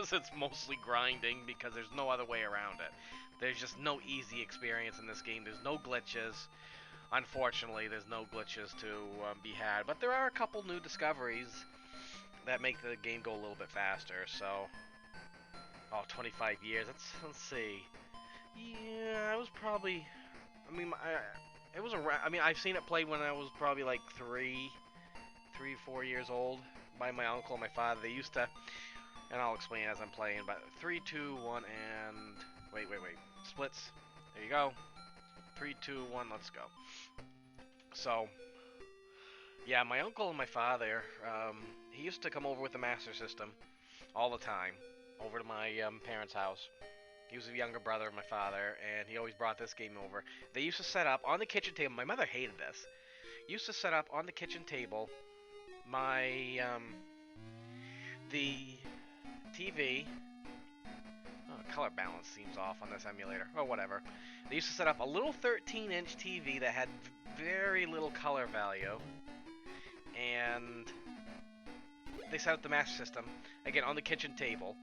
because it's mostly grinding because there's no other way around it. There's just no easy experience in this game. There's no glitches. Unfortunately, there's no glitches to be had, but there are a couple new discoveries that make the game go a little bit faster. So, oh, 25 years. Let's see. Yeah, I was probably. I mean, it was around. I mean, I've seen it play when I was probably like 4 years old by my uncle and my father. They used to, and I'll explain as I'm playing. But 3, 2, 1, and wait. Splits. There you go. 3, 2, 1. Let's go. So, yeah, my uncle and my father. He used to come over with the Master System all the time over to my parents' house. He was a younger brother of my father, and he always brought this game over. They used to set up on the kitchen table. My mother hated this. Used to set up on the kitchen table my the TV. Oh, color balance seems off on this emulator. Oh, whatever. They used to set up a little 13-inch TV that had very little color value, and they set up the Master System again on the kitchen table.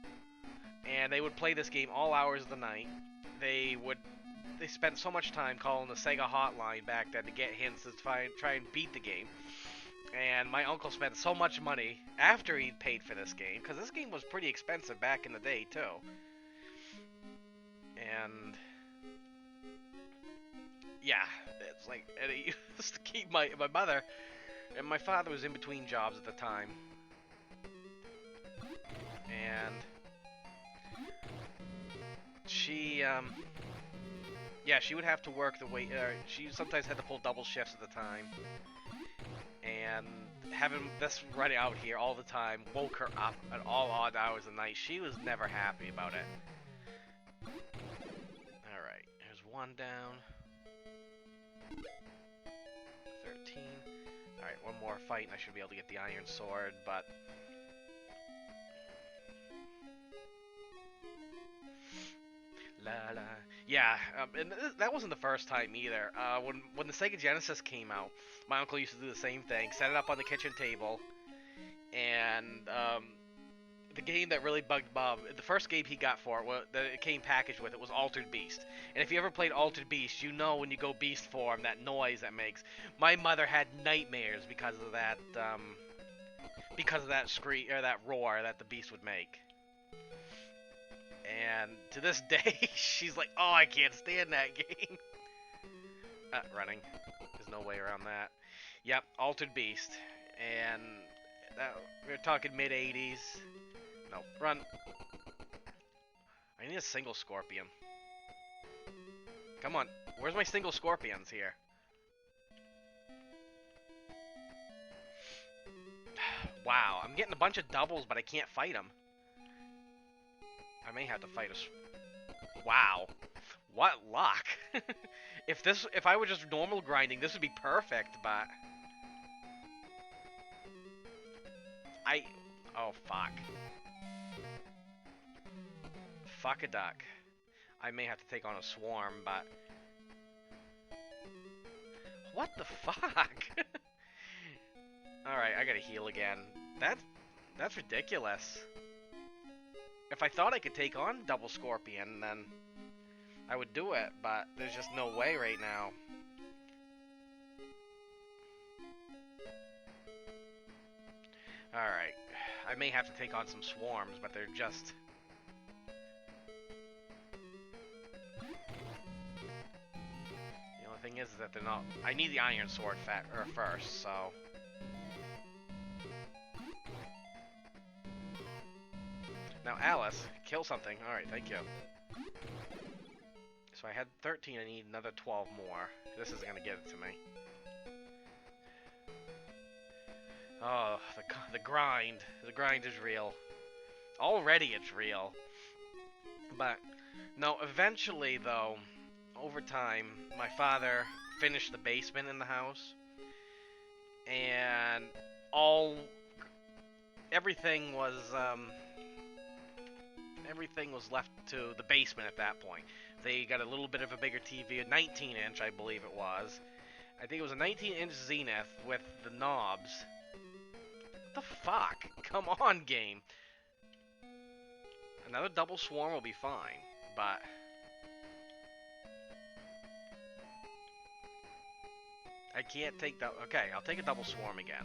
And they would play this game all hours of the night. They spent so much time calling the Sega hotline back then to get hints to try and beat the game. And my uncle spent so much money after he'd paid for this game, because this game was pretty expensive back in the day too. And yeah, it's like, and he used to keep my mother and my father was in between jobs at the time. And she, yeah, she would have to work the way, she sometimes had to pull double shifts at the time, and having this running out here all the time woke her up at all odd hours of the night. She was never happy about it. Alright, there's one down. 13. Alright, one more fight and I should be able to get the iron sword, but la la. Yeah, and that wasn't the first time either. When the Sega Genesis came out, my uncle used to do the same thing. Set it up on the kitchen table, and the game that really bugged Bob, the first game he got for it, that it came packaged with it, was Altered Beast. And if you ever played Altered Beast, you know when you go Beast form, that noise that makes. My mother had nightmares because of that scream or that roar that the Beast would make. And to this day, she's like, "Oh, I can't stand that game." Running. There's no way around that. Yep, Altered Beast. And we're talking mid-80s. No, run. I need a single scorpion. Come on. Where's my single scorpions here? Wow, I'm getting a bunch of doubles, but I can't fight them. I may have to fight a... Wow. What luck. If I were just normal grinding, this would be perfect, but... Oh, fuck. Fuck a duck. I may have to take on a swarm, but... What the fuck? Alright, I gotta heal again. That's ridiculous. If I thought I could take on double scorpion, then I would do it, but there's just no way right now. Alright. I may have to take on some swarms, but they're just... The only thing is that they're not... I need the iron sword first, so... Now, Alice, kill something. Alright, thank you. So I had 13, I need another 12 more. This isn't going to get it to me. Oh, the grind. The grind is real. Already it's real. But, no, eventually, though, over time, my father finished the basement in the house. And everything was left to the basement at that point. They got a little bit of a bigger TV, a 19-inch, I believe it was. I think it was a 19-inch Zenith with the knobs. What the fuck? Come on, game. Another double swarm will be fine, but... I can't take that. Okay, I'll take a double swarm again.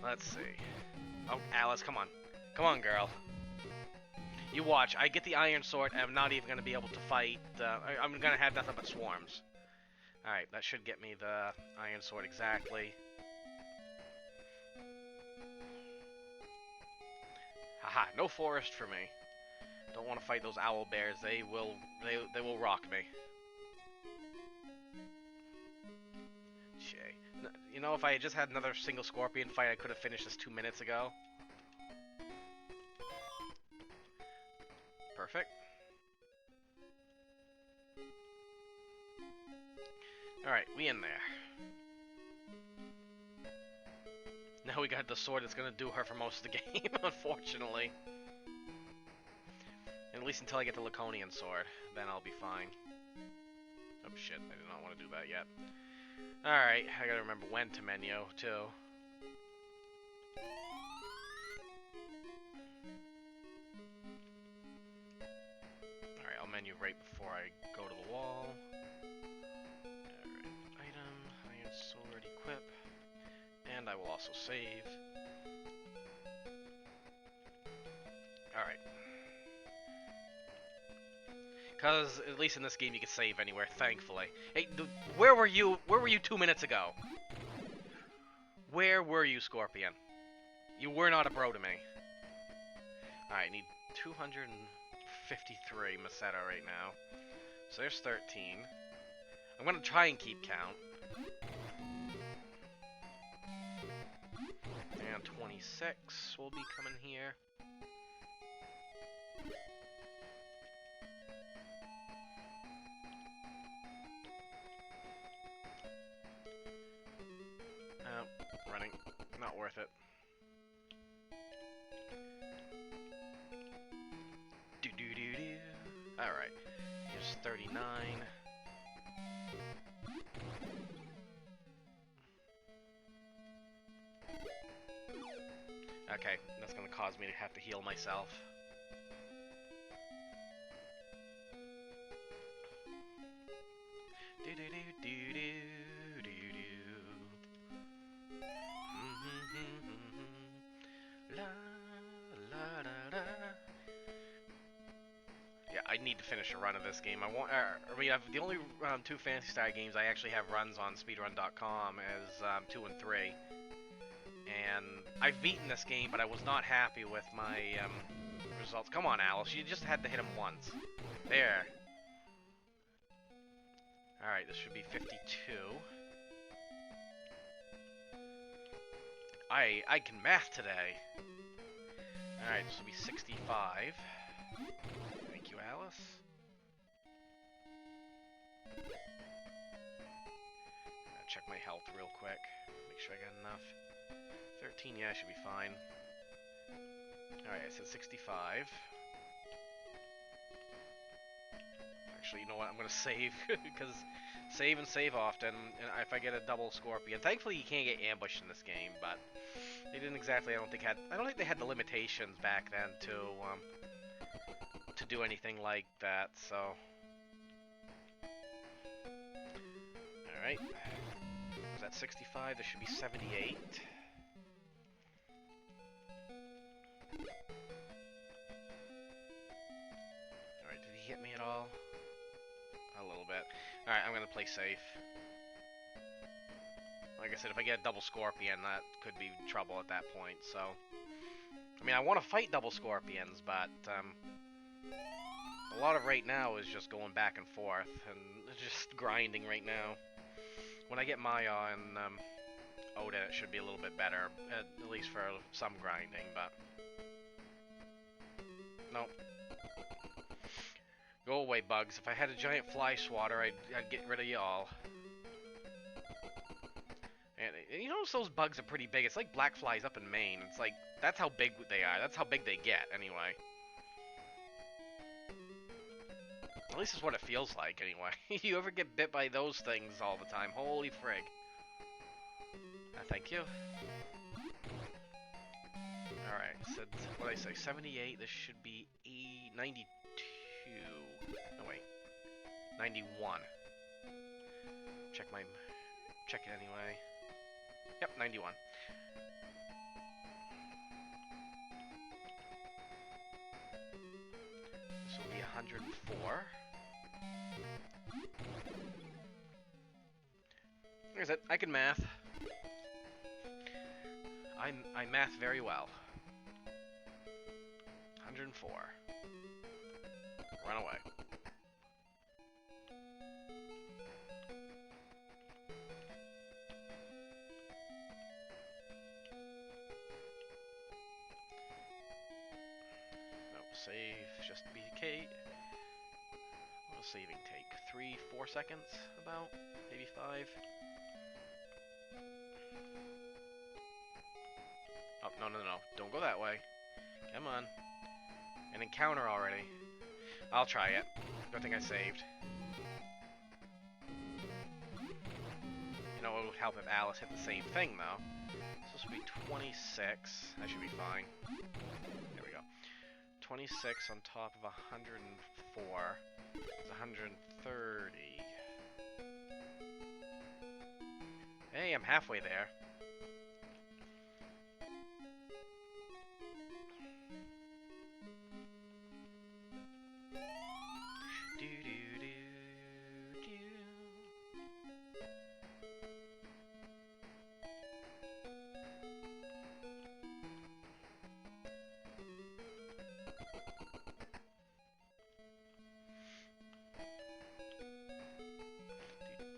Let's see. Oh, Alice, come on. Come on, girl. You watch. I get the iron sword, and I'm not even going to be able to fight. I'm going to have nothing but swarms. Alright, that should get me the iron sword exactly. Haha, no forest for me. Don't want to fight those owl bears. They will rock me. Shay. You know, if I had just had another single scorpion fight, I could have finished this 2 minutes ago. Perfect. Alright, we in there. Now we got the sword that's gonna do her for most of the game, unfortunately. At least until I get the Laconian sword, then I'll be fine. Oh shit, I did not want to do that yet. Alright, I gotta remember when to menu, too. Alright, I'll menu right before I go to the wall. Alright, item, iron sword, equip. And I will also save. Alright. Because at least in this game you can save anywhere, thankfully. Hey, where were you 2 minutes ago? Where were you, Scorpion? You were not a bro to me. Alright, I need 253 Meseta right now. So there's 13. I'm gonna try and keep count. And 26 will be coming here. Running. Not worth it. Do-do-do-do. Alright. Here's 39. Okay, that's gonna cause me to have to heal myself. Yeah, I need to finish a run of this game. I mean, the only 2 Phantasy Star games I actually have runs on speedrun.com is 2 and 3. And I've beaten this game, but I was not happy with my results. Come on, Alice, you just had to hit him once. There. Alright, this should be 52. I can math today. Alright, this will be 65. Thank you, Alice. Check my health real quick. Make sure I got enough. 13, yeah, I should be fine. Alright, I said 65. Actually, you know what? I'm gonna save, because save and save often, and if I get a double scorpion. Thankfully, you can't get ambushed in this game, but they didn't exactly, I don't think they had the limitations back then to do anything like that, so. Alright. Was that 65? There should be 78. Alright, did he hit me at all? A little bit. Alright, I'm gonna play safe. Like I said, if I get a double scorpion, that could be trouble at that point, so. I mean, I want to fight double scorpions, but, a lot of right now is just going back and forth, and just grinding right now. When I get Maya and, Odin, it should be a little bit better, at least for some grinding, but. Nope. Go away, bugs. If I had a giant fly swatter, I'd get rid of y'all. And you notice those bugs are pretty big. It's like black flies up in Maine. It's like, that's how big they are. That's how big they get, anyway. At least it's what it feels like, anyway. You ever get bit by those things all the time? Holy frig. Thank you. Alright, so what did I say? 78. This should be 92. No, wait. 91. Check it anyway. Yep, 91. This will be 104. Like I said, I can math. I math very well. 104. Run away. Nope, save, just be Kate. What will saving take? 3-4 seconds, about? Maybe 5? Oh, no. Don't go that way. Come on. An encounter already. I'll try it. Good thing I saved. You know, it would help if Alice hit the same thing, though. This will be 26. That should be fine. There we go. 26 on top of 104 is 130. Hey, I'm halfway there.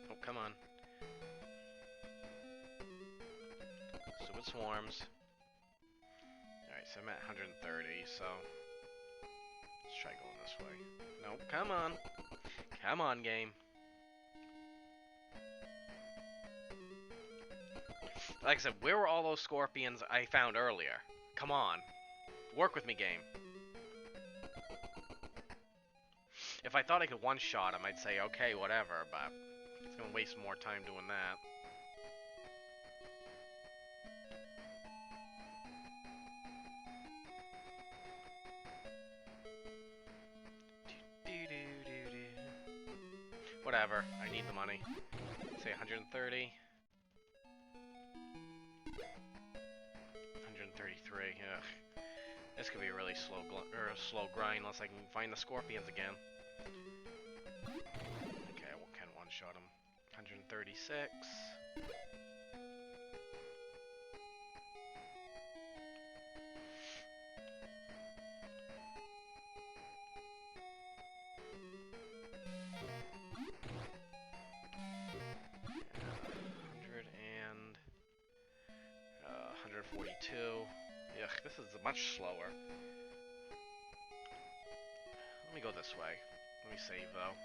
Oh, come on. Stupid swarms. Alright, so I'm at 130, so let's try going this way. Nope, come on. Come on, game. Like I said, where were all those scorpions I found earlier? Come on. Work with me, game. If I thought I could one-shot him, I'd say, okay, whatever, but it's gonna waste more time doing that. Whatever, I need the money. Say 130. 133, ugh. This could be a really slow grind unless I can find the scorpions again. Okay, I can one-shot him. 136. And 142. Ugh, this is much slower. Let me go this way. Let me save, though.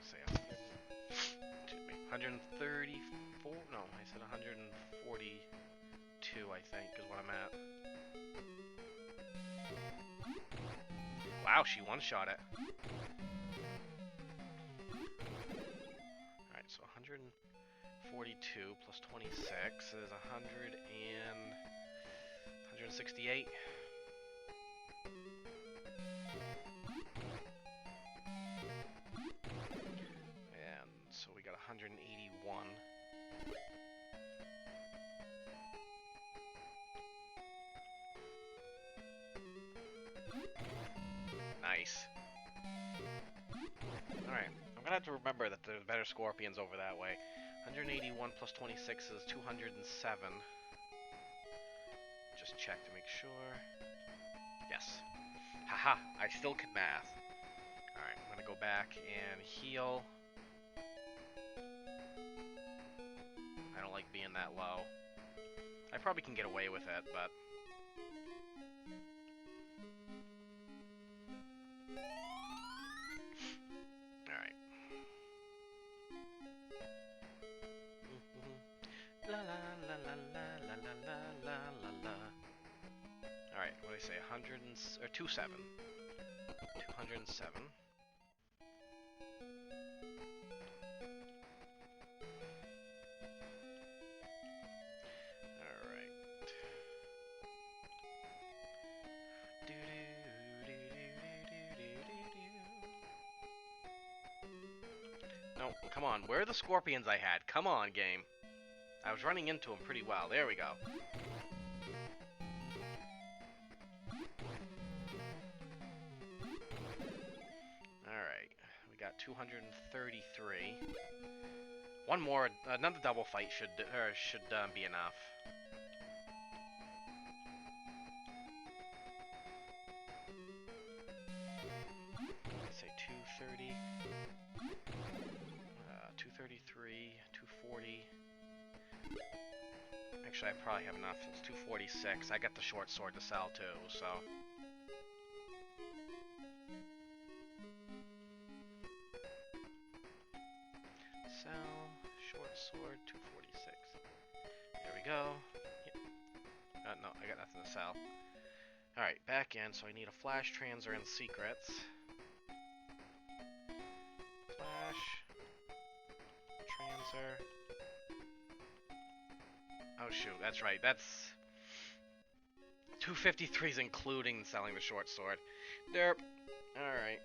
Say 134? No, I said 142, I think, is what I'm at. Wow, she one-shot it. Alright, so 142 plus 26 is 168. And so we got 181. Nice. Alright, I'm gonna have to remember that there's better scorpions over that way. 181 plus 26 is 207. Just check to make sure. Yes. Haha, I still can math. Alright, I'm gonna go back and heal. I don't like being that low. I probably can get away with it, but... Alright. La la la la la la la la la la. Alright, what did I say? 207. 207. No, come on. Where are the scorpions I had? Come on, game. I was running into them pretty well. There we go. Alright. We got 233. One more, another double fight should be enough. Let's say 230. 233, 240. Actually, I probably have enough. It's 246. I got the short sword to sell too, so. Sell, short sword, 246. There we go. Yep. No, I got nothing to sell. Alright, back in, so I need a flash, transer, and secrets. Flash. Transer. Oh shoot, that's right, that's... 253 is including selling the short sword. Derp. Alright.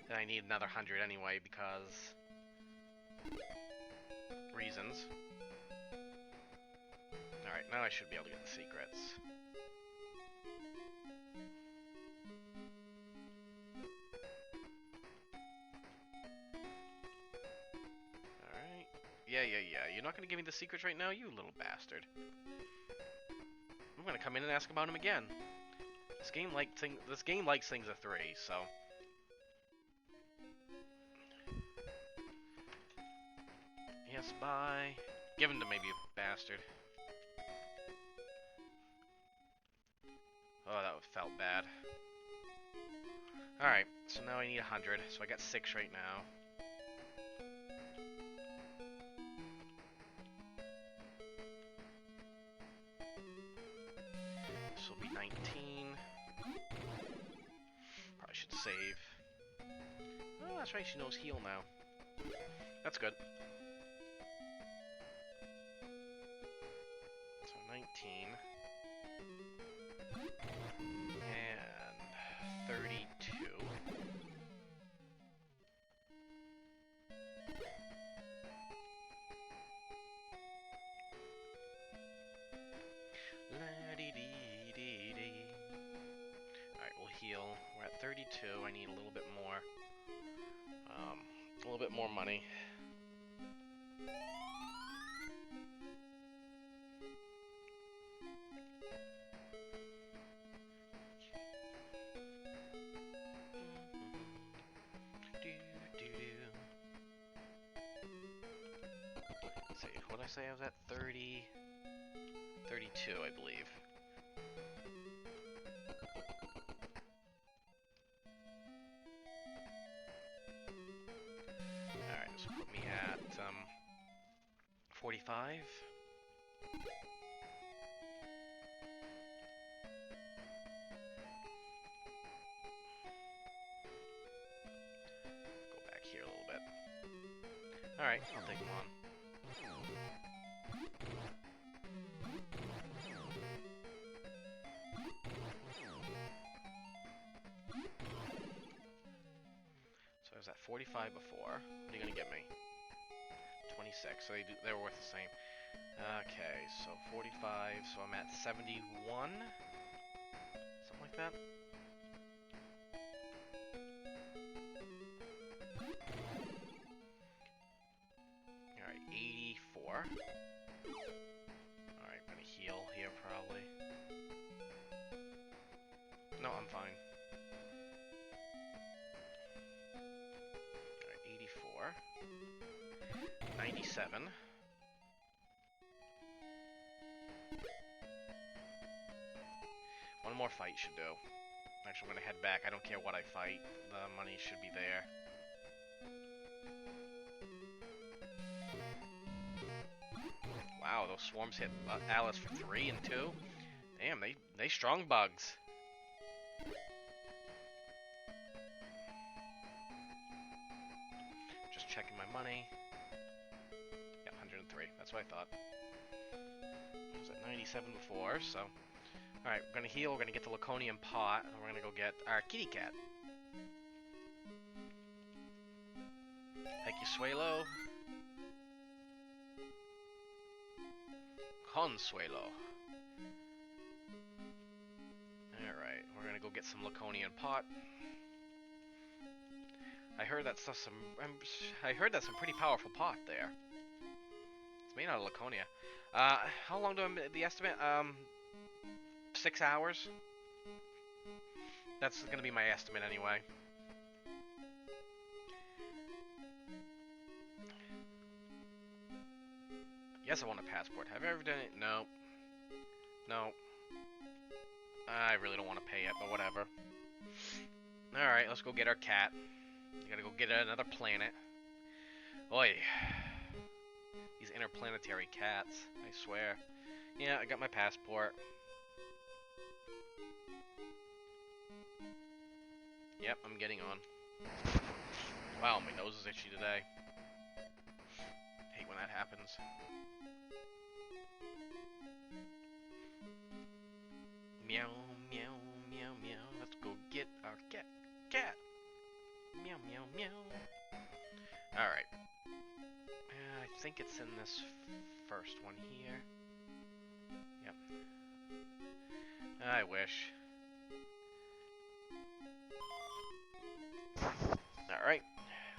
Then I need another 100 anyway, because... reasons. Alright, now I should be able to get the secrets. Alright. Yeah. You're not gonna give me the secrets right now, you little bastard. I'm gonna come in and ask about him again. This game likes things of 3, so... Yes, bye. Give him to me, you bastard. Oh, that felt bad. Alright, so now I need 100, so I got 6 right now. This will be 19. Probably should save. Oh, that's right, she knows heal now. That's good. So 19. And 32. Alright, we'll heal. We're at 32. I need a little bit more. A little bit more money. Let's see, what did I say? I was at 30... 32, I believe. Alright, this will put me at 45. Go back here a little bit. Alright, I'll take them on. So I was at 45 before. What are you gonna give me? 26, so they're worth the same. Okay, so 45, so I'm at 71? Something like that? Alright, 84. Alright, gonna heal here probably. No, I'm fine. Alright, 84. 97. One more fight should do. Actually, I'm gonna head back. I don't care what I fight. The money should be there. Wow, those swarms hit Alice for 3 and 2. Damn, they strong bugs. Just checking my money. Yeah, 130. 93. That's what I thought. I was at 97 before, so... Alright, we're gonna heal, we're gonna get the Laconian pot, and we're gonna go get our kitty cat. Thank you, Suelo. Consuelo. Alright, we're gonna go get some Laconian pot. I heard that's some pretty powerful pot there. It's made out of Laconia. How long do I the estimate? 6 hours. That's gonna be my estimate anyway. Yes, I want a passport. Have I ever done it? No. No. I really don't want to pay it, but whatever. Alright, let's go get our cat. We gotta go get another planet. Oi. These interplanetary cats, I swear. Yeah, I got my passport. Yep, I'm getting on. Wow, my nose is itchy today. Hate when that happens. Meow, meow, meow, meow. Let's go get our cat. Cat! Meow, meow, meow. Alright. I think it's in this first one here. Yep. I wish. Alright.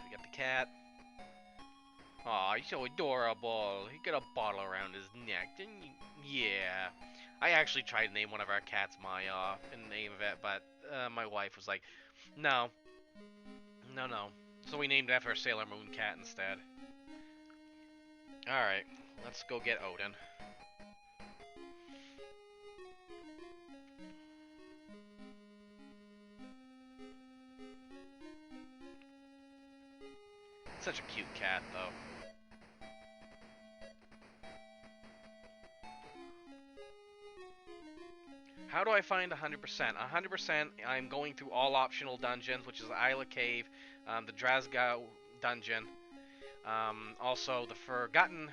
We got the cat. Aw, he's so adorable. He got a bottle around his neck, didn't you? Yeah. I actually tried to name one of our cats Maya in the name of it, but my wife was like, no. No, no. So we named it after a Sailor Moon cat instead. Alright, let's go get Odin. Such a cute cat, though. How do I find 100%? 100%, I'm going through all optional dungeons, which is Isla Cave, the Drazgau dungeon, also the Forgotten...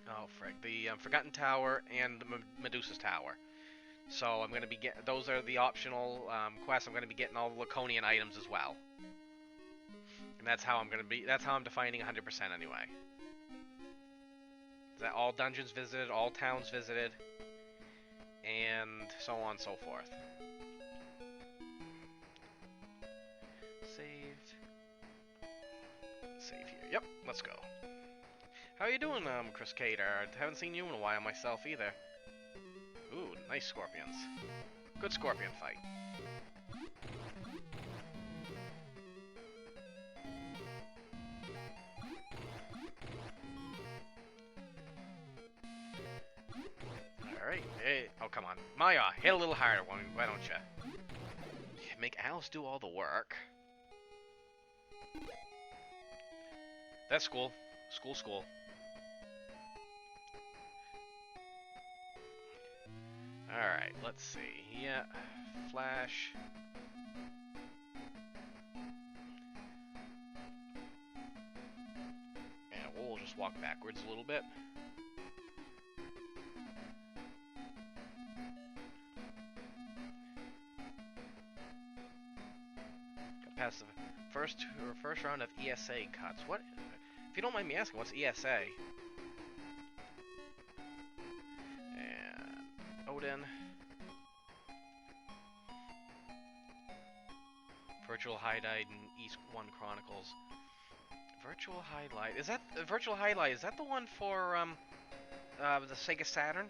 Oh, frick. The Forgotten Tower and the Medusa's Tower. So I'm going to be getting... Those are the optional quests. I'm going to be getting all the Laconian items as well. And that's how I'm going to be... That's how I'm defining 100% anyway. Is that all dungeons visited, all towns visited, and so on and so forth. Saved. Save here. Yep, let's go. How you doing, Chris Cater? I haven't seen you in a while myself either. Ooh, nice scorpions. Good scorpion fight. Alright, hey, oh come on. Maya, hit a little harder, why don't you? Make Alice do all the work. That's school. School. Alright, let's see. Yeah, Flash. And we'll just walk backwards a little bit. Got past the first round of ESA cuts. What? If you don't mind me asking, what's ESA? Odin. Virtual Highlight and East 1 Chronicles. Virtual Highlight. Is that Virtual Highlight? Is that the one for the Sega Saturn?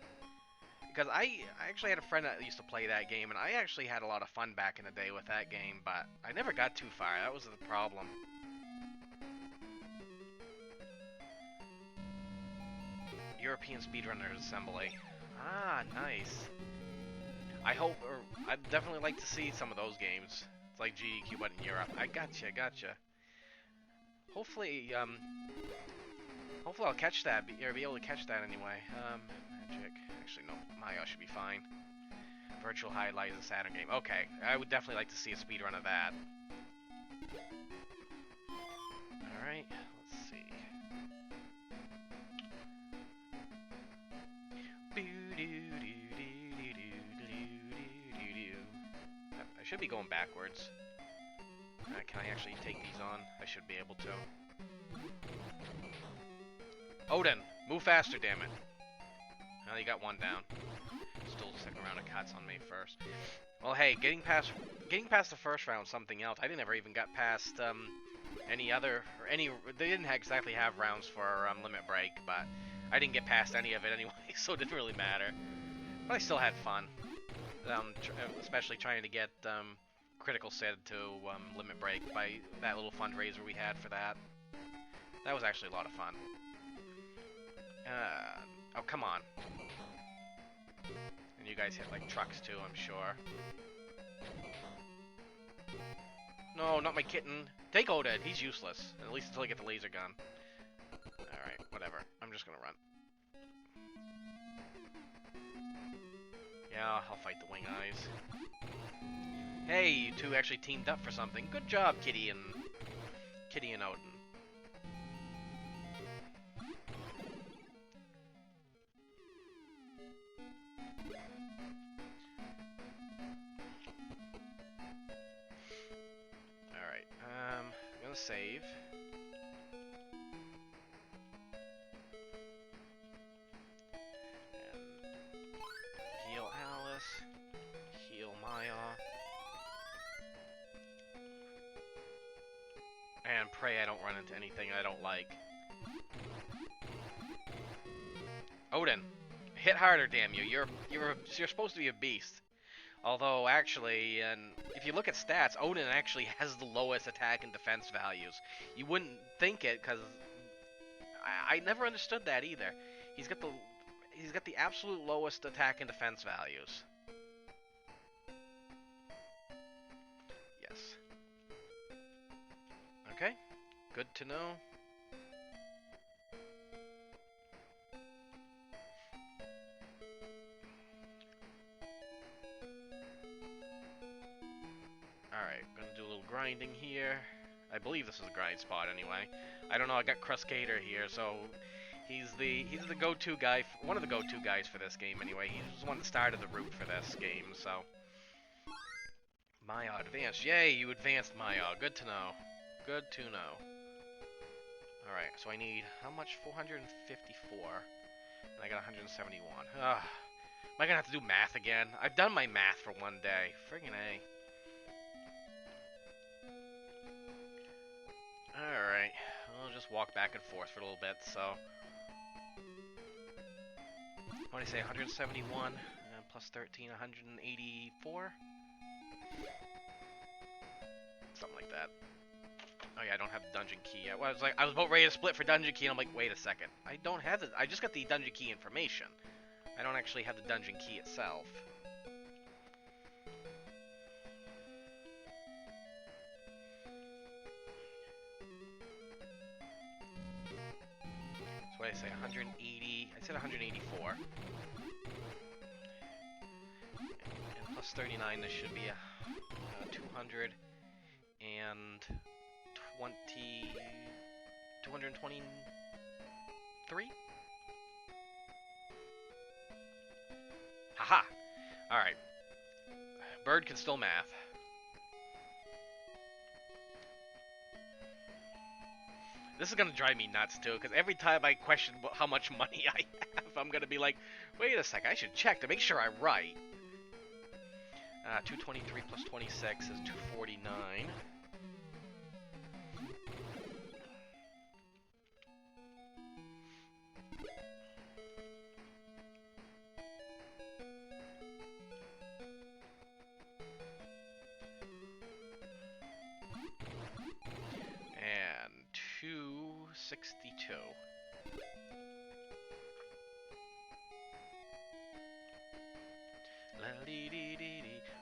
Because I actually had a friend that used to play that game, and I actually had a lot of fun back in the day with that game, but I never got too far. That was the problem. European Speedrunners Assembly. Ah, nice. I'd definitely like to see some of those games. It's like GDQ, but in Europe. I gotcha. Hopefully I'll catch that, or be able to catch that anyway. Magic. Actually, no. Maya should be fine. Virtual Highlight is a Saturn game. Okay, I would definitely like to see a speedrun of that. Alright, let's see. should be going backwards. Can I actually take these on? I should be able to. Odin, move faster, damn it. Well, you got one down. Still a second round of cuts on me first. Well, hey, getting past the first round, something else. I didn't ever even got past any other or any. They didn't exactly have rounds for Limit Break, but I didn't get past any of it anyway, so it didn't really matter. But I still had fun, especially trying to get Critical Sid to Limit Break by that little fundraiser we had for that. That was actually a lot of fun. Oh, come on. And you guys hit, like, trucks, too, I'm sure. No, not my kitten. Take Odin. He's useless. At least until I get the laser gun. Alright, whatever. I'm just gonna run. Yeah, I'll fight the Wing Eyes. Hey, you two actually teamed up for something. Good job, Kitty and Odin. Alright, I'm gonna save. And heal Alice. Heal Maya. And pray I don't run into anything I don't like. Odin, hit harder, damn you! You're supposed to be a beast. Although actually, if you look at stats, Odin actually has the lowest attack and defense values. You wouldn't think it, because I never understood that either. He's got the absolute lowest attack and defense values. Yes. Okay, good to know. Alright, gonna do a little grinding here. I believe this is a grind spot anyway. I don't know, I got Cruscader here, so he's the go-to guy, one of the go-to guys for this game anyway. He's the one that started the route for this game, so. Maya advanced. Yay, you advanced, Maya. Good to know. Good to know. Alright, so I need, how much? 454. And I got 171. Ugh. Am I gonna have to do math again? I've done my math for one day. Friggin' A. Alright, I'll just walk back and forth for a little bit, so. What do I say, 171, plus 13, 184? Something like that. Oh yeah, I don't have the dungeon key yet. Well, I was about ready to split for dungeon key, and I'm like, wait a second. I don't have it. I just got the dungeon key information. I don't actually have the dungeon key itself. So what did I say, 180, I said 184. And plus 39, this should be a 200 and 223? Haha! Alright. Bird can still math. This is gonna drive me nuts too, because every time I question how much money I have, I'm gonna be like, wait a sec, I should check to make sure I'm right. 223 plus 26 is 249. And 262.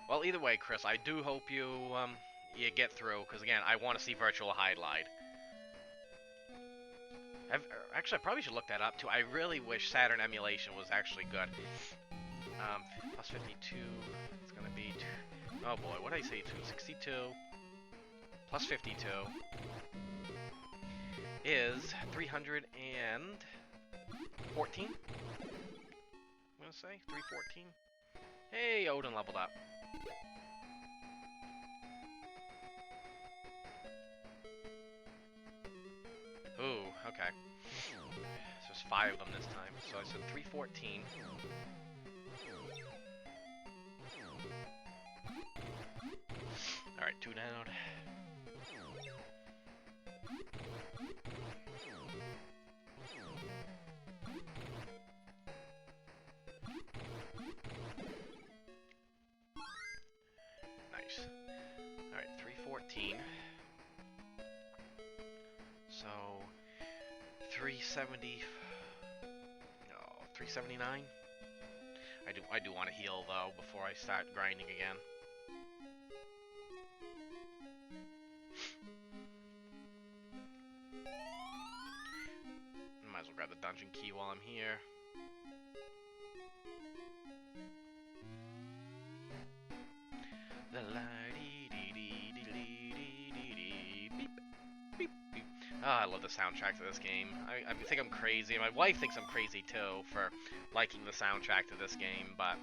Well, either way, Chris, I do hope you get through, because again, I want to see virtual highlight. Actually, I probably should look that up too. I really wish Saturn emulation was actually good. Plus 52, it's gonna be, oh boy, what did I say, 262 plus 52 is 314? I'm gonna say, 314. Hey, Odin leveled up. Okay. So there's 5 of them this time. So I said 314. Alright, 2 down. Nice. Alright, 314. So 370. Oh, 379. I do want to heal though before I start grinding again. Might as well grab the dungeon key while I'm here. The I love the soundtrack to this game. I think I'm crazy. My wife thinks I'm crazy too for liking the soundtrack to this game, but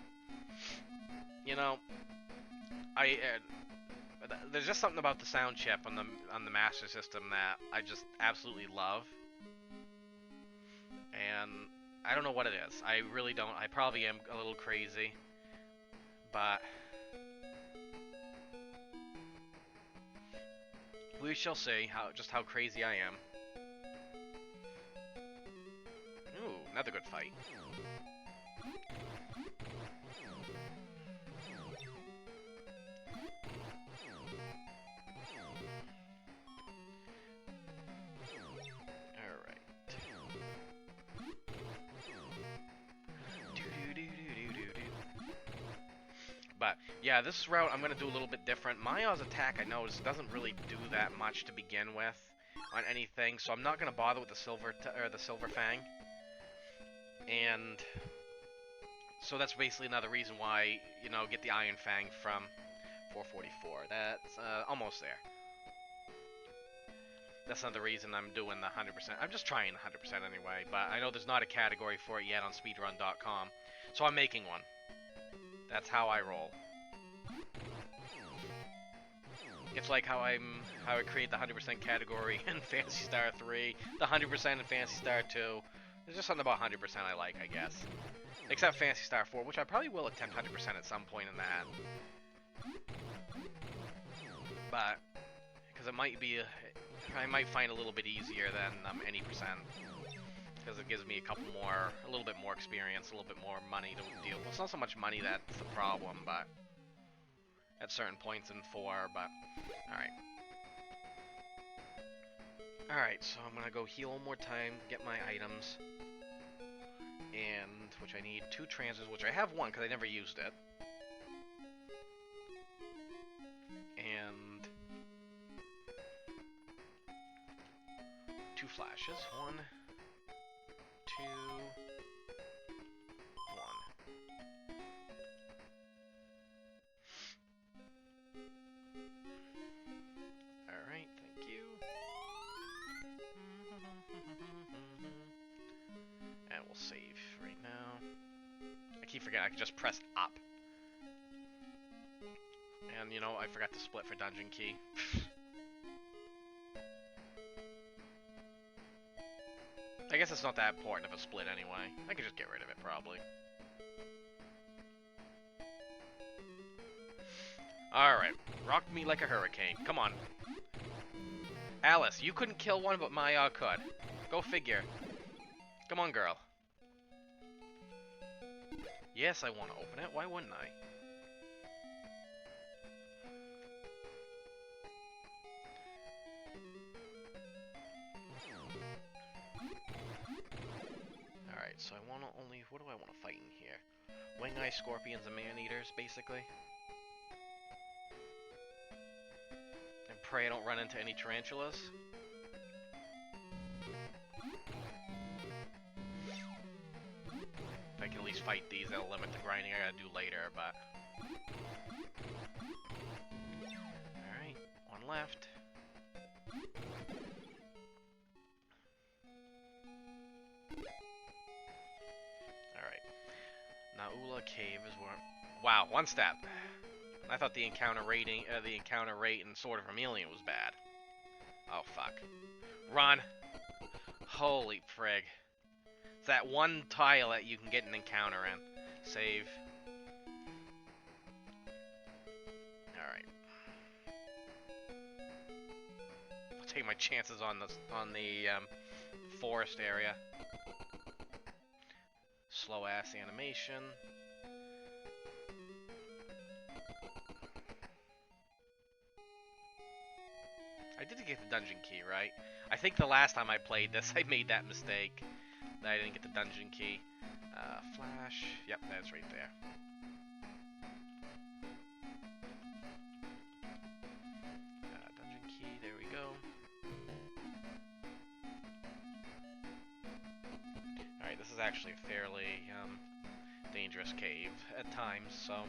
you know, there's just something about the sound chip on the Master System that I just absolutely love, and I don't know what it is. I really don't. I probably am a little crazy, but we shall see just how crazy I am. Ooh, another good fight. Alright. But yeah, this route I'm gonna do a little bit different. Maya's attack, I noticed, doesn't really do that much to begin with on anything, so I'm not gonna bother with the silver fang. And so that's basically another reason why, you know, get the Iron Fang from 444. That's almost there. That's not the reason I'm doing the 100%. I'm just trying the 100% anyway, but I know there's not a category for it yet on speedrun.com, so I'm making one. That's how I roll. It's like how I create the 100% category in Phantasy Star 3, the 100% in Phantasy Star 2. There's just something about 100% I like, I guess. Except Phantasy Star 4, which I probably will attempt 100% at some point in that. But because it might be, I might find a little bit easier than any percent. Because it gives me a little bit more experience, a little bit more money to deal with. It's not so much money that's the problem, but at certain points in 4, but alright. Alright, so I'm gonna go heal one more time, get my items, and, which I need 2 transfers, which I have 1, because I never used it. And 2 flashes, 1, 2, 1. Alright, thank you. And we'll save right now. I keep forgetting I can just press up. And, you know, I forgot to split for dungeon key. I guess it's not that important of a split anyway. I can just get rid of it, probably. Alright. Rock me like a hurricane. Come on. Alice, you couldn't kill one, but Maya could. Go figure. Come on, girl. Yes, I want to open it. Why wouldn't I? Alright, so I want to only... What do I want to fight in here? Wing-eye scorpions and man-eaters, basically. And pray I don't run into any tarantulas. If I can at least fight these, that'll limit the grinding I gotta do later, but... Alright, 1 left. Alright. Naula Cave is where... Wow, 1 step. I thought the encounter rate in Sword of Vermilion was bad. Oh, fuck. Run! Holy frig. It's that one tile that you can get an encounter in. Save. Alright. I'll take my chances on the forest area. Slow ass animation. I did get the dungeon key, right? I think the last time I played this, I made that mistake. That I didn't get the dungeon key. Flash. Yep, that's right there. Dungeon key, there we go. Alright, this is actually a fairly dangerous cave at times, so...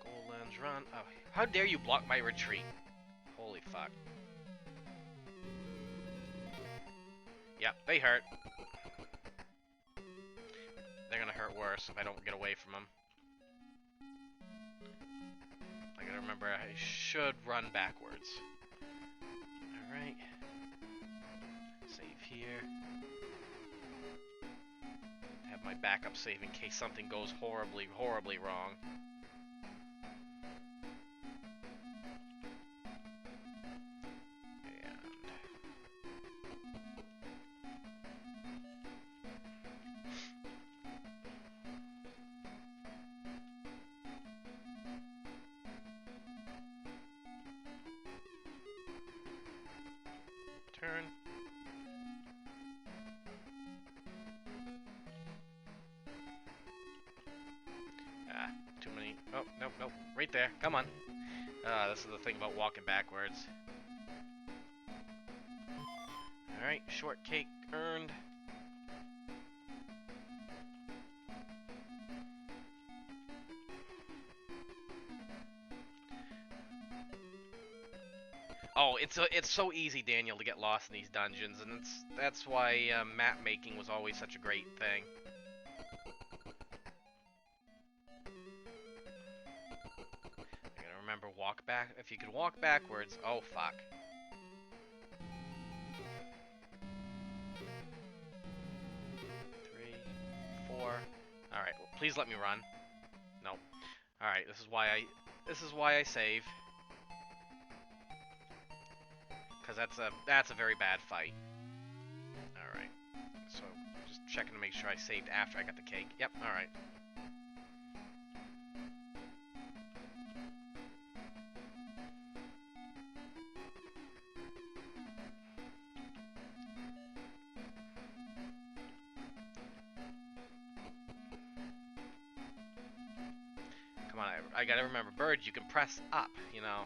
Gold lens run. Oh, how dare you block my retreat? Holy fuck. Yep, they hurt. They're gonna hurt worse if I don't get away from them. I gotta remember I should run backwards. Alright. Save here. Have my backup save in case something goes horribly, horribly wrong. Turn. Too many. Oh, nope, nope. Right there. Come on. This is the thing about walking backwards. Alright, short cake earned. Oh, it's so easy, Daniel, to get lost in these dungeons, and that's why map making was always such a great thing. I gotta remember, walk back. If you can walk backwards, oh fuck. 3, 4. All right, well, please let me run. No. All right, this is why I save. Because that's a very bad fight. Alright. So, just checking to make sure I saved after I got the cake. Yep, alright. Come on, I gotta remember, birds, you can press up, you know.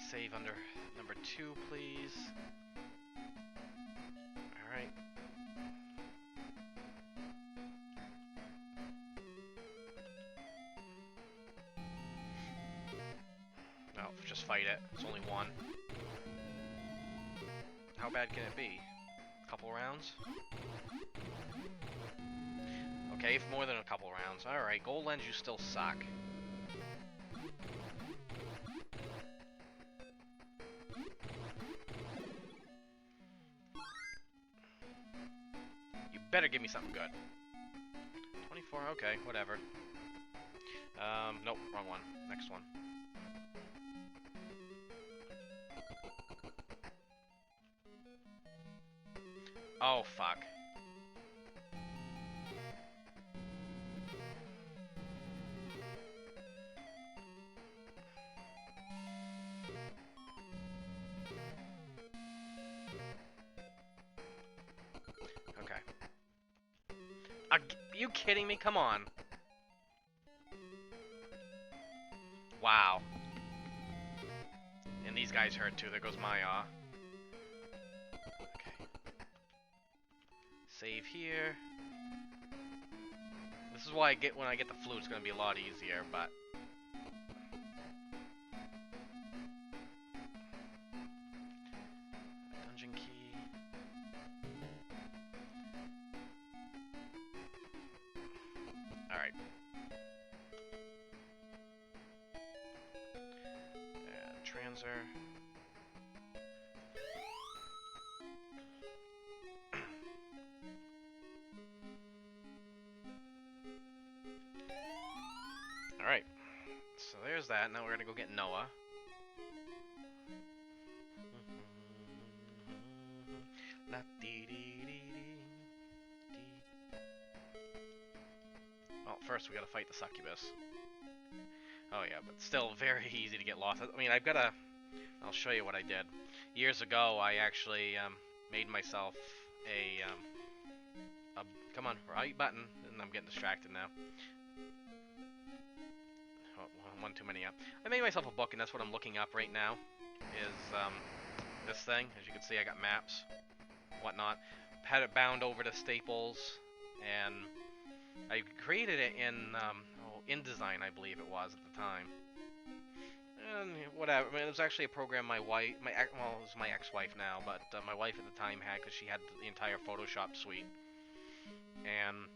Save under number 2, please. Alright. No, just fight it. It's only one. How bad can it be? A couple rounds? Okay, more than a couple rounds. Alright, gold lens, you still suck. Better give me something good. 24, okay, whatever. Nope, wrong one. Next one. Oh, fuck. Okay. Are you kidding me? Come on. Wow. And these guys hurt too. There goes my awe. Okay. Save here. This is why I get when I get the flute, it's gonna be a lot easier, but dungeon key. Alright. Transer. Alright. So there's that. Now we're gonna go get Noah. Well, first we gotta fight the succubus. Oh yeah, but still very easy to get lost. I mean, I'll show you what I did. Years ago, I actually made myself a come on, right button, and I'm getting distracted now. Oh, one too many up. I made myself a book, and that's what I'm looking up right now. Is this thing? As you can see, I got maps, whatnot. Had it bound over to Staples, and I created it in InDesign, I believe it was at the time. And whatever. I mean, it was actually a program it was my ex-wife now, but my wife at the time had, because she had the entire Photoshop suite. And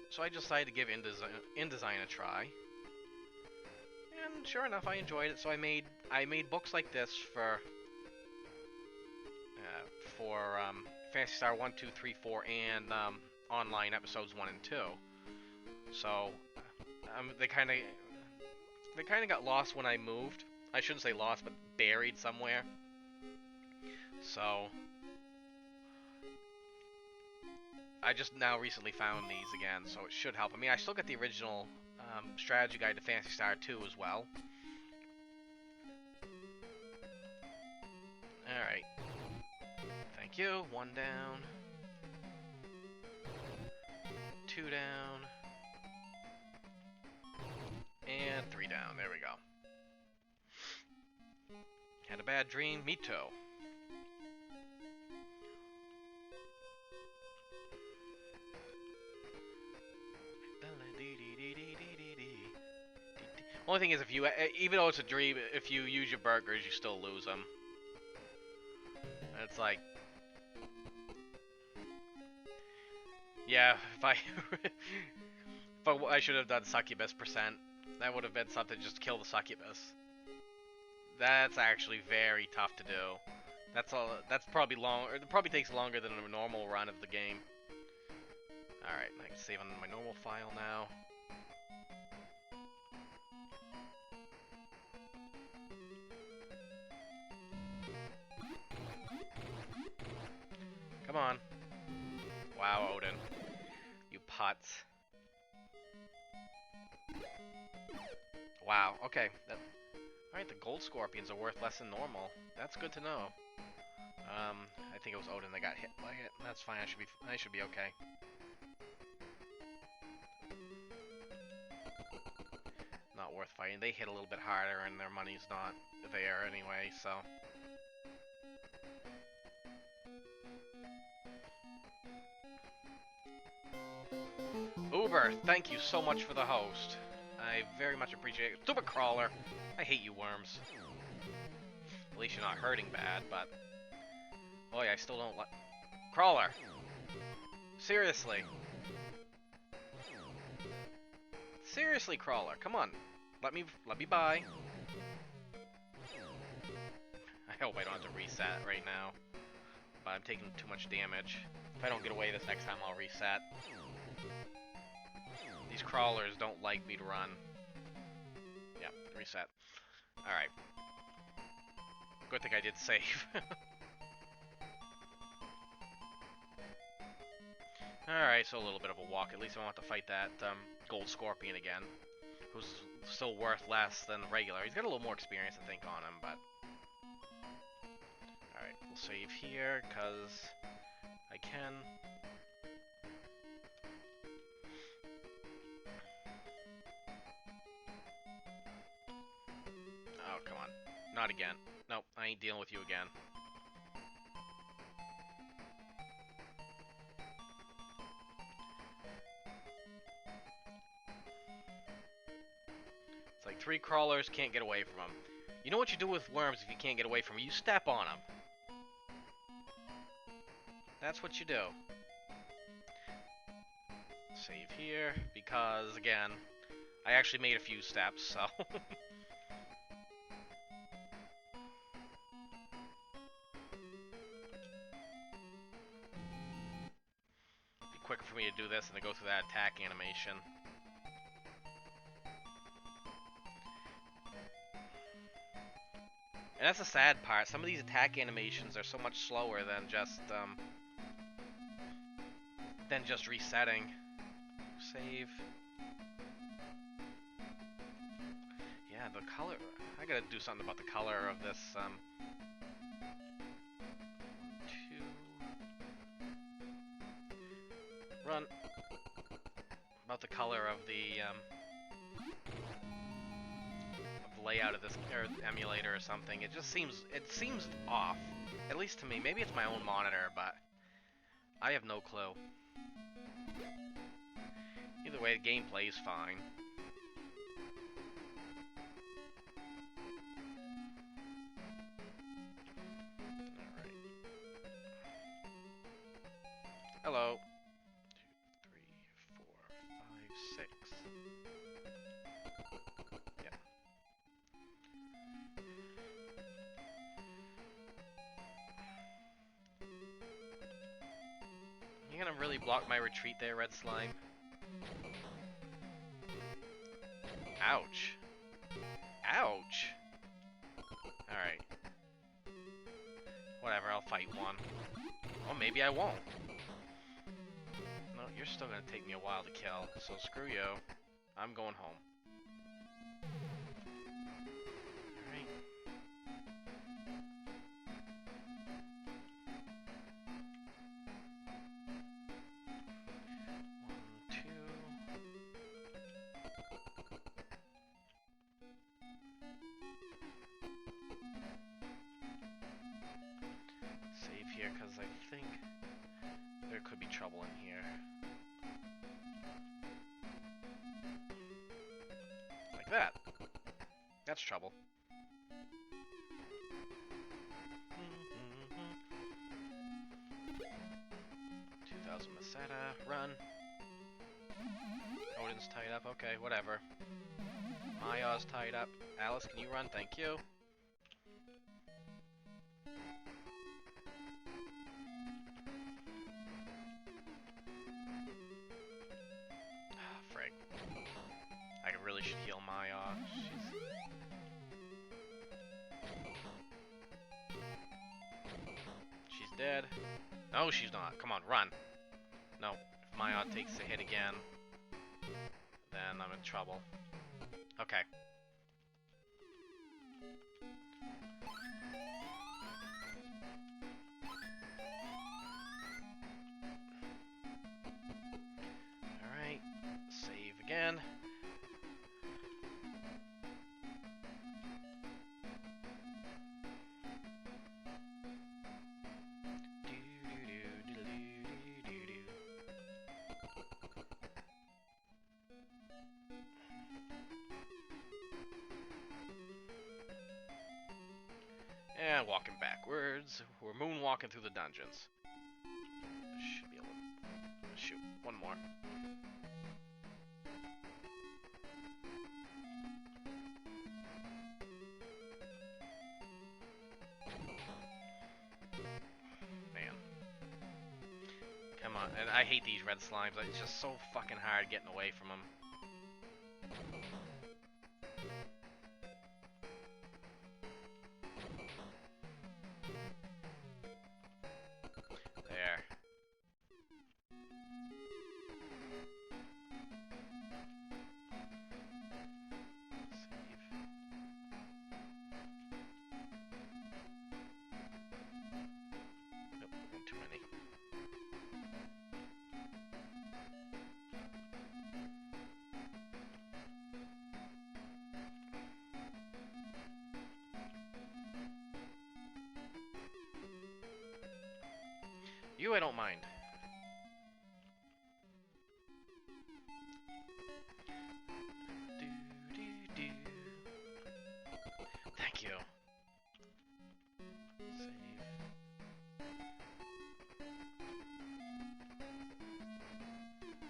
so I decided to give InDesign a try. And sure enough, I enjoyed it. So I made books like this for Phantasy Star 1, 2, 3, 4, and online episodes 1 and 2. So they kind of got lost when I moved. I shouldn't say lost, but buried somewhere. So I just now recently found these again, so it should help. I mean, I still got the original strategy guide to Phantasy Star 2 as well. Alright. Thank you. 1 down. 2 down. And 3 down. There we go. Had a bad dream? Me too. Only thing is, even though it's a dream, if you use your burgers, you still lose them. It's like, yeah, I should have done succubus percent. That would have been something, just kill the succubus. That's actually very tough to do. That's probably long. Or it probably takes longer than a normal run of the game. All right, I can save on my normal file now. Come on. Wow, Odin. You putz. Wow, okay. Alright, the gold scorpions are worth less than normal. That's good to know. I think it was Odin that got hit by it. That's fine, I should be okay. Not worth fighting. They hit a little bit harder and their money's not there anyway, so. Uber, thank you so much for the host. I very much appreciate it. Stupid crawler. I hate you worms. At least you're not hurting bad, but... Boy, I still don't like... Crawler! Seriously. Seriously, crawler, come on. Let me by. I hope I don't have to reset right now. But I'm taking too much damage. If I don't get away this next time, I'll reset. These crawlers don't like me to run. Yep, reset. Alright. Good thing I did save. Alright, so a little bit of a walk. At least I won't have to fight that gold scorpion again. Who's still worth less than regular. He's got a little more experience, I think, on him, but... Alright, we'll save here, because I can. not again. Nope, I ain't dealing with you again. It's like 3 crawlers, can't get away from them. You know what you do with worms if you can't get away from them? You step on them. That's what you do. Save here, because, again, I actually made a few steps, so... It'd be quicker for me to do this than to go through that attack animation. And that's the sad part. Some of these attack animations are so much slower than just resetting. Save. Yeah, the color. I gotta do something about the color of this. 2. Run. About the color of the layout of this emulator or something. It seems off. At least to me. Maybe it's my own monitor, but I have no clue. Either way, the gameplay is fine. Alright. Hello. 2, 3, 4, 5, 6. Yeah. You're gonna really block my retreat there, Red Slime? Ouch. Ouch! Alright. Whatever, I'll fight one. Or maybe I won't. No, you're still gonna take me a while to kill, so screw you. I'm going home. Alright. 1, 2. Save here, because I think there could be trouble in here. Like that. That's trouble. 2000 Masetta, run. Odin's tied up, okay, whatever. Maya's tied up. Alice, can you run? Thank you. Frig. I really should heal Maya. She's dead. No, she's not. Come on, run. No, if Maya takes a hit again, then I'm in trouble. Okay. Alright, save again. And walking backwards. We're moonwalking through the dungeons. Should be able to shoot one more. Man. Come on. And I hate these red slimes. It's just so fucking hard getting away from them. You, I don't mind. Thank you. Save.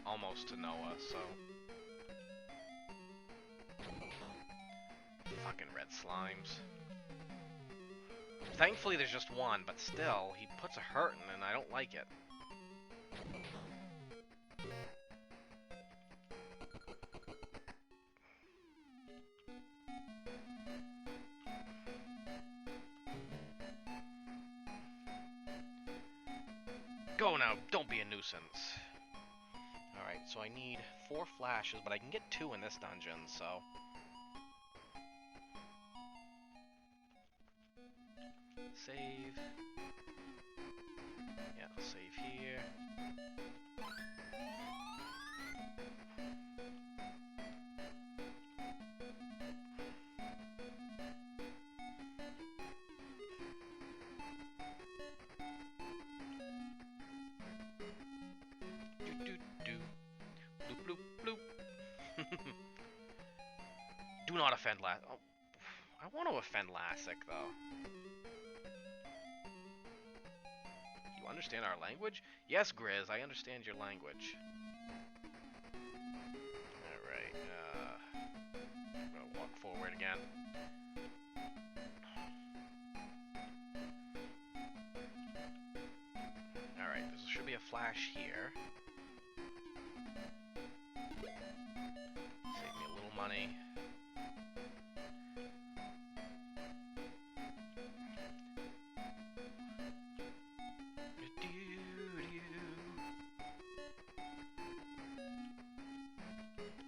Almost to Noah, so... Fucking red slimes. Thankfully there's just one, but still, he puts a hurtin' and I don't like it. Go now, don't be a nuisance. Alright, so I need 4 flashes, but I can get 2 in this dungeon, so... Save. Yeah, save here. Bloop, bloop, bloop. Do not offend Oh, I want to offend Lassic, though. You understand our language? Yes, Grizz, I understand your language. Alright, I'm gonna walk forward again. Alright, there should be a flash here. Save me a little money.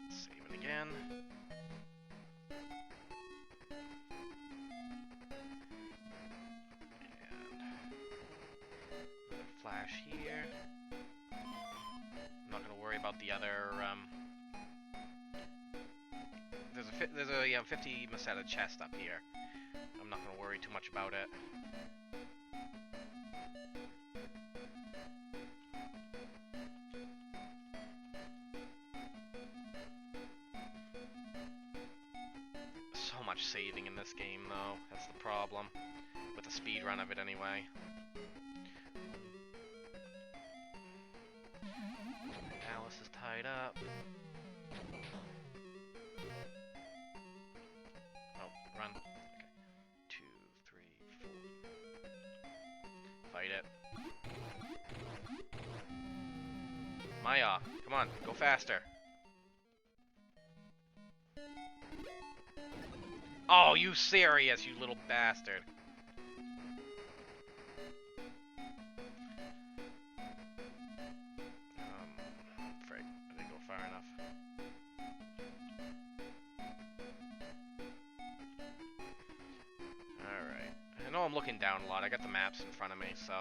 Save it again. And flash here. I'm not gonna worry about the other. There's a 50 Masetta chest up here. I'm not gonna worry too much about it. So much saving in this game, though. That's the problem. With the speed run of it, anyway. Alice is tied up. Oh, run. Okay. 2, 3, 4. Fight it. Maya, come on, go faster. Oh, you serious, you little bastard. Frick, I didn't go far enough. Alright. I know I'm looking down a lot. I got the maps in front of me, so...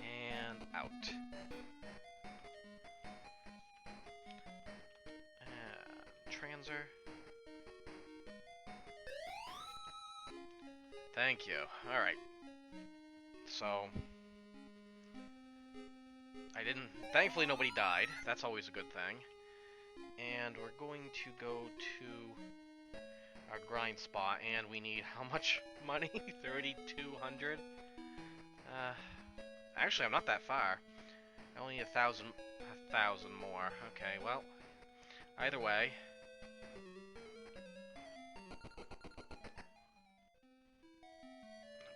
And out. Transer. Thank you. Alright. So... I didn't... Thankfully nobody died. That's always a good thing. And we're going to go to our grind spot, and we need how much money? 3,200? Actually, I'm not that far. I only need 1,000 more. Okay, well, either way.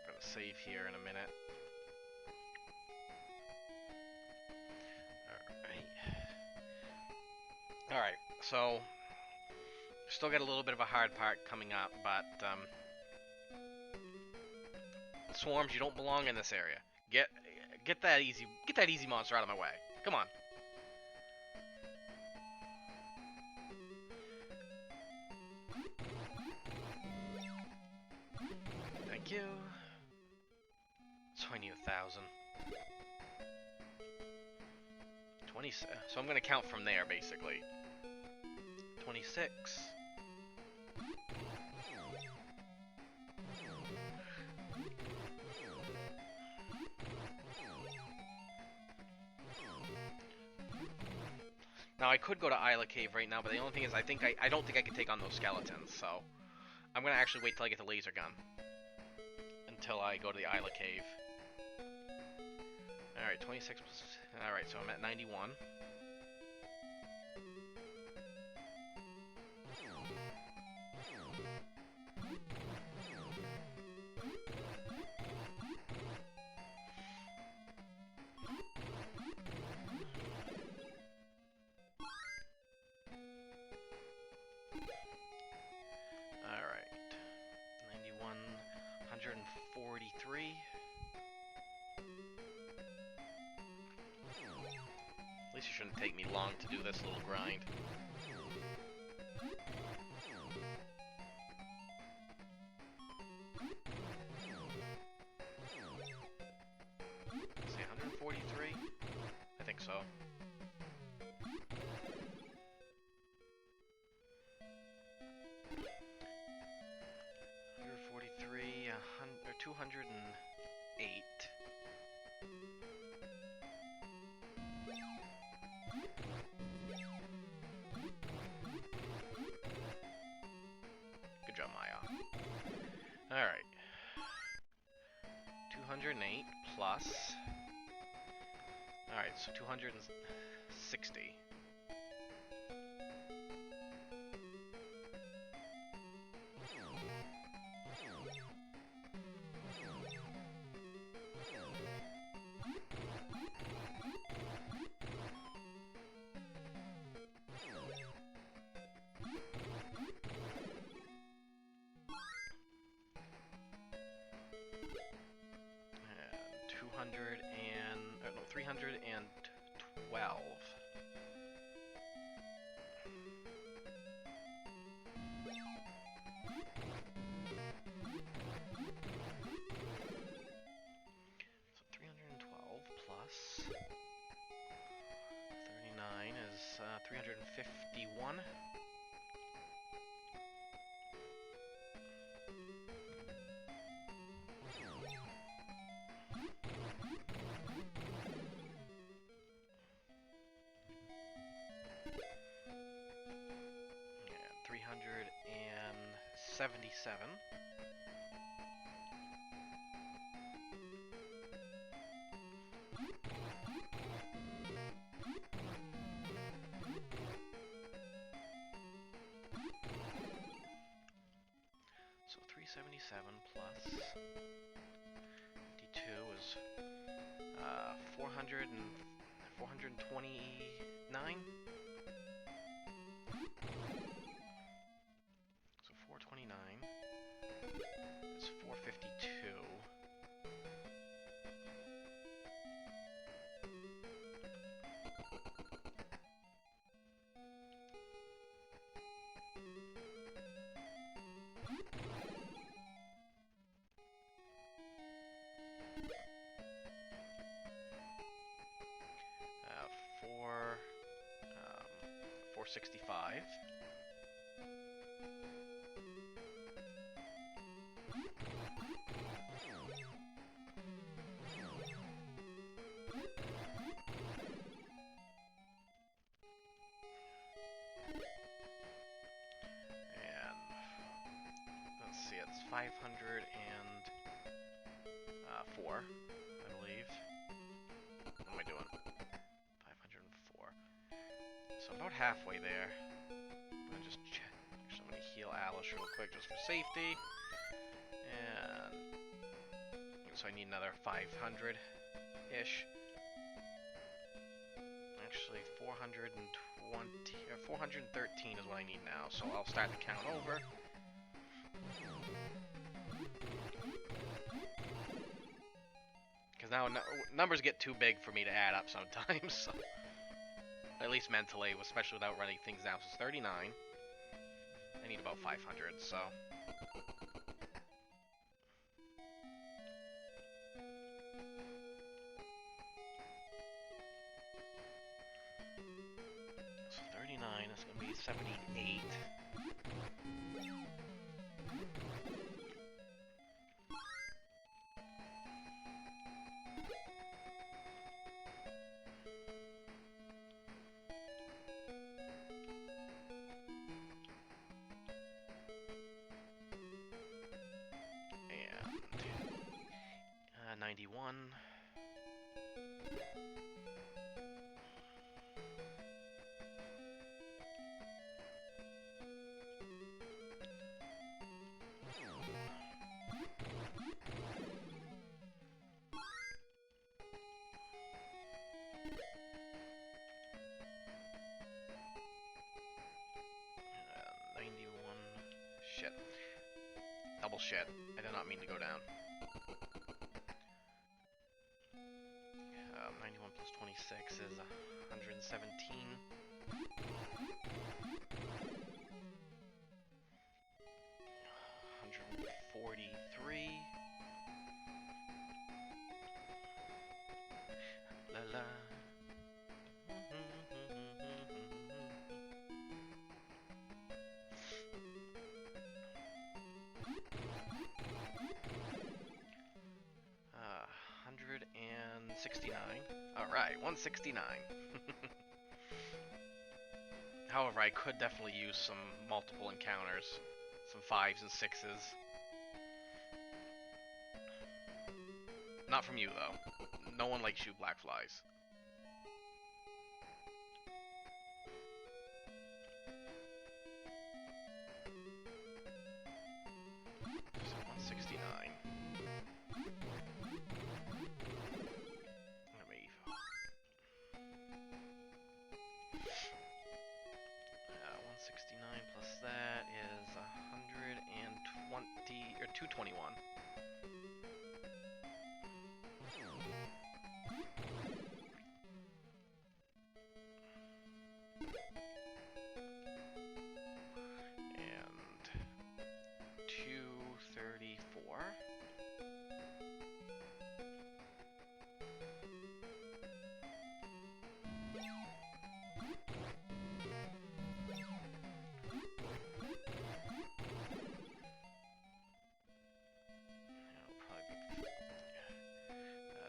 I'm gonna save here in a minute. Alright, so still got a little bit of a hard part coming up, but swarms, you don't belong in this area. Get that easy monster out of my way. Come on. Thank you. So I need 1,000. 26. So I'm gonna count from there, basically. 26. Now I could go to Isla Cave right now, but the only thing is I don't think I can take on those skeletons, so I'm gonna actually wait till I get the laser gun until I go to the Isla Cave. Alright, 26 plus... Alright, so I'm at 91. Alright. 91, 143. At least it shouldn't take me long to do this little grind. Let's see, 143? I think so. $143, 208. Good job, Maya. Alright. 208 plus... Alright, so 260. And 312. So 312 plus 39 is 351. And 377. So 377 plus 52 is 429. So 429 is 452. Four 465. And let's see, it's 504, I believe. What am I doing? 504. So about halfway there. I'm gonna just check. Actually, I'm gonna heal Alice real quick just for safety. And so I need another 500-ish. Actually, 420 or 413 is what I need now. So I'll start the count over. Because now numbers get too big for me to add up sometimes. So. At least mentally, especially without running things down. So it's 39. I need about 500, so... So 39 is going to be 78. 91. Shit. Double shit. I did not mean to go down. 91 plus 26 is 117. 143. La la. 169. Alright, 169. However, I could definitely use some multiple encounters. Some 5s and 6s. Not from you, though. No one likes you, black flies. So 169. Let me... 169 plus that is 120... or 221.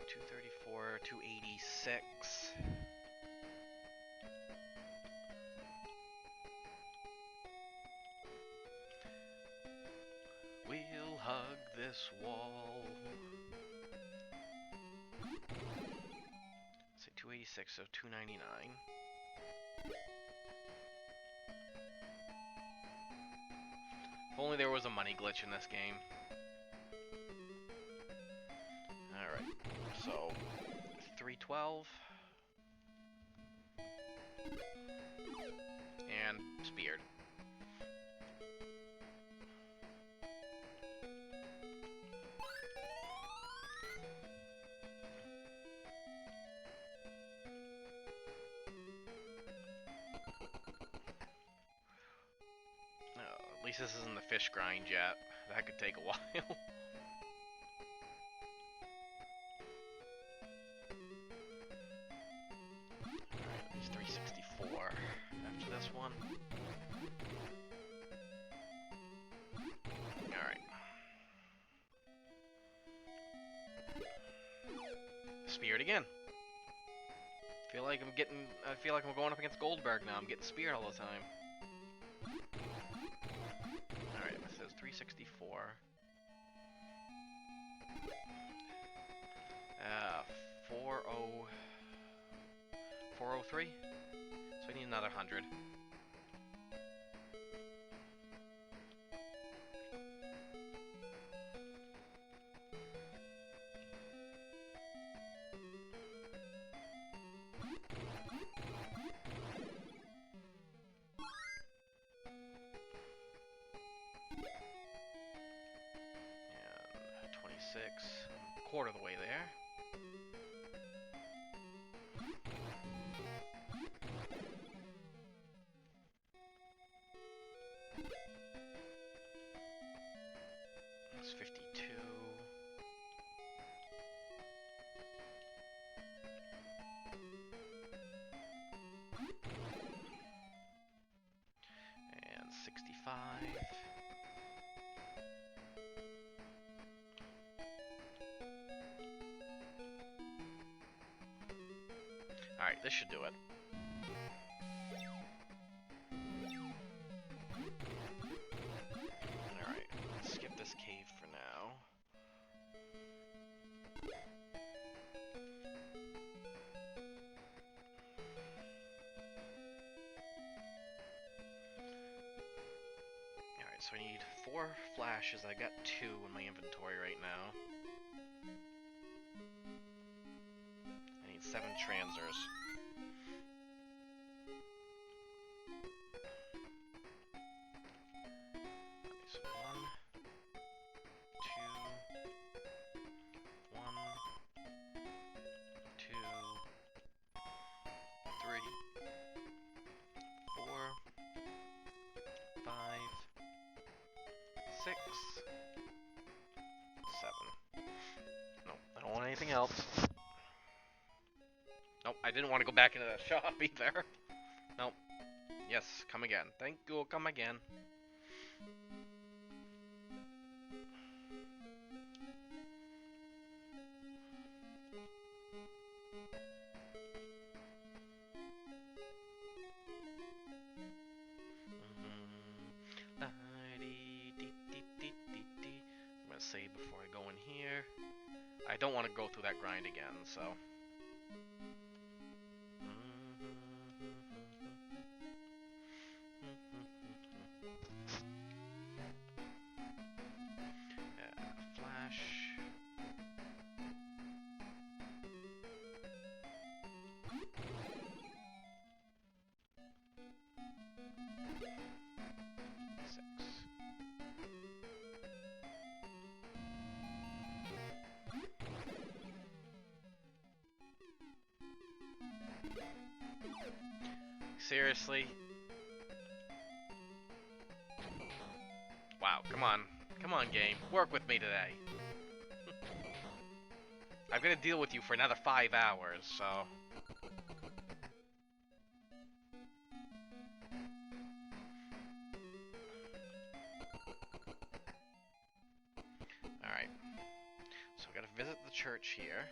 $234, $286. We'll hug this wall. Say 286, so 299. If only there was a money glitch in this game. Alright, so 312 and speared. At least this isn't the fish grind yet. That could take a while. Alright, at least 364 after this one. Alright. Speared again. I feel like I'm going up against Goldberg now. I'm getting speared all the time. Alright, it says 364. 403. So I need another 100. And 26. Quarter of the way there. That's 52. And 65. Alright, this should do it. Alright, skip this cave for now. so I need 4 flashes. I got 2 in my inventory right now. I need 7 transers. So 1, 2, 1, 2, 3, 4, 5, 6, 7. Nope, I don't want anything else. Nope, I didn't want to go back into that shop either. Nope. Yes, come again. Thank you, come again. I'm gonna save before I go in here. I don't want to go through that grind again, so. Flash. Seriously? Wow, come on. Come on, game. Work with me today. I'm gonna deal with you for another 5 hours, so... Alright. So we gotta visit the church here.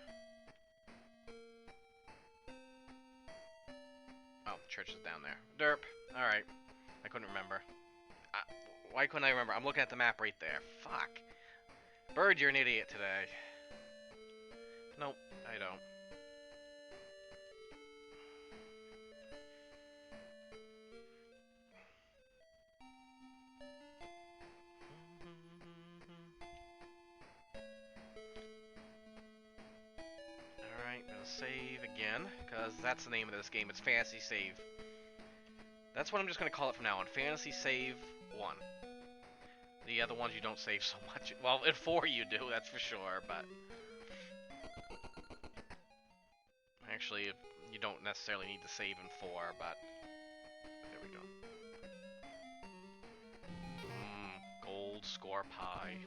Oh, the church is down there. Derp. Alright. I couldn't remember. Why couldn't I remember? I'm looking at the map right there. Fuck. Bird, you're an idiot today. Nope, I don't. Alright, gonna save again, because that's the name of this game. It's Fantasy Save. That's what I'm just gonna call it from now on. Fantasy Save 1. The other ones you don't save so much. Well, in 4 you do, that's for sure, but... Actually, you don't necessarily need to save in 4, but... There we go. Gold score pie.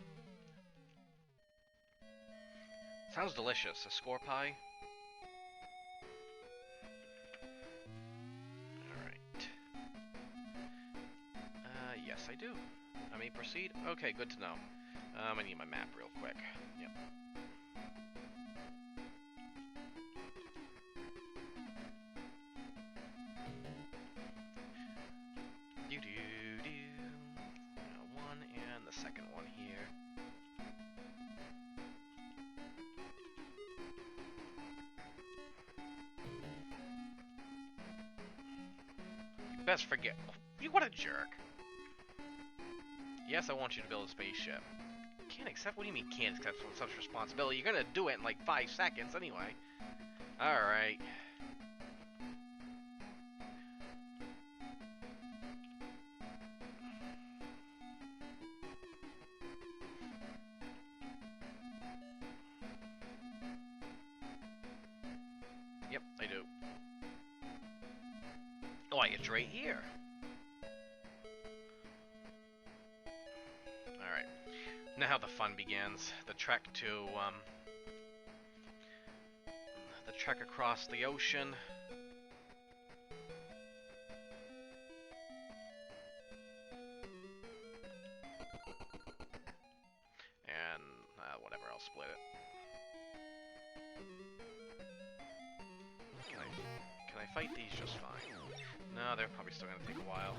Sounds delicious. A score pie? Alright. Yes I do. I may proceed? Okay, good to know. I need my map real quick. Yep. One and the second one here. You best forget. You what a jerk. Yes, I want you to build a spaceship. Can't accept? What do you mean can't accept such responsibility? You're gonna do it in like 5 seconds anyway. Alright. Yep, I do. Oh, it's right here. Alright. Now the fun begins. The trek to, the trek across the ocean. And, whatever, I'll split it. Can I fight these just fine? No, they're probably still gonna take a while.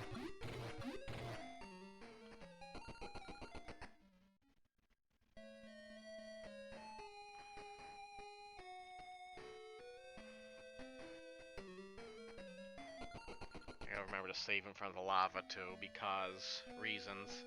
I gotta remember to save in front of the lava too, because reasons.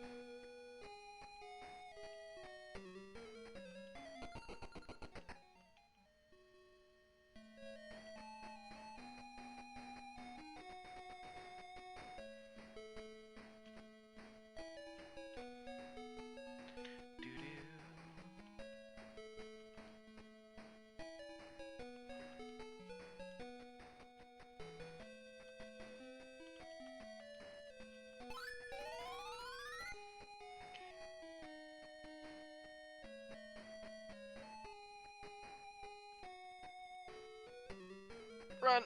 Run!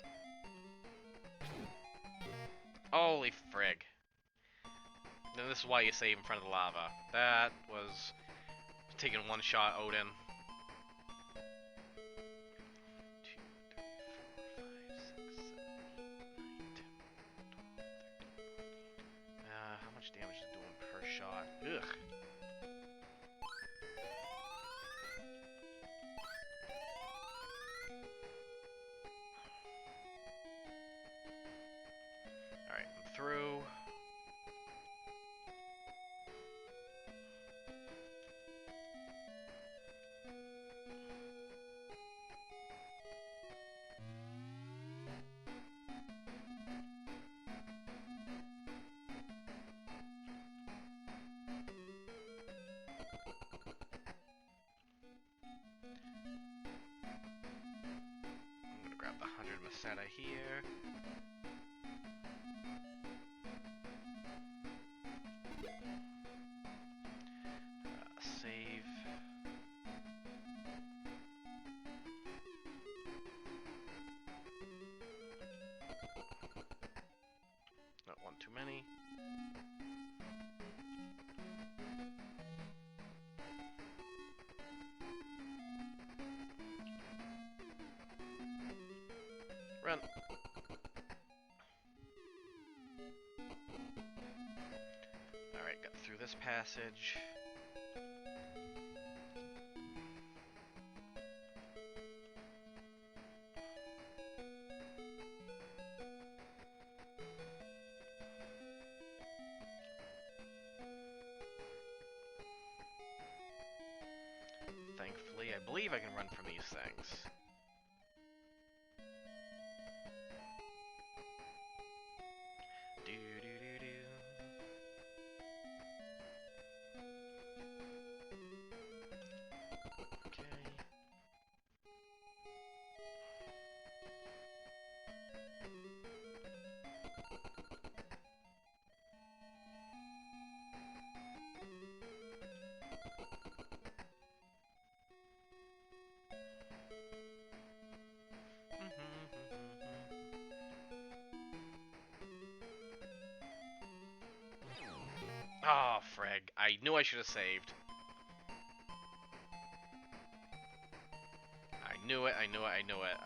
Holy frig. Then this is why you save in front of the lava. That was taking one shot, Odin. 2, 3, 4, 5, 6, 7, 8, 9, 10, 12, 13, 14. How much damage is it doing per shot? Ugh. Alright, I'm through. I'm gonna grab the 100 Masetta here. Save. Not one too many. Run. Alright, got through this passage. Thankfully, I believe I can run from these things. Oh, frig. I knew I should have saved. I knew it, I knew it, I knew it.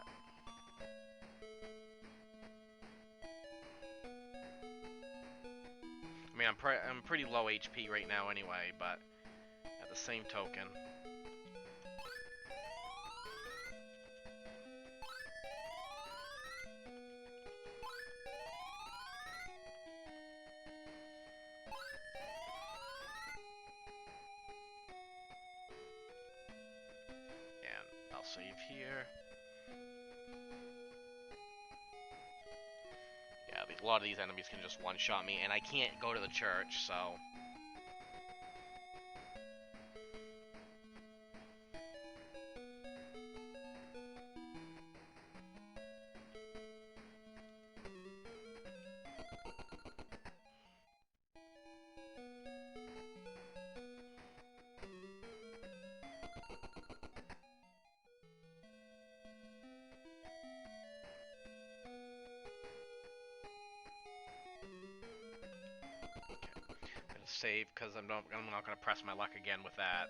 I mean, I'm pretty low HP right now anyway, but at the same token. I'll save here. Yeah, a lot of these enemies can just one-shot me, and I can't go to the church, so... Save because I'm not gonna press my luck again with that.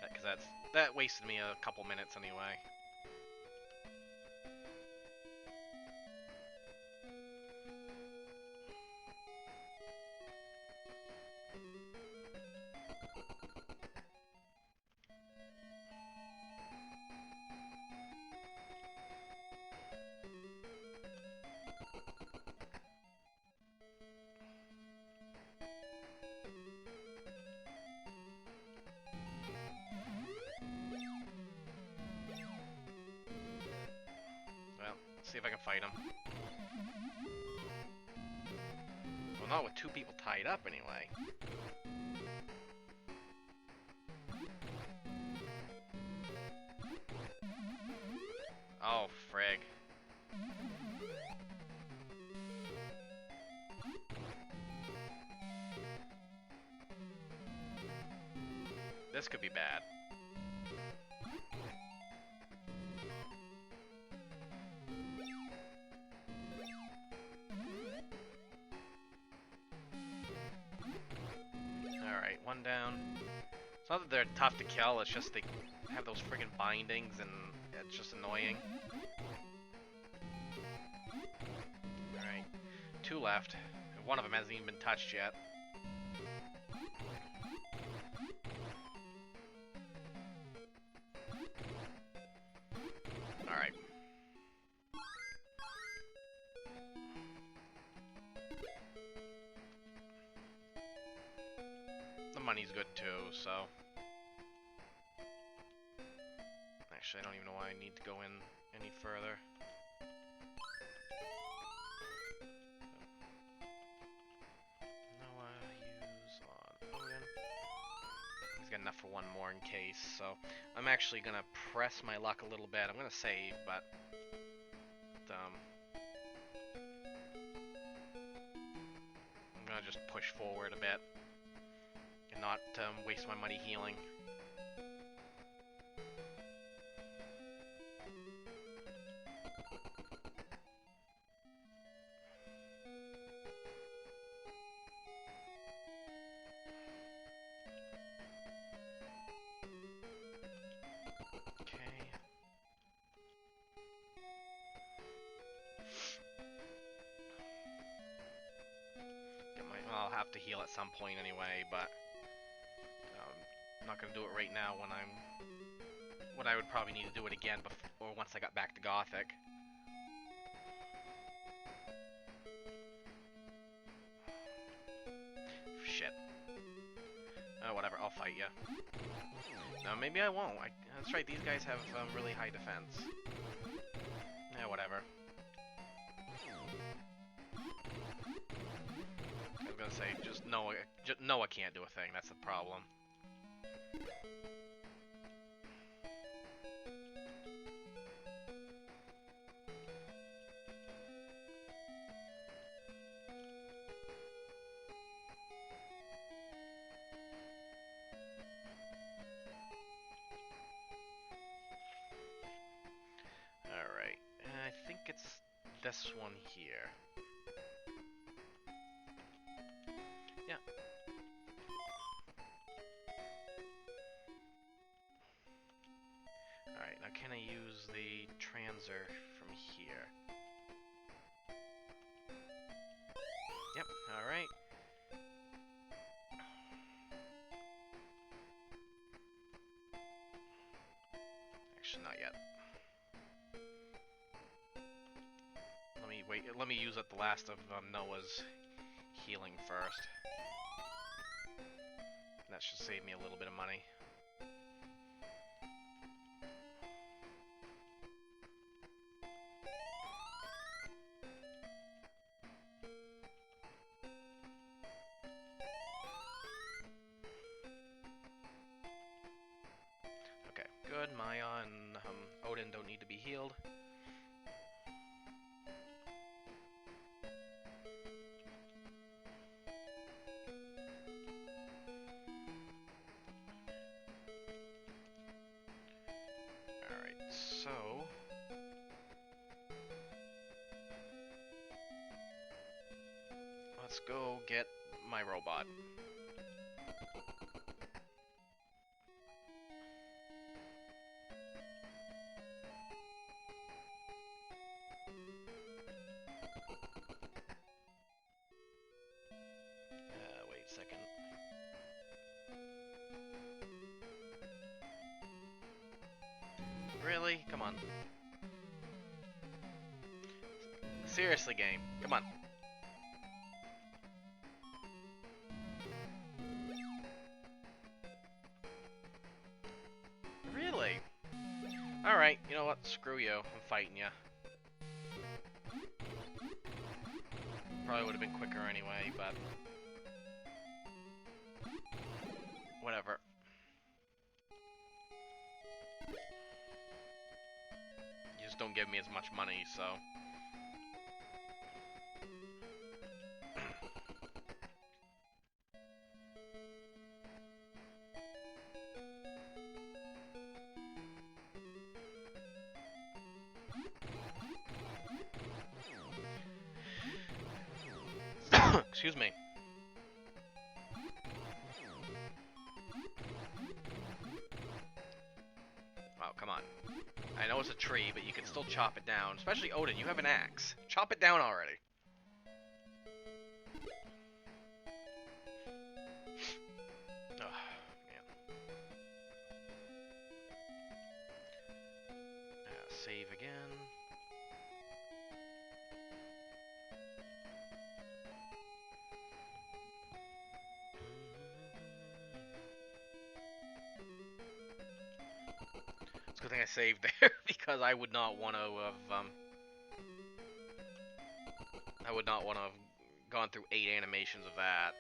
Because that wasted me a couple minutes anyway. See if I can fight him. Well, not with two people tied up, anyway. Oh, frig. This could be bad. one down. It's not that they're tough to kill, it's just they have those friggin' bindings and it's just annoying. Alright, 2 left. One of them hasn't even been touched yet. Alright. The money's good too, so... Actually, I don't even know why I need to go in any further. Use on Odin. He's got enough for one more in case, so I'm actually gonna press my luck a little bit. I'm gonna save, but I'm gonna just push forward a bit and not waste my money healing. I'll have to heal at some point anyway, but I'm not gonna do it right now when I would probably need to do it again before once I got back to Gothic. Shit. Oh, whatever. I'll fight you. No, maybe I won't. That's right. These guys have really high defense. Yeah, whatever. I was gonna say, just Noah can't do a thing, that's the problem. Alright, and I think it's this one here. Yeah. Alright, now can I use the transer from here? Yep, alright. Actually, not yet. Let me use up the last of Noah's healing first. That should save me a little bit of money. Okay, good. Maya and Odin don't need to be healed. So, let's go get my robot. Wait a second. Really? Come on. Seriously, game. Come on. Really? Alright, you know what? Screw you. I'm fighting you. Probably would have been quicker anyway, but... whatever. You just don't give me as much money, so... Excuse me. on. I know it's a tree, but you can still chop it down. Especially Odin, you have an axe. Chop it down already. Save again. It's a good thing I saved there because I would not want to have gone through 8 animations of that.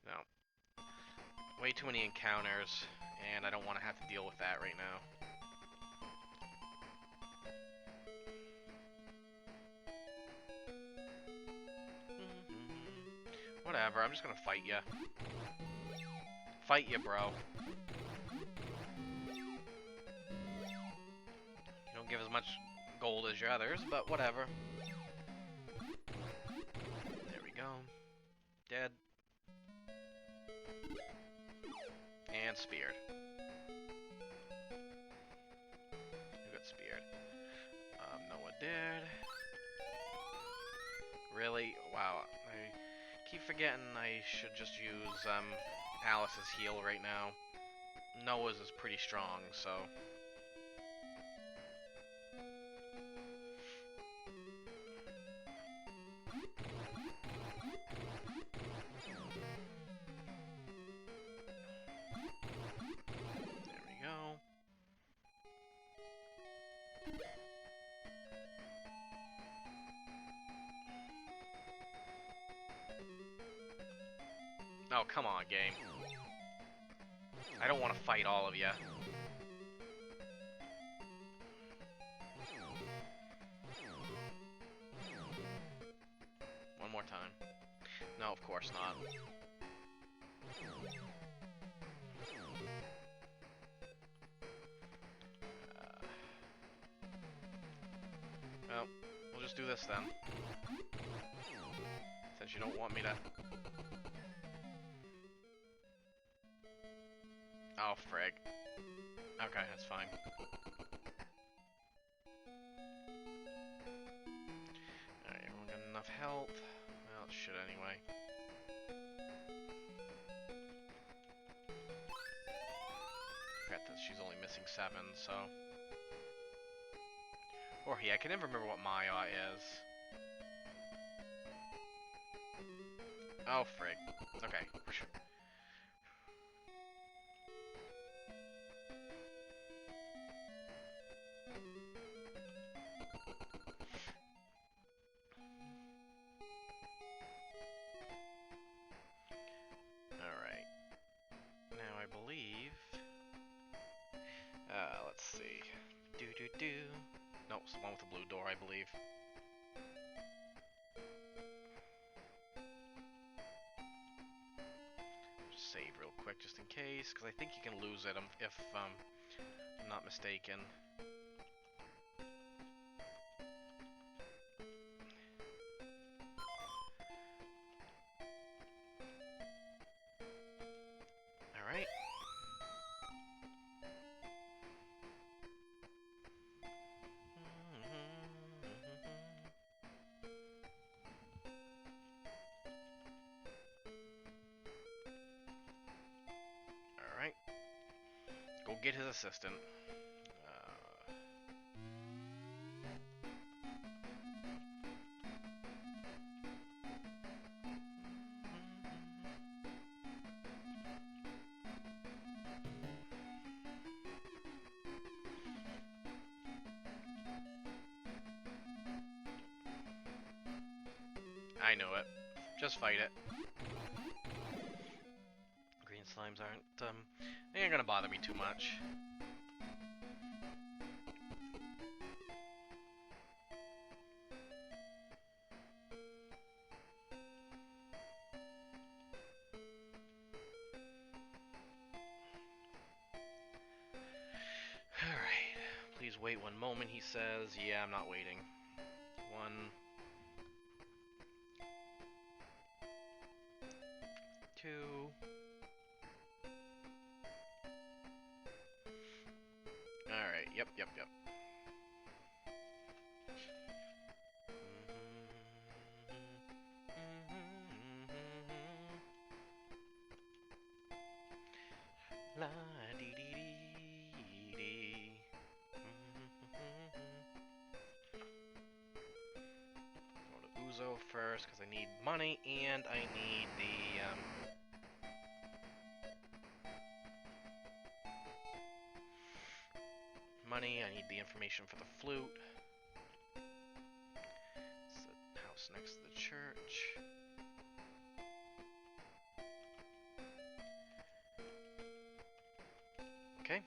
No. Way too many encounters, and I don't want to have to deal with that right now. Whatever, I'm just gonna fight ya. Fight ya, bro. You don't give as much gold as your others, but whatever. There we go. Dead. And speared. Who got speared? Noah did. Really? Wow. I keep forgetting I should just use Alice's heal right now. Noah's is pretty strong, so... There we go. Oh, come on, game. I don't want to fight all of you. One more time. No, of course not. Well, we'll just do this then. Since you don't want me to... Oh, frig. Okay, that's fine. Alright, everyone got enough health? Well, it should anyway. Forgot that she's only missing 7, so... Or yeah, I can never remember what Maya is. Oh, frig. Okay. Alright. Now I believe... let's see. Do-do-do. No, it's the one with the blue door, I believe. Just save real quick, just in case, because I think you can lose it if I'm not mistaken. Alright. Alright. Go get his assistant. I knew it. Just fight it. Green slimes aren't, they ain't gonna bother me too much. Alright. Please wait 1 moment, he says. Yeah, I'm not waiting. 1... 2... Yep. La dee dee dee dee. Go to Uzo first because I need money and I need the money. I need the information for the flute. It's the house next to the church. Okay.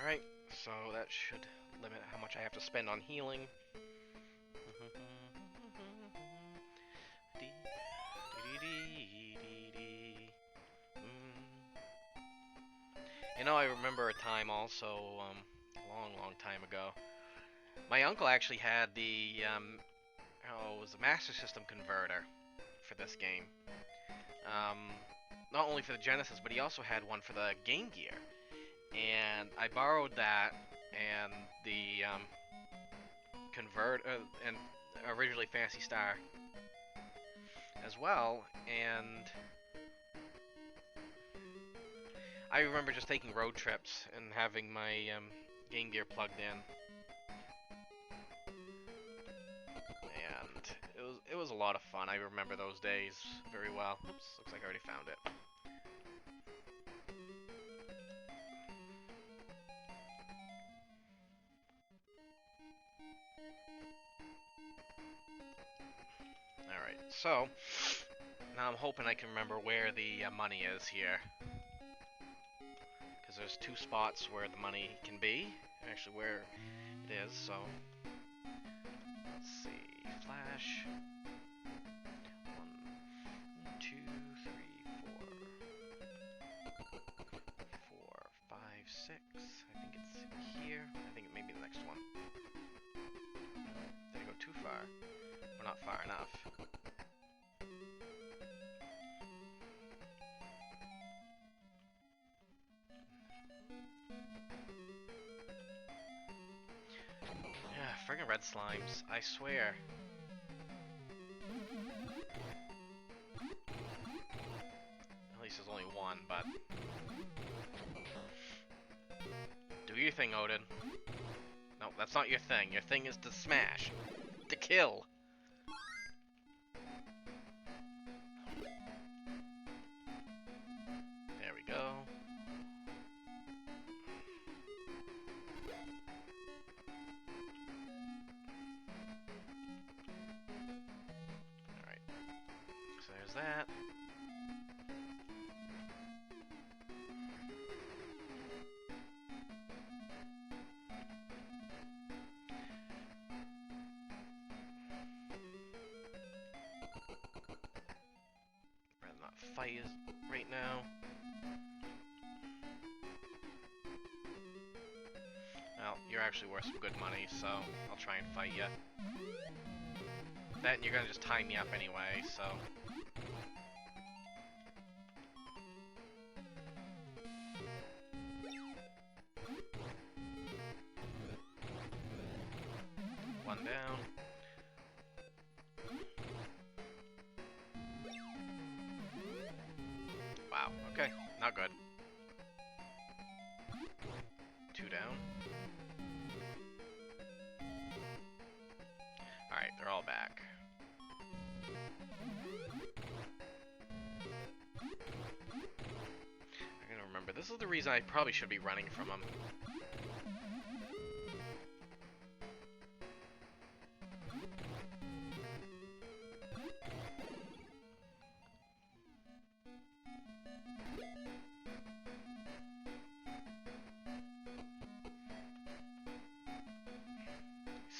Alright, so that should limit how much I have to spend on healing. You know, I remember a time also, a long time ago. My uncle actually had the, it was a Master System converter for this game. Not only for the Genesis, but he also had one for the Game Gear. And I borrowed that and the and originally Phantasy Star as well, and I remember just taking road trips and having my Game Gear plugged in, and it was a lot of fun. I remember those days very well. Oops, looks like I already found it. Alright, so now I'm hoping I can remember where the money is here. Because there's two spots where the money can be, actually where it is, so let's see. Flash. 1, 2, 3, 4, 5, 6. I think it's here. I think it may be the next one. Did I go too far? Or not far enough? Yeah, friggin' red slimes. I swear. At least there's only one, but... Do your thing, Odin. No, that's not your thing. Your thing is to smash. To kill. There we go. Alright. So there's that. Rather not fight right now. Well, you're actually worth some good money, so I'll try and fight you. That and you're gonna just tie me up anyway, so... One down. Wow, okay, not good. 2 down. Alright, they're all back. I'm gonna remember, this is the reason I probably should be running from them.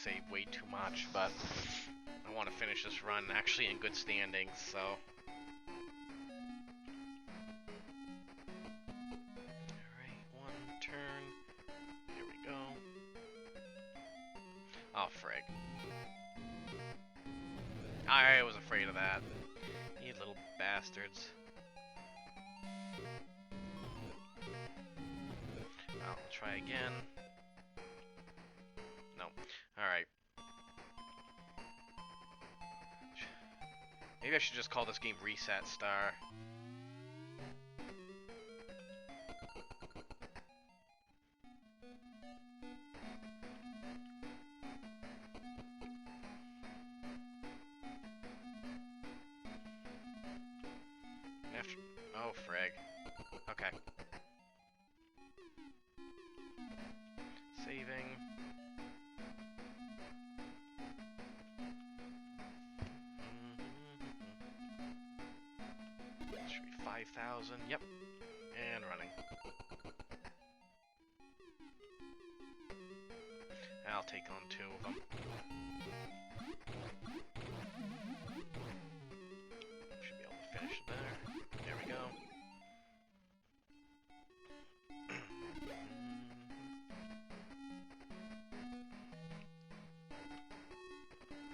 save way too much, but I want to finish this run actually in good standing, so... Alright, one turn. Here we go. Oh, frig. I was afraid of that. You little bastards. I'll try again. No. Alright. Maybe I should just call this game Reset Star. Oh, frag. Okay. Saving. Should be 5,000. Yep. And running. I'll take on 2 of them. Should be able to finish it there. There we go.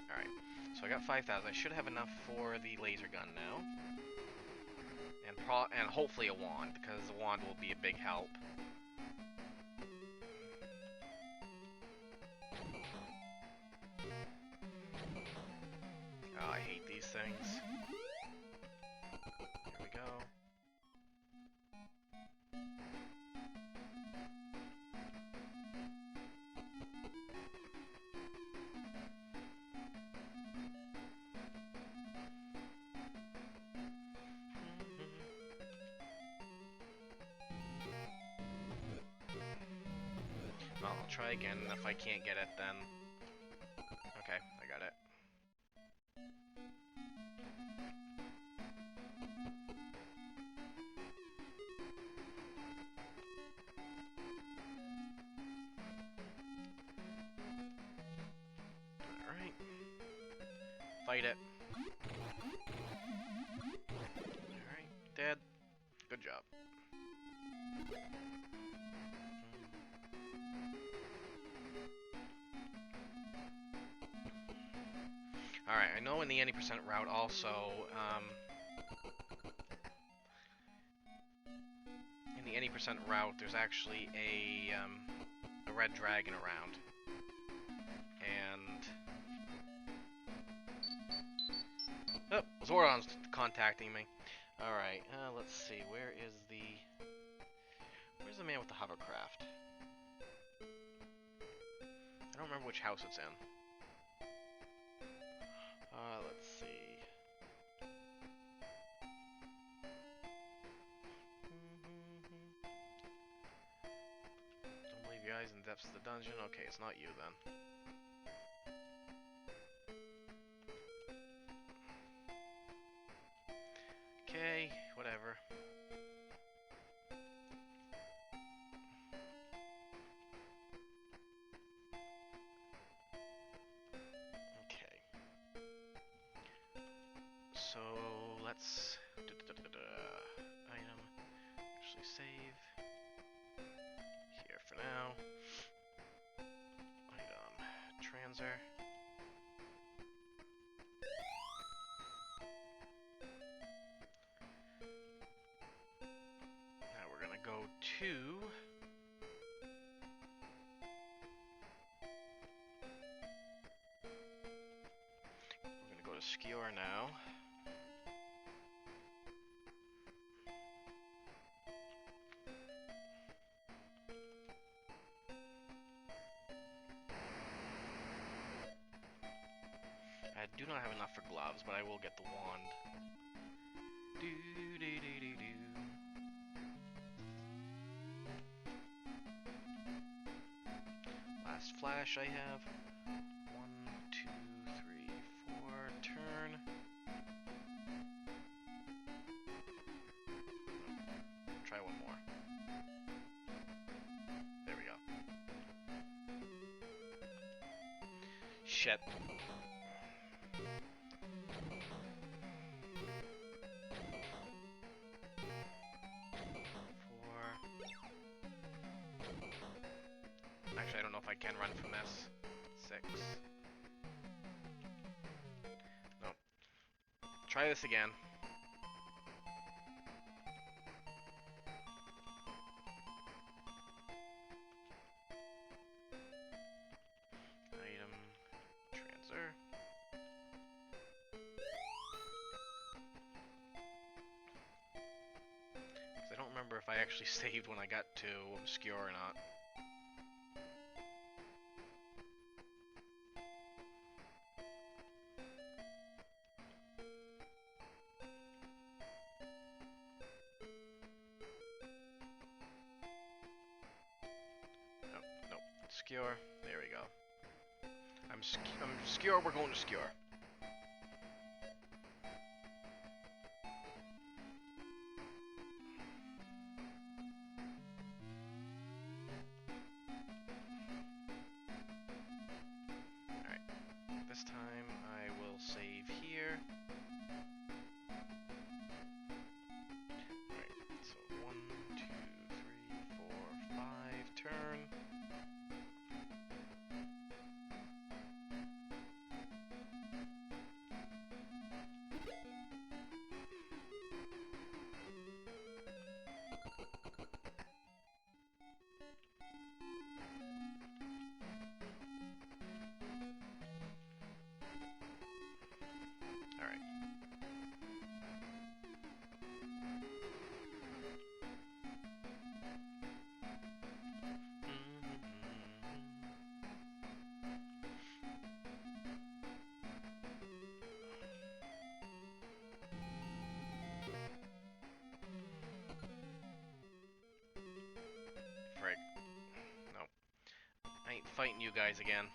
Alright, so I got 5,000. I should have enough for the laser gun now. And hopefully a wand, because the wand will be a big help. Oh, I hate these things. Here we go. Well, I'll try again, and if I can't get it, then... Okay, I got it. Alright. Fight it. Alright, dead. Good job. Alright, I know in the 80% route also, in the 80% route, there's actually a red dragon around. And... Oh, Zordon's contacting me. Alright, let's see, where's the man with the hovercraft? I don't remember which house it's in. Let's see. Don't believe your eyes in the depths of the dungeon. Okay, it's not you then. Okay, whatever. So let's item, actually save here for now. Item transer. Now we're gonna go to Skewer now. I do not have enough for gloves, but I will get the wand. Last flash I have. 1, 2, 3, 4. Turn. Try one more. There we go. shit. 4. Actually, I don't know if I can run from this. 6. No. Try this again. Item. Transfer. I don't remember if I actually saved when I got to Obscure or not. Nope. Obscure. There we go. I'm Obscure, we're going to Skewer. Alright. This time I will save here. Alright, so 1, 2, 3, 4, 5, turn. Alright. Frick. Nope. I ain't fighting you guys again.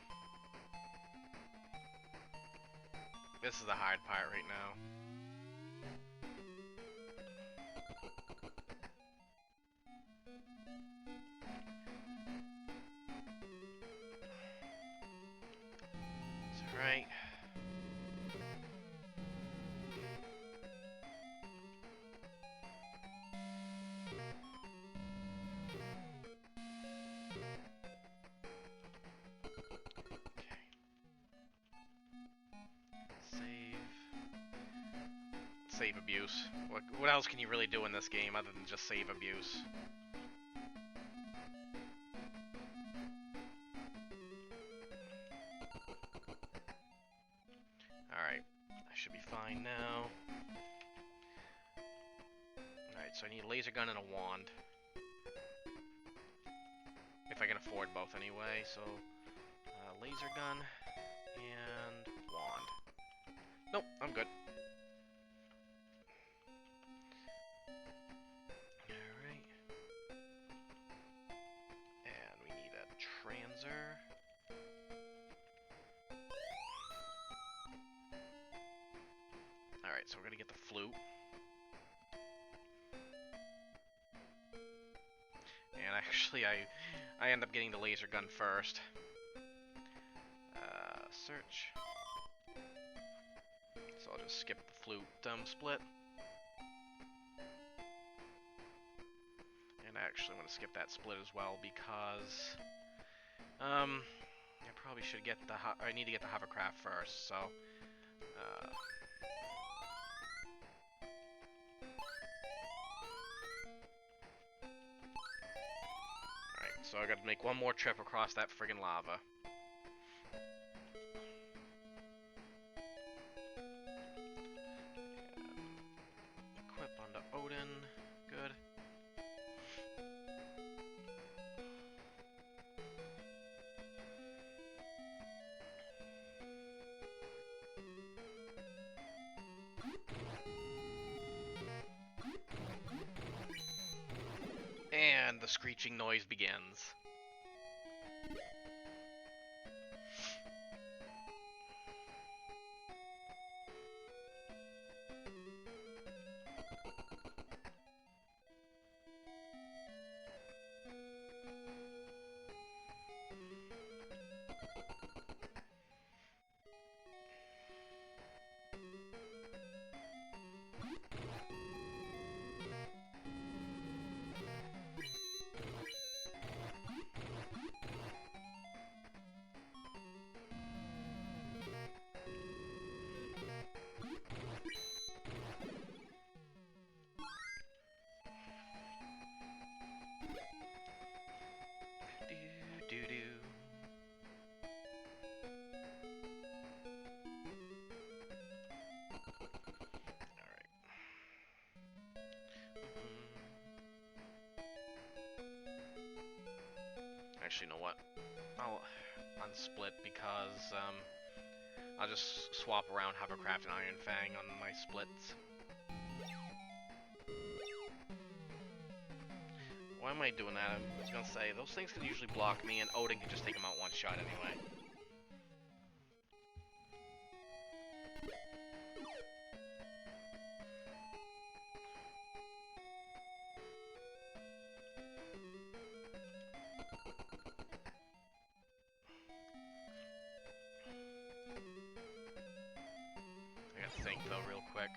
This is the hard part right now. It's alright. Save abuse. What else can you really do in this game other than just save abuse? Alright, I should be fine now. Alright, so I need a laser gun and a wand. If I can afford both anyway, so laser gun and wand. Nope, I'm good. Alright. And we need a transer. Alright, so we're gonna get the flute. And actually, I end up getting the laser gun first. Search. So I'll just skip the flute split. And actually, I'm gonna skip that split as well because I probably should get the I need to get the hovercraft first. So. So I gotta make one more trip across that friggin' lava. And equip onto Odin. Good. And the screeching noise begins. Actually, you know what? I'll unsplit because I'll just swap around Hovercraft and Iron Fang on my splits. Why am I doing that? I was gonna say, those things can usually block me, and Odin can just take them out one shot anyway. I gotta think, though, real quick.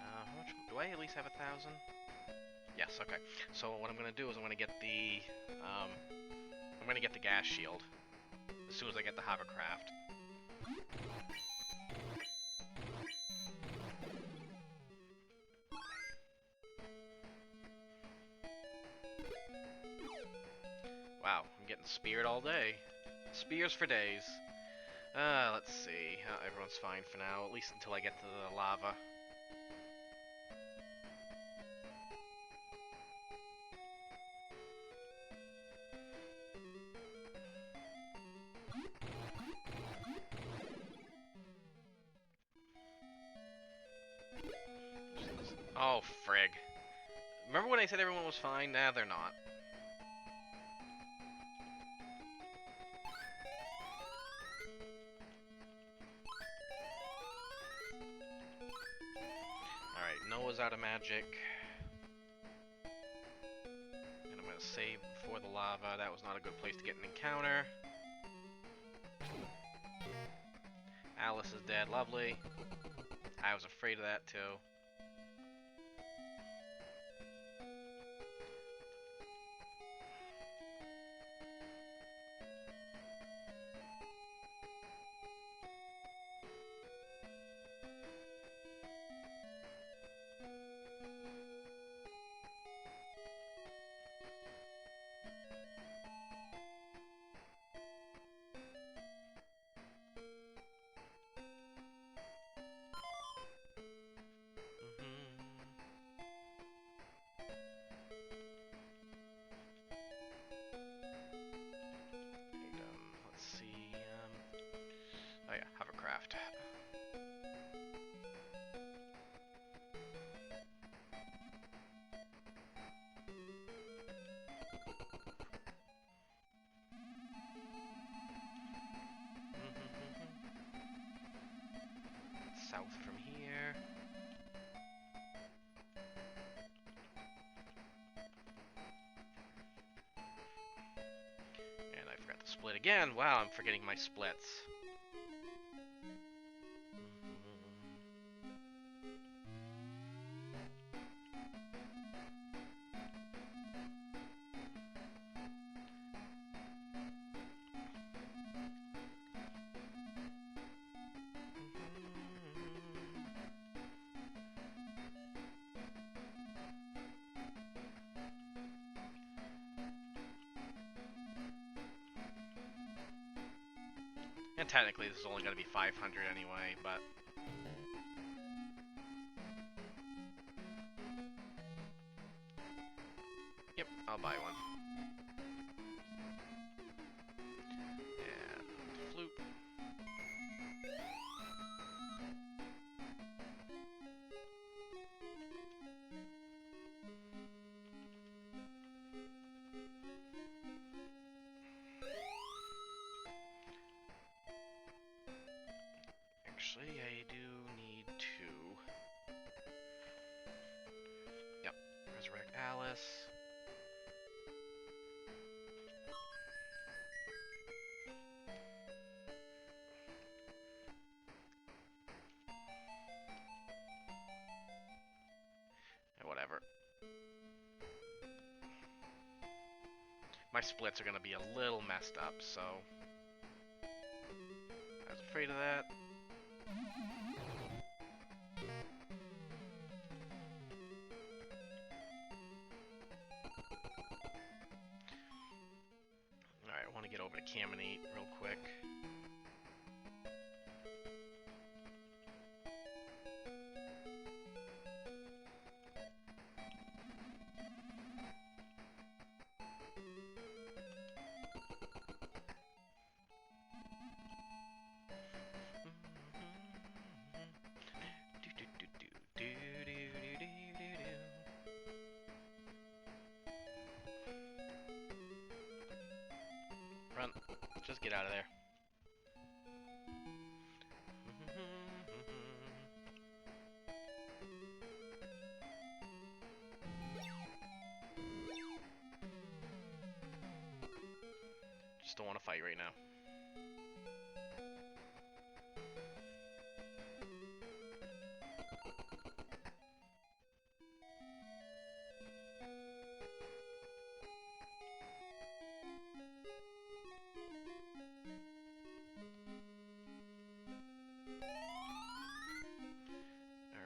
How much? Do I at least have 1,000? Yes, okay. So what I'm gonna do is I'm gonna get the gas shield as soon as I get the Hovercraft. Wow, I'm getting speared all day. Spears for days. Let's see. Everyone's fine for now, at least until I get to the lava. Oh, frig. Remember when I said everyone was fine? Nah, they're not. Alright, Noah's out of magic. And I'm gonna save before the lava. That was not a good place to get an encounter. Alice is dead. Lovely. I was afraid of that, too. Oh yeah, Hovercraft. South from here. And I forgot to split again. Wow, I'm forgetting my splits. And technically this is only going to be 500 anyway, but... Yep, I'll buy one. And flute. Actually, I do need to... Yep, resurrect Alice. And whatever. My splits are going to be a little messed up, so... I was afraid of that. Alright, I want to get over over to Cam and eat real quick. Run. Just get out of there. Just don't want to fight right now.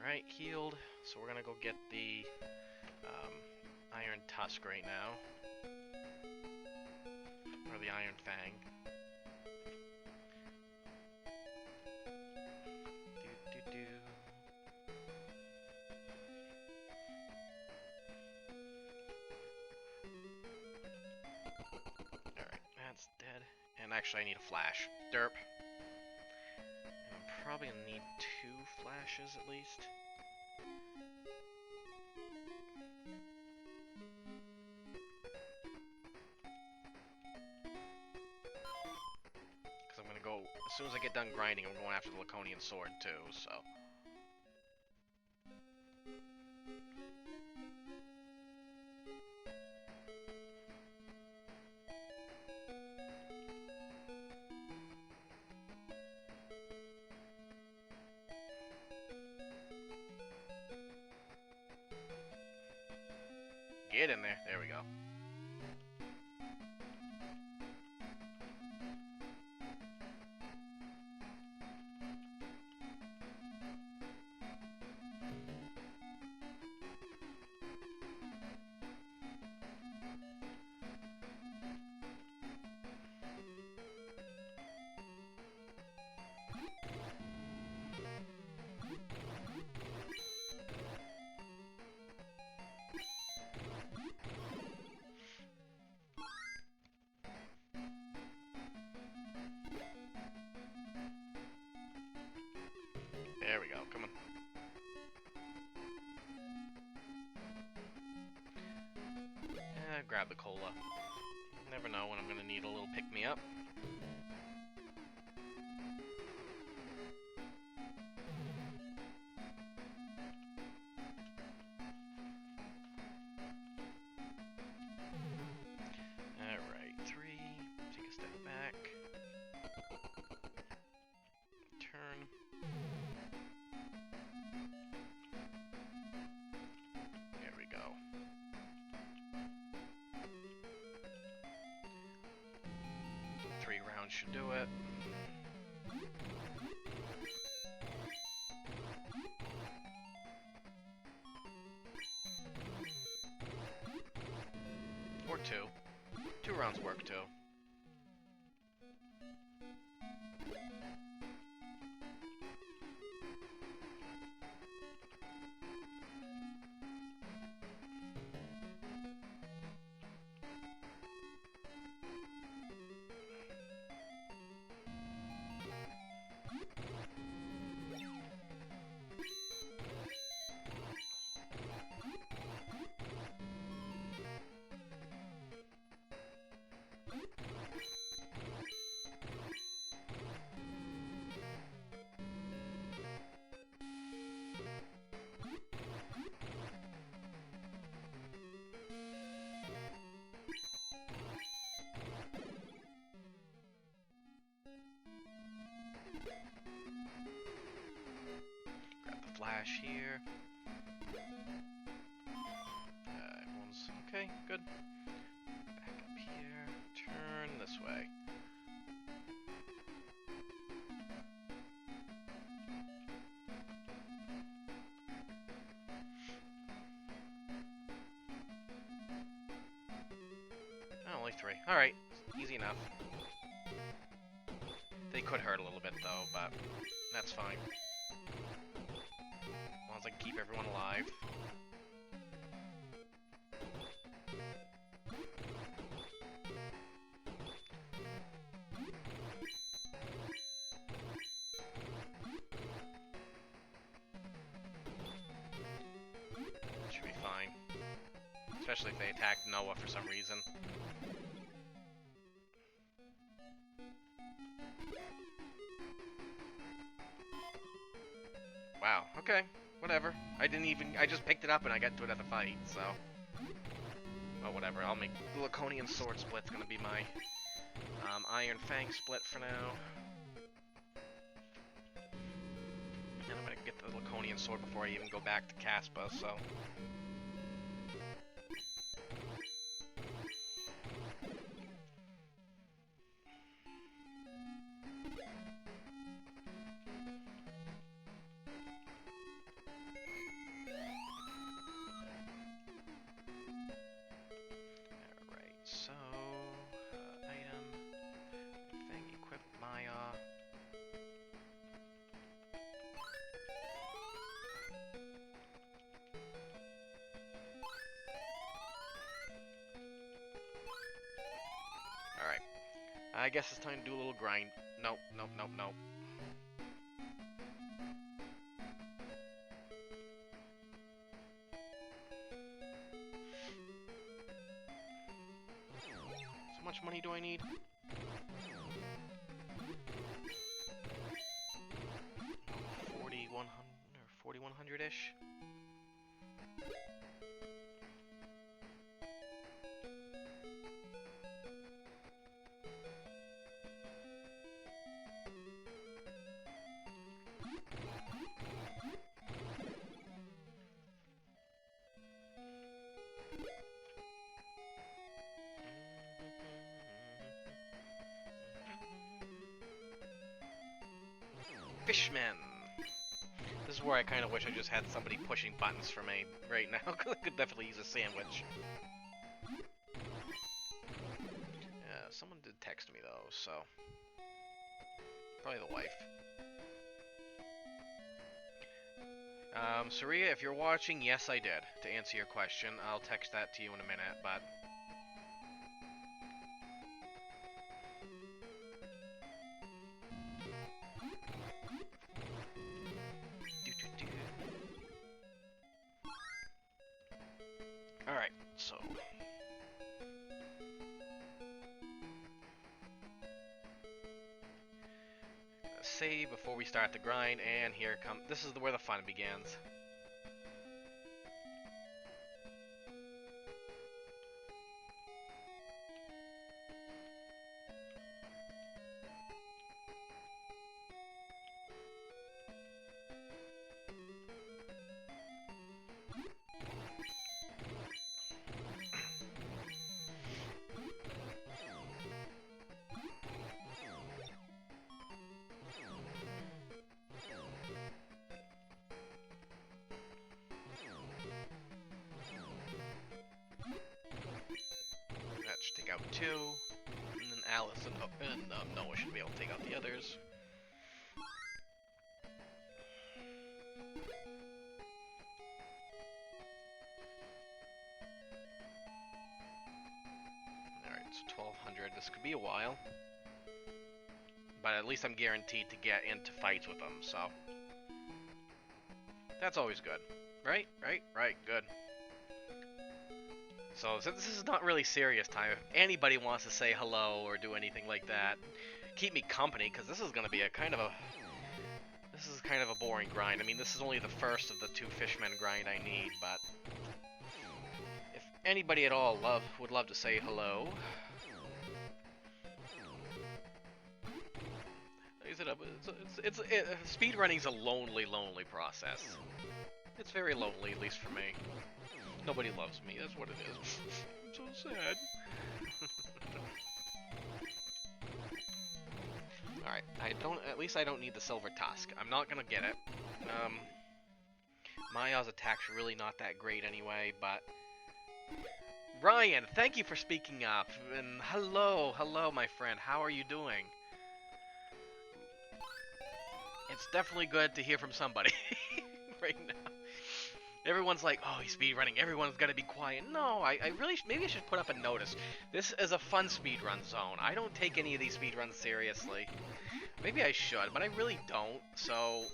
Alright, healed. So we're gonna go get the Iron Tusk right now. Or the Iron Fang. Alright, that's dead. And actually I need a flash. Derp. And I'm probably gonna need 2 flashes at least. Because I'm gonna go, as soon as I get done grinding, I'm going after the Laconian Sword too, so. Get in there. There we go. There we go, come on. Grab the cola. Never know when I'm gonna need a little pick-me-up. Alright, 3. Take a step back. Turn. There we go. Should do it. Or 2. 2 rounds work too. Flash here. Everyone's okay, good. Back up here. Turn this way. Oh, only 3. Alright, easy enough. could hurt a little bit though, but that's fine. As long as I can keep everyone alive. Should be fine. Especially if they attack Noah for some reason. Wow, okay, whatever. I just picked it up and I got into another fight, so. Oh, whatever, I'll make the Laconian Sword Split's gonna be my Iron Fang Split for now. And I'm gonna get the Laconian Sword before I even go back to Caspa, so. Alright. I guess it's time to do a little grind. Nope, nope, nope, nope. So much money do I need? 4,100-ish? Fishman! This is where I kind of wish I just had somebody pushing buttons for me right now, because I could definitely use a sandwich. Someone did text me though, so... Probably the wife. Saria, if you're watching, yes I did, to answer your question. I'll text that to you in a minute, but... Alright, so... Save before we start the grind, and here comes... This is where the fun begins. Should take out 2, and then Alice and Noah should be able to take out the others. Alright, so 1,200. This could be a while. But at least I'm guaranteed to get into fights with them, so... That's always good. Right, good. So, since this is not really serious time, if anybody wants to say hello or do anything like that, keep me company, because this is going to be a kind of a boring grind. I mean, this is only the first of the 2 fishmen grind I need, but if anybody at all would love to say hello, speedrunning's a lonely process. It's very lonely, at least for me. Nobody loves me, that's what it is. I'm so sad. Alright, at least I don't need the Silver Tusk. I'm not gonna get it. Maya's attack's really not that great anyway, but... Ryan, thank you for speaking up, and hello, my friend, how are you doing? It's definitely good to hear from somebody right now. Everyone's like, oh, he's speedrunning. Everyone's got to be quiet. No, I really, maybe I should put up a notice. This is a fun speedrun zone. I don't take any of these speedruns seriously. Maybe I should, but I really don't. So,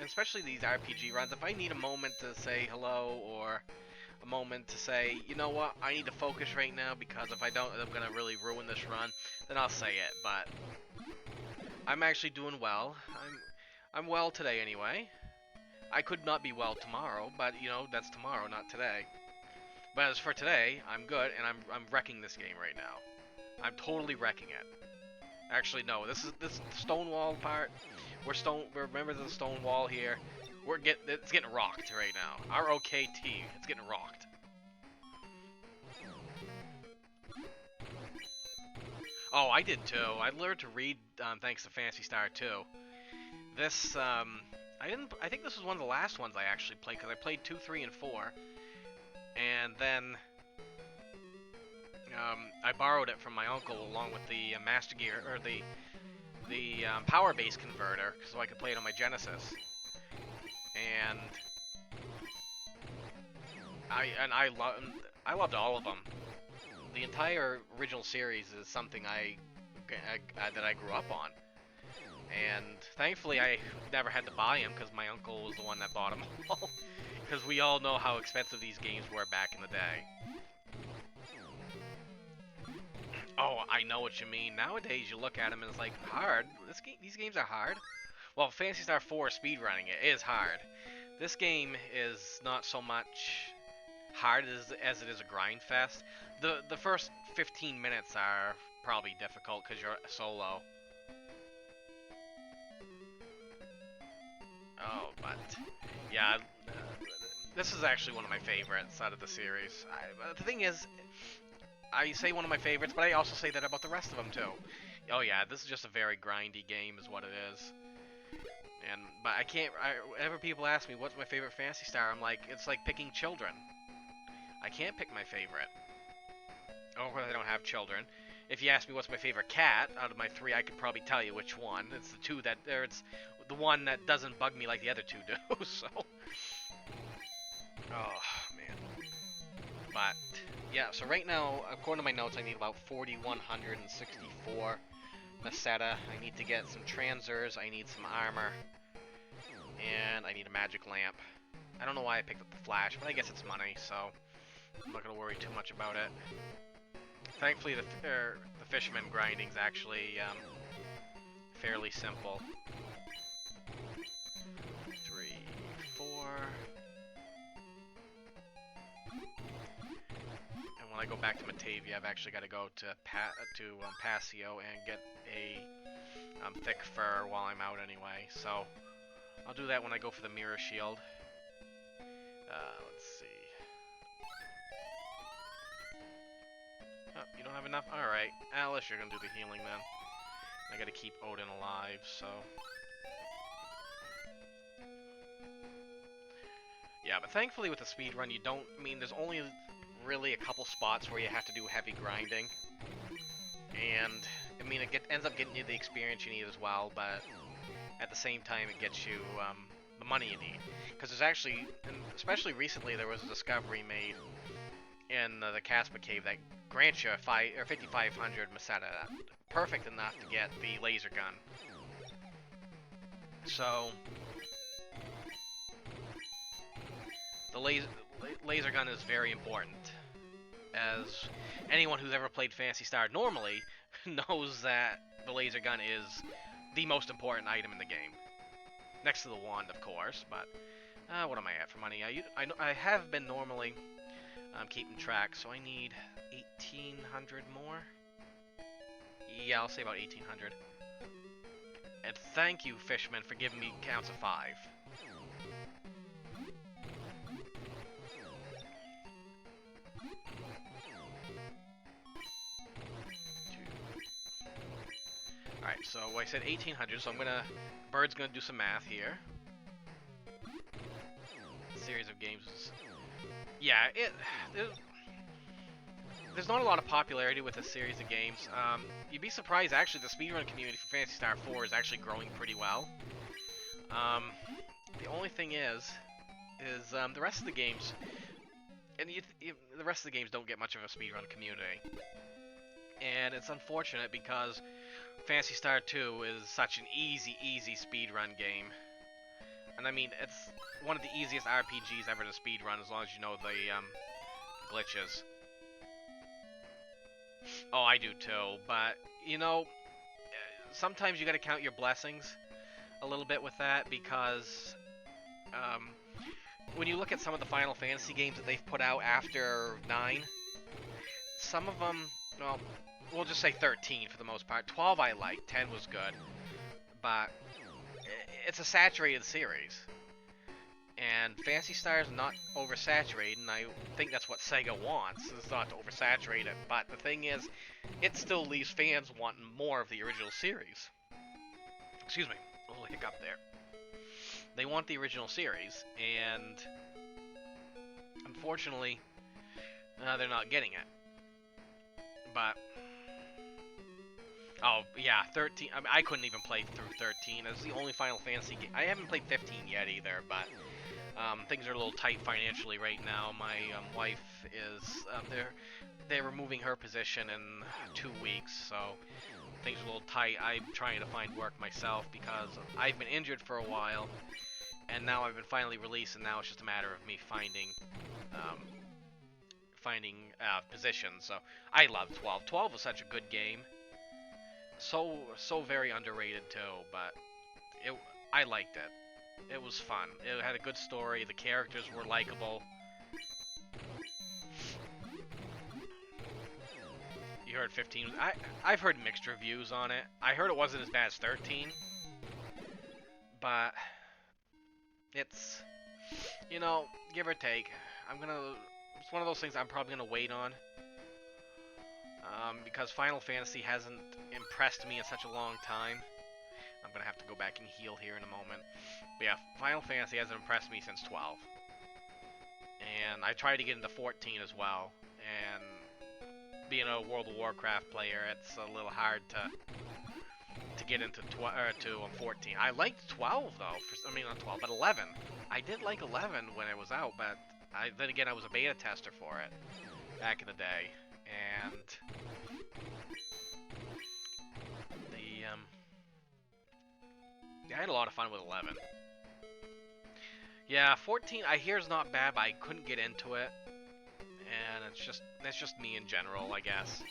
especially these RPG runs, if I need a moment to say hello or a moment to say, you know what, I need to focus right now because if I don't, I'm going to really ruin this run, then I'll say it. But I'm actually doing well. I'm well today anyway. I could not be well tomorrow, but you know, that's tomorrow, not today. But as for today, I'm good, and I'm wrecking this game right now. I'm totally wrecking it. Actually, no, this stone wall part. We're members of the stone wall here. It's getting rocked right now. ROKT, it's getting rocked. Oh, I did too. I learned to read thanks to Phantasy Star too. This I think this was one of the last ones I actually played because I played 2, 3, and 4, and then I borrowed it from my uncle along with the Master Gear or the power base converter so I could play it on my Genesis. And I loved all of them. The entire original series is something that I grew up on. And thankfully, I never had to buy them because my uncle was the one that bought them all. Because we all know how expensive these games were back in the day. Oh, I know what you mean. Nowadays, you look at them and it's like, hard? These games are hard? Well, Phantasy Star 4 speedrunning it is hard. This game is not so much hard as it is a grind fest. The first 15 minutes are probably difficult because you're solo. Oh, but yeah, this is actually one of my favorites out of the series. The thing is, I say one of my favorites, but I also say that about the rest of them too. Oh yeah, this is just a very grindy game, is what it is. But I can't. Whenever people ask me what's my favorite Phantasy Star, I'm like, it's like picking children. I can't pick my favorite. Oh, well, I don't have children. If you ask me what's my favorite cat out of my 3, I could probably tell you which one. It's the two that, or it's the one that doesn't bug me like the other two do. So, oh man. But yeah, so right now, according to my notes, I need about 4,164 Meseta. I need to get some transers. I need some armor, and I need a magic lamp. I don't know why I picked up the flash, but I guess it's money, so I'm not gonna worry too much about it. Thankfully, the fisherman grinding is actually fairly simple. 3, 4. And when I go back to Matavia, I've actually got to go to Passio and get a thick fur while I'm out anyway. So I'll do that when I go for the mirror shield. Let's see. Oh, you don't have enough? Alright. Alice, you're gonna do the healing then. I gotta keep Odin alive, so... Yeah, but thankfully with the speedrun, you don't... I mean, there's only really a couple spots where you have to do heavy grinding. And, I mean, it ends up getting you the experience you need as well, but at the same time, it gets you the money you need. Because there's actually, and especially recently, there was a discovery made in the Caspa Cave that grants you 5,500 Meseta. Perfect enough to get the laser gun. So, the laser gun is very important. As anyone who's ever played Phantasy Star normally knows that the laser gun is the most important item in the game. Next to the wand, of course, but what am I at for money? I have been normally keeping track, so I need 1,800 more. Yeah, I'll say about 1,800. And thank you, Fishman, for giving me counts of 5. Alright, so I said 1,800, so Bird's gonna do some math here. Series of games. Yeah, there's not a lot of popularity with this series of games. You'd be surprised, actually, the speedrun community for Phantasy Star 4 is actually growing pretty well. Um, the only thing is the rest of the games, and the rest of the games don't get much of a speedrun community, and it's unfortunate because Phantasy Star 2 is such an easy speedrun game, and I mean it's one of the easiest RPGs ever to speedrun as long as you know the glitches. Oh, I do too, but you know, sometimes you got to count your blessings a little bit with that because um, when you look at some of the Final Fantasy games that they've put out after 9, some of them, well, we'll just say 13 for the most part. 12 I liked, 10 was good, but it's a saturated series. And Phantasy Star is not oversaturated, and I think that's what Sega wants, is not to oversaturate it. But the thing is, it still leaves fans wanting more of the original series. Excuse me, a little hiccup there. They want the original series, and unfortunately, they're not getting it. But oh yeah, 13. I mean, I couldn't even play through 13. It's the only Final Fantasy game. I haven't played 15 yet either, but things are a little tight financially right now. My wife is they're removing her position in 2 weeks, so things are a little tight. I'm trying to find work myself because I've been injured for a while, and now I've been finally released, and now it's just a matter of me finding positions. So I love 12. 12 was such a good game. So very underrated too, but I liked it. It was fun. It had a good story. The characters were likable. You heard 15. I've heard mixed reviews on it. I heard it wasn't as bad as 13, but it's, you know, give or take. It's one of those things I'm probably gonna wait on. Because Final Fantasy hasn't impressed me in such a long time. I'm gonna have to go back and heal here in a moment. But yeah, Final Fantasy hasn't impressed me since 12. And I tried to get into 14 as well. And being a World of Warcraft player, it's a little hard to get into 14. I liked 12 though. I mean not 12, but 11. I did like 11 when it was out, but then again I was a beta tester for it back in the day. And I had a lot of fun with 11. Yeah, 14 I hear is not bad, but I couldn't get into it. And that's just me in general, I guess.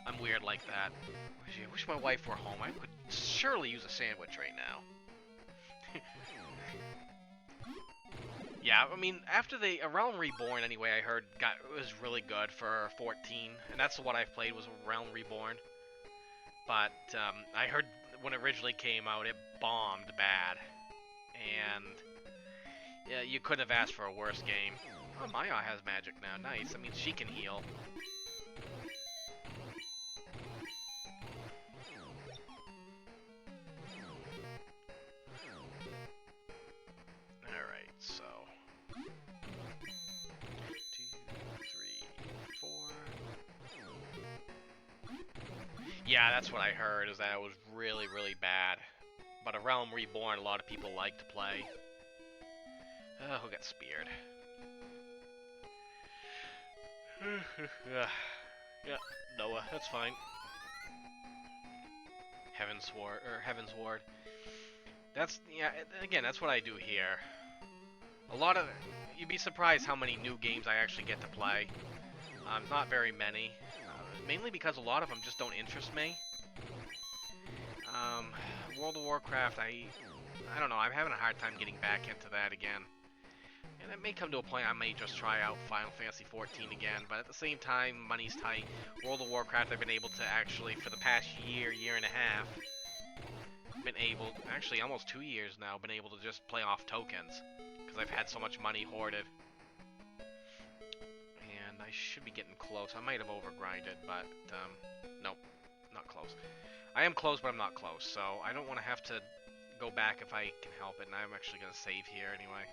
I'm weird like that. I wish my wife were home. I could surely use a sandwich right now. Yeah, I mean, after A Realm Reborn, anyway, I heard was really good for 14, and that's what I've played was Realm Reborn. But I heard when it originally came out, it bombed bad, and yeah, you couldn't have asked for a worse game. Oh, Maya has magic now. Nice. I mean, she can heal. Alright, so 2, 3, 4. Yeah, that's what I heard, is that it was really, really bad. But A Realm Reborn, a lot of people like to play. Who got speared? Yeah, Noah, that's fine. Heaven's Ward. That's, yeah, again, that's what I do here. You'd be surprised how many new games I actually get to play. Not very many. Mainly because a lot of them just don't interest me. World of Warcraft, I don't know, I'm having a hard time getting back into that again. And it may come to a point I may just try out Final Fantasy 14 again, but at the same time, money's tight. World of Warcraft, I've been able to actually, for the past year and a half, actually almost 2 years now, been able to just play off tokens. Because I've had so much money hoarded. And I should be getting close. I might have overgrinded, but, nope, not close. I am close, but I'm not close, so I don't want to have to go back if I can help it, and I'm actually going to save here anyway.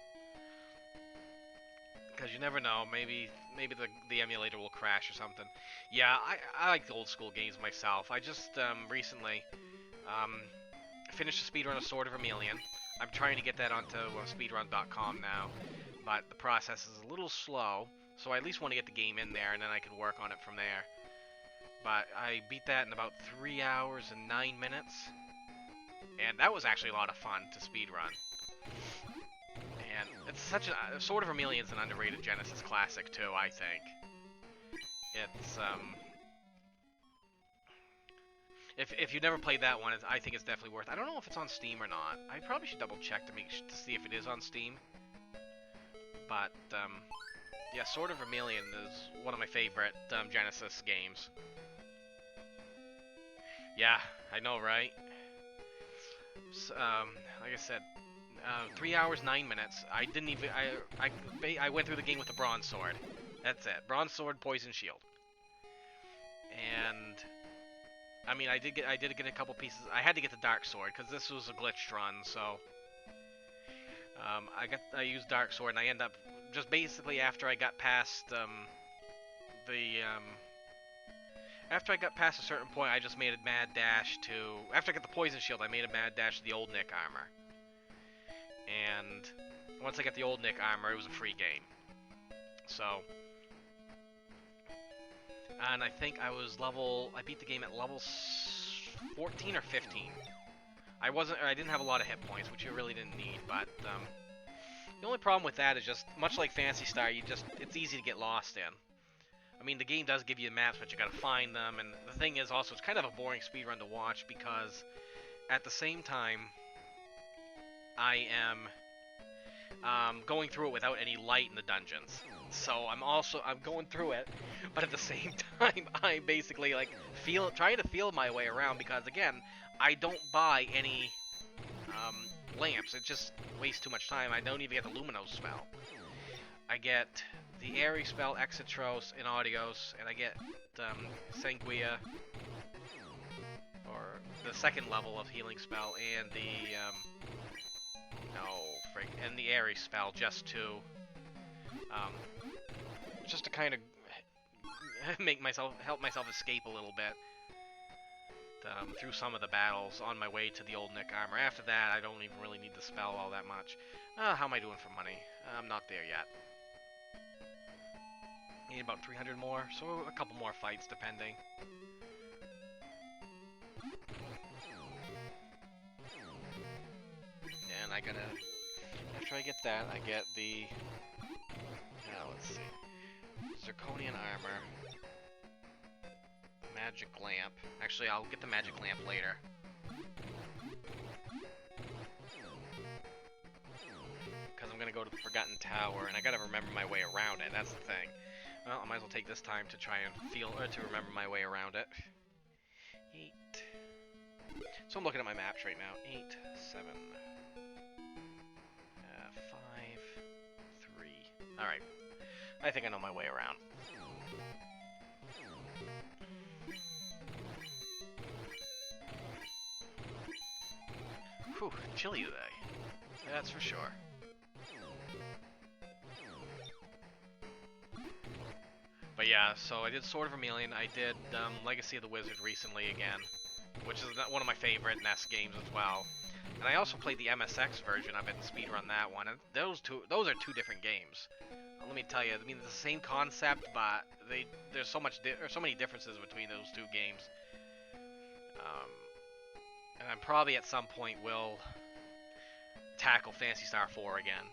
Because you never know, maybe the emulator will crash or something. Yeah, I like the old school games myself. I just recently finished the speedrun of Sword of Vermilion. I'm trying to get that onto speedrun.com now, but the process is a little slow, so I at least want to get the game in there, and then I can work on it from there. But I beat that in about 3 hours and 9 minutes, and that was actually a lot of fun to speedrun. And it's such a... Sword of Vermilion's an underrated Genesis classic, too, I think. It's, If you've never played that one, I think it's definitely worth it. I don't know if it's on Steam or not. I probably should double check to see if it is on Steam. But, yeah, Sword of Vermilion is one of my favorite Genesis games. Yeah, I know, right? So, like I said, 3 hours, 9 minutes. I didn't even... I went through the game with a bronze sword. That's it. Bronze sword, poison shield. And... I mean, I did get a couple pieces. I had to get the dark sword because this was a glitched run, so I used dark sword, and I end up just basically after I got past after I got past a certain point, I just made a mad dash to after I got the poison shield, I made a mad dash to the old Nick armor, and once I got the old Nick armor, it was a free game. So. And I think I beat the game at level 14 or 15. I didn't have a lot of hit points, which you really didn't need, but, the only problem with that is just, much like Phantasy Star, it's easy to get lost in. I mean, the game does give you maps, but you gotta find them, and the thing is also, it's kind of a boring speedrun to watch, because, at the same time, I am, going through it without any light in the dungeons. So I'm going through it, but at the same time, I'm basically like trying to feel my way around because again, I don't buy any lamps. It just wastes too much time. I don't even get the Luminos spell. I get the Airy spell, Exitros, and Audios, and I get Sanguia, or the second level of healing spell, and the and the Airy spell just to kind of help myself escape a little bit through some of the battles on my way to the old Nick armor. After that, I don't even really need the spell all that much. How am I doing for money? I'm not there yet. Need about 300 more, so a couple more fights depending. And I gotta... After I get that, I get the... let's see. Zirconian armor. Magic lamp. Actually, I'll get the magic lamp later. Because I'm gonna go to the Forgotten Tower, and I gotta remember my way around it. That's the thing. Well, I might as well take this time to try and to remember my way around it. 8. So I'm looking at my maps right now. 8, 7, 5, 3. Alright. I think I know my way around. Whew, chilly today. That's for sure. But yeah, so I did Sword of Vermilion. I did Legacy of the Wizard recently again, which is one of my favorite NES games as well. And I also played the MSX version of it and speedrun that one. And those are two different games. Let me tell you, I mean, it's the same concept, but there's so many differences between those two games. And I'm probably at some point will tackle Phantasy Star 4 again.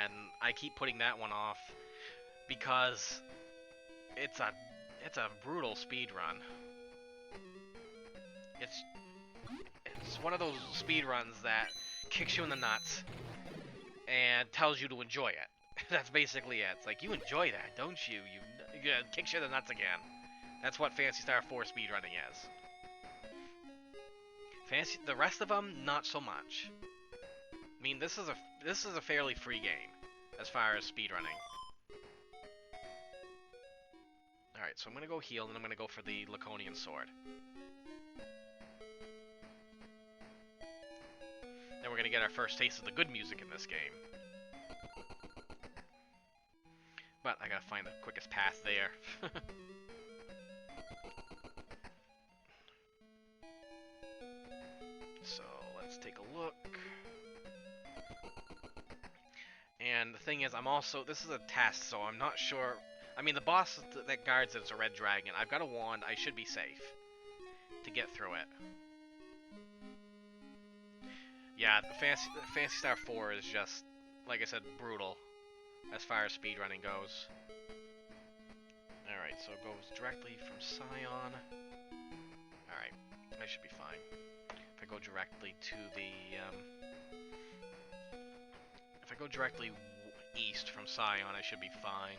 And I keep putting that one off because it's a brutal speed run. It's one of those speed runs that kicks you in the nuts and tells you to enjoy it. That's basically it. It's like, you enjoy that, don't you? You kicks you in the nuts again. That's what Phantasy Star 4 speedrunning is. The rest of them, not so much. I mean, this is a fairly free game as far as speedrunning. Alright, so I'm gonna go heal, and I'm gonna go for the Laconian sword. Then we're gonna get our first taste of the good music in this game. But I gotta find the quickest path there. So, let's take a look. And the thing is, this is a test, so I'm not sure. I mean, the boss that guards it's a red dragon. I've got a wand. I should be safe to get through it. Yeah, the Phantasy Star 4 is just, like I said, brutal as far as speedrunning goes. Alright, so it goes directly from Scion. Alright, I should be fine. If I go directly to the, if I go directly east from Scion, I should be fine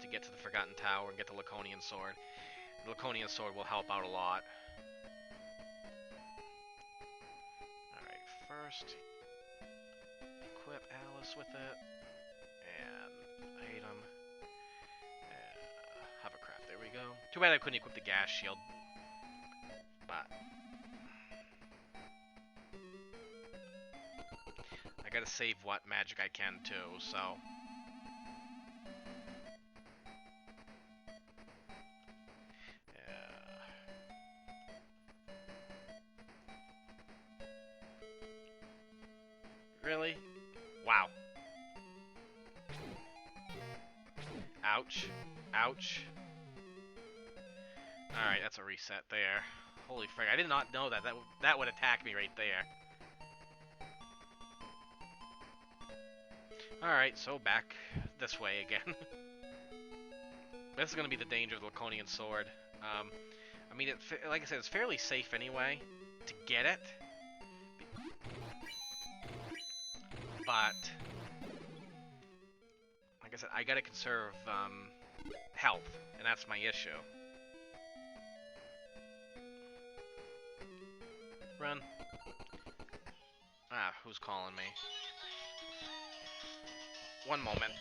to get to the Forgotten Tower and get the Laconian Sword. The Laconian Sword will help out a lot. Alright, first, equip Alice with it, and item, hovercraft, there we go. Too bad I couldn't equip the gas shield, but I gotta save what magic I can too, so. Really? Wow. Ouch. Ouch. Alright, that's a reset there. Holy frick, I did not know that. That would attack me right there. Alright, so back this way again. This is going to be the danger of the Laconian Sword. I mean, like I said, it's fairly safe anyway to get it. But, like I said, I gotta conserve health, and that's my issue. Run. Ah, who's calling me? One moment.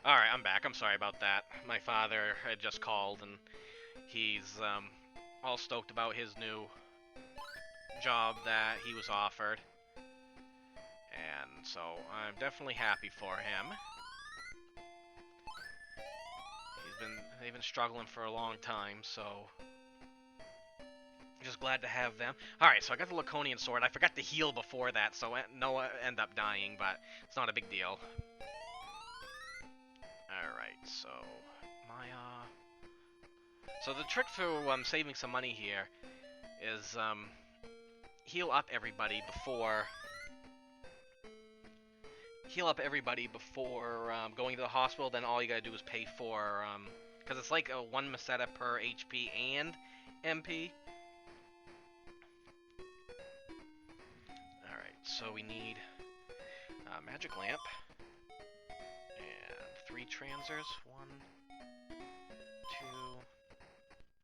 Alright, I'm back. I'm sorry about that. My father had just called, and he's all stoked about his new job that he was offered. And so I'm definitely happy for him. They've been struggling for a long time, so just glad to have them. Alright, so I got the Laconian sword. I forgot to heal before that, so Noah ended up dying, but it's not a big deal. Alright, so so the trick for saving some money here is heal up everybody before going to the hospital. Then all you gotta do is pay for because it's like a 1 Meseta per HP and MP. Alright, so we need a magic lamp and 3 transers. 1, 2,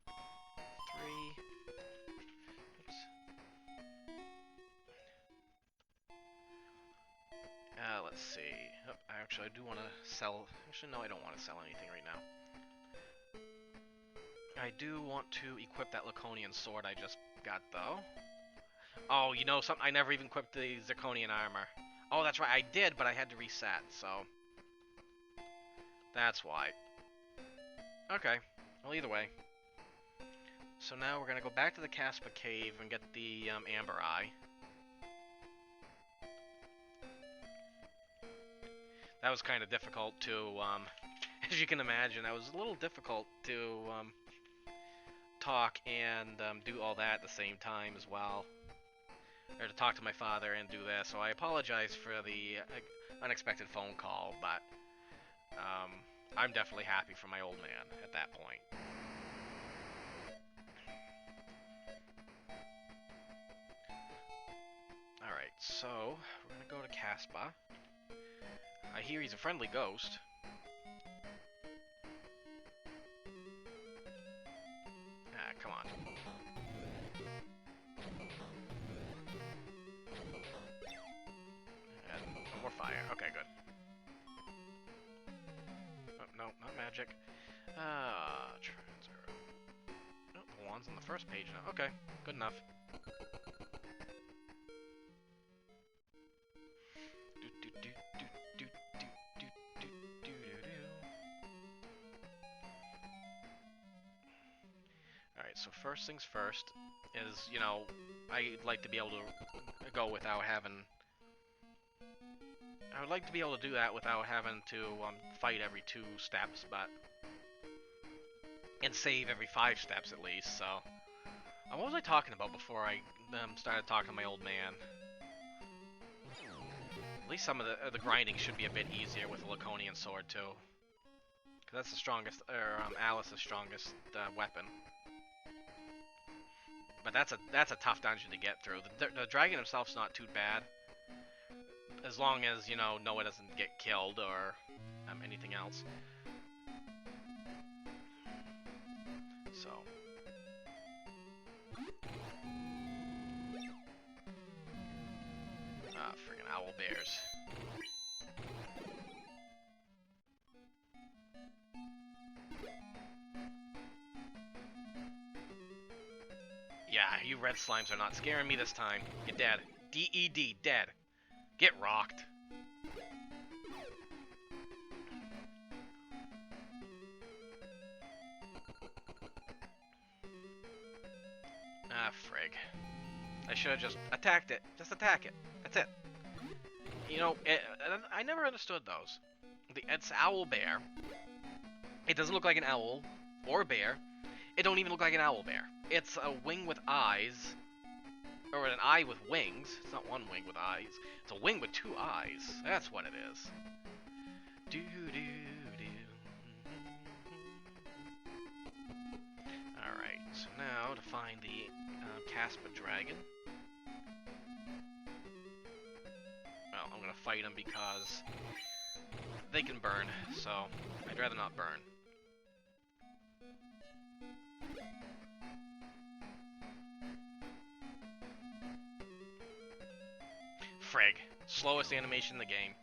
3. Oops. Let's see. Oh, actually, I do want to sell. Actually, no, I don't want to sell anything right now. I do want to equip that Laconian sword I just got, though. Oh, you know something? I never even equipped the Zirconian armor. Oh, that's right, I did, but I had to reset, so that's why. Okay, well, either way. So now we're gonna go back to the Caspa Cave and get the Amber Eye. That was kind of difficult to, as you can imagine, that was a little difficult to talk and do all that at the same time as well. Or to talk to my father and do this, so I apologize for the unexpected phone call, but I'm definitely happy for my old man at that point. Alright, so we're gonna go to Caspa. I hear he's a friendly ghost. Ah, come on. And no more fire. Okay, good. Oh, no, not magic. Transfer. Oh, the wand's on the first page now. Okay, good enough. Alright, so first things first is, you know, I'd like to be able to go without having... I would like to be able to do that without having to fight every 2 steps, but... and save every 5 steps at least, so... what was I talking about before I started talking to my old man? least some of the grinding should be a bit easier with the Laconian sword too. Cause that's the strongest, or Alice's strongest weapon. But that's a tough dungeon to get through. The dragon himself's not too bad, as long as Noah doesn't get killed or anything else. So. Ah, friggin' owl bears. Yeah, you red slimes are not scaring me this time. You're dead. D-E-D, dead. Get rocked. Ah, frig. I should have just attacked it. Just attack it. That's it. I never understood those. It's owl bear. It doesn't look like an owl or bear. It don't even look like an owl bear. It's a wing with eyes, or an eye with wings. It's not one wing with eyes. It's a wing with two eyes. That's what it is. Do do do. All right. So now to find the Casper dragon. Well, I'm gonna fight them because they can burn. So I'd rather not burn. Frig. Slowest animation in the game.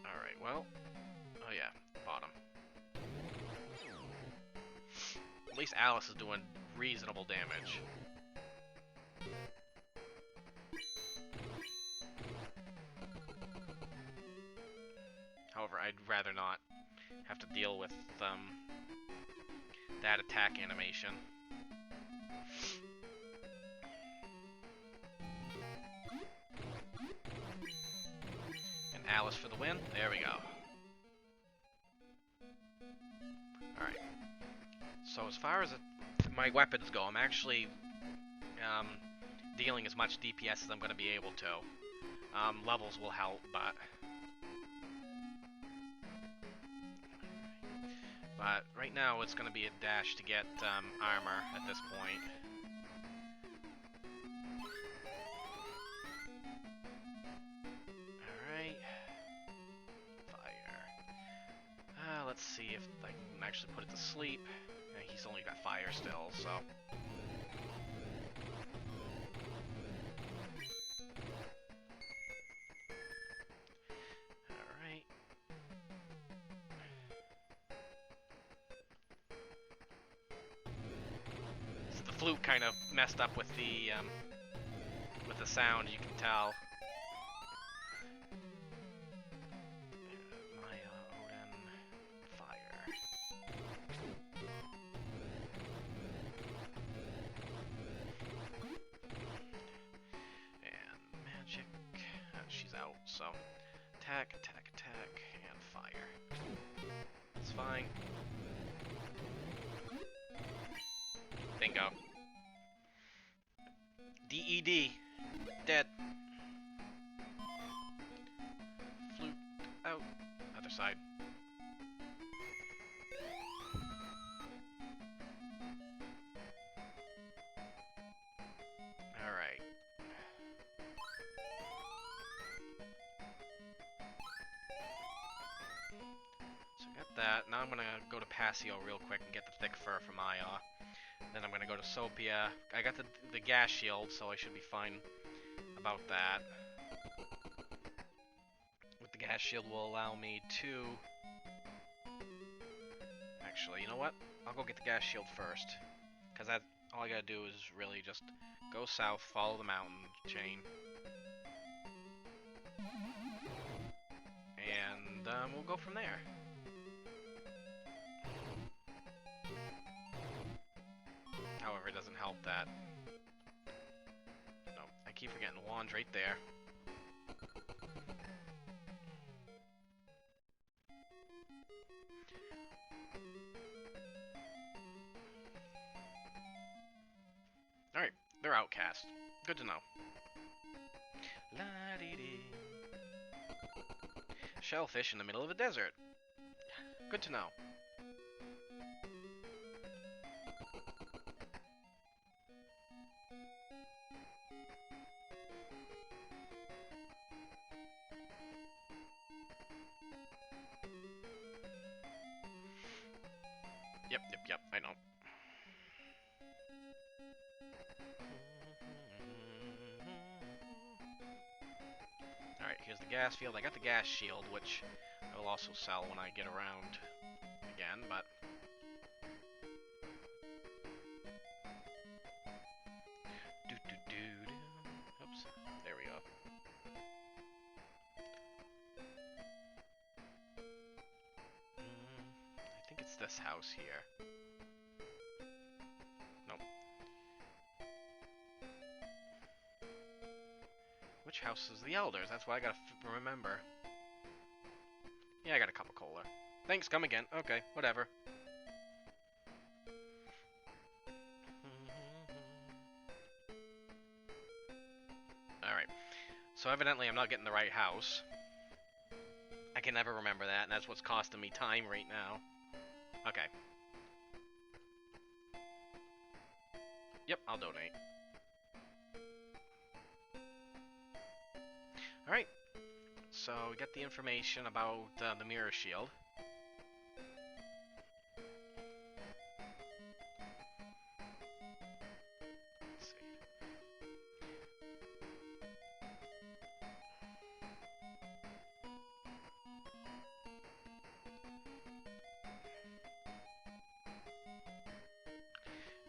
Alright, well. Oh yeah, bottom. At least Alice is doing reasonable damage. However, I'd rather not have to deal with that attack animation. And Alice for the win. There we go. Alright. So as far as my weapons go, I'm actually dealing as much DPS as I'm going to be able to. Levels will help, but right now it's going to be a dash to get armor at this point. Alright. Fire. Let's see if I can actually put it to sleep. He's only got fire still, so. Alright. So the flute kind of messed up with the sound, you can tell. So, attack, attack, attack, and fire. That's fine. Bingo. D-E-D. Dead. Flute out. Other side. Alright. That. Now I'm gonna go to Passio real quick and get the thick fur from Aya. Then I'm gonna go to Sopia. I got the gas shield, so I should be fine about that. With the gas shield will allow me to... Actually, you know what? I'll go get the gas shield first. Because that all I gotta do is really just go south, follow the mountain chain. And we'll go from there. However, it doesn't help that. No, I keep forgetting the wand's right there. outcast. Good to know. La-dee-dee. Shellfish in the middle of a desert. Good to know. Yep, I know. Alright, here's the gas field. I got the gas shield, which I will also sell when I get around again, but... Oops, there we go. I think it's this house here. Nope. Which house is the Elders? That's what I gotta remember. Yeah, I got a cup of cola. Thanks, come again. Okay, whatever. Alright. So evidently I'm not getting the right house. I can never remember that, and that's what's costing me time right now. Okay. Yep, I'll donate. Alright. So we got the information about the mirror shield. Let's see.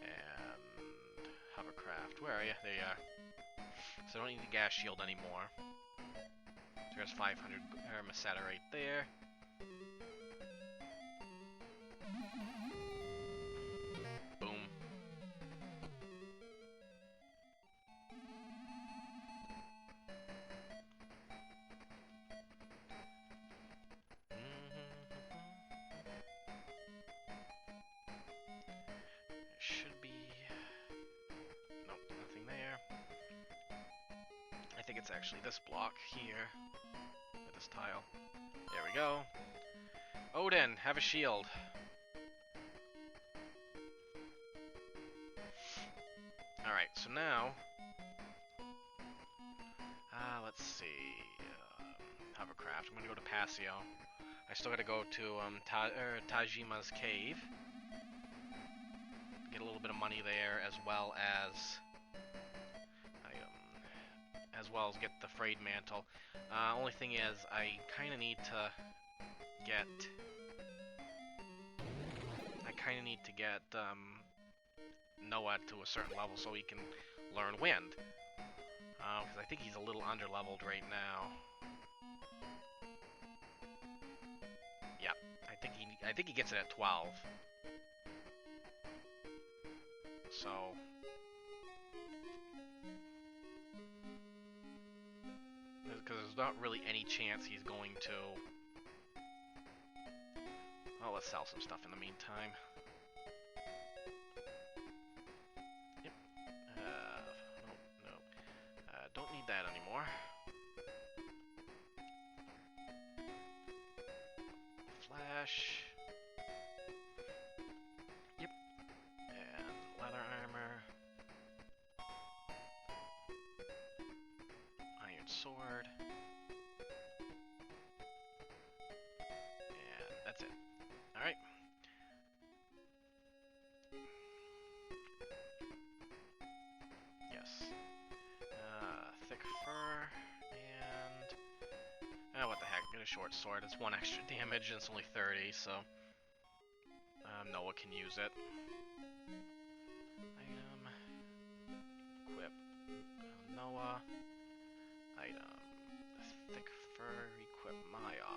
And hovercraft. Where are you? There you are. So I don't need the gas shield anymore. There's 500 Meseta right there. Boom. Should be... Nope, nothing there. I think it's actually this block here. This tile. There we go. Odin, have a shield. Alright, so now... let's see... hovercraft. I'm gonna go to Passio. I still gotta go to Tajima's cave. Get a little bit of money there, as well as get the frayed mantle. Only thing is, I kind of need to get Noah to a certain level so he can learn wind. Because I think he's a little under-leveled right now. Yeah, I think he gets it at 12. So because there's not really any chance he's going to... Well, let's sell some stuff in the meantime. Yep. Nope. Don't need that anymore. Flash. Yep. And leather armor. Iron sword. And that's it. Alright. Yes. Thick fur. And... what the heck, get a short sword. It's 1 extra damage and it's only 30, so... Noah can use it. Item... Equip. Noah. Item. Thick fur. Equip Maya.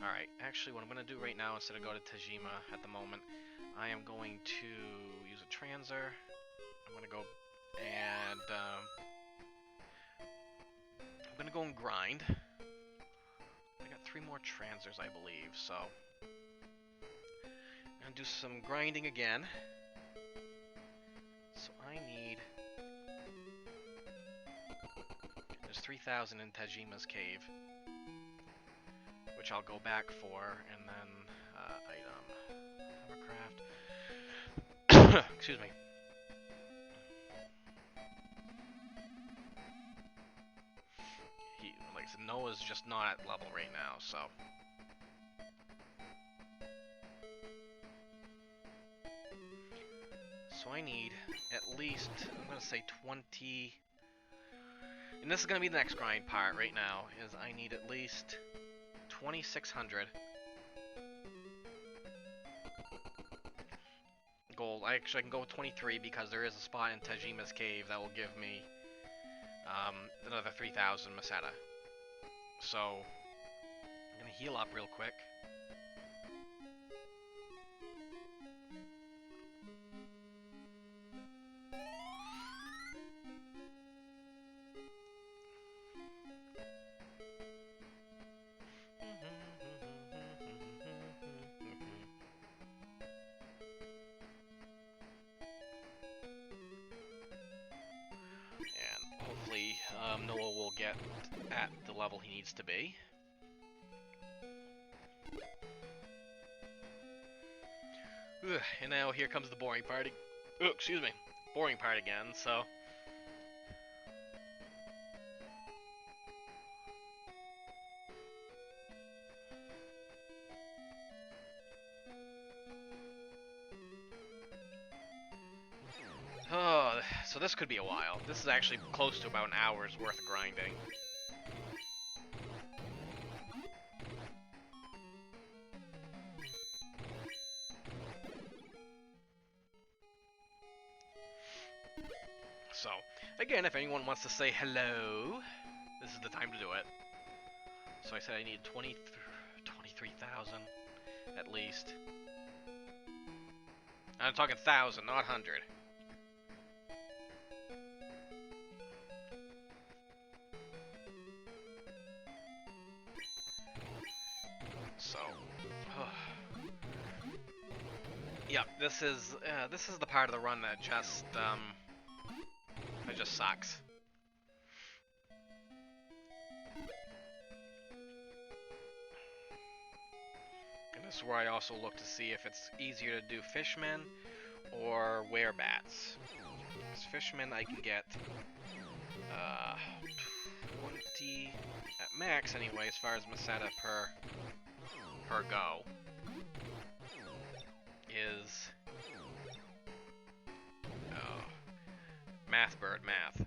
Alright, actually what I'm going to do right now, instead of go to Tajima at the moment, I am going to use a transer. I'm going to go and I'm going to go and grind. I got 3 more transers, I believe, so And do some grinding again. So I need... There's 3,000 in Tajima's cave, which I'll go back for, and then item, hovercraft. Excuse me. Like I said, Noah's just not at level right now, so. So I need at least, I'm gonna say 20. And this is going to be the next grind part right now, is I need at least 2,600 gold. Actually, I can go with 23 because there is a spot in Tajima's cave that will give me another 3,000 Meseta. So, I'm going to heal up real quick. Noah will get at the level he needs to be. Ugh, and now here comes the boring part. Oh, excuse me. Boring part again, so... Oh, so this could be a while. This is actually close to about an hour's worth of grinding. So, again, if anyone wants to say hello, this is the time to do it. So I said I need 23,000 at least. I'm talking 1,000, not 100. So, yeah, this is the part of the run that just sucks. And this is where I also look to see if it's easier to do fishmen or werebats. Because fishmen I can get 20 at max anyway, as far as Meseta per go is math bird math.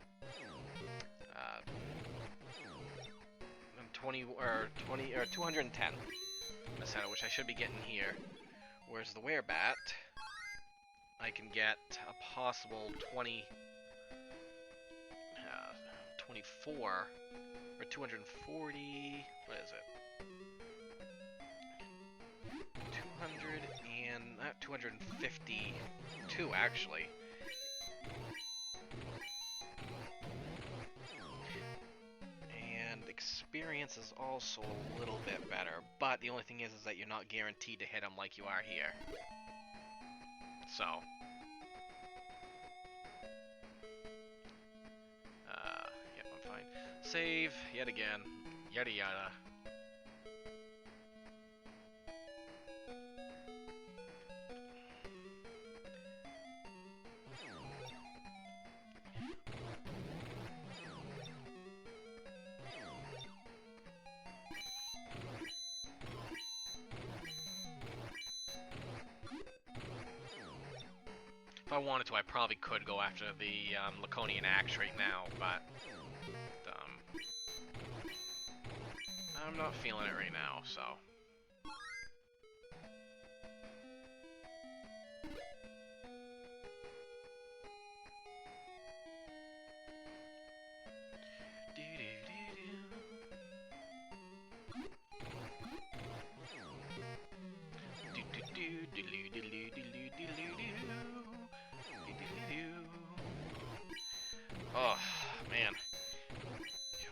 210 Meseta, which I should be getting here. Whereas the werebat, I can get a possible 24 or 240. What is it? 252 actually. And experience is also a little bit better, but the only thing is that you're not guaranteed to hit them like you are here. So, yep, I'm fine. Save yet again. Yada yada. If I wanted to, I probably could go after the Laconian Axe right now, but I'm not feeling it right now, so. Oh, man.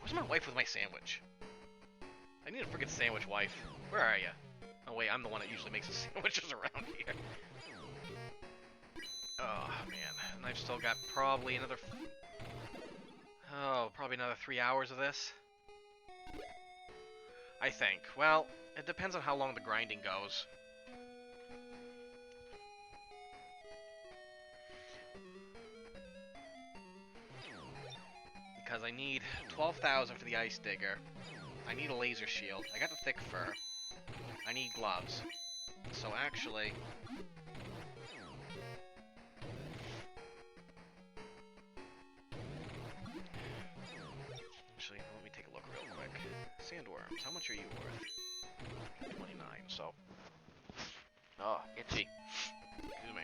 Where's my wife with my sandwich? I need a freaking sandwich, wife. Where are you? Oh, wait, I'm the one that usually makes the sandwiches around here. Oh, man. And I've still got probably another... probably another 3 hours of this. I think. Well, it depends on how long the grinding goes. Because I need 12,000 for the ice digger. I need a laser shield. I got the thick fur. I need gloves. So actually... let me take a look real quick. Sandworms, how much are you worth? 29, so... Oh, itchy. Excuse me.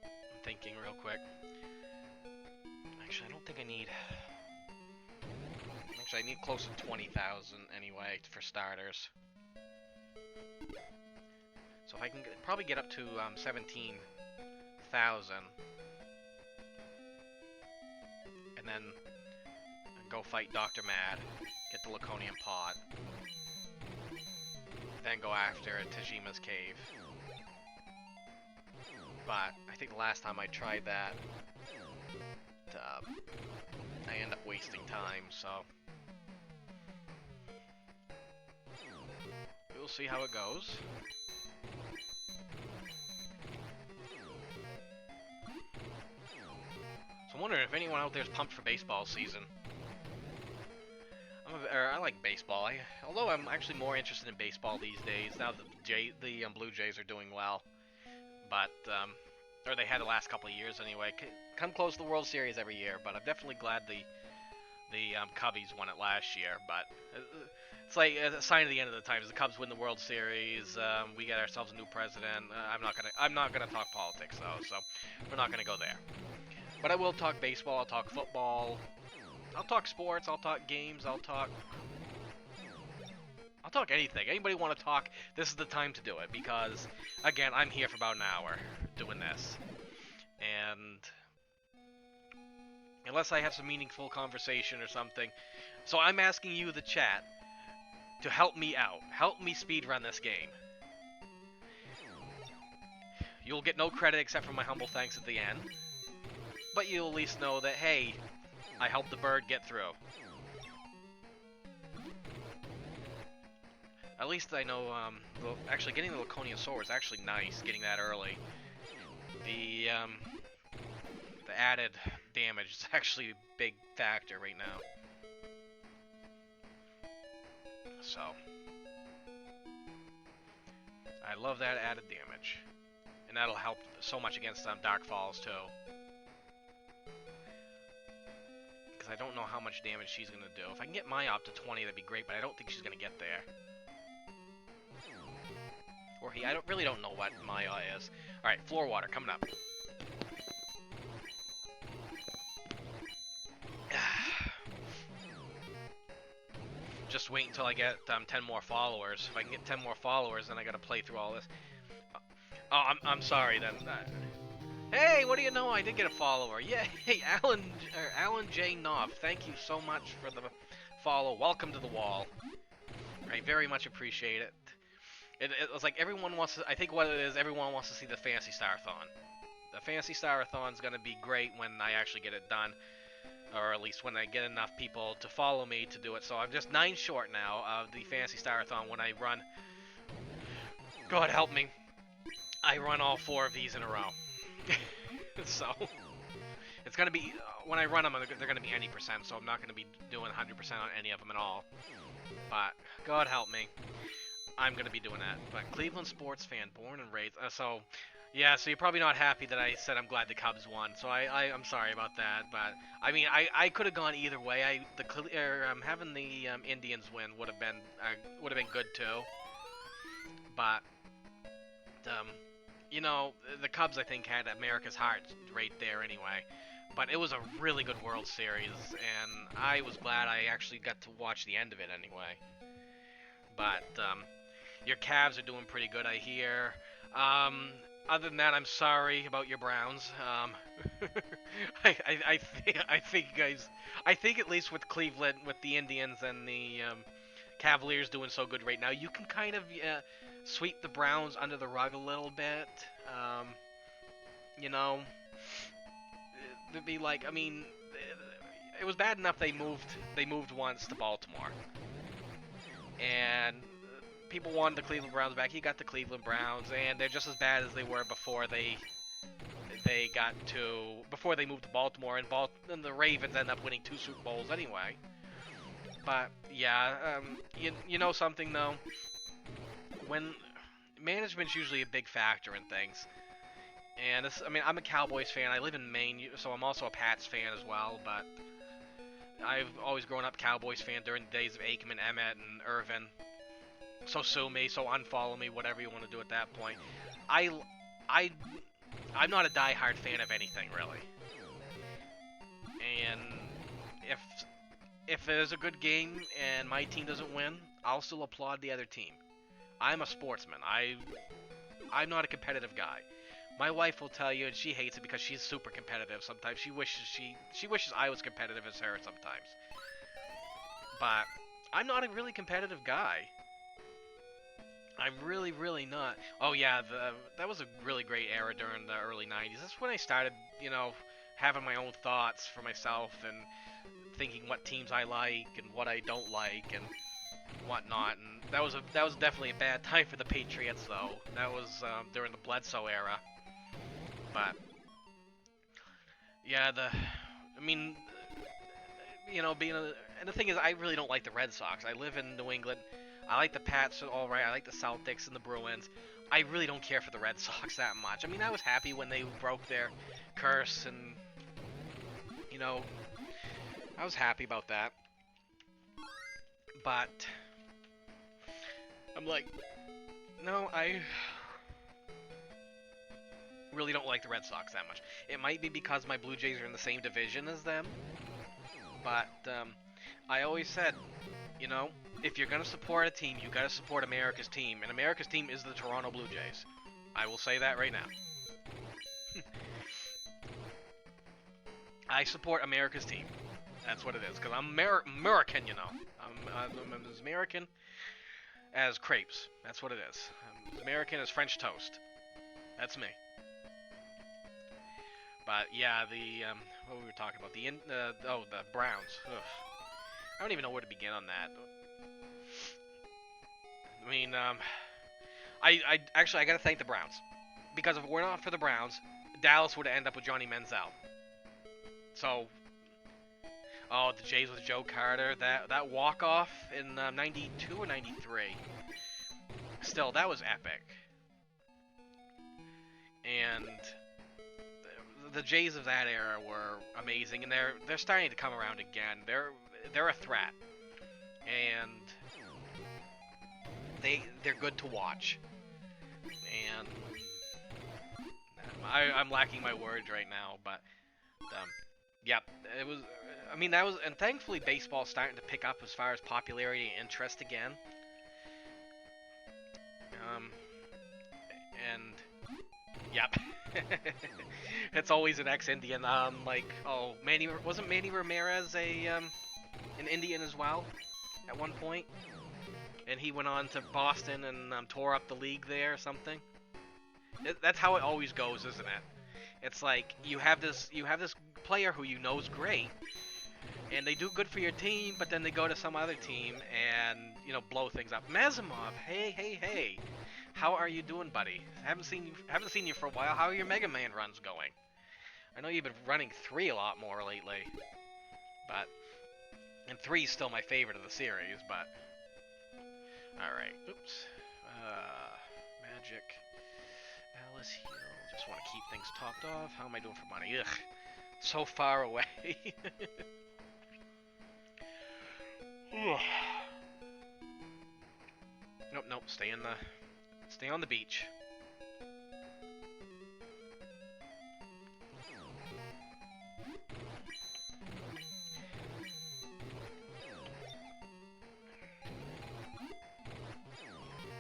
I'm thinking real quick. Actually, I don't think I need... Actually, I need close to 20,000 anyway for starters. So if I can probably get up to 17,000, and then go fight Dr. Mad, get the Laconian Pod, then go after Tajima's Cave. But I think the last time I tried that, I end up wasting time, so we'll see how it goes. So I'm wondering if anyone out there is pumped for baseball season. I like baseball. Although I'm actually more interested in baseball these days now that the Blue Jays are doing well. But or they had the last couple of years anyway. Come close to the World Series every year, but I'm definitely glad the Cubbies won it last year. But it's like a sign of the end of the times. The Cubs win the World Series. We get ourselves a new president. I'm not gonna talk politics though, so we're not gonna go there. But I will talk baseball. I'll talk football. I'll talk sports. I'll talk games. I'll talk anything. Anybody want to talk? This is the time to do it because, again, I'm here for about an hour doing this, and unless I have some meaningful conversation or something, so I'm asking you, the chat, to help me out. Help me speedrun this game. You'll get no credit except for my humble thanks at the end, but you'll at least know that, hey, I helped the bird get through. At least I know, actually getting the Laconia Sword is actually nice, getting that early. The added damage is actually a big factor right now. So, I love that added damage. And that'll help so much against Dark Falls, too. Because I don't know how much damage she's going to do. If I can get Maya up to 20, that'd be great, but I don't think she's going to get there. Or he, I really don't know what Maya is. Alright, floor water coming up. Just wait until I get 10 more followers. If I can get 10 more followers, then I gotta play through all this. Oh, I'm sorry then. Hey, what do you know? I did get a follower. Yeah, hey, Alan J. Knopf. Thank you so much for the follow. Welcome to the wall. I very much appreciate it. It was like everyone wants to, I think what it is, everyone wants to see the Phantasy Star-a-thon. The Phantasy Star-a-thon is going to be great when I actually get it done. Or at least when I get enough people to follow me to do it. So I'm just 9 short now of the Phantasy Star-a-thon when I run. God help me. I run all 4 of these in a row. So, it's going to be, when I run them, they're going to be any percent. So I'm not going to be doing 100% on any of them at all. But, God help me. I'm going to be doing that. But Cleveland sports fan, born and raised. So, yeah, so you're probably not happy that I said I'm glad the Cubs won. So I'm sorry about that. But, I mean, I could have gone either way. Having the Indians win would have been good too. But, you know, the Cubs, I think, had America's heart right there anyway. But it was a really good World Series, and I was glad I actually got to watch the end of it anyway. But, your Cavs are doing pretty good, I hear. Other than that, I'm sorry about your Browns. I think guys, I think at least with Cleveland, with the Indians and the Cavaliers doing so good right now, you can kind of sweep the Browns under the rug a little bit. Um, you know, to be like, I mean, it was bad enough they moved once to Baltimore, and people wanted the Cleveland Browns back. He got the Cleveland Browns, and they're just as bad as they were before before they moved to Baltimore, and the Ravens end up winning 2 Super Bowls anyway. But yeah, you know something though, when management's usually a big factor in things. And I mean, I'm a Cowboys fan. I live in Maine, so I'm also a Pats fan as well. But I've always grown up Cowboys fan during the days of Aikman, Emmett, and Irvin. So sue me, so unfollow me, whatever you want to do at that point. I, I, I'm not a die-hard fan of anything really. And if there's a good game and my team doesn't win, I'll still applaud the other team. I'm a sportsman. I'm not a competitive guy. My wife will tell you, and she hates it because she's super competitive. Sometimes she wishes I was competitive as her sometimes. But I'm not a really competitive guy. I'm really, really not. Oh yeah, that was a really great era during the early '90s. That's when I started, having my own thoughts for myself and thinking what teams I like and what I don't like and whatnot. And that was definitely a bad time for the Patriots, though. That was during the Bledsoe era. But yeah, I mean, and the thing is, I really don't like the Red Sox. I live in New England. I like the Pats, all right. I like the Celtics and the Bruins. I really don't care for the Red Sox that much. I mean, I was happy when they broke their curse, and you know, I was happy about that. But I'm like, no, I really don't like the Red Sox that much. It might be because my Blue Jays are in the same division as them, but I always said, if you're going to support a team, you got to support America's team, and America's team is the Toronto Blue Jays. I will say that right now. I support America's team. That's what it is, because I'm American, I'm as American as crepes. That's what it is. I'm as American as French toast. That's me. But yeah, what we were talking about, the Browns. Ugh. I don't even know where to begin on that. I mean, I actually I gotta thank the Browns, because if it were not for the Browns, Dallas would have ended up with Johnny Manziel. So, the Jays with Joe Carter, that walk off in '92 or '93. Still, that was epic. And the Jays of that era were amazing, and they're starting to come around again. They're a threat, and they're good to watch. And I'm lacking my words right now, but yeah, it was. I mean, and thankfully baseball's starting to pick up as far as popularity and interest again. And yep. It's always an ex-Indian. Wasn't Manny Ramirez an Indian as well at one point? And he went on to Boston and tore up the league there or something. That's how it always goes, isn't it? It's like you have this player who you know is great, and they do good for your team, but then they go to some other team and blow things up. Mazimov, hey. How are you doing, buddy? Haven't seen you for a while. How are your Mega Man runs going? I know you've been running 3 a lot more lately, and 3 is still my favorite of the series. But all right, oops, Magic, Alice Heal. Just want to keep things topped off. How am I doing for money? Ugh, so far away. Nope. Stay on the beach.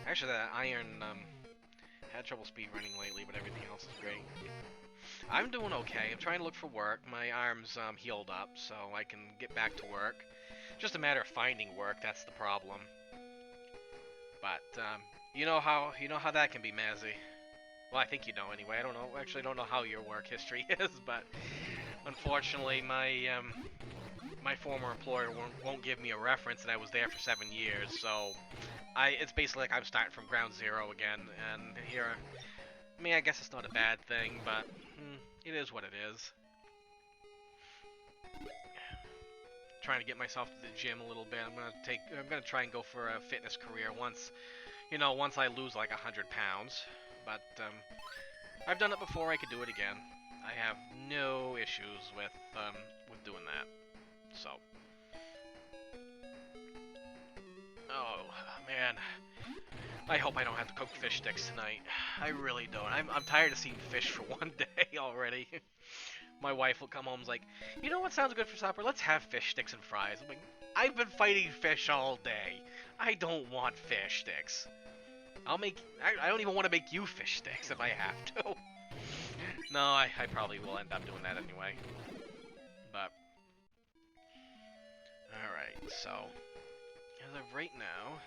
Actually, that iron had trouble speedrunning lately, but everything else is great. I'm doing okay. I'm trying to look for work. My arm's healed up, so I can get back to work. Just a matter of finding work. That's the problem. But you know how that can be, Mazzy. Well, I think you know anyway. I don't know. Actually, I don't know how your work history is, but unfortunately, my former employer won't give me a reference, and I was there for 7 years. So it's basically like I'm starting from ground zero again. And here, I mean, I guess it's not a bad thing, but it is what it is. Trying to get myself to the gym a little bit. I'm gonna try and go for a fitness career once I lose like 100 pounds. But I've done it before. I could do it again. I have no issues with doing that. So, oh man, I hope I don't have to cook fish sticks tonight. I really don't. I'm tired of seeing fish for one day already. My wife will come home and is like, you know what sounds good for supper? Let's have fish sticks and fries. I'm like, I've been fighting fish all day. I don't want fish sticks. I don't even want to make you fish sticks if I have to. No, I probably will end up doing that anyway. But, alright, so, as of right now,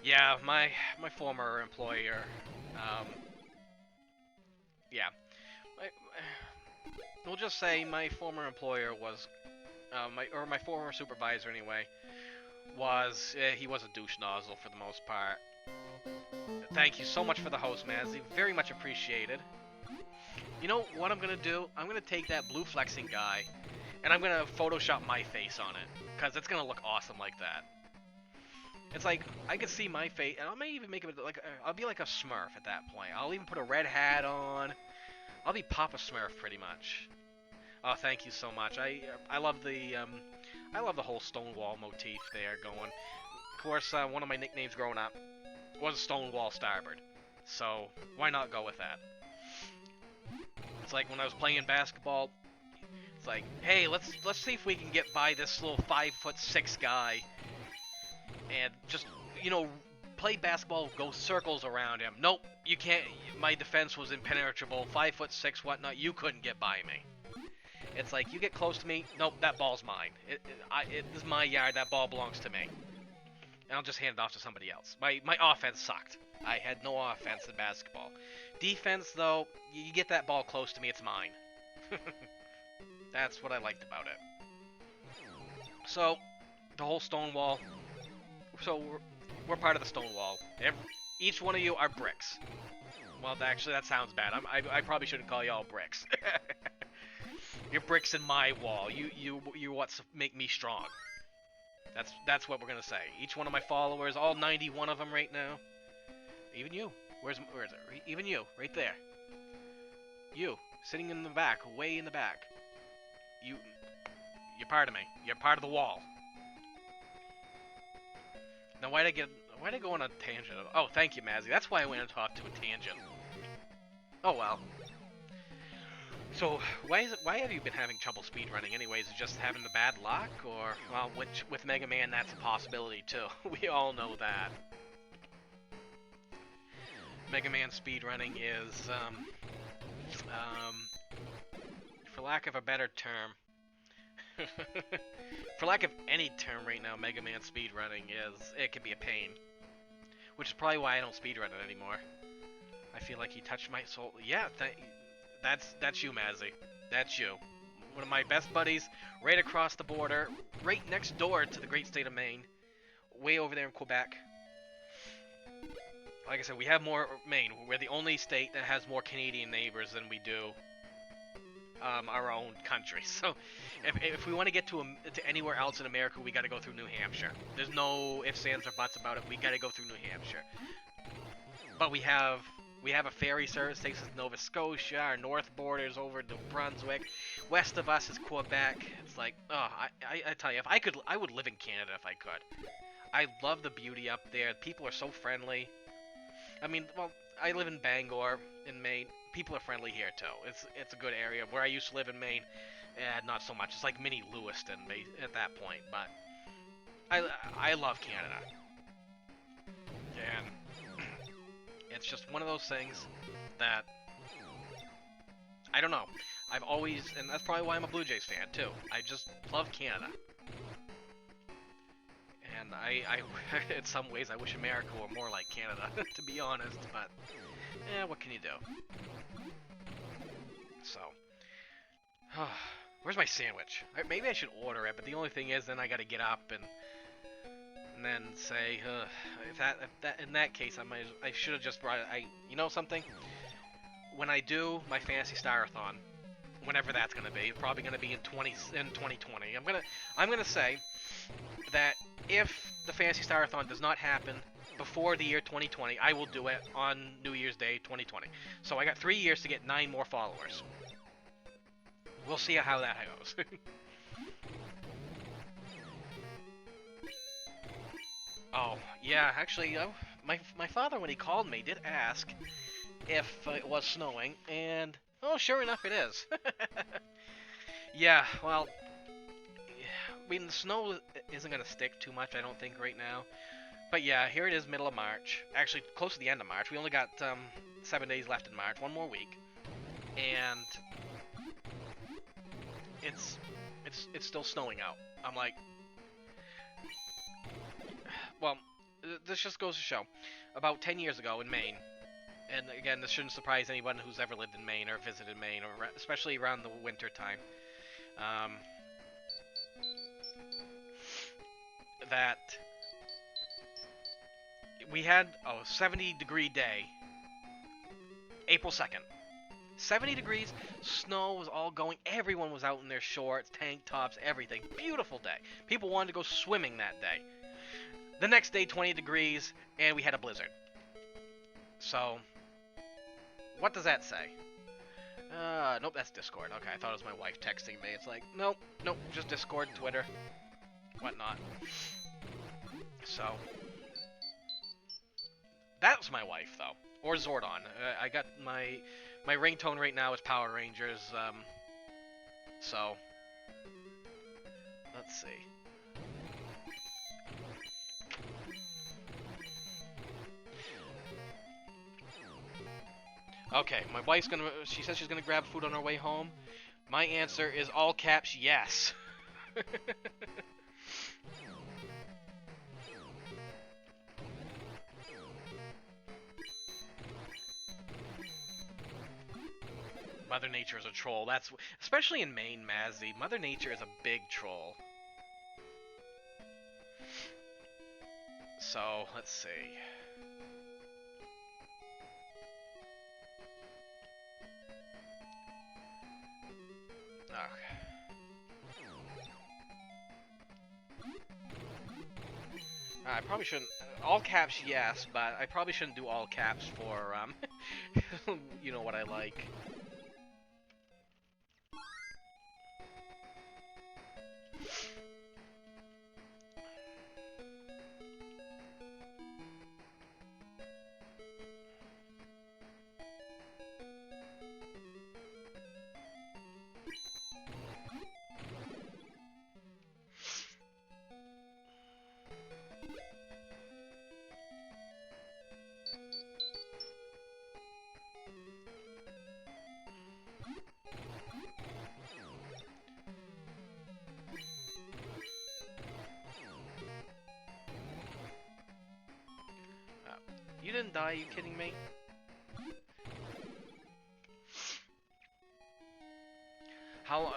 yeah, my former employer, yeah, we'll just say my former employer was, my former supervisor anyway, he was a douche nozzle for the most part. Thank you so much for the host, Mazzy. Very much appreciated. You know what I'm gonna do? I'm gonna take that blue flexing guy, and I'm gonna Photoshop my face on it, because it's gonna look awesome like that. It's like, I can see my face, and I may even make it like, I'll be like a Smurf at that point. I'll even put a red hat on. I'll be Papa Smurf, pretty much. Oh, thank you so much. I love the whole Stonewall motif there going. Of course, one of my nicknames growing up was Stonewall Starboard, so why not go with that? It's like when I was playing basketball. It's like, hey, let's see if we can get by this little 5'6" guy, and just play basketball, go circles around him. Nope, you can't. My defense was impenetrable. 5'6", whatnot. You couldn't get by me. It's like, you get close to me. Nope, that ball's mine. This is my yard. That ball belongs to me. And I'll just hand it off to somebody else. My offense sucked. I had no offense in basketball. Defense, though, you get that ball close to me, it's mine. That's what I liked about it. So, the whole Stonewall. So, we're part of the Stonewall. Each one of you are bricks. Well, actually, that sounds bad. I probably shouldn't call y'all bricks. You're bricks in my wall. You what make me strong. That's what we're gonna say. Each one of my followers, all 91 of them right now. Even you. Where is it? Even you, right there. You, sitting in the back, way in the back. You're part of me. You're part of the wall. Now, why'd I go on a tangent? Oh, thank you, Mazzy. That's why I went off to a tangent. Oh well. So, why have you been having trouble speedrunning anyways? Is it just having the bad luck? Or, well, with Mega Man, that's a possibility too. We all know that. Mega Man speedrunning is, for lack of a better term, for lack of any term right now, Mega Man speedrunning it can be a pain. Which is probably why I don't speedrun it anymore. I feel like he touched my soul. Yeah, that's you, Mazzy. That's you. One of my best buddies, right across the border, right next door to the great state of Maine, way over there in Quebec. Like I said, we have more Maine. We're the only state that has more Canadian neighbors than we do our own country. So, if we want to get to anywhere else in America, we got to go through New Hampshire. There's no ifs, ands, or buts about it. We got to go through New Hampshire. But we have a ferry service takes us to Nova Scotia. Our north border is over New Brunswick. West of us is Quebec. It's like, oh, I tell you, if I could, I would live in Canada if I could. I love the beauty up there. People are so friendly. I mean, well, I live in Bangor in Maine. People are friendly here too. It's a good area. Where I used to live in Maine, not so much. It's like mini Lewiston at that point. But I love Canada. And it's just one of those things that, I don't know. I've always, and that's probably why I'm a Blue Jays fan too. I just love Canada. And in some ways, I wish America were more like Canada, to be honest, but, what can you do? So, where's my sandwich? Maybe I should order it, but the only thing is, then I gotta get up and then say, in that case, I should have just brought it. You know something? When I do my Phantasy Star-a-thon, whenever that's gonna be, probably gonna be in 2020. I'm gonna say that if the Phantasy Star-a-thon does not happen before the year 2020, I will do it on New Year's Day 2020. So I got 3 years to get 9 more followers. We'll see how that goes. Oh, yeah, actually, my father, when he called me, did ask if it was snowing, and, oh, sure enough, it is. Yeah, well, I mean, the snow isn't going to stick too much, I don't think, right now. But yeah, here it is, middle of March. Actually, close to the end of March. We only got 7 days left in March, one more week. And it's still snowing out. I'm like, well, this just goes to show. About 10 years ago in Maine, and again, this shouldn't surprise anyone who's ever lived in Maine or visited Maine, or especially around the winter time, that we had a 70-degree day, April 2nd. 70 degrees, snow was all going, everyone was out in their shorts, tank tops, everything. Beautiful day. People wanted to go swimming that day. The next day, 20 degrees, and we had a blizzard. So, what does that say? Nope, that's Discord. Okay, I thought it was my wife texting me. It's like, nope, just Discord, Twitter, whatnot. So, that was my wife, though. Or Zordon. I got my ringtone right now is Power Rangers, so, let's see. Okay, my wife's she says she's gonna grab food on her way home. My answer is all caps, yes. Mother Nature is a troll. That's especially in Maine, Mazzy. Mother Nature is a big troll. So, let's see. Okay. I probably shouldn't. All caps, yes, but I probably shouldn't do all caps for, you know what I like. You didn't die, are you kidding me? How,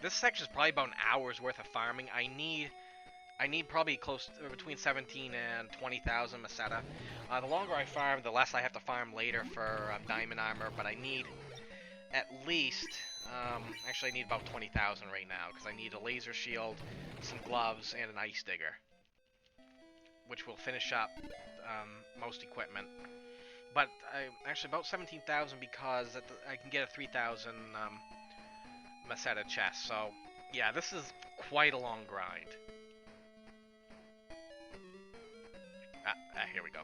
this section is probably about an hour's worth of farming. I need probably close to, between 17 and 20,000 Meseta. The longer I farm, the less I have to farm later for diamond armor, but I need at least, actually I need about 20,000 right now, because I need a laser shield, some gloves, and an ice digger, which will finish up most equipment. But actually about 17,000 because I can get a 3,000 Meseta chest. So yeah, this is quite a long grind. Here we go.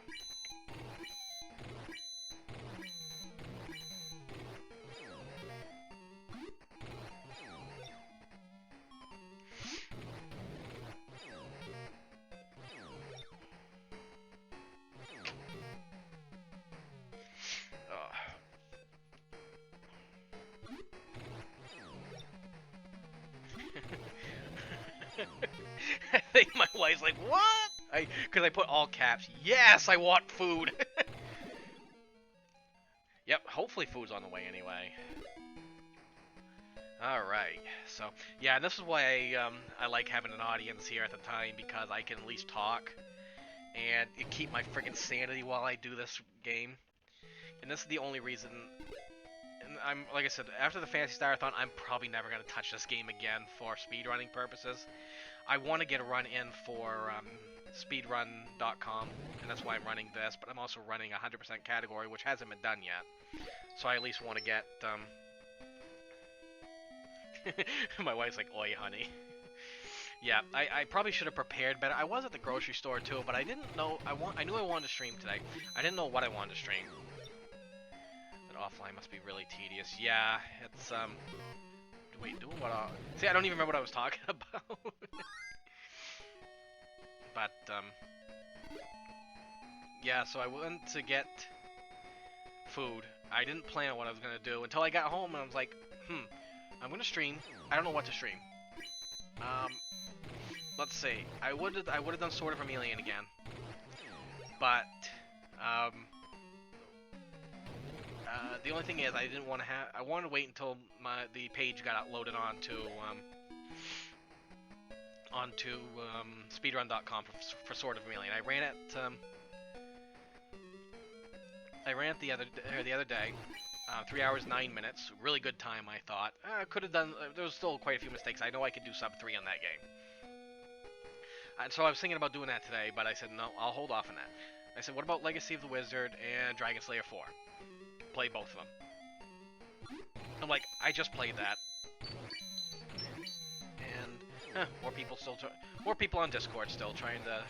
I think my wife's like, what? Because I put all caps. Yes, I want food. Yep, hopefully food's on the way anyway. Alright, so, yeah, and this is why I like having an audience here at the time, because I can at least talk and keep my friggin' sanity while I do this game. And this is the only reason, and I'm, like I said, after the Phantasy Star-a-thon, I'm probably never going to touch this game again for speedrunning purposes. I want to get a run in for speedrun.com, and that's why I'm running this, but I'm also running a 100% category, which hasn't been done yet. So I at least want to get, my wife's like, oi, honey. Yeah, I probably should have prepared better. I was at the grocery store too, but I didn't know, I knew I wanted to stream today. I didn't know what I wanted to stream. That offline must be really tedious. Yeah, it's, wait, doing what, see, I don't even remember what I was talking about. But, yeah, so I went to get food. I didn't plan what I was going to do until I got home, and I was like, I'm going to stream. I don't know what to stream. Let's see. I would have done Sword of Vermilion again. But, the only thing is, I didn't want to have, I wanted to wait until the page got uploaded onto speedrun.com for Sword of Vermilion. I ran it the other day, 3 hours 9 minutes. Really good time, I thought. I could have done. There was still quite a few mistakes. I know I could do sub 3 on that game, and so I was thinking about doing that today. But I said no, I'll hold off on that. I said, what about Legacy of the Wizard and Dragon Slayer 4? Play both of them. I'm like, I just played that. And more people on Discord still trying to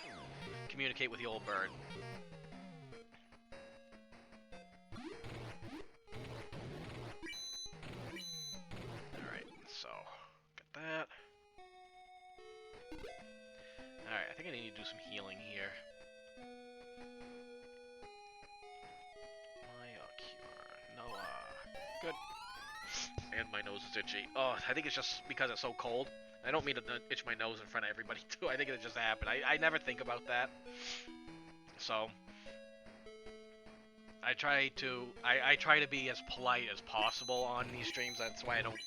communicate with the old bird. All right, so got that. All right, I think I need to do some healing here. Good. And my nose is itchy. Oh, I think it's just because it's so cold. I don't mean to itch my nose in front of everybody, too. I think it just happened. I never think about that. So, I try to be as polite as possible on these streams. That's why I don't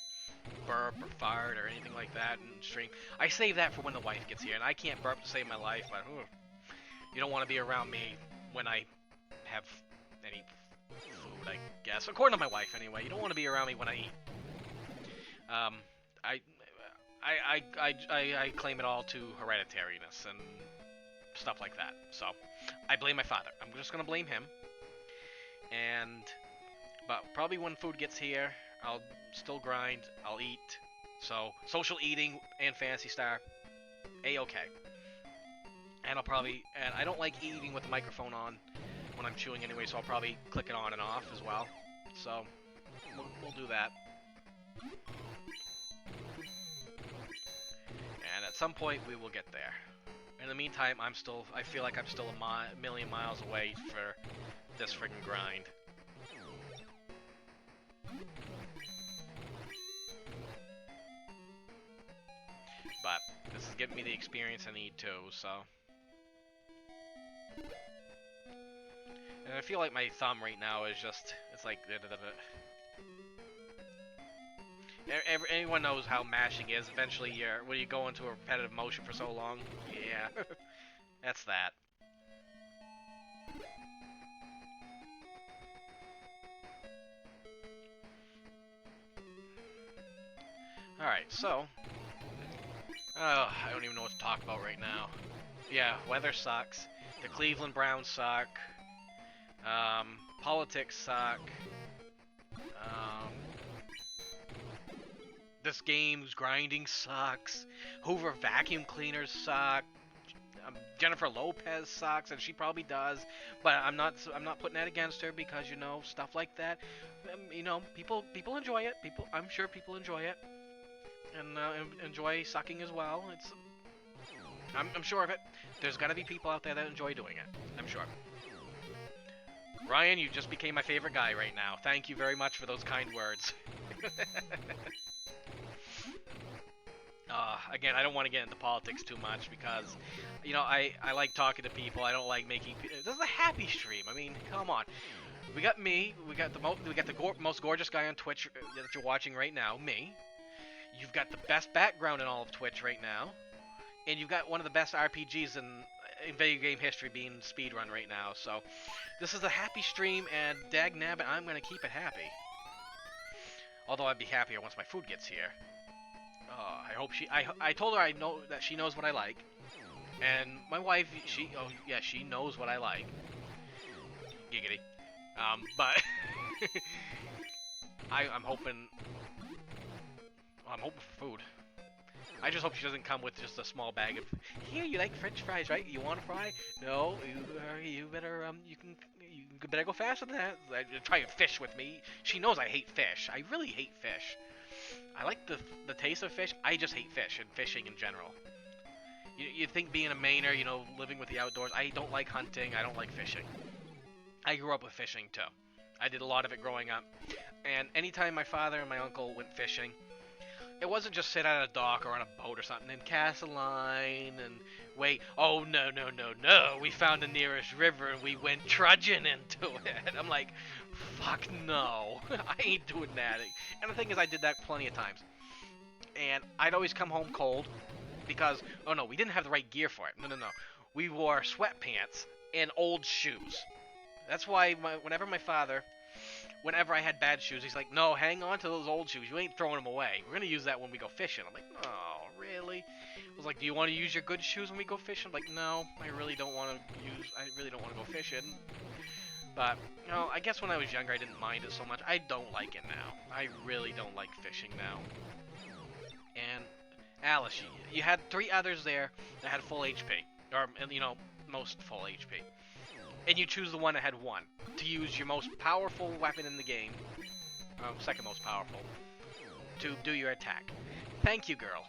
burp or fart or anything like that in stream. I save that for when the wife gets here, and I can't burp to save my life, but you don't want to be around me when I have any food, I guess. According to my wife, anyway. You don't want to be around me when I eat. I claim it all to hereditariness and stuff like that. So, I blame my father. I'm just gonna blame him. But probably when food gets here, I'll still grind, I'll eat. So, social eating and Phantasy Star, A-okay. And and I don't like eating with the microphone on when I'm chewing anyway, so I'll probably click it on and off as well. So, we'll do that. And at some point, we will get there. In the meantime, I feel like I'm still a million miles away for this friggin' grind. But this is giving me the experience I need too, so. And I feel like my thumb right now is just, it's like, anyone knows how mashing is. Eventually, when you go into a repetitive motion for so long, yeah, that's that. Alright, so, I don't even know what to talk about right now. Yeah, weather sucks. The Cleveland Browns suck. Politics suck. This game's grinding sucks. Hoover vacuum cleaners suck. Jennifer Lopez sucks, and she probably does. But I'm not putting that against her because stuff like that. People enjoy it. I'm sure people enjoy it, and enjoy sucking as well. I'm sure of it. There's gotta be people out there that enjoy doing it. I'm sure. Ryan, you just became my favorite guy right now. Thank you very much for those kind words. Again, I don't want to get into politics too much because, you know, I like talking to people. I don't like making. This is a happy stream. I mean, come on. We got me. We got the most gorgeous guy on Twitch that you're watching right now. Me. You've got the best background in all of Twitch right now, and you've got one of the best RPGs in video game history being speedrun right now. So, this is a happy stream, and dag nabbit, I'm gonna keep it happy. Although I'd be happier once my food gets here. I hope she. I told her I know that she knows what I like, and my wife. She knows what I like. Giggity. But I'm hoping. I'm hoping for food. I just hope she doesn't come with just a small bag of. Here, you like French fries, right? You want a fry? No, you better you better go faster than that. Try and fish with me. She knows I hate fish. I really hate fish. I like the taste of fish. I just hate fish and fishing in general. You think being a Mainer, you know, living with the outdoors. I don't like hunting. I don't like fishing. I grew up with fishing too. I did a lot of it growing up. And anytime my father and my uncle went fishing, it wasn't just sit at a dock or on a boat or something and cast a line and wait. Oh, no. We found the nearest river and we went trudging into it. I'm like, fuck no. I ain't doing that. And the thing is, I did that plenty of times. And I'd always come home cold because, oh no, we didn't have the right gear for it. No. We wore sweatpants and old shoes. That's why whenever I had bad shoes, he's like, no, hang on to those old shoes. You ain't throwing them away. We're going to use that when we go fishing. I'm like, oh, really? I was like, do you want to use your good shoes when we go fishing? I'm like, no, I really don't want to go fishing. But, you know, I guess when I was younger, I didn't mind it so much. I don't like it now. I really don't like fishing now. And Alice, you had 3 others there that had full HP. Or, you know, most full HP. And you choose the one that had 1 to use your most powerful weapon in the game, second most powerful, to do your attack. Thank you, girl.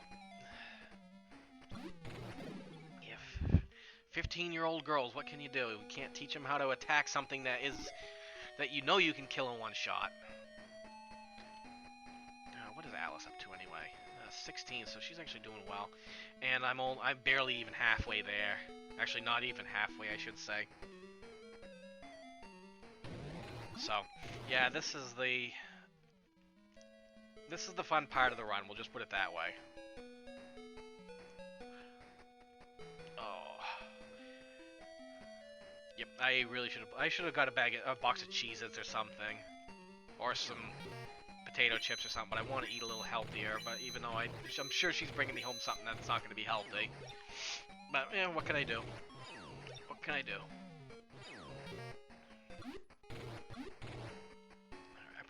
If 15-year-old girls, what can you do? You can't teach them how to attack something that you know you can kill in one shot. What is Alice up to anyway? 16, so she's actually doing well. And I'm barely even halfway there. Actually, not even halfway, I should say. So, yeah, this is the fun part of the run, we'll just put it that way. Oh. Yep, I should have got a box of Cheez-Its or something. Or some potato chips or something, but I want to eat a little healthier, but even though I'm sure she's bringing me home something that's not going to be healthy. But, yeah, what can I do? What can I do?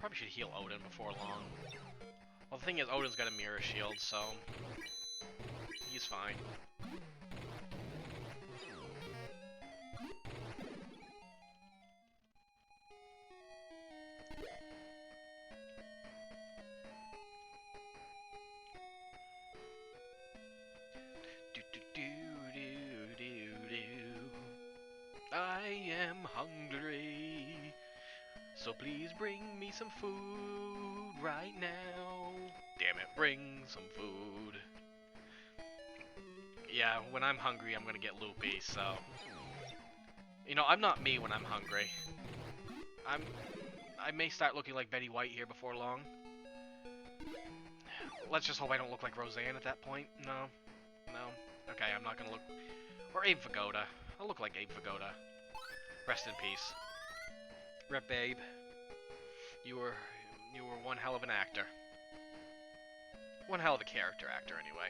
Probably should heal Odin before long. Well, the thing is, Odin's got a mirror shield, so he's fine. I am hungry. So please bring me some food right now. Damn it, bring some food. Yeah, when I'm hungry, I'm gonna get loopy, so... You know, I'm not me when I'm hungry. I may start looking like Betty White here before long. Let's just hope I don't look like Roseanne at that point. No. Okay, I'm not gonna look... Or Abe Vigoda. I'll look like Abe Vigoda. Rest in peace. Rep Babe. You were one hell of an actor. One hell of a character actor, anyway.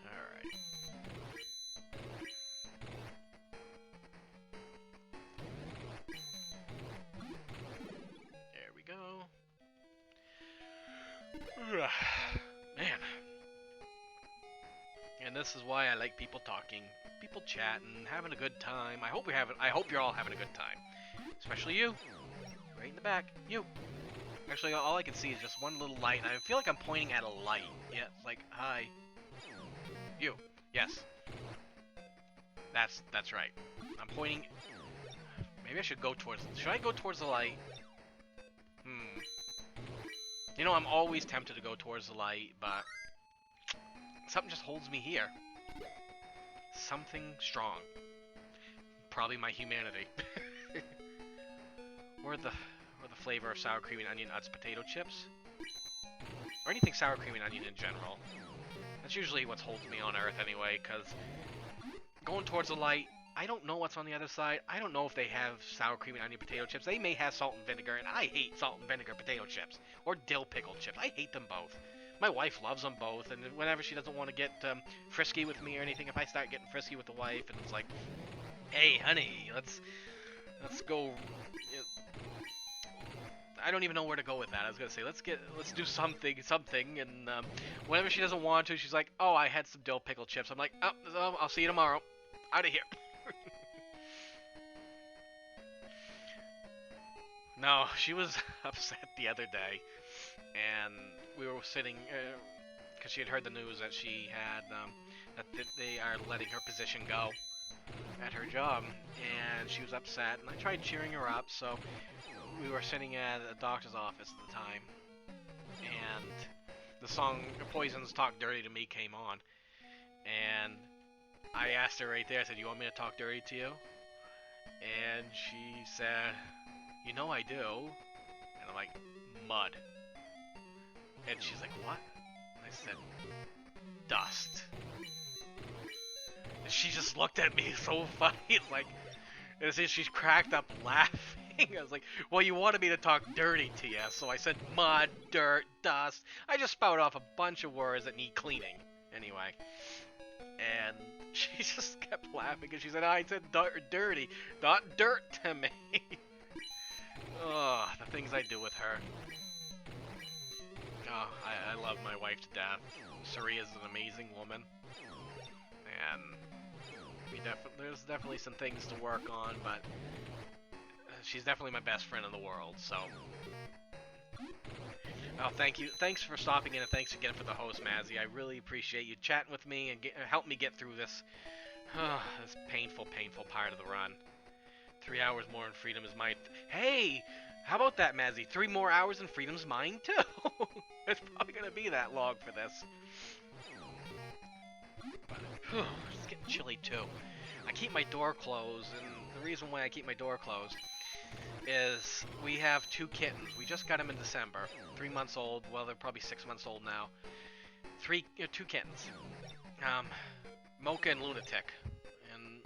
Alright. There we go. Man. And this is why I like people talking, people chatting, having a good time. I hope you're all having a good time. Especially you. Right in the back. You. Actually, all I can see is just one little light. I feel like I'm pointing at a light. Yeah, it's like, hi. You. Yes. That's right. I'm pointing... Maybe I should go towards... Should I go towards the light? You know, I'm always tempted to go towards the light, but... Something just holds me here. Something strong. Probably my humanity. or the flavor of sour cream and onion Utz potato chips. Or anything sour cream and onion in general. That's usually what holds me on Earth anyway, because going towards the light, I don't know what's on the other side. I don't know if they have sour cream and onion potato chips. They may have salt and vinegar, and I hate salt and vinegar potato chips. Or dill pickle chips. I hate them both. My wife loves them both, and whenever she doesn't want to get frisky with me or anything, if I start getting frisky with the wife, and it's like, hey, honey, let's go... I don't even know where to go with that. I was gonna say, let's do something, and whenever she doesn't want to, she's like, oh, I had some dill pickle chips. I'm like, oh, I'll see you tomorrow. Out of here. No, she was upset the other day, and we were sitting, because she had heard the news that she had, that they are letting her position go at her job, and she was upset, and I tried cheering her up, so we were sitting at a doctor's office at the time, and the song Poison's Talk Dirty to Me came on, and I asked her right there, I said, you want me to talk dirty to you? And she said, you know I do. And I'm like, mud. And she's like, what? And I said, dust. And she just looked at me so funny. It's like, as if she's cracked up laughing. I was like, well, you wanted me to talk dirty to you. So I said mud, dirt, dust. I just spouted off a bunch of words that need cleaning. Anyway. And she just kept laughing. And she said, I said dirty, not dirt to me. Oh, the things I do with her. Oh, I love my wife to death. Sari is an amazing woman. And there's definitely some things to work on, but she's definitely my best friend in the world, so... Oh, thank you. Thanks for stopping in, and thanks again for the host, Mazzy. I really appreciate you chatting with me and help me get through this, this painful, painful part of the run. 3 hours more and freedom is mine. Hey! How about that, Mazzy? 3 more hours and freedom's mine, too! It's probably gonna be that long for this. But, it's getting chilly, too. I keep my door closed, and the reason why I keep my door closed is we have 2 kittens. We just got them in December. 3 months old. Well, they're probably 6 months old now. 2 kittens. Mocha and Lunatic. And,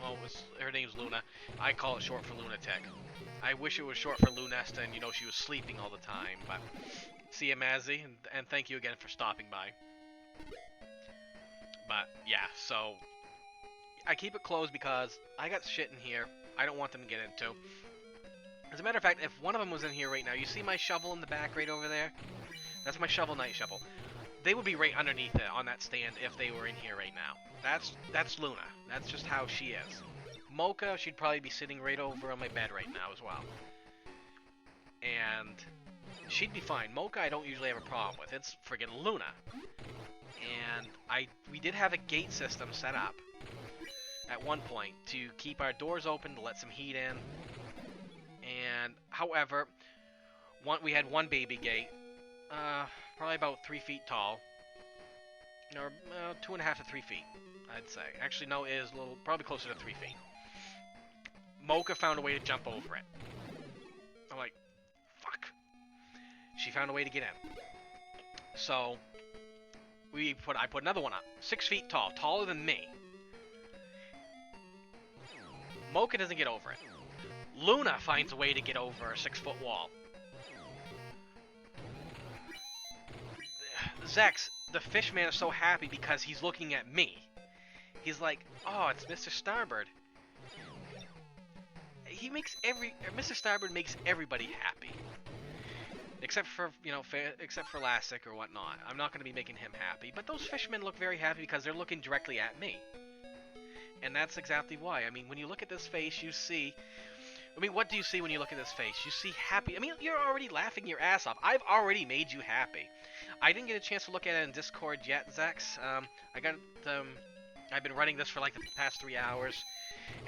well, her name's Luna. I call it short for Lunatic. I wish it was short for Lunesta, and, you know, she was sleeping all the time. But, see you, Mazzy, and thank you again for stopping by. But, yeah, so... I keep it closed because I got shit in here I don't want them to get into. As a matter of fact, if one of them was in here right now, you see my shovel in the back right over there? That's my Shovel Knight shovel. They would be right underneath it on that stand if they were in here right now. That's Luna. That's just how she is. Mocha, she'd probably be sitting right over on my bed right now as well. And she'd be fine. Mocha I don't usually have a problem with. It's friggin' Luna. And we did have a gate system set up at one point to keep our doors open to let some heat in. And however, we had one baby gate, probably about 3 feet tall, or 2.5 to 3 feet, I'd say. Actually, no, it is a little, probably closer to 3 feet. Mocha found a way to jump over it. I'm like, fuck. She found a way to get in. So I put another one up, 6 feet tall, taller than me. Mocha doesn't get over it. Luna finds a way to get over a 6-foot wall. Zex, the fish man, is so happy because he's looking at me. He's like, oh, it's Mr. Starbird. Mr. Starbird makes everybody happy. Except for, except for Lassic or whatnot. I'm not going to be making him happy. But those fishermen look very happy because they're looking directly at me. And that's exactly why. I mean, when you look at this face, you see I mean, what do you see when you look at his face? You see happy. I mean, you're already laughing your ass off. I've already made you happy. I didn't get a chance to look at it in Discord yet, Zex. I got I've been running this for like the past 3 hours,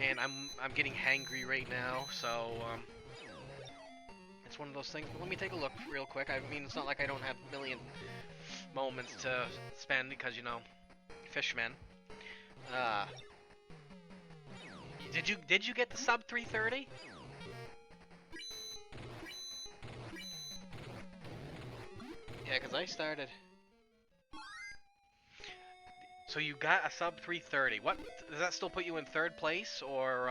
and I'm getting hangry right now. So it's one of those things. But let me take a look real quick. I mean, it's not like I don't have a million moments to spend because you know, fishmen. Did you get the sub 330? Yeah, because I started. So you got a sub 330. What does that still put you in third place, or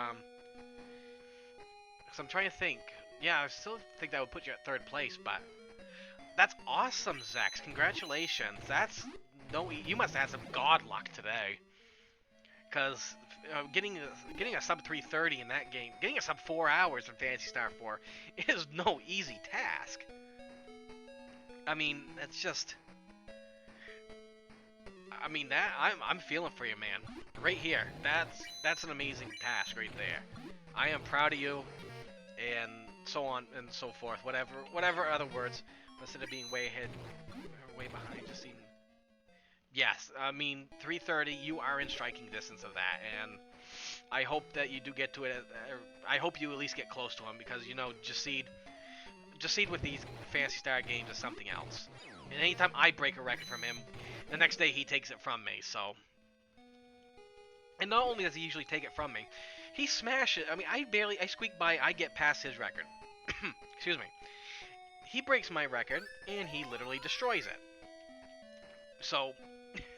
Because I'm trying to think. Yeah, I still think that would put you at third place, but that's awesome, Zax. Congratulations. That's no. You must have had some god luck today, because getting a sub 330 in that game, getting a sub 4 hours in Phantasy Star 4 is no easy task. I mean, it's just. I mean that I'm feeling for you, man. Right here. That's an amazing task right there. I am proud of you, and so on and so forth. Whatever other words, instead of being way ahead or way behind, just even. Yes, I mean 330. You are in striking distance of that, and I hope that you do get to it. I hope you at least get close to him because you know Jaseed with these Phantasy Star games is something else. And anytime I break a record from him, the next day he takes it from me, so. And not only does he usually take it from me, he smashes it. I mean, I squeak by, I get past his record. Excuse me. He breaks my record, and he literally destroys it. So,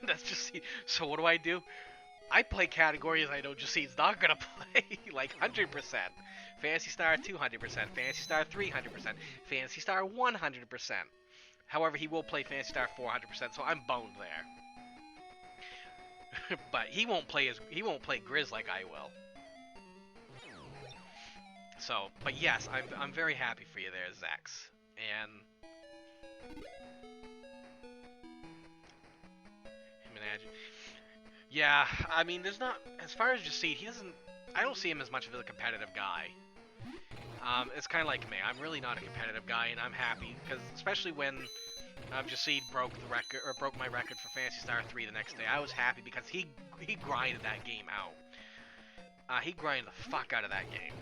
that's just. So what do? I play categories I know Jaseed's not gonna play, like 100%. Phantasy Star 200%, Phantasy Star 300%, Phantasy Star 100%. However, he will play Phantasy Star 400%, so I'm boned there. But he won't play Grizz like I will. So, but yes, I'm very happy for you there, Zax. And imagine. Yeah, I mean, there's not as far as Jaseed, he doesn't. I don't see him as much of a competitive guy. It's kind of like me. I'm really not a competitive guy, and I'm happy because, especially when Jaseed broke my record for Phantasy Star 3 the next day, I was happy because he grinded that game out. He grinded the fuck out of that game,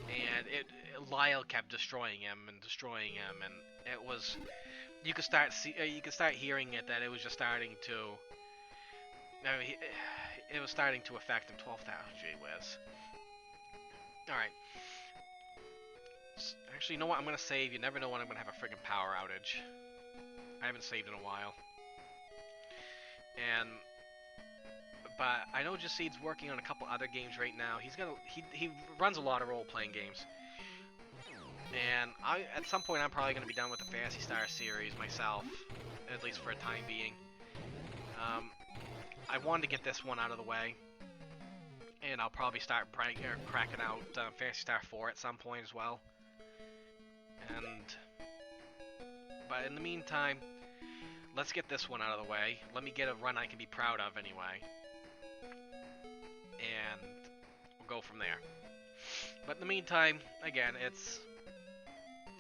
and Lyle kept destroying him, and it was you could start hearing it that it was just starting to. I mean, it was starting to affect him. 12,000, gee whiz. All right. Actually, you know what? I'm gonna save. You never know when I'm gonna have a friggin' power outage. I haven't saved in a while. But I know Jaseed's working on a couple other games right now. He runs a lot of role-playing games. And at some point I'm probably gonna be done with the Phantasy Star series myself, at least for a time being. I wanted to get this one out of the way, and I'll probably start cracking out Phantasy Star 4 at some point as well. But in the meantime, let's get this one out of the way. Let me get a run I can be proud of anyway. And we'll go from there. But in the meantime, again, it's...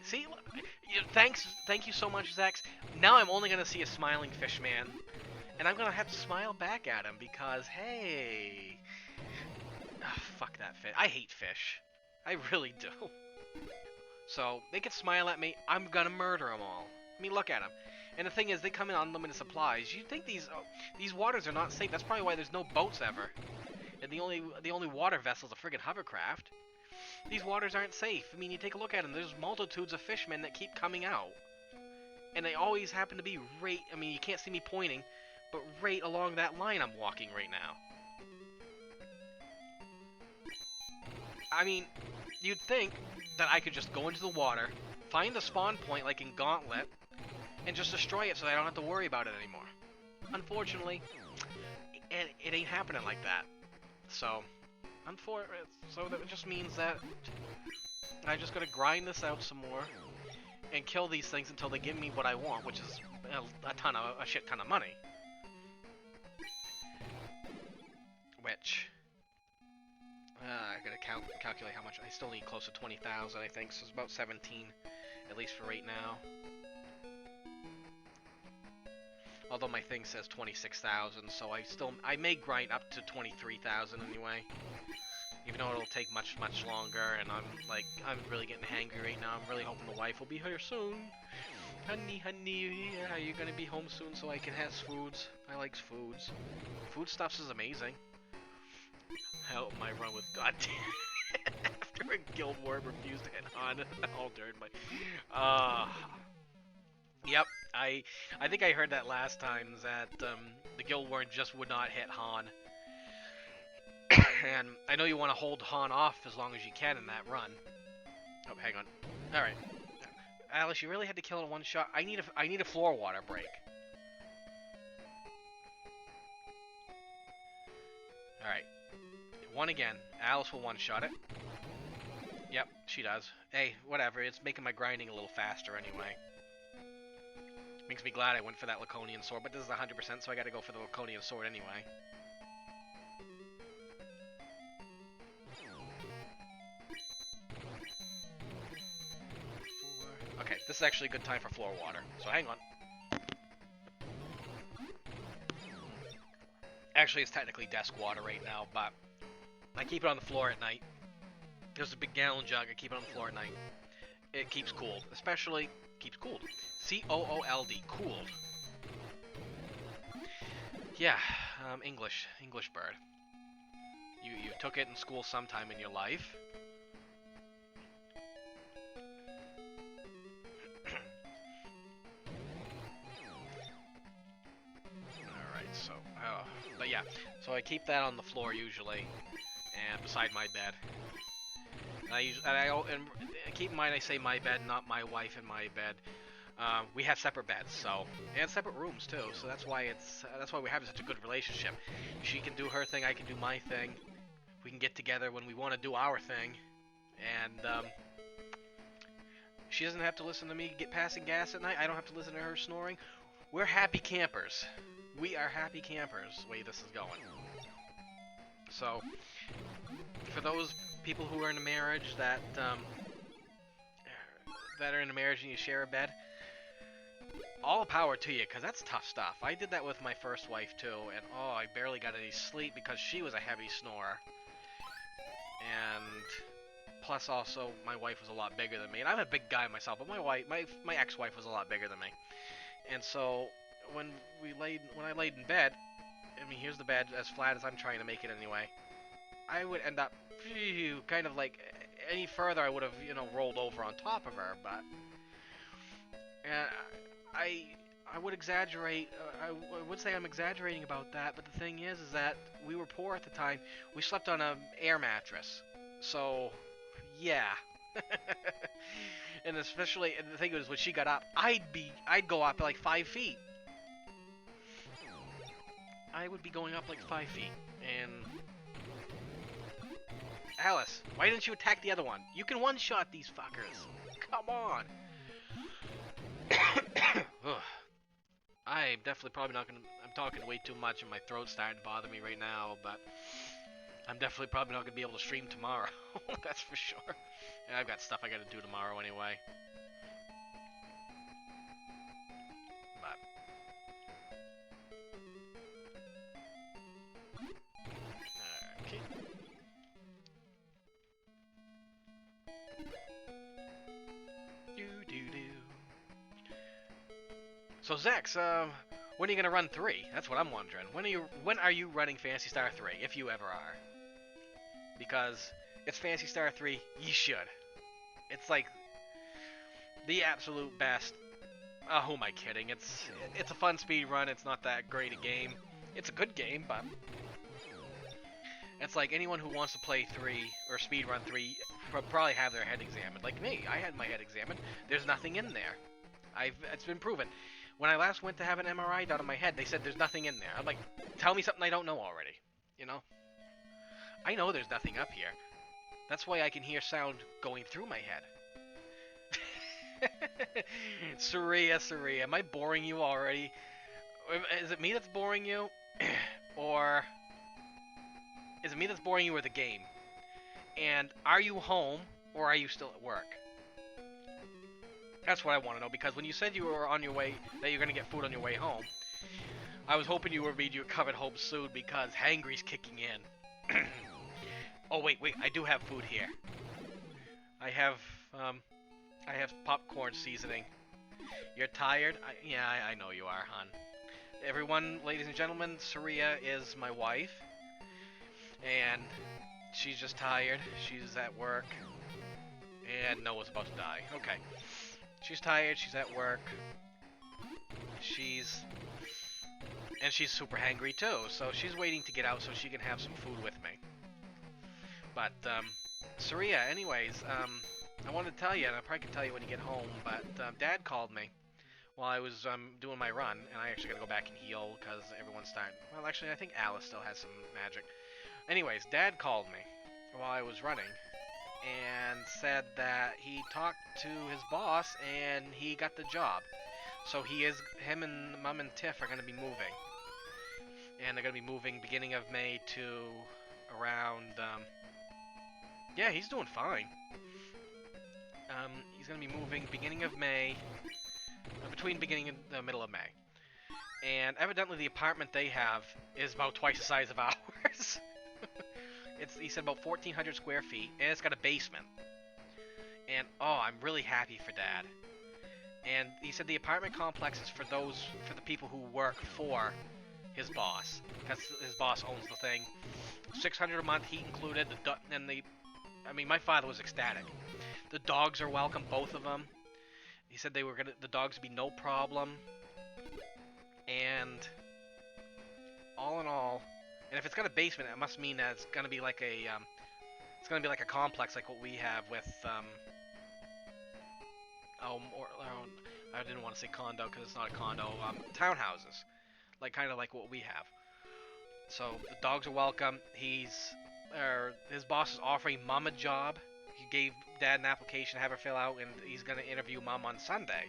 See? Thank you so much, Zax. Now I'm only going to see a smiling fish man. And I'm going to have to smile back at him because, hey... Oh, fuck that fish. I hate fish. I really do. So, they can smile at me, I'm gonna murder them all. I mean, look at them. And the thing is, they come in unlimited supplies. You'd think these waters are not safe. That's probably why there's no boats ever. And the only water vessel's a friggin' hovercraft. These waters aren't safe. I mean, you take a look at them, there's multitudes of fishmen that keep coming out. And they always happen to be right, I mean, you can't see me pointing, but right along that line I'm walking right now. I mean, you'd think that I could just go into the water, find the spawn point like in Gauntlet, and just destroy it so I don't have to worry about it anymore. Unfortunately, it ain't happening like that. So, that just means that I just gotta grind this out some more and kill these things until they give me what I want, which is a shit ton of money. Which, I gotta calculate how much. I still need close to 20,000, I think, so it's about 17, at least for right now. Although my thing says 26,000, so I may grind up to 23,000 anyway. Even though it'll take much longer, and I'm really getting hangry right now. I'm really hoping the wife will be here soon. Honey, are you gonna be home soon so I can have foods? I like foods. Foodstuffs is amazing. Help my run with goddamn. After a guild war refused to hit Han, all during my. Yep. I think I heard that last time that the guild war just would not hit Han. And I know you want to hold Han off as long as you can in that run. Oh, hang on. All right. Alice, you really had to kill it in one shot. I need a floor water break. All right. One again. Alice will one-shot it. Yep, she does. Hey, whatever. It's making my grinding a little faster anyway. Makes me glad I went for that Laconian sword, but this is 100%, so I gotta go for the Laconian sword anyway. Okay, this is actually a good time for floor water, so hang on. Actually, it's technically desk water right now, but I keep it on the floor at night. There's a big gallon jug, I keep it on the floor at night. It keeps cooled, especially keeps cooled. C-O-O-L-D, cooled. Yeah, English bird. You took it in school sometime in your life. But yeah, so I keep that on the floor usually, and beside my bed. And keep in mind I say my bed, not my wife and my bed. We have separate beds, so, and separate rooms too. So that's why we have such a good relationship. She can do her thing, I can do my thing. We can get together when we want to do our thing, and she doesn't have to listen to me passing gas at night. I don't have to listen to her snoring. We're happy campers. We are happy campers, the way this is going. So, for those people who are in a marriage that are in a marriage and you share a bed, all power to you, because that's tough stuff. I did that with my first wife, too, and oh, I barely got any sleep because she was a heavy snorer. And plus, also, my wife was a lot bigger than me. And I'm a big guy myself, but my ex-wife was a lot bigger than me. And so, when I laid in bed, I mean, here's the bed as flat as I'm trying to make it anyway. I would end up kind of like any further I would have, rolled over on top of her, but I would exaggerate. I would say I'm exaggerating about that, but the thing is that we were poor at the time. We slept on an air mattress, so yeah. And especially, and the thing was, when she got up, I'd go up like 5 feet. I would be going up like 5 feet, and Alice, why didn't you attack the other one? You can one-shot these fuckers. Come on. I'm definitely probably not gonna. I'm talking way too much, and my throat's starting to bother me right now. But I'm definitely probably not gonna be able to stream tomorrow. That's for sure. And I've got stuff I gotta do tomorrow anyway. But okay. So Zex, when are you gonna run 3? That's what I'm wondering. When are you running Phantasy Star 3, if you ever are? Because it's Phantasy Star 3, you should. It's like the absolute best. Oh, who am I kidding? It's a fun speed run. It's not that great a game. It's a good game, but it's like anyone who wants to play 3 or speed run 3 probably have their head examined. Like me, I had my head examined. There's nothing in there. It's been proven. When I last went to have an MRI done on my head, they said there's nothing in there. I'm like, tell me something I don't know already. I know there's nothing up here. That's why I can hear sound going through my head. Saria, am I boring you already? Is it me that's boring you? Or is it me that's boring you or the game? And are you home or are you still at work? That's what I want to know, because when you said you were on your way, that you're going to get food on your way home, I was hoping you were coming home soon because hangry's kicking in. Oh, wait, I do have food here. I have, I have popcorn seasoning. You're tired? Yeah, I know you are, hon. Everyone, ladies and gentlemen, Saria is my wife, and she's just tired. She's at work, and Noah's about to die. Okay. She's tired, she's at work, she's super hangry too, so she's waiting to get out so she can have some food with me. But, Saria, anyways, I wanted to tell you, and I probably can tell you when you get home, but Dad called me while I was doing my run, and I actually gotta go back and heal because everyone's starting. Well, actually, I think Alice still has some magic. Anyways, Dad called me while I was running and said that he talked to his boss and he got the job. So him and Mom and Tiff are gonna be moving, and they're gonna be moving beginning of May to around. Yeah, he's doing fine. He's gonna be moving beginning of May, between beginning and the middle of May. And evidently the apartment they have is about twice the size of ours. He said about 1,400 square feet, and it's got a basement. And oh, I'm really happy for Dad. And he said the apartment complex is for the people who work for his boss, because his boss owns the thing. $600 a month, heat included. I mean, my father was ecstatic. The dogs are welcome, both of them. He said the dogs would be no problem. And all in all, and if it's got a basement, it must mean that it's gonna be like a complex like what we have with I didn't want to say condo because it's not a condo. Townhouses, kind of like what we have. So the dogs are welcome. His boss is offering Mom a job. He gave Dad an application to have her fill out, and he's gonna interview Mom on Sunday.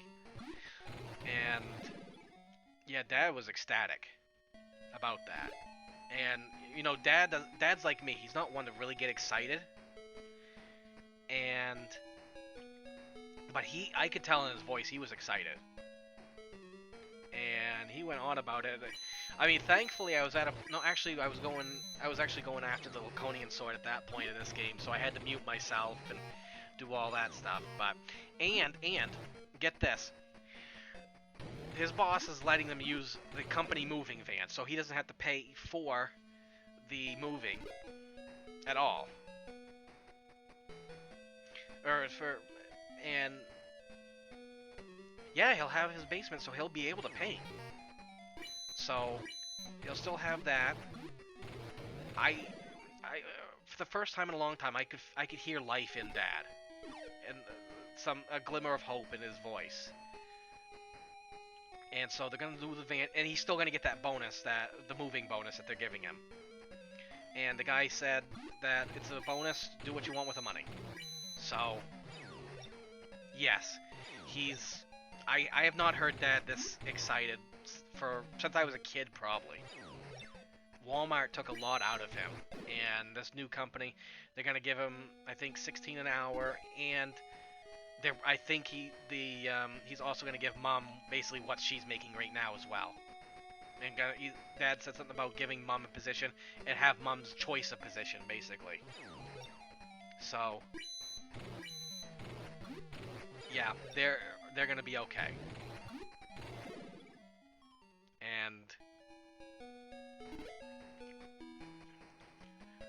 And yeah, Dad was ecstatic about that. And you know, Dad's like me. He's not one to really get excited. But I could tell in his voice he was excited. And he went on about it. I mean, thankfully I was I was actually going after the Laconian sword at that point in this game, so I had to mute myself and do all that stuff. But and get this. His boss is letting them use the company moving van, so he doesn't have to pay for the moving at all. And yeah, he'll have his basement, so he'll be able to paint. So he'll still have that. For the first time in a long time, I could hear life in Dad, and a glimmer of hope in his voice. And so they're gonna do the van, and he's still gonna get that bonus, the moving bonus that they're giving him. And the guy said that it's a bonus. Do what you want with the money. So yes, I have not heard Dad this excited since I was a kid, probably. Walmart took a lot out of him, and this new company, they're gonna give him, I think, $16 an hour, and I think he's also gonna give Mom basically what she's making right now as well. And Dad said something about giving Mom a position and have Mom's choice of position, basically. So yeah, they're gonna be okay. And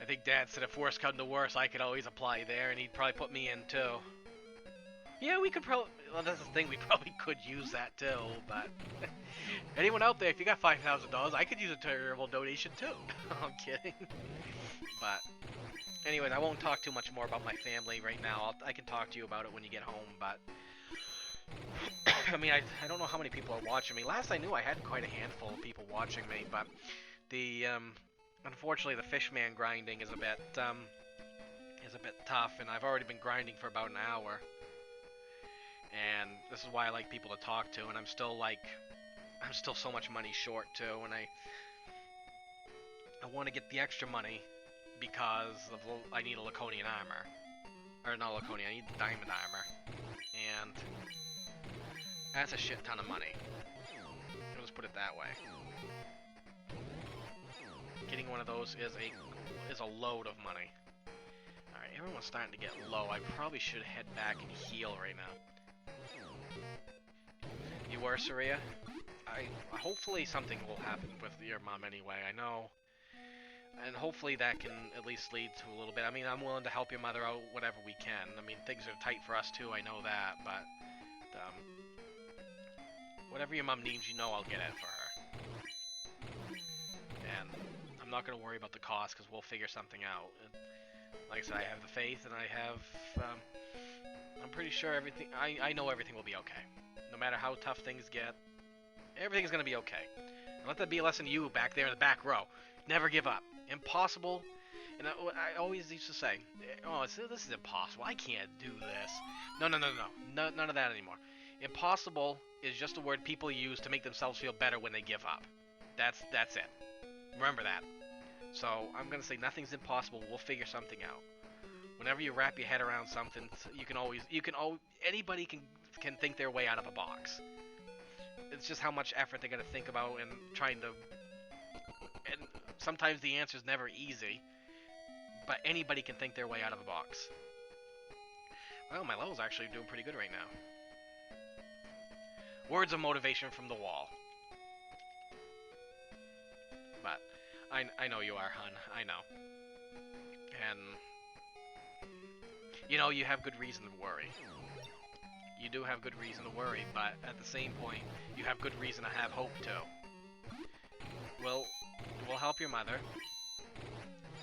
I think Dad said if worse come to worse, I could always apply there, and he'd probably put me in too. Yeah, we could probably. Well, that's the thing. We probably could use that too. But anyone out there, if you got $5,000, I could use a charitable donation too. I'm kidding. But anyways, I won't talk too much more about my family right now. I can talk to you about it when you get home. But I mean, I don't know how many people are watching me. Last I knew, I had quite a handful of people watching me. But unfortunately, the Fishman grinding is a bit tough, and I've already been grinding for about an hour. And this is why I like people to talk to, and I'm still so much money short too, and I want to get the extra money because of I need a Laconian armor. Or not Laconian, I need diamond armor. And that's a shit ton of money. I'll just put it that way. Getting one of those is a load of money. Alright, everyone's starting to get low. I probably should head back and heal right now. You were, Saria? Hopefully something will happen with your mom anyway, I know. And hopefully that can at least lead to a little bit. I mean, I'm willing to help your mother out whatever we can. I mean, things are tight for us too, I know that, but whatever your mom needs, you know I'll get it for her. And I'm not going to worry about the cost because we'll figure something out. And like I said, I have the faith and I have, I'm pretty sure everything, I know everything will be okay. No matter how tough things get, everything's going to be okay. And let that be a lesson to you back there in the back row. Never give up. Impossible. And I always used to say, oh, this is impossible. I can't do this. No, none of that anymore. Impossible is just a word people use to make themselves feel better when they give up. That's it. Remember that. So I'm gonna say nothing's impossible. We'll figure something out. Whenever you wrap your head around something, anybody can think their way out of a box. It's just how much effort they're gonna think about and trying to. And sometimes the answer's never easy, but anybody can think their way out of a box. Well, my level's actually doing pretty good right now. Words of motivation from the wall. But I know you are, hun. I know. And you know, you have good reason to worry. You do have good reason to worry, but at the same point, you have good reason to have hope too. We'll help your mother,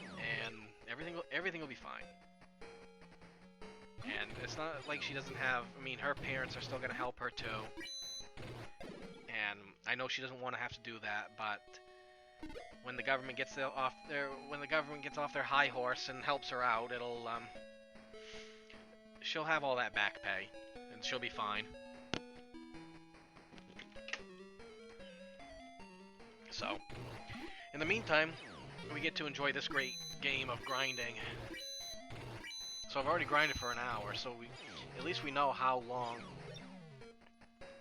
and everything will be fine. And it's not like she doesn't have. I mean, her parents are still gonna help her too. And I know she doesn't want to have to do that, but when the government gets off their high horse and helps her out, she'll have all that back pay, and she'll be fine. So, in the meantime, we get to enjoy this great game of grinding. So I've already grinded for an hour, so at least we know how long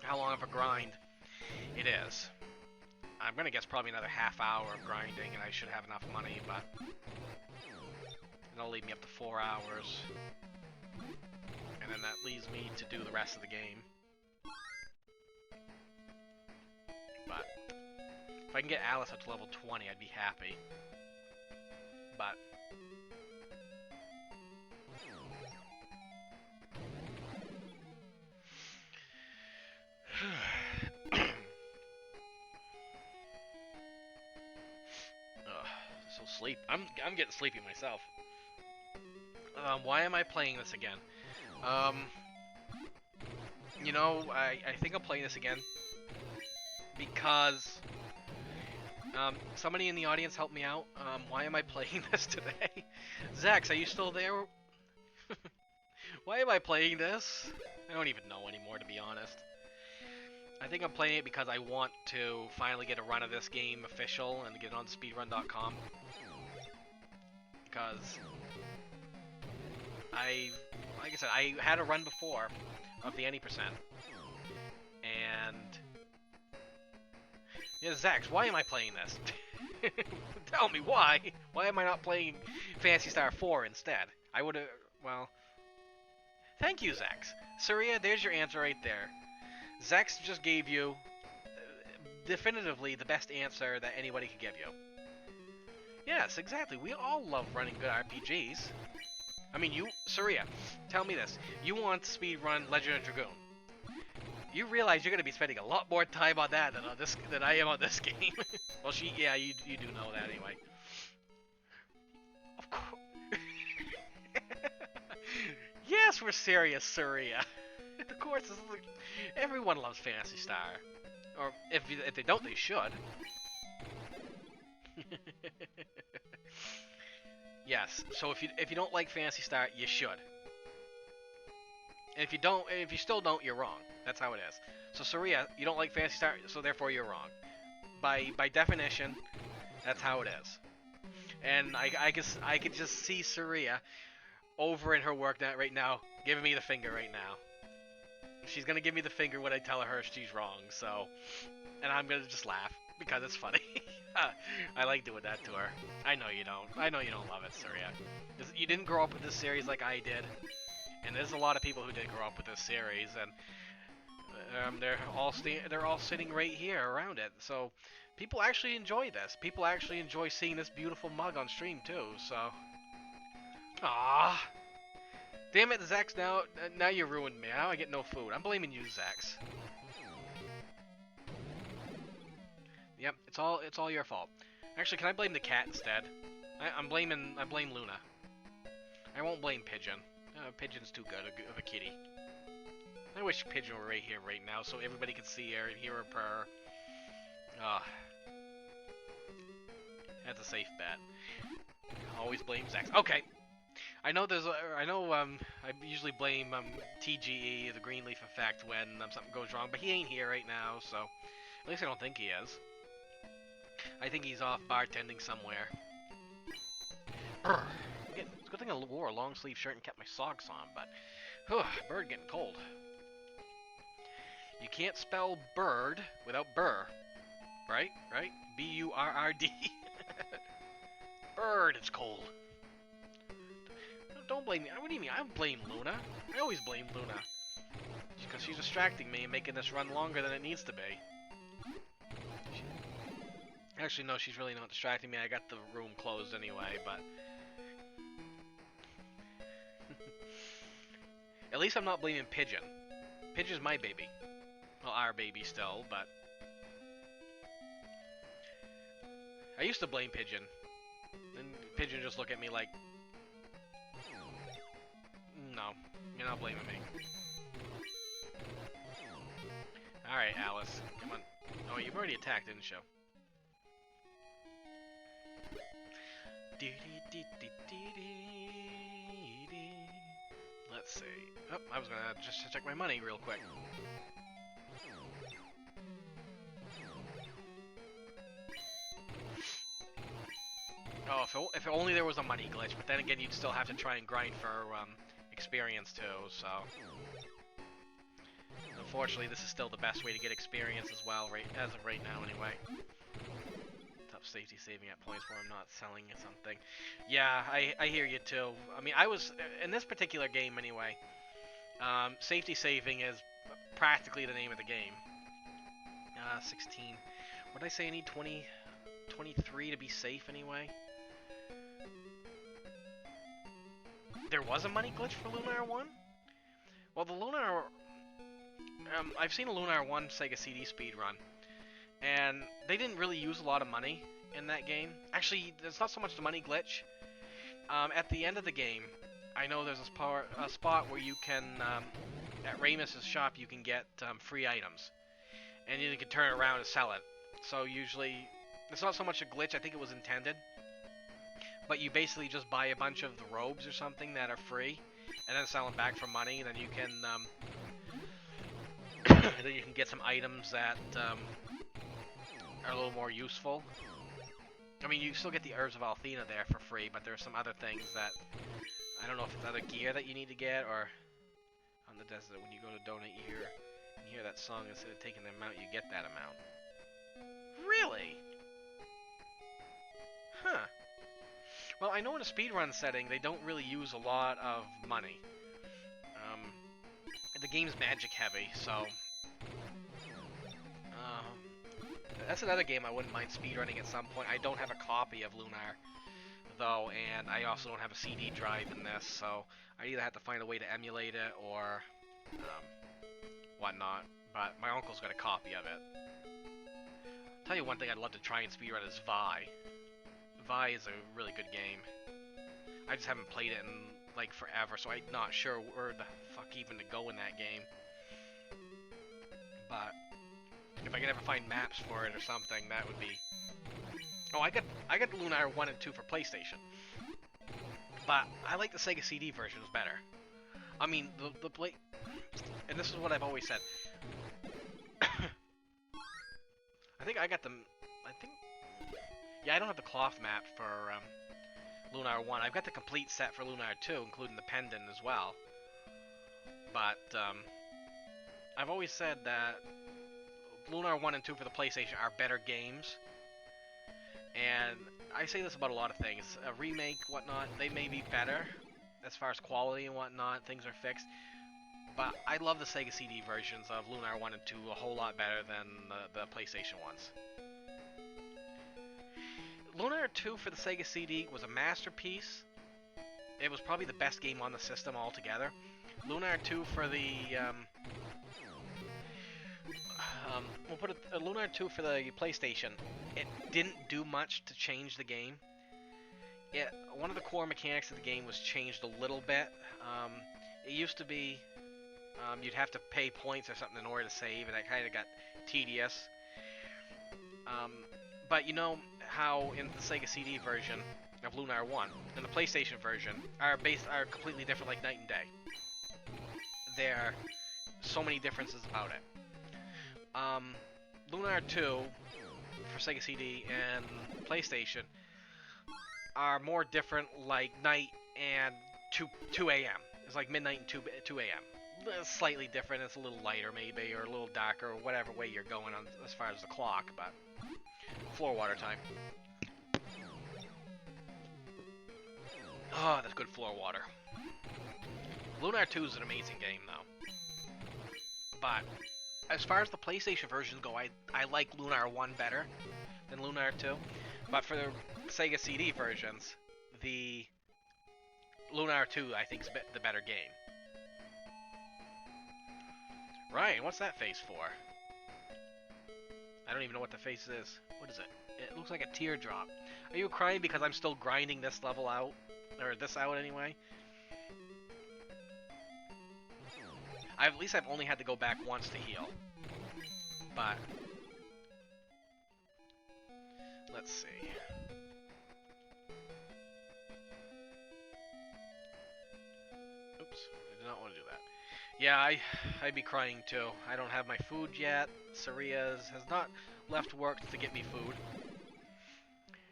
of a grind it is. I'm gonna guess probably another half hour of grinding, and I should have enough money, but that'll lead me up to 4 hours, and then that leaves me to do the rest of the game. But if I can get Alice up to level 20, I'd be happy. But so sleep. I'm getting sleepy myself. Why am I playing this again? You know, I think I'm playing this again because somebody in the audience helped me out. Why am I playing this today? Zax, are you still there? Why am I playing this? I don't even know anymore, to be honest. I think I'm playing it because I want to finally get a run of this game official and get it on speedrun.com. Because like I said, I had a run before of the any percent. And yeah, Zax, why am I playing this? Tell me why. Why am I not playing Phantasy Star 4 instead? I would have, well, thank you, Zax. Saria, there's your answer right there. Zax just gave you definitively the best answer that anybody could give you. Yes, exactly. We all love running good RPGs. I mean, Saria, tell me this. You want to speedrun Legend of Dragoon. You realize you're going to be spending a lot more time on that than I am on this game. Well, yeah, you do know that anyway. Of course. Yes, we're serious, Saria. Of course, everyone loves Phantasy Star. Or if they don't, they should. Yes. So if you don't like Phantasy Star, you should. And if you still don't, you're wrong. That's how it is. So Saria, you don't like Phantasy Star, so therefore you're wrong. By definition, that's how it is. And I could just see Saria over in her work net right now, giving me the finger right now. She's gonna give me the finger when I tell her she's wrong. So, and I'm gonna just laugh because it's funny. I like doing that to her. I know you don't. I know you don't love it, Saria. You didn't grow up with this series like I did, and there's a lot of people who did grow up with this series, and they're all sitting right here around it. So people actually enjoy this. People actually enjoy seeing this beautiful mug on stream too. So, ah, damn it, Zax! Now you ruined me. Now I get no food. I'm blaming you, Zax. Yep, it's all your fault. Actually, can I blame the cat instead? I blame Luna. I won't blame Pigeon. Pigeon's too good of a kitty. I wish Pigeon were right here right now so everybody could see her and hear her purr. Ah, that's a safe bet. Always blame Zax. Okay. I usually blame TGE, the Greenleaf Effect, when something goes wrong, but he ain't here right now, so at least I don't think he is. I think he's off bartending somewhere. It's a good thing I wore a long sleeve shirt and kept my socks on, but bird getting cold. You can't spell bird without burr, right? B-U-R-R-D. Bird, it's cold. Don't blame me. What do you mean? I don't blame Luna. I always blame Luna. Because she's distracting me and making this run longer than it needs to be. Actually, no, she's really not distracting me. I got the room closed anyway, but... At least I'm not blaming Pigeon. Pigeon's my baby. Well, our baby still, but... I used to blame Pigeon. And Pigeon just look at me like... No, you're not blaming me. Alright, Alice. Come on. Oh, you've already attacked, didn't you? Let's see. Oh, I was gonna just check my money real quick. Oh, if only there was a money glitch, but then again, you'd still have to try and grind for experience too, so... Unfortunately, this is still the best way to get experience as well, as of right now anyway. Top safety saving at points where I'm not selling something. Yeah, I hear you too. I mean, I was, in this particular game anyway, safety saving is practically the name of the game. 16. What did I say? I need 23 to be safe anyway. There was a money glitch for Lunar 1? Well, the Lunar... I've seen a Lunar 1 Sega CD speedrun, and they didn't really use a lot of money in that game. Actually, it's not so much the money glitch. At the end of the game, I know there's a spot where you can, at Ramus's shop, you can get free items. And you can turn it around and sell it. So usually, it's not so much a glitch, I think it was intended. But you basically just buy a bunch of the robes or something that are free, and then sell them back for money, and then you can, then you can get some items that are a little more useful. I mean, you still get the Herbs of Althena there for free, but there's some other things that, I don't know if it's other gear that you need to get, or on the desert, when you go to donate, you hear that song, instead of taking the amount, you get that amount. Really? Huh. Well, I know in a speedrun setting, they don't really use a lot of money. The game's magic heavy, so... that's another game I wouldn't mind speedrunning at some point. I don't have a copy of Lunar, though, and I also don't have a CD drive in this, so I either have to find a way to emulate it or whatnot, but my uncle's got a copy of it. I'll tell you one thing I'd love to try and speedrun is Vi. Vi is a really good game. I just haven't played it in, like, forever, so I'm not sure where the fuck even to go in that game. But if I could ever find maps for it or something, that would be... Oh, I got Lunar 1 and 2 for PlayStation. But I like the Sega CD versions better. I mean, the play... And this is what I've always said. I think I got them... I think... Yeah, I don't have the cloth map for Lunar 1. I've got the complete set for Lunar 2, including the pendant as well. But I've always said that Lunar 1 and 2 for the PlayStation are better games. And I say this about a lot of things. A remake, whatnot, they may be better as far as quality and whatnot. Things are fixed. But I love the Sega CD versions of Lunar 1 and 2 a whole lot better than the PlayStation ones. Lunar 2 for the Sega CD was a masterpiece. It was probably the best game on the system altogether. Lunar 2 for the we'll put it Lunar 2 for the PlayStation. It didn't do much to change the game. One of the core mechanics of the game was changed a little bit. It used to be you'd have to pay points or something in order to save, and that kind of got tedious. But you know how in the Sega CD version of Lunar 1 and the PlayStation version are completely different, like night and day. There are so many differences about it. Lunar 2 for Sega CD and PlayStation are more different, like night and 2 a.m. It's like midnight and 2 a.m. Slightly different. It's a little lighter maybe, or a little darker, or whatever way you're going on as far as the clock. But floor water time. Oh, that's good floor water. Lunar 2 is an amazing game, though. But as far as the PlayStation versions go, I like Lunar 1 better than Lunar 2. But for the Sega CD versions, the Lunar 2, I think, is the better game. Right, what's that face for? I don't even know what the face is. What is it? It looks like a teardrop. Are you crying because I'm still grinding this level out? Or this out anyway? At least I've only had to go back once to heal. But let's see. Oops, I did not want to do that. Yeah, I'd be crying too. I don't have my food yet. Saria's has not left work to get me food.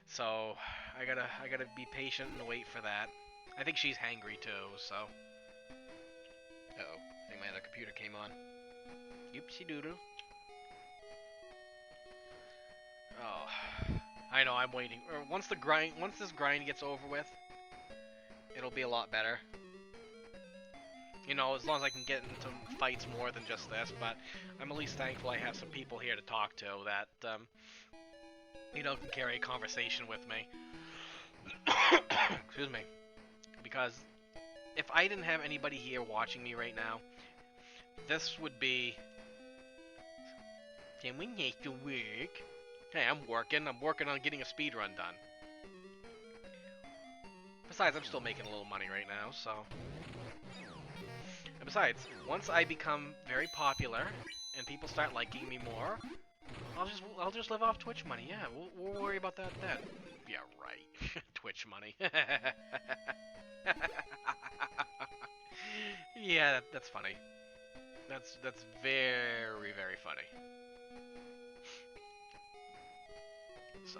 So I gotta be patient and wait for that. I think she's hangry too, so. Uh-oh. I think my other computer came on. Oopsie doodle. Oh. I know, I'm waiting. Once this grind gets over with, it'll be a lot better. You know, as long as I can get into fights more than just this, but I'm at least thankful I have some people here to talk to that, you know, can carry a conversation with me. Excuse me. Because if I didn't have anybody here watching me right now, this would be... Can we make the work? Hey, I'm working on getting a speed run done. Besides, I'm still making a little money right now, so... And besides, once I become very popular and people start liking me more, I'll just live off Twitch money. Yeah, we'll worry about that then. Yeah, right. Twitch money. Yeah, that's funny. That's very, very funny. So,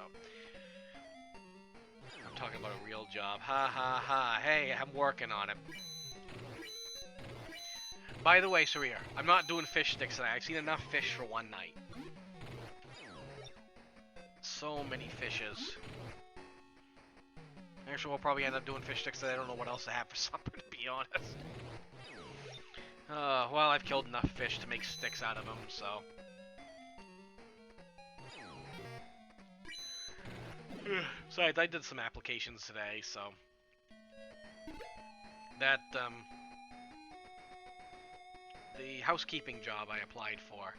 I'm talking about a real job. Ha ha ha. Hey, I'm working on it. By the way, Saria, I'm not doing fish sticks tonight. I've seen enough fish for one night. So many fishes. Actually, we'll probably end up doing fish sticks today. I don't know what else to have for supper, to be honest. Well, I've killed enough fish to make sticks out of them, so... Besides, I did some applications today, so... That, the housekeeping job I applied for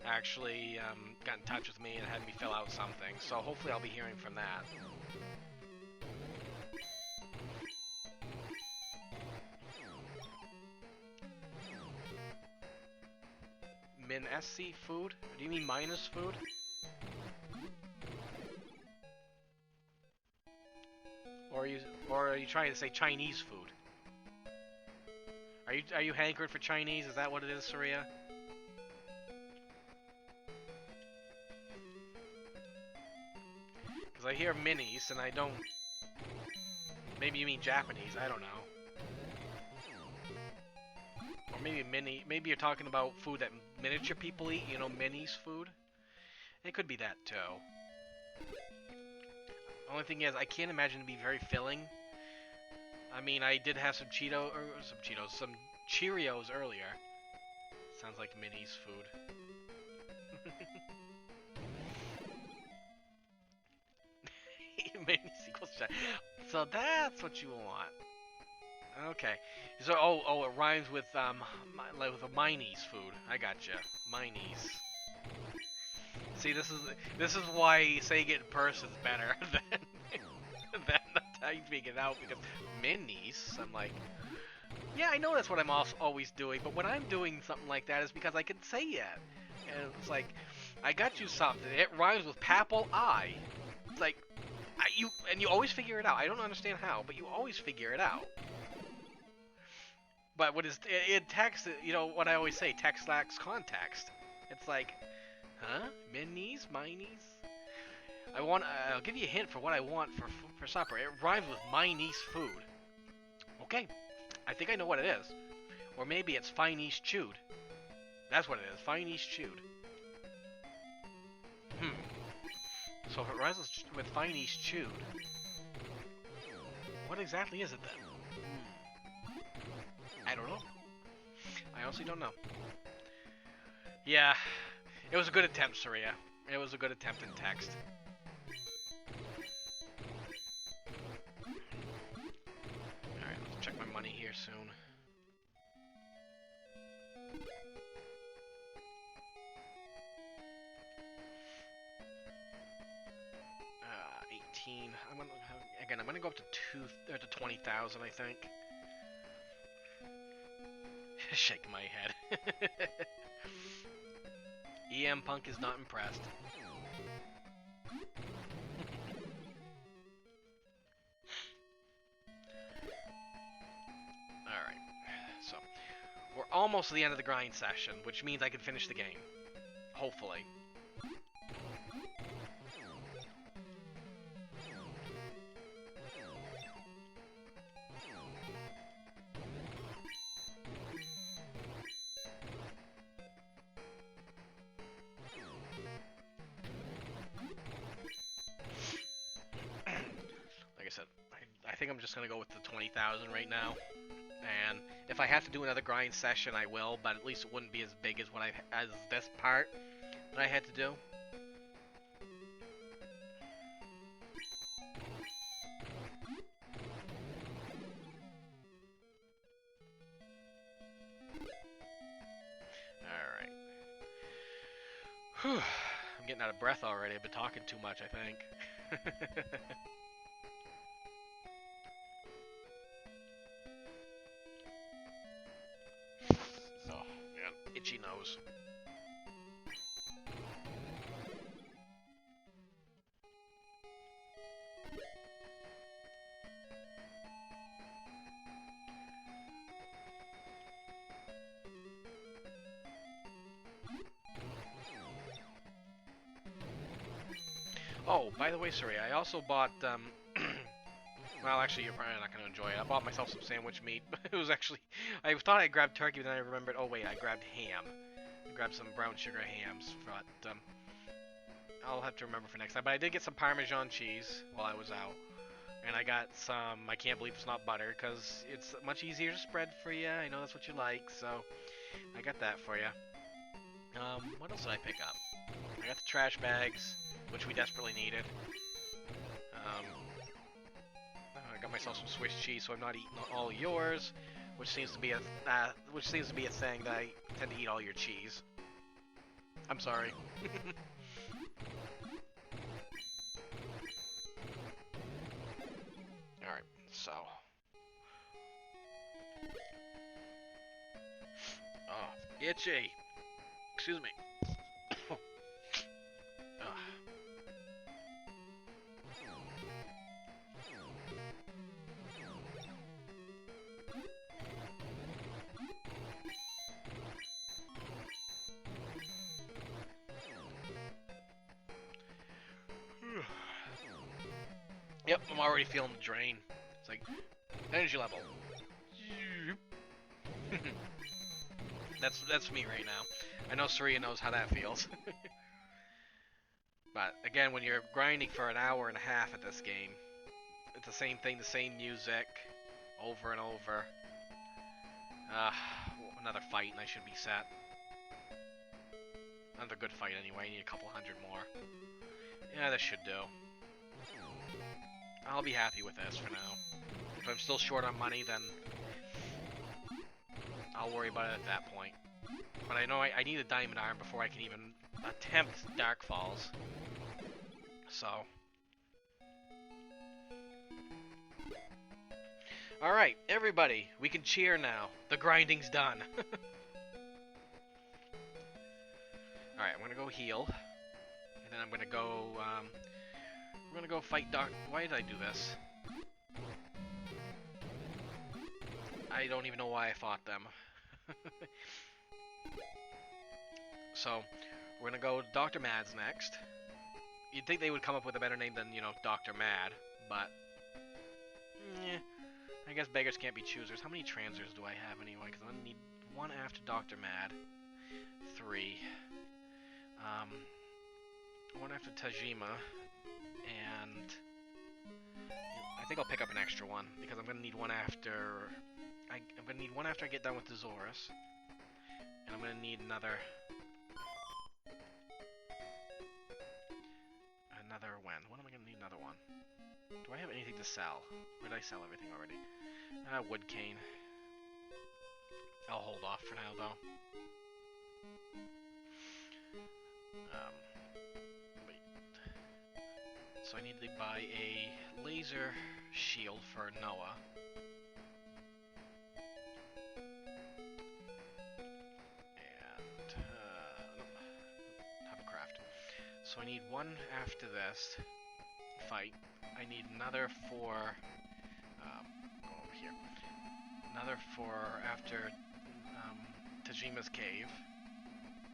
actually got in touch with me and had me fill out something, so hopefully I'll be hearing from that. Min SC food? Do you mean minus food? Or are you trying to say Chinese food? Are you hankering for Chinese? Is that what it is, Saria? Because I hear minis and I don't Maybe you mean Japanese, I don't know. Or maybe maybe you're talking about food that miniature people eat, you know, minis food. It could be that too. Only thing is, I can't imagine it to be very filling. I mean, I did have some some Cheerios earlier. Sounds like minis food. Minis equals Jack. So that's what you want. Okay. So it rhymes with like with a Mine's food. I gotcha. Mine's. See, this is why saying it in person is better than typing it out, because minis. I'm like, yeah, I know that's what I'm always doing, but when I'm doing something like that, it's because I can say it. And it's like, I got you something. It rhymes with papal eye. It's like, you always figure it out. I don't understand how, but you always figure it out. But what is in text? You know what I always say: text lacks context. It's like, huh? Minis, minis. I'll give you a hint for what I want for supper. It rhymes with my niece food. Okay, I think I know what it is. Or maybe it's fine East chewed. That's what it is. Fine East chewed. So if it rhymes with fine East chewed, what exactly is it then? I don't know. I honestly don't know. Yeah, it was a good attempt, Saria. It was a good attempt in text. Alright, let's check my money here soon. 18. I'm gonna go up to 20,000, I think. Shake my head. EM Punk is not impressed. Alright, so we're almost to the end of the grind session, which means I can finish the game. Hopefully. Like I said, I think I'm just going to go with the 20,000 right now. And if I have to do another grind session, I will, but at least it wouldn't be as big as as this part that I had to do. Alright. Whew. I'm getting out of breath already. I've been talking too much, I think. So, yeah, itchy nose. Oh, by the way, sorry, I also bought, well, actually, you're probably not going to enjoy it. I bought myself some sandwich meat. It was actually, I thought I grabbed turkey, but then I remembered, oh wait, I grabbed ham. I grabbed some brown sugar hams, but, I'll have to remember for next time. But I did get some Parmesan cheese while I was out. And I got some, I can't believe it's not butter, because it's much easier to spread for you. I know that's what you like, so I got that for you. What else did I pick up? I got the trash bags, which we desperately needed. I got myself some Swiss cheese, so I'm not eating all yours, which seems to be a thing that I tend to eat all your cheese. I'm sorry. All right, so. Oh, itchy. Excuse me. Yep, I'm already feeling the drain. like, energy level. That's me right now. I know Saria knows how that feels. But again, when you're grinding for an hour and a half at this game, it's the same thing, the same music, over and over. Another fight and I should be set. Another good fight anyway, I need a couple hundred more. Yeah, this should do. I'll be happy with this for now. If I'm still short on money, then I'll worry about it at that point. But I know I need a diamond arm before I can even attempt Dark Falls. So. Alright, everybody, we can cheer now. The grinding's done. Alright, I'm gonna go heal. And then I'm gonna go, we're gonna go fight Doc. Why did I do this? I don't even know why I fought them. So, we're gonna go Dr. Mad's next. You'd think they would come up with a better name than, you know, Dr. Mad, but... I guess beggars can't be choosers. How many transers do I have anyway? Because I'm gonna need one after Dr. Mad. 3. One after Tajima. And... I think I'll pick up an extra one, because I'm gonna need one after... I'm gonna need one after I get done with the Zorus. And I'm gonna need another... when? When am I gonna need another one? Do I have anything to sell? Or did I sell everything already? Wood cane. I'll hold off for now, though. Wait. So I need to buy a laser shield for Noah. And, hovercraft. So I need one after this fight. I need another for, go over here. Another for after Tajima's cave.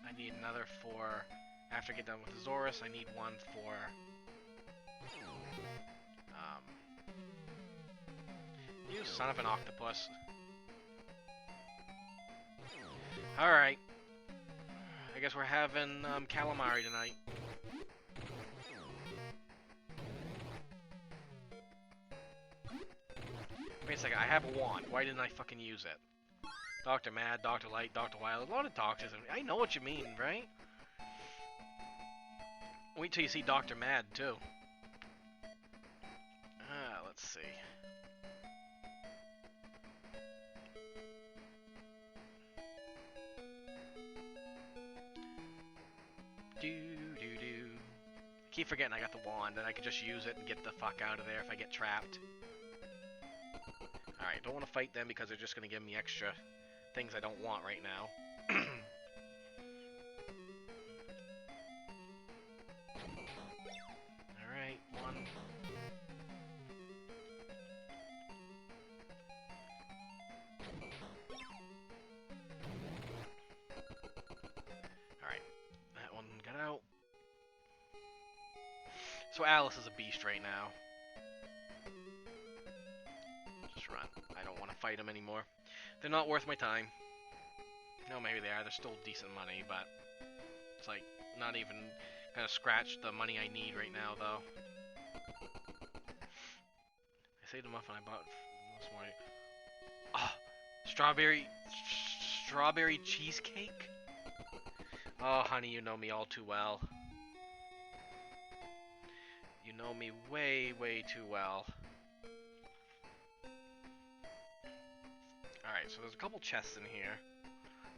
I need another for after I get done with the Zorus. I need one for you son of an octopus. Alright. I guess we're having calamari tonight. Wait a second, I have a wand. Why didn't I fucking use it? Dr. Mad, Dr. Light, Dr. Wild. A lot of doctors. I know what you mean, right? Wait till you see Dr. Mad, too. Let's see. Do-do-do. Keep forgetting I got the wand, and I could just use it and get the fuck out of there if I get trapped. Alright, don't want to fight them because they're just going to give me extra things I don't want right now. Alright, one. Alright, that one got out. So Alice is a beast right now. Run. I don't want to fight them anymore. They're not worth my time. No, maybe they are. They're still decent money, but it's like not even gonna scratch the money I need right now, though. I saved a muffin I bought this morning. Oh, strawberry cheesecake. Oh, honey, you know me all too well. You know me way, way too well. Alright, so there's a couple chests in here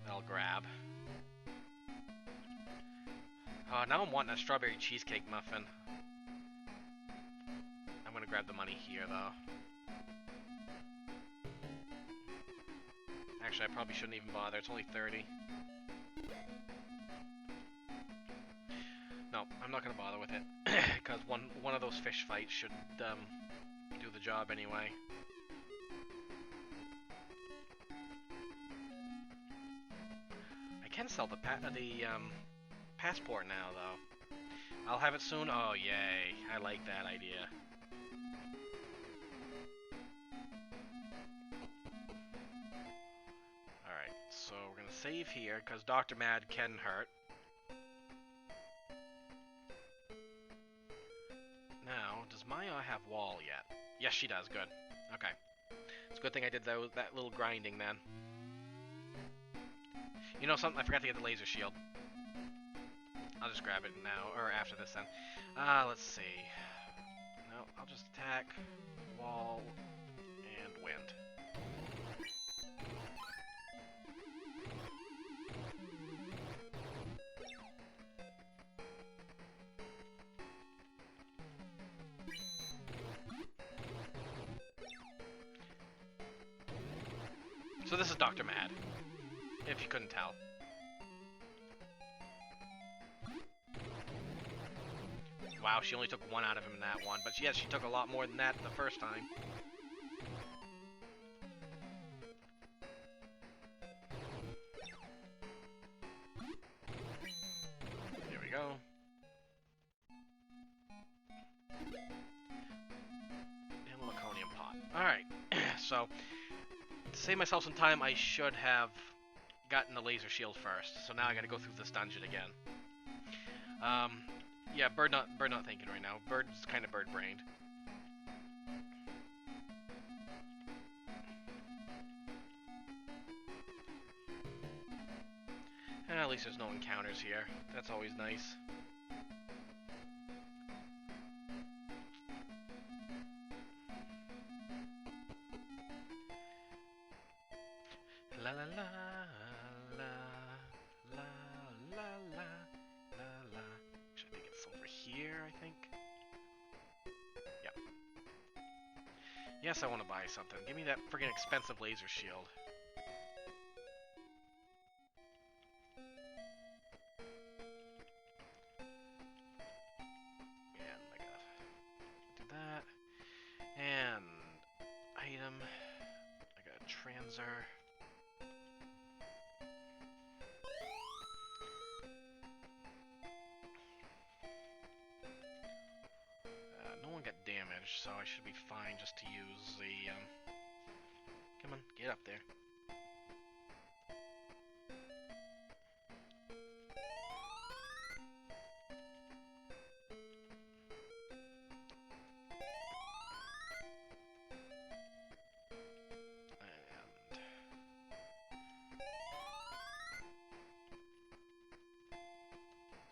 that I'll grab. Now I'm wanting a strawberry cheesecake muffin. I'm gonna grab the money here, though. Actually, I probably shouldn't even bother. It's only 30. No, I'm not gonna bother with it. Because one of those fish fights should do the job anyway. I can sell the passport now, though. I'll have it soon. Oh, yay. I like that idea. save here, because Dr. Mad can hurt. Now, does Maya have wall yet? Yes, she does. Good. Okay. It's a good thing I did that little grinding then. You know something? I forgot to get the laser shield. I'll just grab it now, or after this then. Let's see. No, I'll just attack, wall, and wind. So this is Dr. Mad, if you couldn't tell. Wow, she only took one out of him in that one, but yes, she took a lot more than that the first time. There we go. And Laconium pot. Alright, so to save myself some time, I should have gotten the laser shield first. So now I gotta go through this dungeon again. Yeah, Bird not thinking right now. Bird's kind of bird-brained. At least there's no encounters here. That's always nice. La la la la la la la la la. Actually, I think it's over here, I think. Yep. Yes, I want to buy something. Give me that friggin' expensive laser shield. And I gotta do that. And item. I got a transer. No one got damaged, so I should be fine just to use the, Come on, get up there.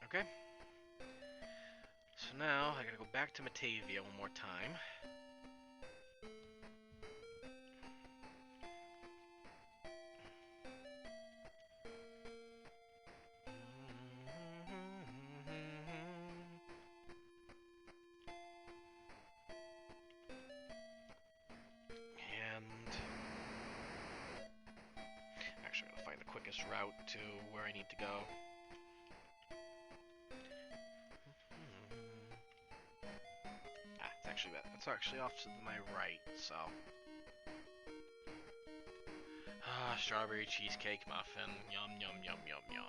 Okay. So now I gotta go back to Matavia one more time. And actually, I gotta find the quickest route to where I need to go. It's actually off to my right, so. Strawberry cheesecake muffin. Yum, yum, yum, yum, yum.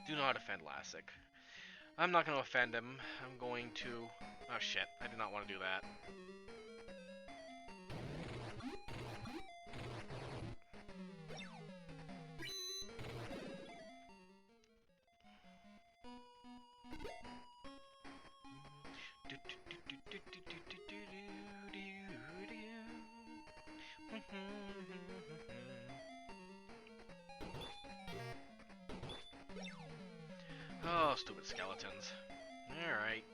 Do not offend Lassic. I'm not going to offend him. I'm going to... Oh shit, I did not want to do that. Oh, stupid skeletons. Alright.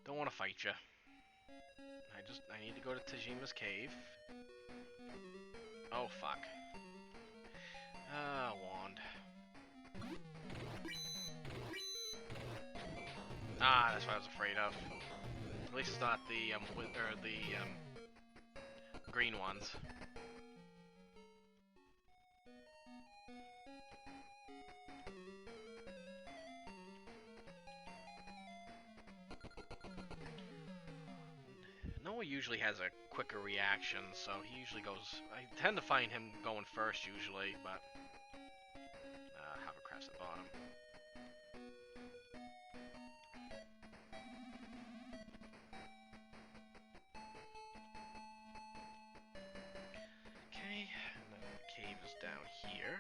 Don't want to fight you. I need to go to Tajima's cave. Oh, fuck. Wand. Ah, that's what I was afraid of. At least it's not the, green ones. No Noah usually has a quicker reaction, so he usually goes... I tend to find him going first usually, but... hovercraft's at the bottom. Okay, and then the cave is down here.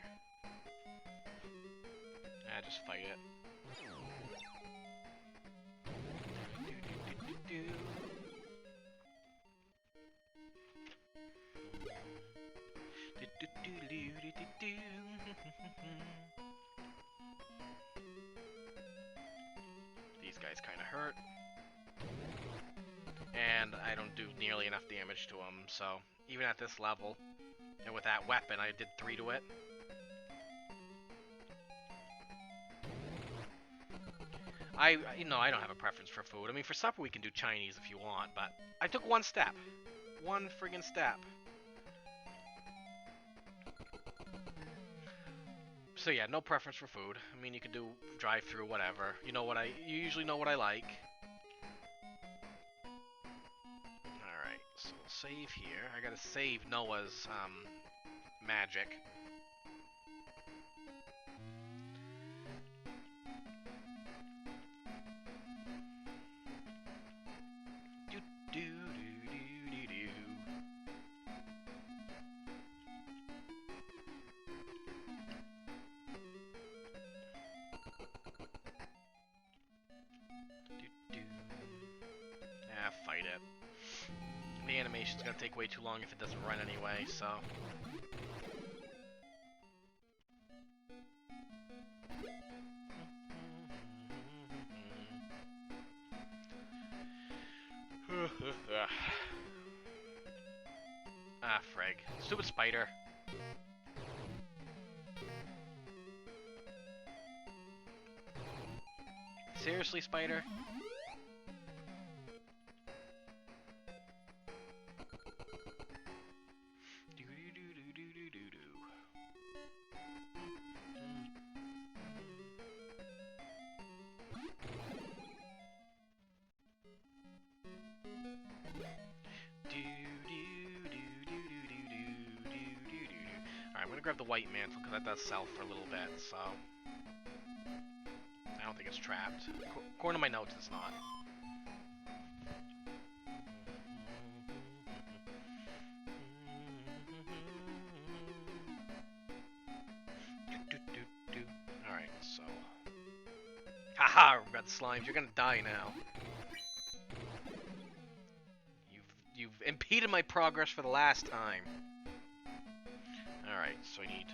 Just fight it. These guys kind of hurt. And I don't do nearly enough damage to them, so even at this level, and with that weapon, I did 3 to it. I don't have a preference for food. I mean, for supper we can do Chinese if you want, but I took one step. One friggin' step. So yeah, no preference for food. I mean, you can do drive-through, whatever. You usually know what I like. Alright, so we'll save here. I gotta save Noah's, magic. Fight it. The animation's gonna take way too long if it doesn't run anyway, so... Ah, frig. Stupid spider. Seriously, spider? I'm gonna grab the white mantle because that does sell for a little bit, so... I don't think it's trapped. According to my notes, it's not. Alright, so... Haha, red slimes, you're gonna die now. You've impeded my progress for the last time. Alright, so I need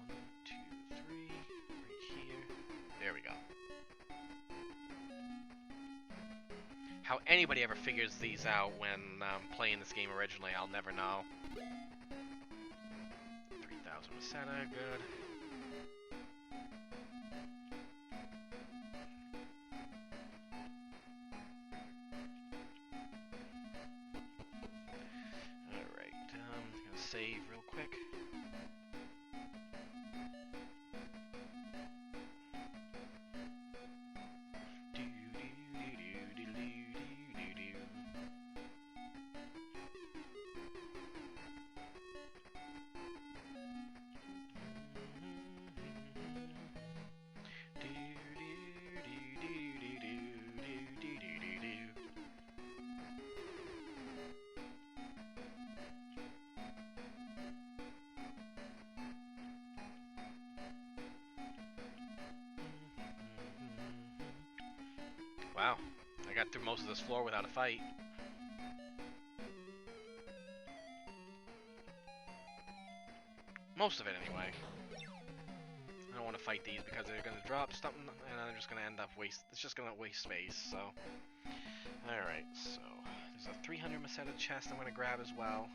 1, 2, 3, right here. There we go. How anybody ever figures these out when playing this game originally, I'll never know. 3,000 Masetta, good. Alright, gonna save real quick. Wow, I got through most of this floor without a fight. Most of it, anyway. I don't want to fight these because they're going to drop something, and I'm just going to end up it's just going to waste space, so... Alright, so... There's a 300 Masetta chest I'm going to grab as well.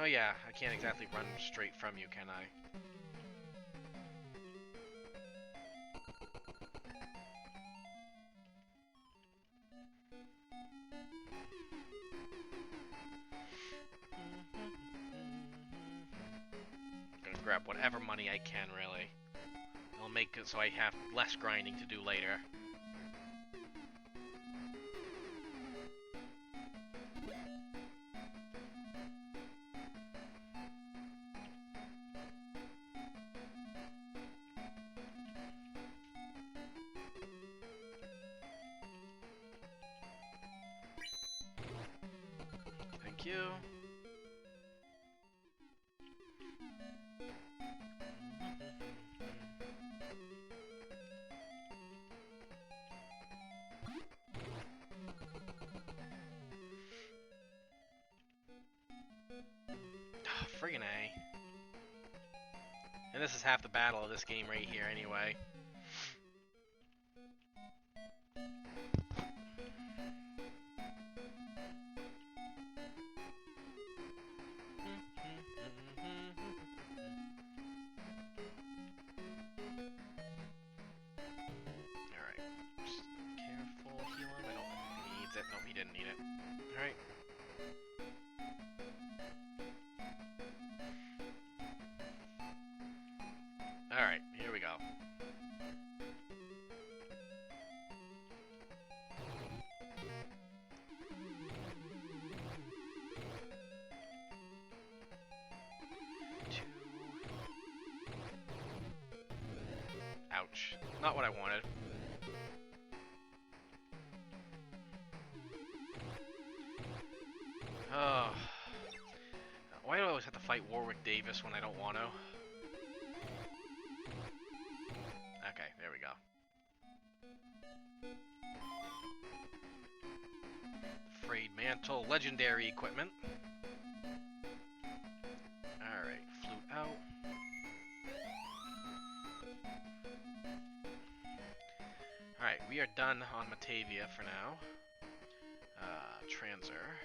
Oh yeah, I can't exactly run straight from you, can I? Grab whatever money I can, really. It'll make it so I have less grinding to do later. Thank you. Friggin' A. And this is half the battle of this game right here anyway. Alright. Just careful, heal him. I don't think he needs it. Nope, he didn't need it. Alright. Alright, here we go. Ouch. Not what I wanted. Oh. Why do I always have to fight Warwick Davis when I don't want to? Okay, there we go. Frayed Mantle, legendary equipment. Alright, flute out. Alright, we are done on Matavia for now. Transer.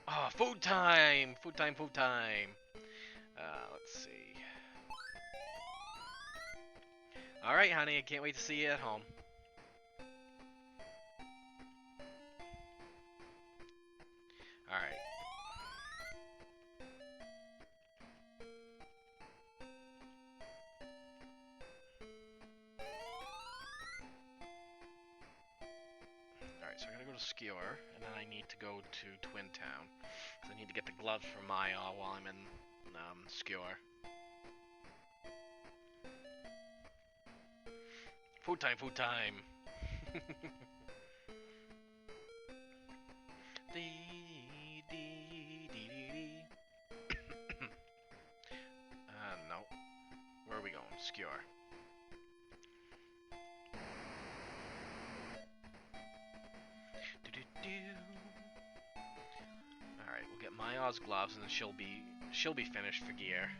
Oh, food time! Food time, food time! Let's see. Alright, honey, I can't wait to see you at home. Alright. Alright, so I gotta go to Skewer, and then I need to go to Twin Town. Because I need to get the gloves for Maya while I'm in Skewer. Food time, food time! No. Where are we going? Skewer. Alright, we'll get Maya's gloves and then she'll be finished for gear.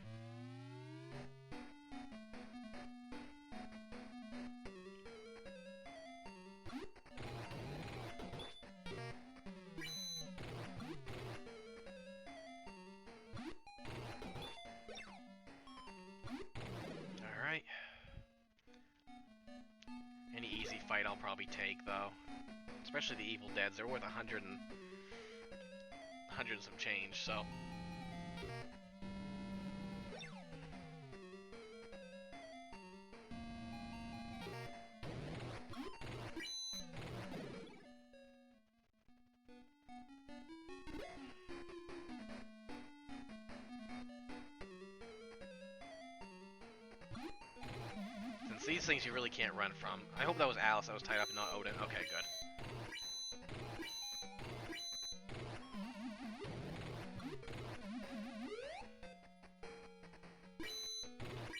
Alright. Any easy fight I'll probably take though. Especially the Evil Deads, they're worth 100 and some change, so. Since these things you really can't run from. I hope that was Alice that was tied up and not Odin. Okay, good.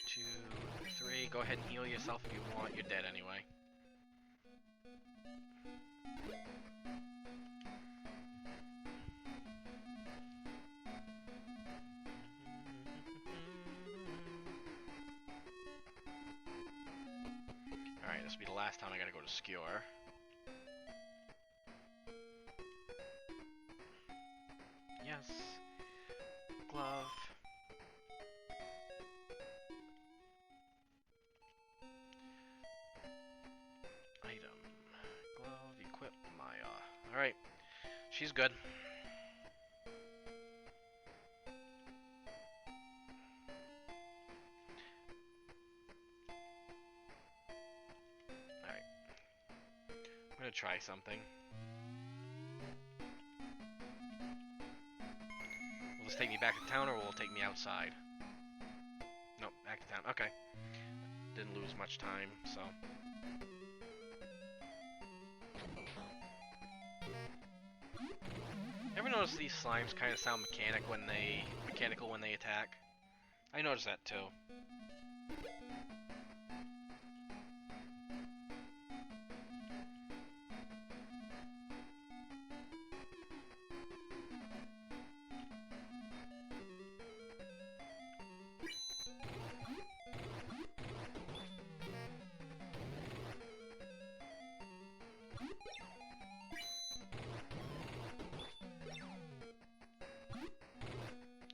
2, 3. Go ahead and heal yourself if you want. You're dead anyway. Alright, this will be the last time I gotta go to Skewer. Yes. Glove. Item. Glove. Equip. Maya. Alright. She's good. Alright. I'm gonna try something. Will this take me back to town or will it take me outside? Nope, back to town. Okay. Didn't lose much time, so. Ever notice these slimes kind of sound mechanical when they attack? I noticed that too.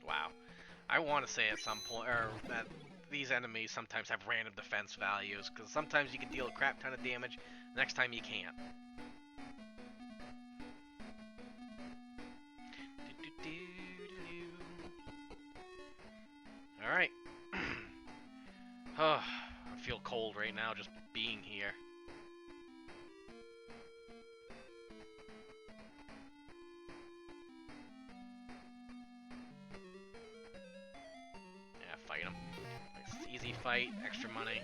Wow. I want to say at some point, or that these enemies sometimes have random defense values, because sometimes you can deal a crap ton of damage, next time you can't. Alright. I feel cold right now just being here. Yeah, fight him. Nice, easy fight, extra money.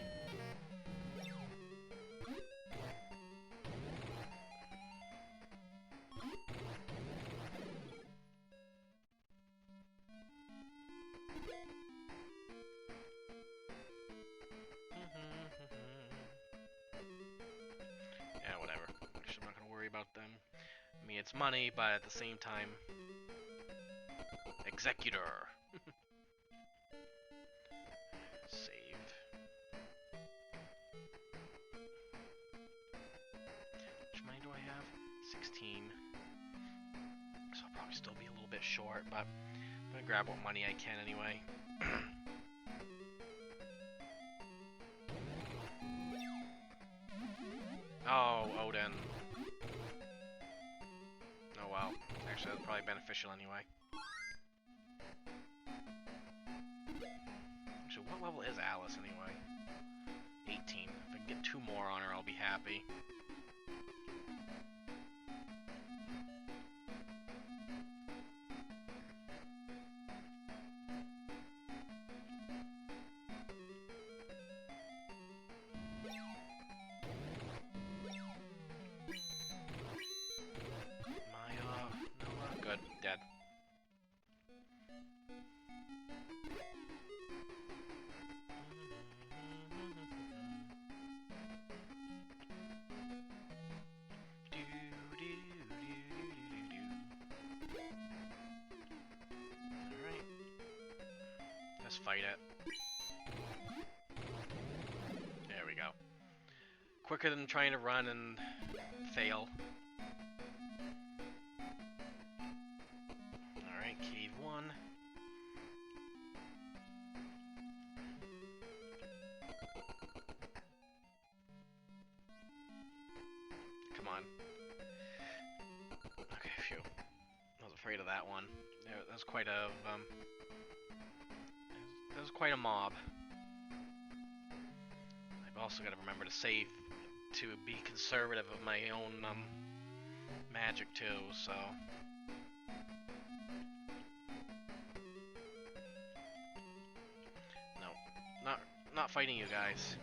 Yeah, whatever. Actually, I'm not gonna worry about them. I mean, it's money, but at the same time... Executor! Save. How much money do I have? 16. So I'll probably still be a little bit short, but I'm gonna grab what money I can anyway. Oh, Odin. Oh well. Actually, that's probably beneficial anyway. Actually, what level is Alice anyway? 18. If I can get 2 more on her, I'll be happy. Good. Dead. Alright. Let's fight it. There we go. Quicker than trying to run and fail. Alright, cave 1. Come on. Okay, phew. I was afraid of that one. That was quite a, that was quite a mob. I've also got to remember to save to be conservative of my own, magic too, so... No, not fighting you guys.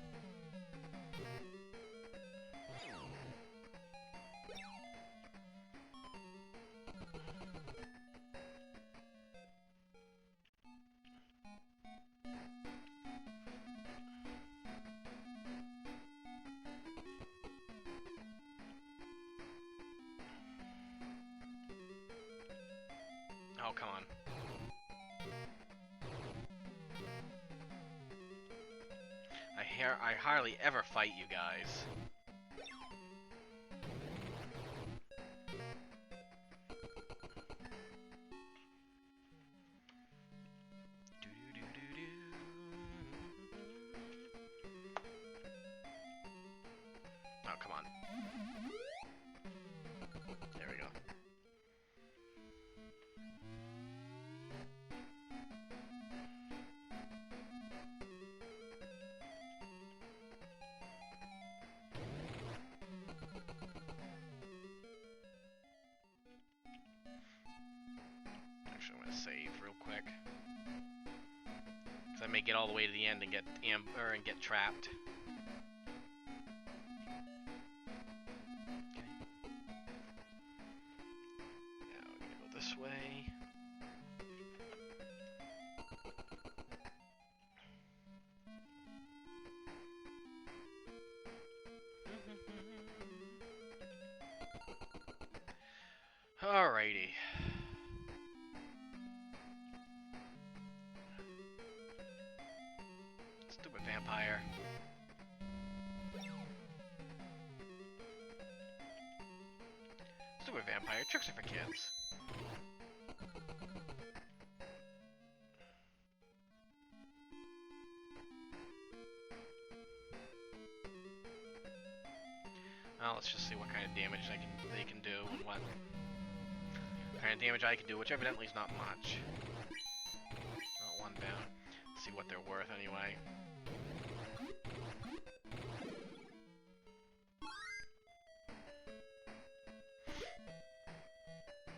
Oh, come on. I hardly ever fight you guys. Oh, come on. There we go. Actually, I'm gonna save real quick. Because I may get all the way to the end and get get trapped. Okay. Now we're gonna go this way. Alrighty. Stupid vampire. Stupid vampire. Tricks are for kids. Well, let's just see what kind of damage they can do and what kind of damage I can do, which evidently is not much. Oh, one down. Let's see what they're worth anyway.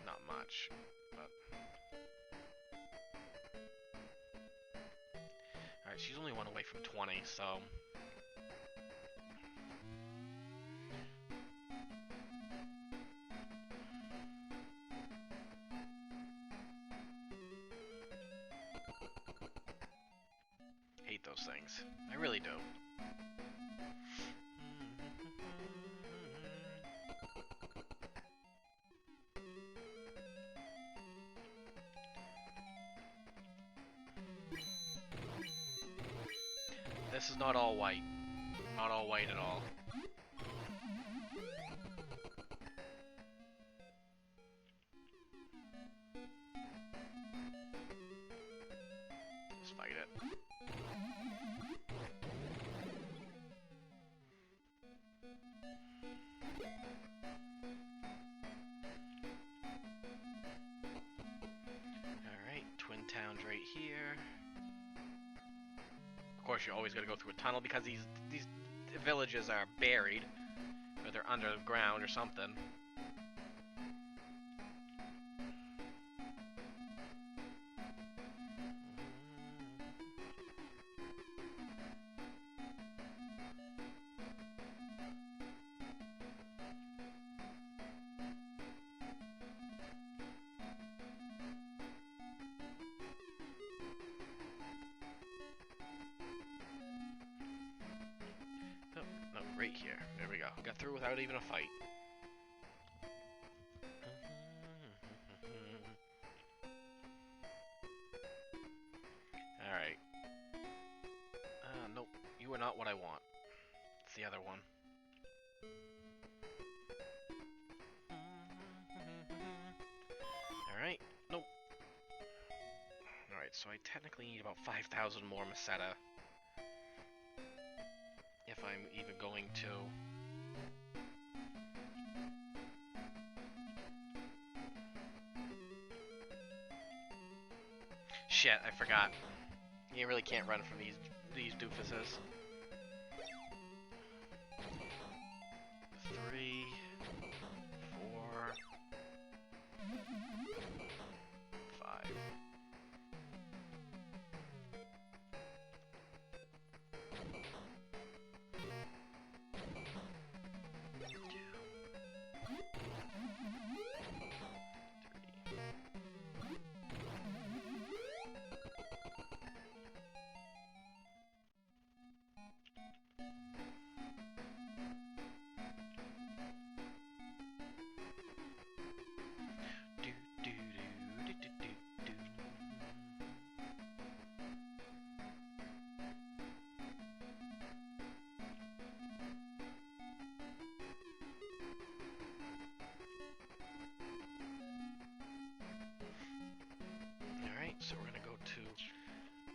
Not much, but... Alright, she's only one away from 20, so... Hate those things. I really do. This is not all white. Not all white at all. Just fight it. Alright, Twin Town's right here. Of course, you always got to go through a tunnel because these villages are buried, or they're underground or something. Right here. There we go. Got through without even a fight. Alright. Nope. You are not what I want. It's the other one. Alright. Nope. Alright, so I technically need about 5,000 more Meseta. If I'm even going to. Shit, I forgot. You really can't run from these doofuses. 3, 4, 5. So we're gonna go to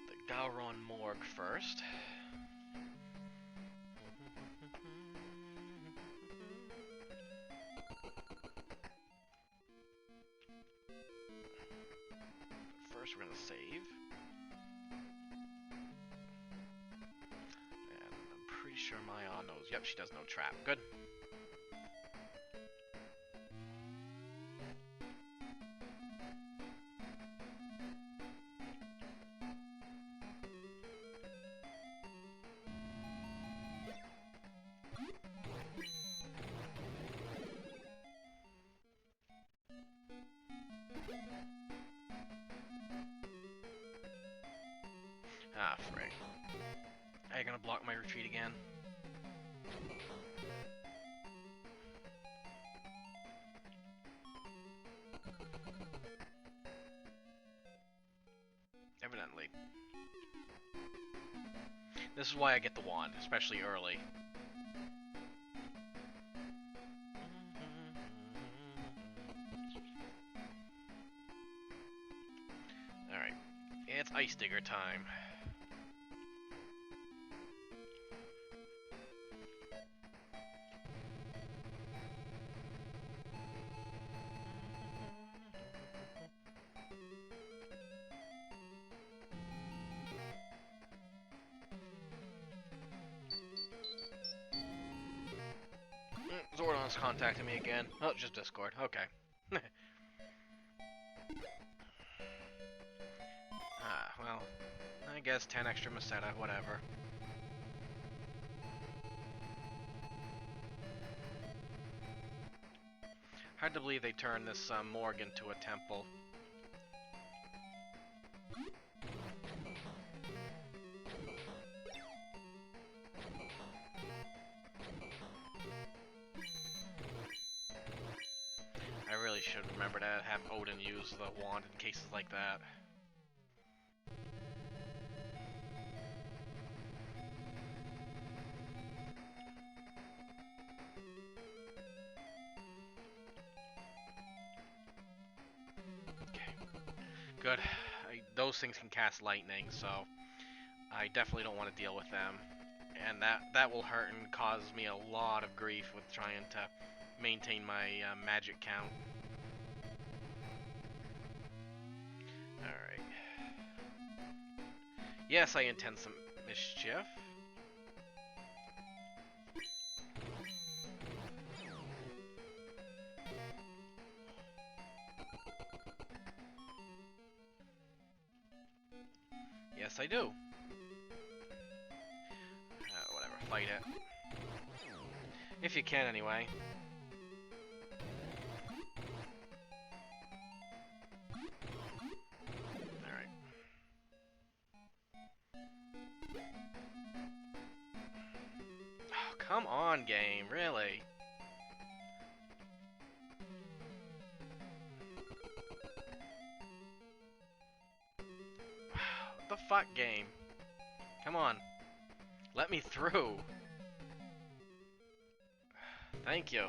the Gowron Morgue first. But first we're gonna save. And I'm pretty sure Maya knows. Yep, she does no trap. Good. Ah, frick. Are you gonna block my retreat again? Evidently. This is why I get the wand, especially early. Alright. It's Ice Digger time. Zordon's contacting me again. Oh, just Discord. Okay. Well, I guess 10 extra Meseta, whatever. Hard to believe they turned this morgue into a temple. I really should remember to have Odin use the wand in cases like that. Good. Those things can cast lightning, so I definitely don't want to deal with them. And that will hurt and cause me a lot of grief with trying to maintain my magic count. Alright. Yes, I intend some mischief. Yes, I do. Whatever, fight it. If you can, anyway. Alright. Oh, come on, game, really? What the fuck, game? Come on. Let me through. Thank you.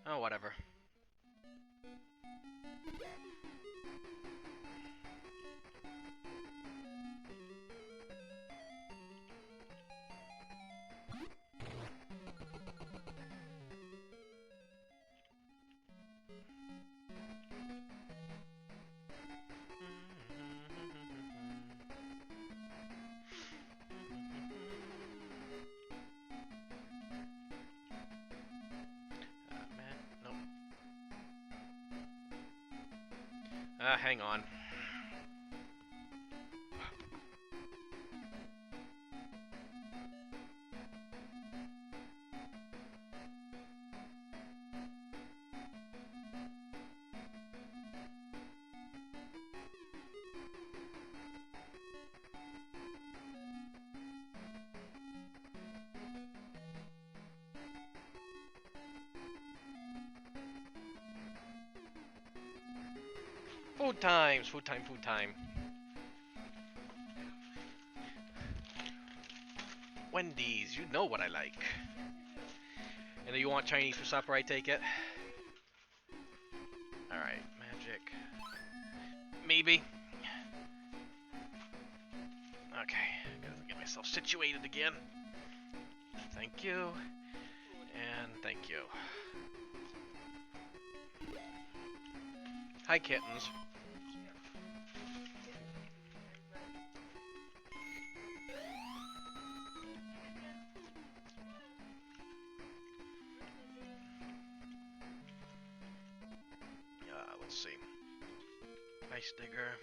Oh, whatever. Hang on. Food times, food time, food time. Wendy's, you know what I like. And you want Chinese for supper, I take it? Alright, magic. Maybe. Okay, gotta get myself situated again. Thank you. And thank you. Hi, kittens. let's see. Ice Digger.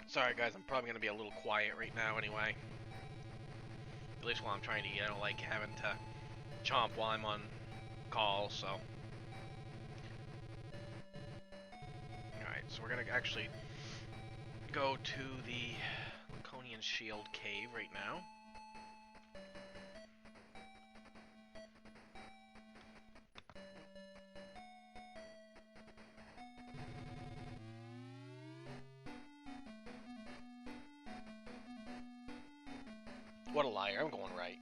Sorry guys, I'm probably gonna be a little quiet right now anyway. At least while I'm trying to eat, I don't like having to chomp while I'm on call, so. Alright, so we're gonna actually go to the Laconian Shield Cave right now. What a liar, I'm going right.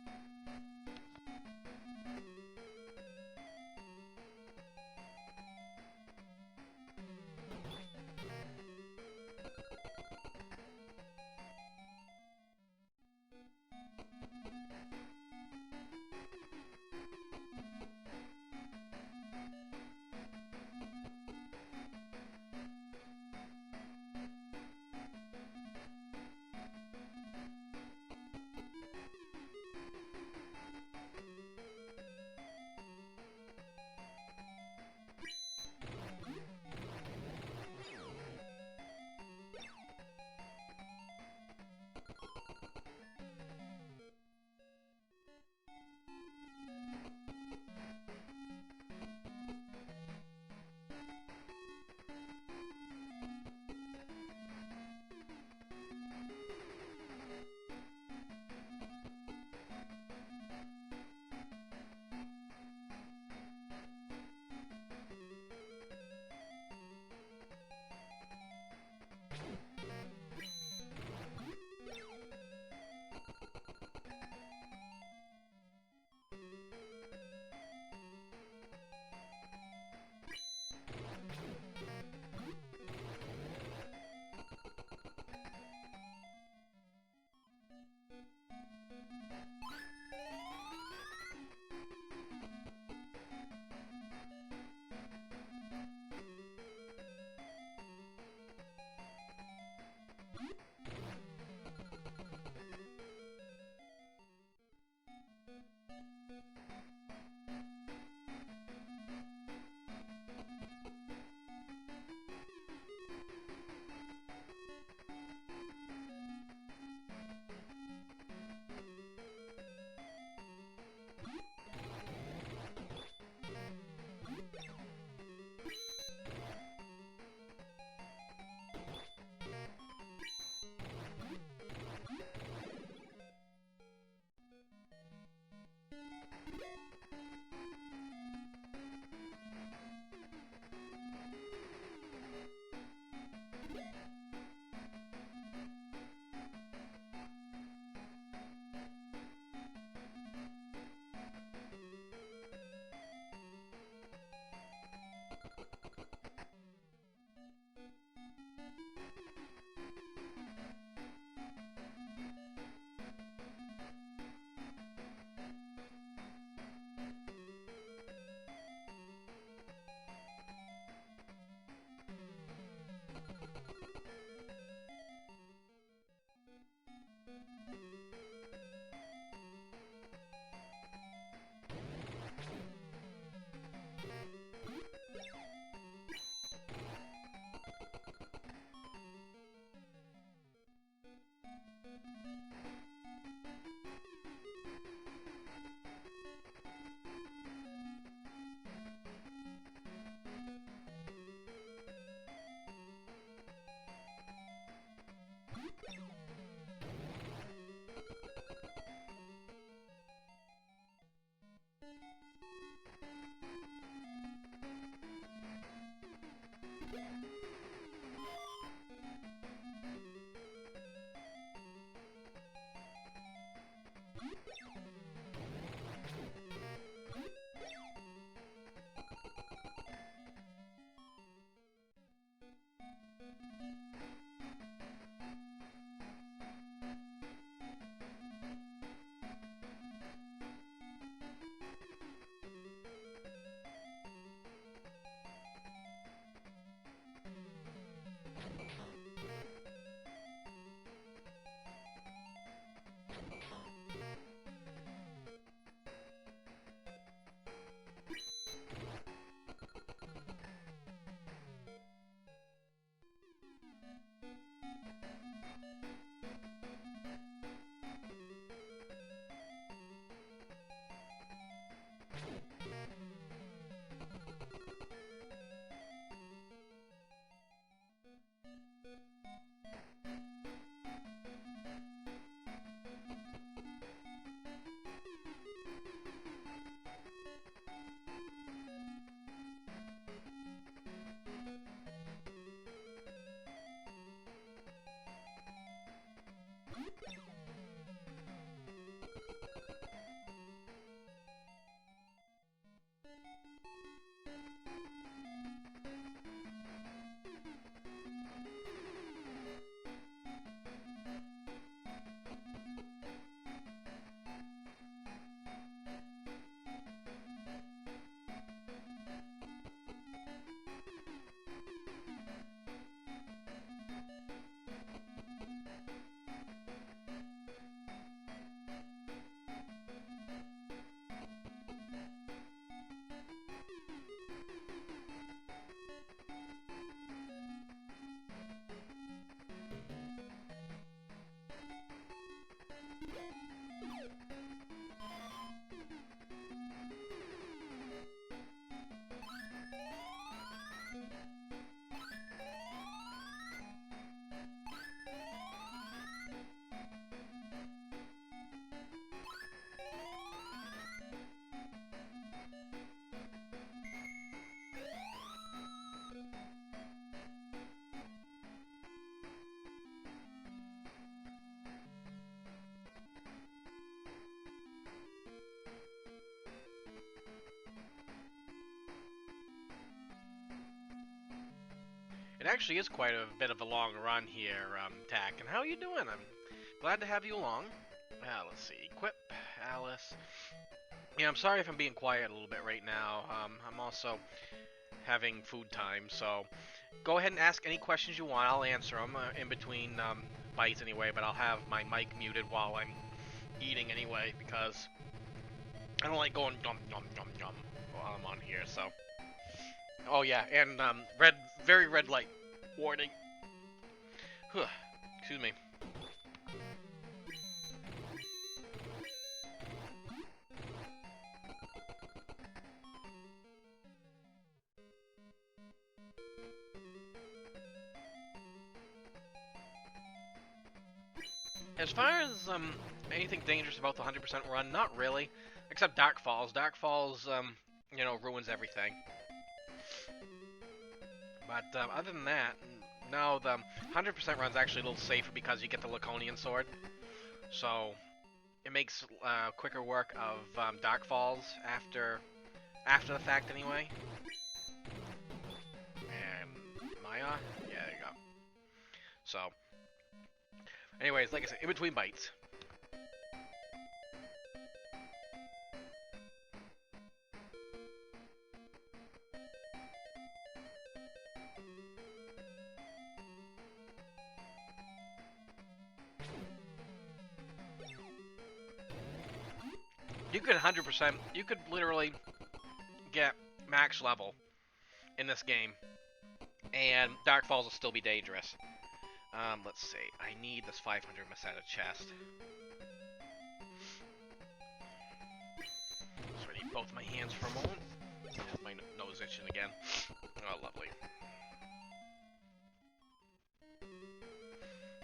It actually is quite a bit of a long run here, Tack. And how are you doing? I'm glad to have you along. Let's see. Equip, Alice. Yeah, I'm sorry if I'm being quiet a little bit right now. I'm also having food time, so go ahead and ask any questions you want. I'll answer them in between bites anyway, but I'll have my mic muted while I'm eating anyway, because I don't like going yum yum yum yum while I'm on here, so. Oh yeah, and very red light warning. Excuse me. As far as anything dangerous about the 100% run, not really, except Dark Falls. Dark Falls, ruins everything. But other than that, no, the 100% run's actually a little safer because you get the Laconian Sword. So it makes quicker work of Dark Falls after the fact anyway. And Maya? Yeah, there you go. So, anyways, like I said, in between bites. You could 100%, you could literally get max level in this game, and Dark Falls will still be dangerous. Let's see, I need this 500 Masada chest. So I need both my hands for a moment. My nose itching again. Oh, lovely.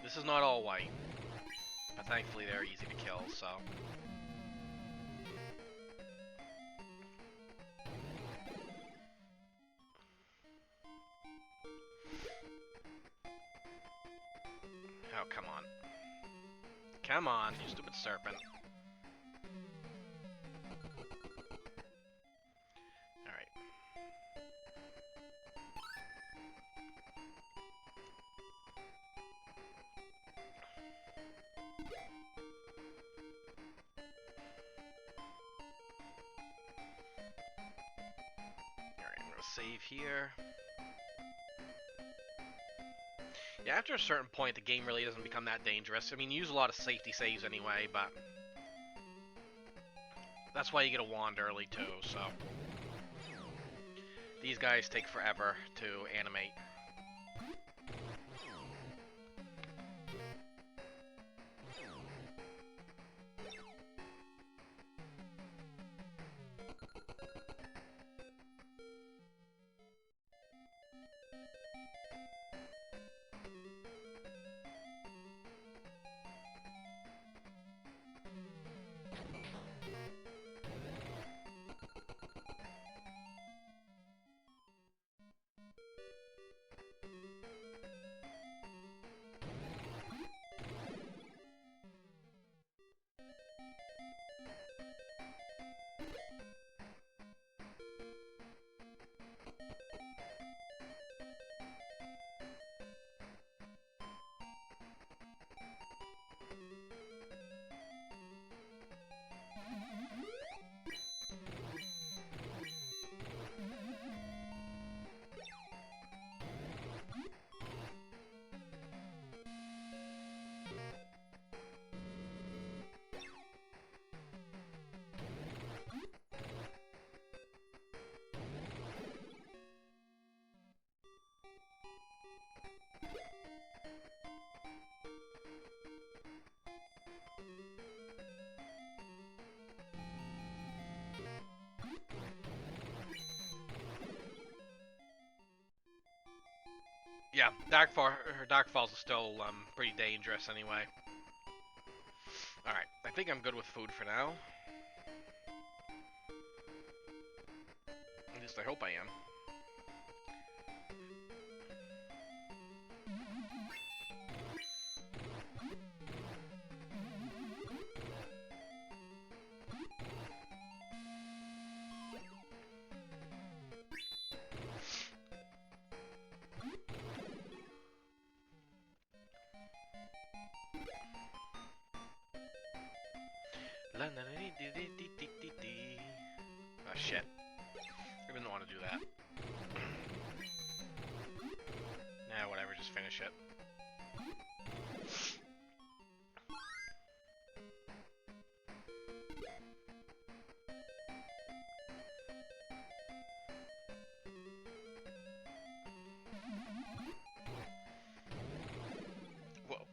This is not all white, but thankfully they're easy to kill, so. Oh, come on. Come on, you stupid serpent. Alright. Alright, I'm gonna save here. Yeah, after a certain point, the game really doesn't become that dangerous. I mean, you use a lot of safety saves anyway, but that's why you get a wand early, too, so. These guys take forever to animate. Yeah, Dark Falls is still pretty dangerous anyway. Alright, I think I'm good with food for now. At least I hope I am. Oh shit. I didn't want to do that. Nah, whatever, just finish it. Whoa.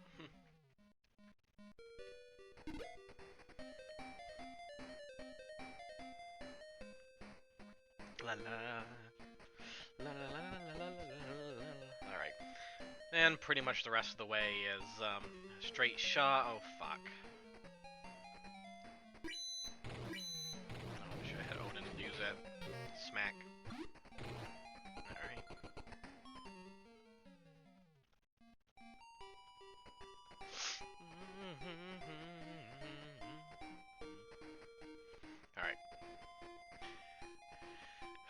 La la. La la la la la la. Alright. And pretty much the rest of the way is straight shot. Oh fuck. Oh, should have had Odin use it. Smack. Alright. Alright.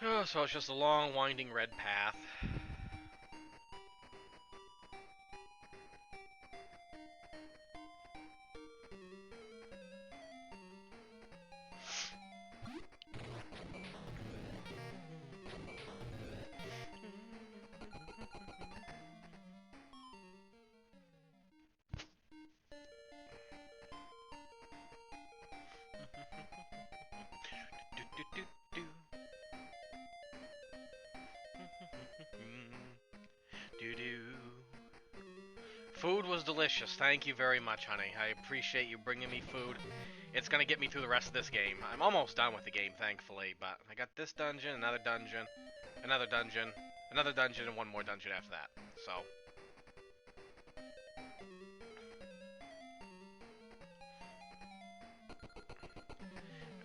Oh, so it's just a long, winding red path. Food was delicious. Thank you very much, honey. I appreciate you bringing me food. It's gonna get me through the rest of this game. I'm almost done with the game, thankfully, but I got this dungeon, another dungeon, another dungeon, another dungeon, and one more dungeon after that. So.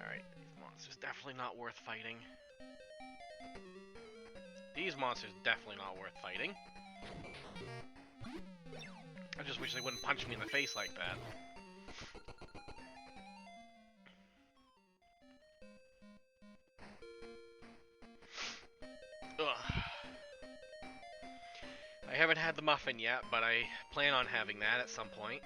Alright, these monsters definitely not worth fighting. These monsters definitely not worth fighting. I just wish they wouldn't punch me in the face like that. Ugh. I haven't had the muffin yet, but I plan on having that at some point.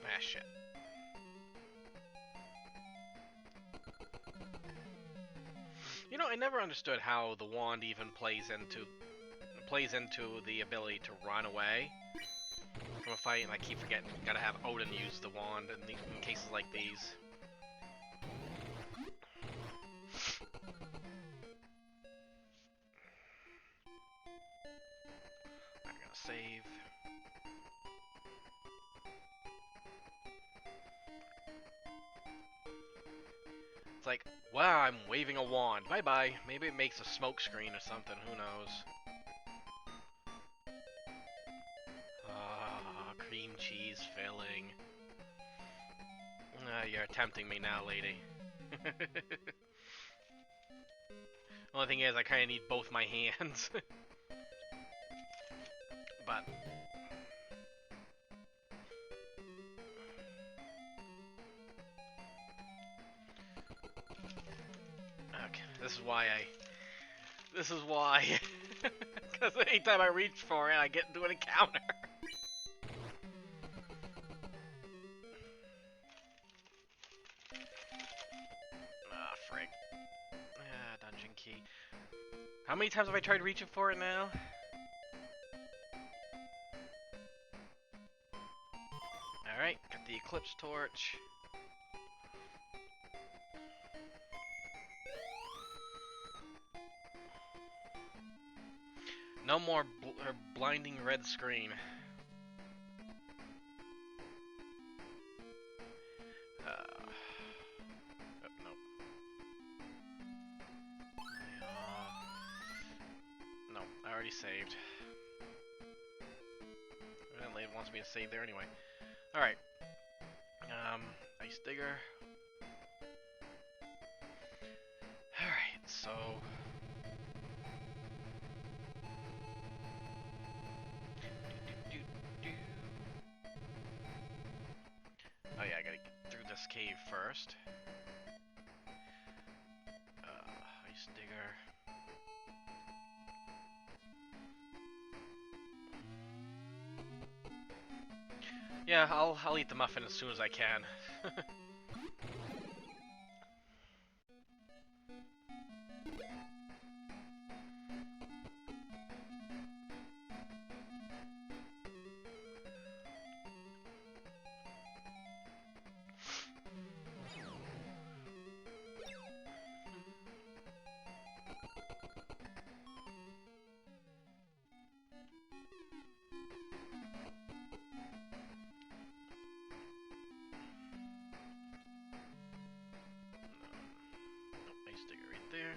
Ah, shit. You know, I never understood how the wand even plays into the ability to run away from a fight, and I keep forgetting. Gotta have Odin use the wand in cases like these. I'm gonna save. It's like, wow, I'm waving a wand. Bye-bye. Maybe it makes a smoke screen or something. Who knows? Ah, cream cheese filling. You're tempting me now, lady. Only thing is, I kind of need both my hands. But okay, this is why. Because anytime I reach for it, I get into an encounter. Ah, frig. Ah, dungeon key. How many times have I tried reaching for it now? Alright, got the Eclipse Torch. No more blinding red screen. Oh, nope. No, I already saved. Evidently it wants me to save there anyway. Alright. Ice Digger. Alright, so... Oh yeah, I gotta get through this cave first. digger. Yeah, I'll eat the muffin as soon as I can. Nice digger right there.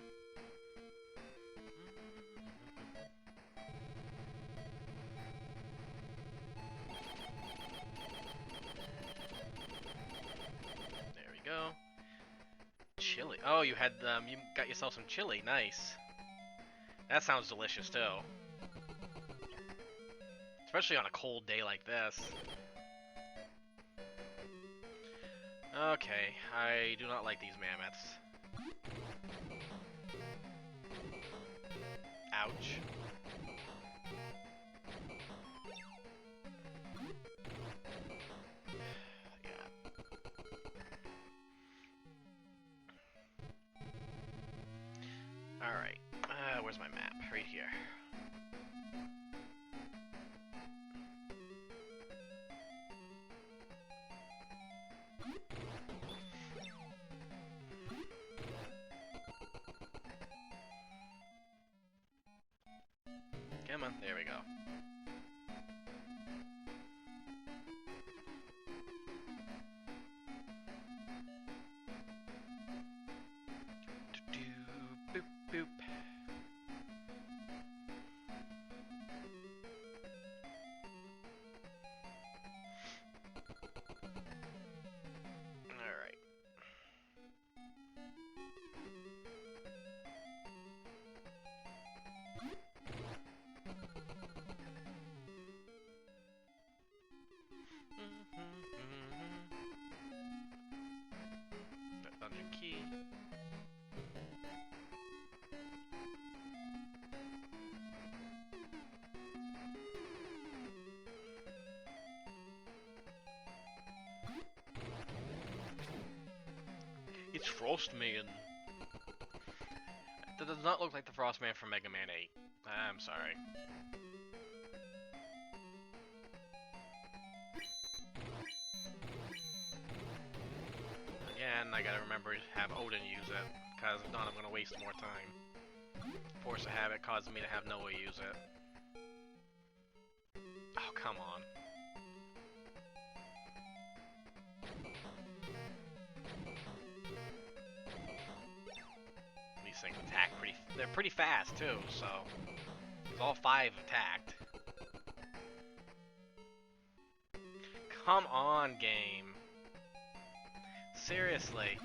There we go. Chili. Oh, you got yourself some chili. Nice. That sounds delicious too. Especially on a cold day like this. Okay, I do not like these mammoths. Ouch. Alright, where's my map? Right here. Come on, there we go. Boop, boop. Alright. That dungeon key. It's Frostman. That does not look like the Frostman from Mega Man 8. I'm sorry. Again, I gotta remember to have Odin use it, because if not, I'm gonna waste more time. Force of Habit causes me to have Noah use it. Oh, come on. These things attack they're pretty fast too, so all 5 attacked. Come on, game. Seriously.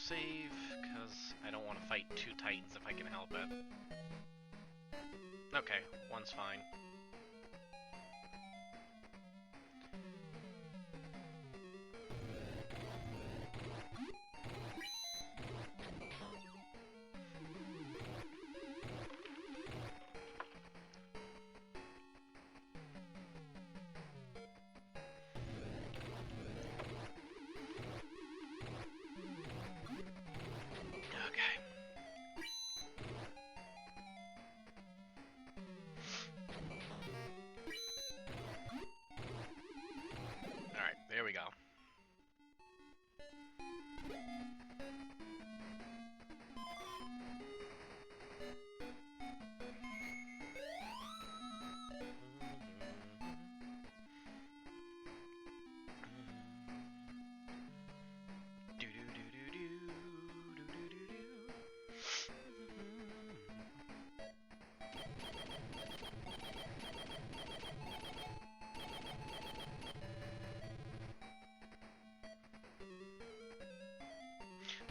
Save, because I don't want to fight 2 Titans if I can help it. Okay, one's fine.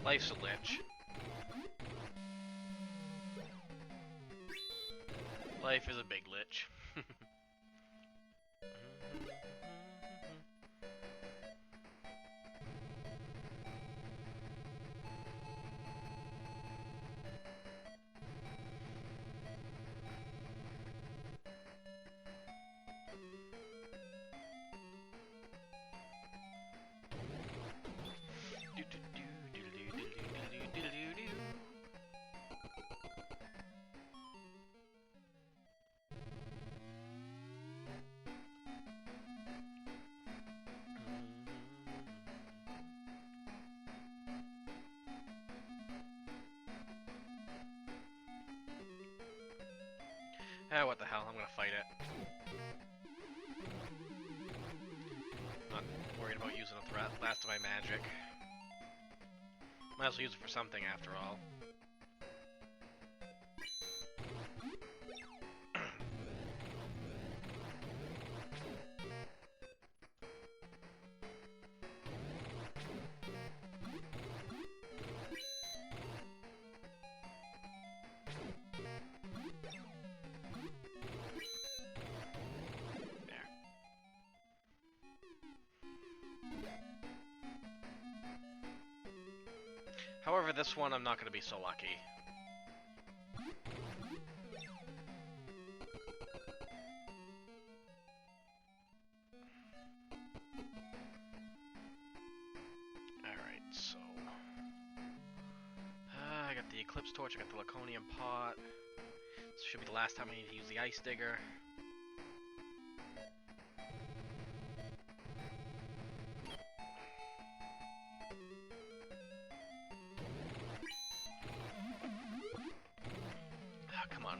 Life's a lich. Life is a big lich. Ah, what the hell, I'm gonna fight it. Not worried about using up the last of my magic. Might as well use it for something after all. However, this one I'm not going to be so lucky. Alright, so... I got the Eclipse Torch, I got the Laconium Pot. This should be the last time I need to use the Ice Digger. Come on.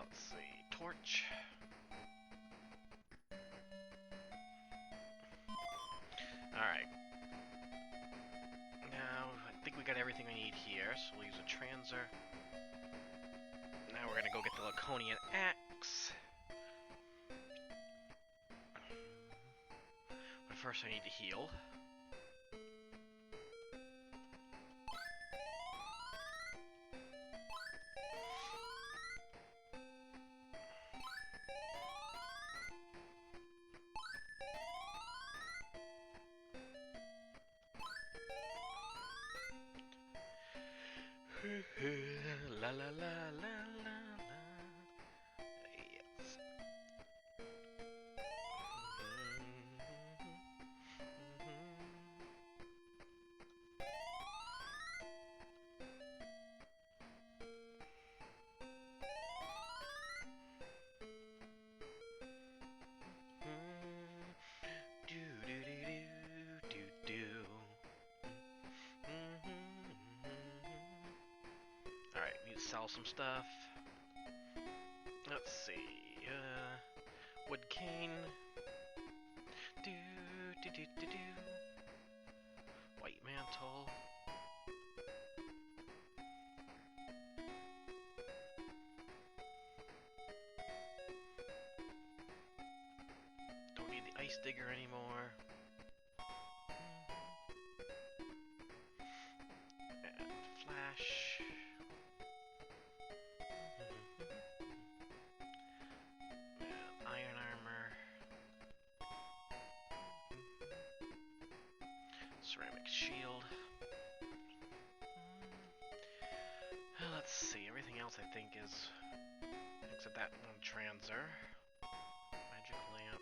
Let's see. Torch. Alright. Now, I think we got everything we need here, so we'll use a Transer. Now we're gonna go get the Laconian Axe. But first I need to heal. La la la la la la. Yes. Do do do do do do. Alright, need to sell some stuff. Let's see. Wood cane. Do do do do do. White mantle. Don't need the ice digger anymore. And flash. And iron armor. Ceramic shield. Let's see, everything else I think is, except that one Transer. Magic lamp.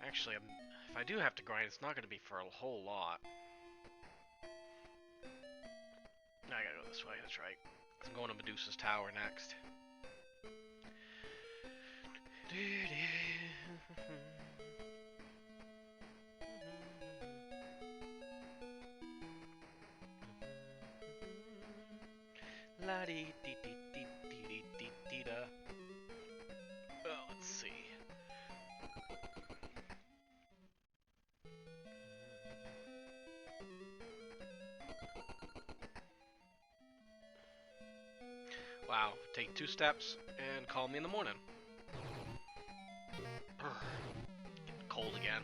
Actually, if I do have to grind, it's not going to be for a whole lot. I gotta go this way, that's right. I'm going to Medusa's Tower next. La dee dee dee dee dee dee dee da. Well, let's see. Wow. Take 2 steps and call me in the morning. Brr. Getting cold again.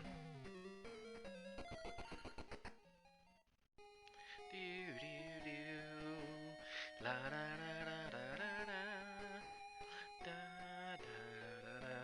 La da da da da da da. Da da da da.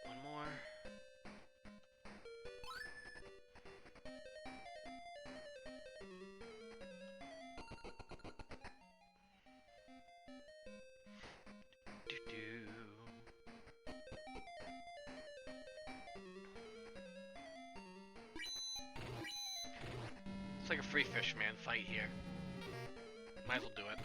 One more. It's like a free fisherman fight here. Might as well do it.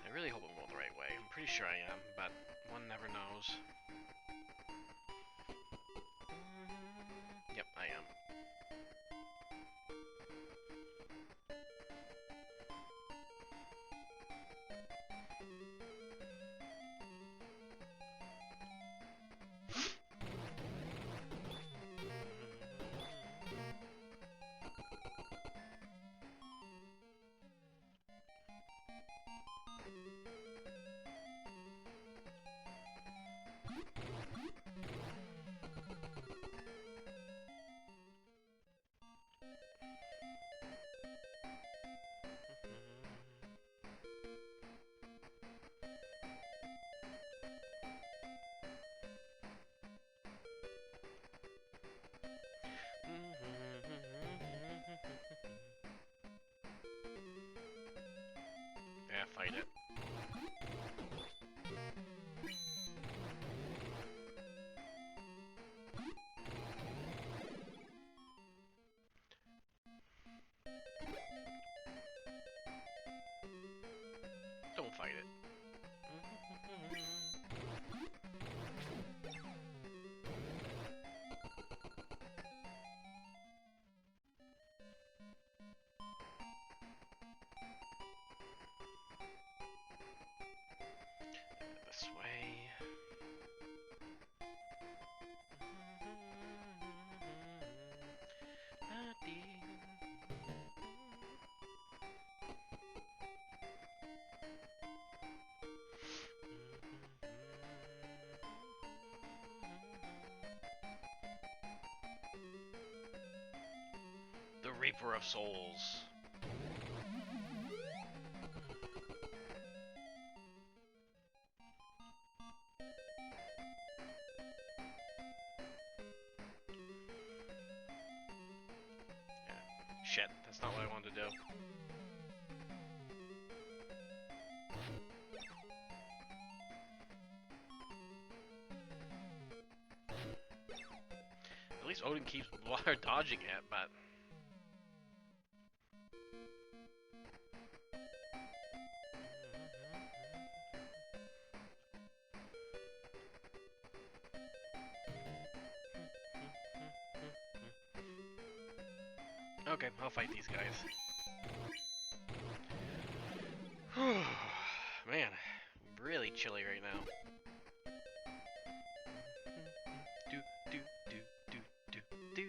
I really hope I'm going the right way. I'm pretty sure I am, but one never knows. Yep, I am. Yeah, fight it. Don't fight it. This way. The Reaper of Souls. Shit, that's not what I wanted to do. At least Odin keeps dodging it, but... Okay, I'll fight these guys. Man, really chilly right now. Do do do do do do do.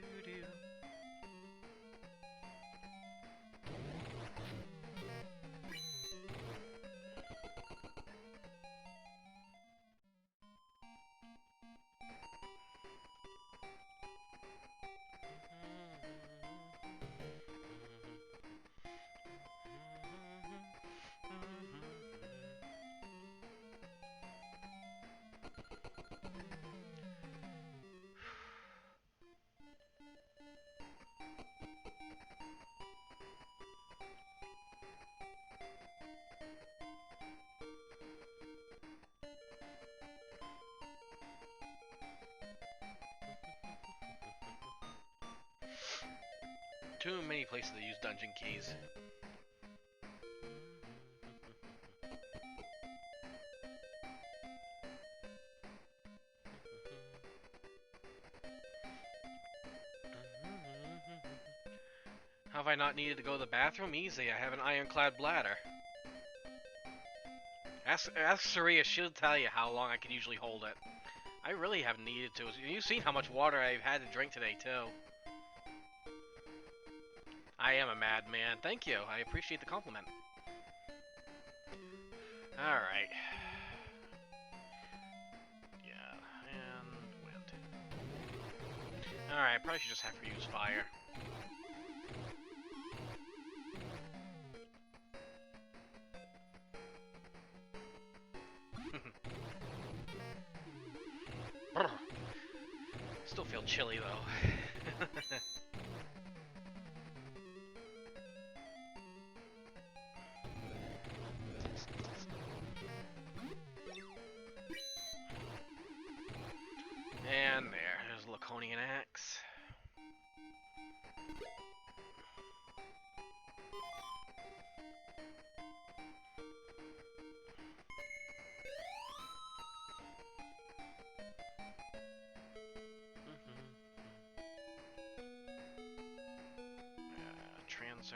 too many places to use dungeon keys. Have I not needed to go to the bathroom? Easy, I have an ironclad bladder. Ask Saria, she'll tell you how long I can usually hold it. I really haven't needed to. You've seen how much water I've had to drink today, too. I am a madman. Thank you. I appreciate the compliment. Alright. Yeah, and wind. Alright, I probably should just have to use fire. Still feel chilly, though. And there's a Laconian axe. Transer.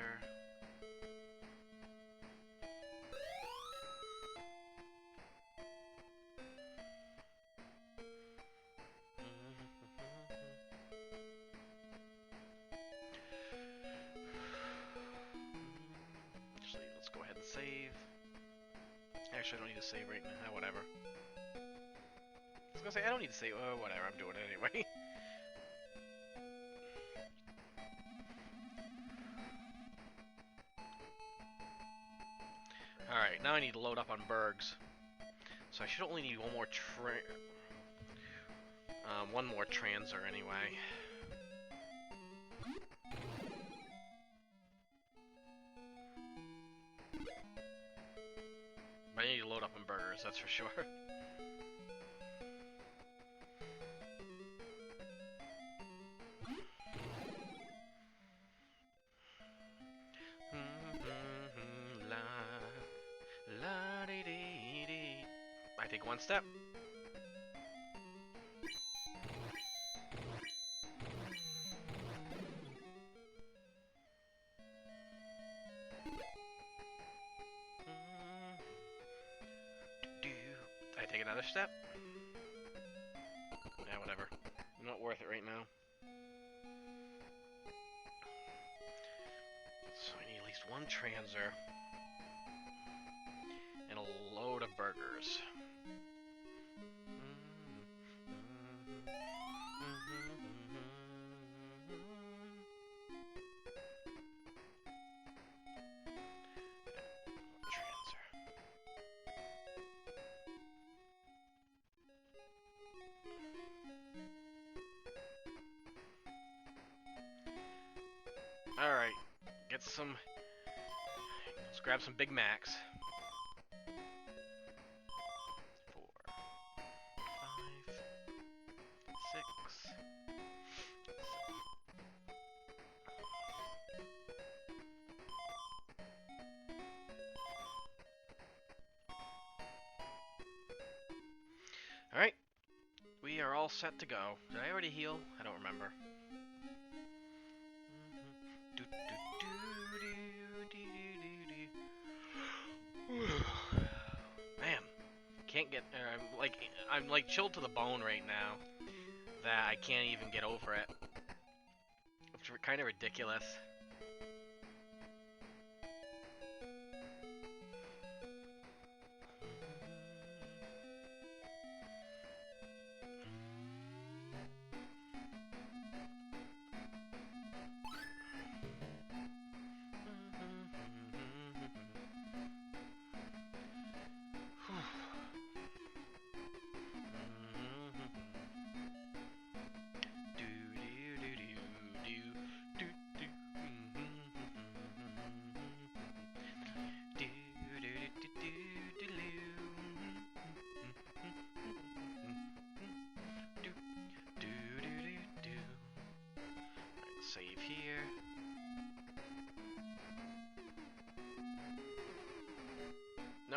Let's go ahead and save. Actually, I don't need to save right now. Whatever. I was gonna say, I don't need to save. Whatever, I'm doing it anyway. Alright, now I need to load up on Bergs. So I should only need one more transer anyway. But I need to load up on burgers, that's for sure. I take one step. I take another step. Yeah, whatever. Not worth it right now. So I need at least one transer. And a load of burgers. Alright, get some. Let's grab some Big Macs. 4, 5, 6, 7. Alright, we are all set to go. Did I already heal? I don't remember. Man, can't get. I'm like chilled to the bone right now. That I can't even get over it. It's kind of ridiculous.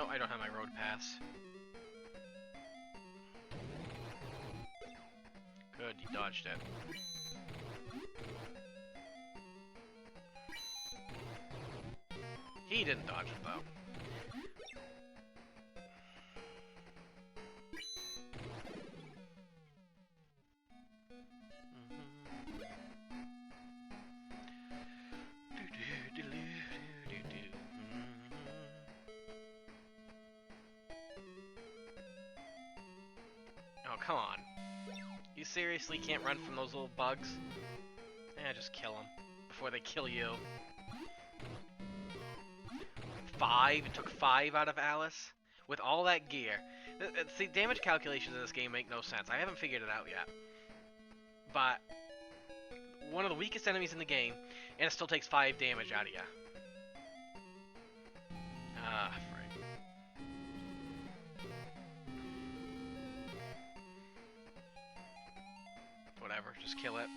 No, I don't have my road pass. Good, you dodged it. He didn't dodge it, though. Oh, come on. You seriously can't run from those little bugs? Eh, just kill them before they kill you. 5? It took 5 out of Alice? With all that gear. See, damage calculations in this game make no sense. I haven't figured it out yet. But one of the weakest enemies in the game, and it still takes 5 damage out of you. Ah, frick. Whatever, just kill it.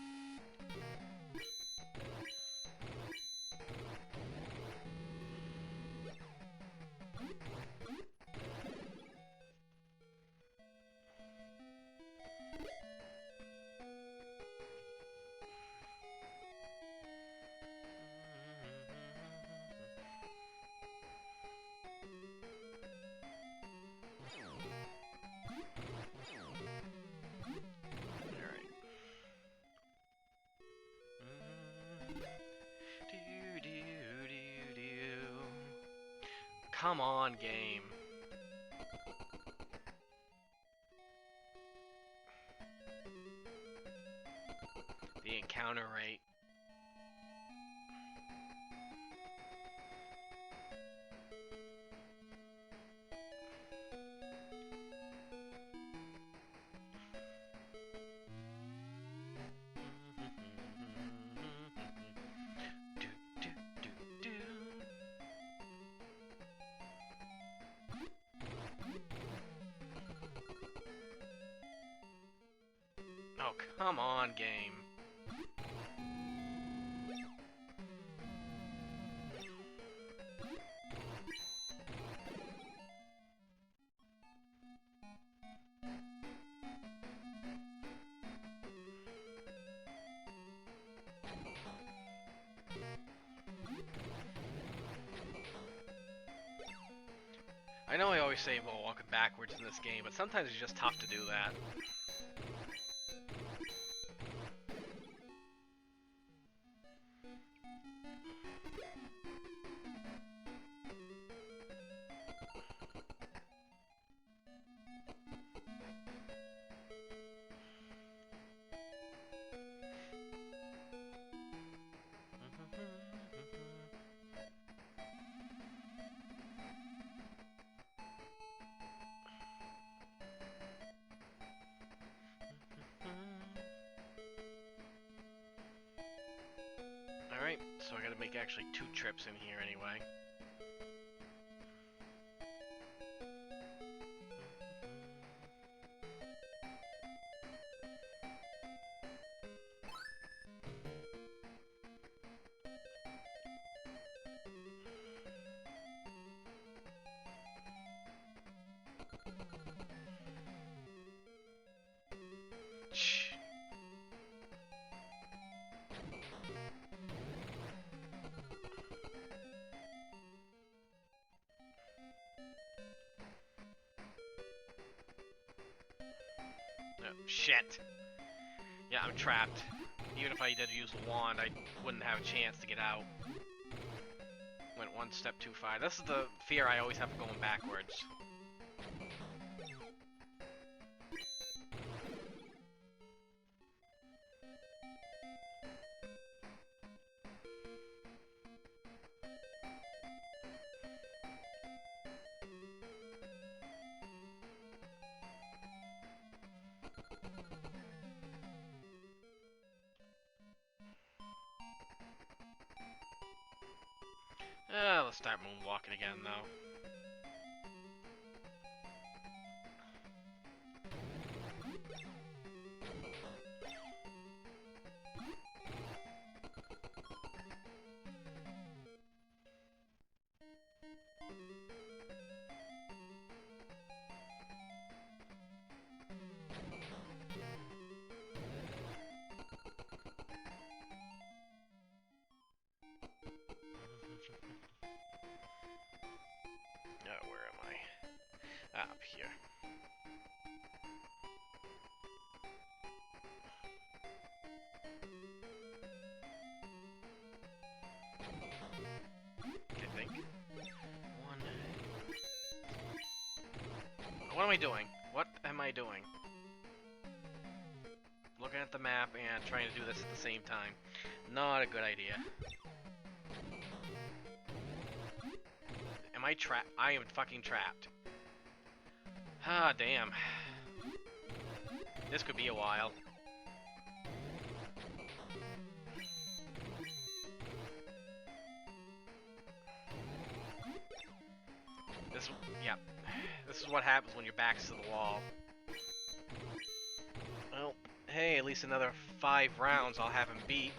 Come on, game. The encounter rate. Oh, come on, game. I know I always say about walking backwards in this game, but sometimes it's just tough to do that. Alright, so I gotta make actually 2 trips in here anyway. Oh, shit. Yeah, I'm trapped. Even if I did use the wand, I wouldn't have a chance to get out. Went 1 step too far. This is the fear I always have of going backwards. Let's start moonwalking again, though. here. I think. One. What am I doing? What am I doing? Looking at the map and trying to do this at the same time. Not a good idea. Am I trapped? I am fucking trapped. Ah, damn. This could be a while. Yeah. This is what happens when your back's to the wall. Well, hey, at least another 5 rounds I'll have him beat.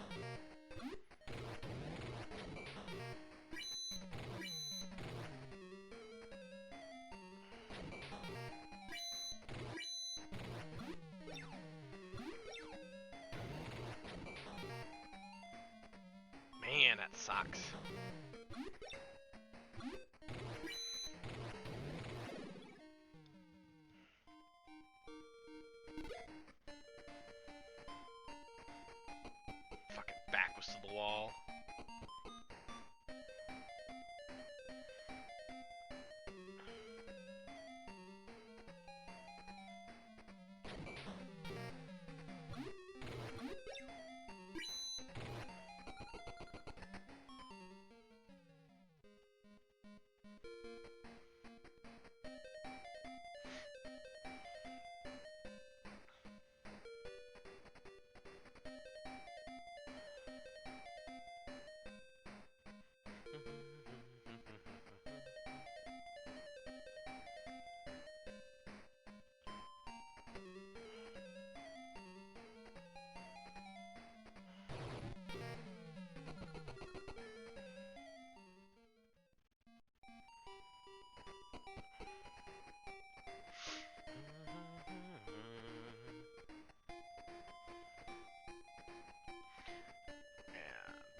Man, that sucks. Fucking back was to the wall.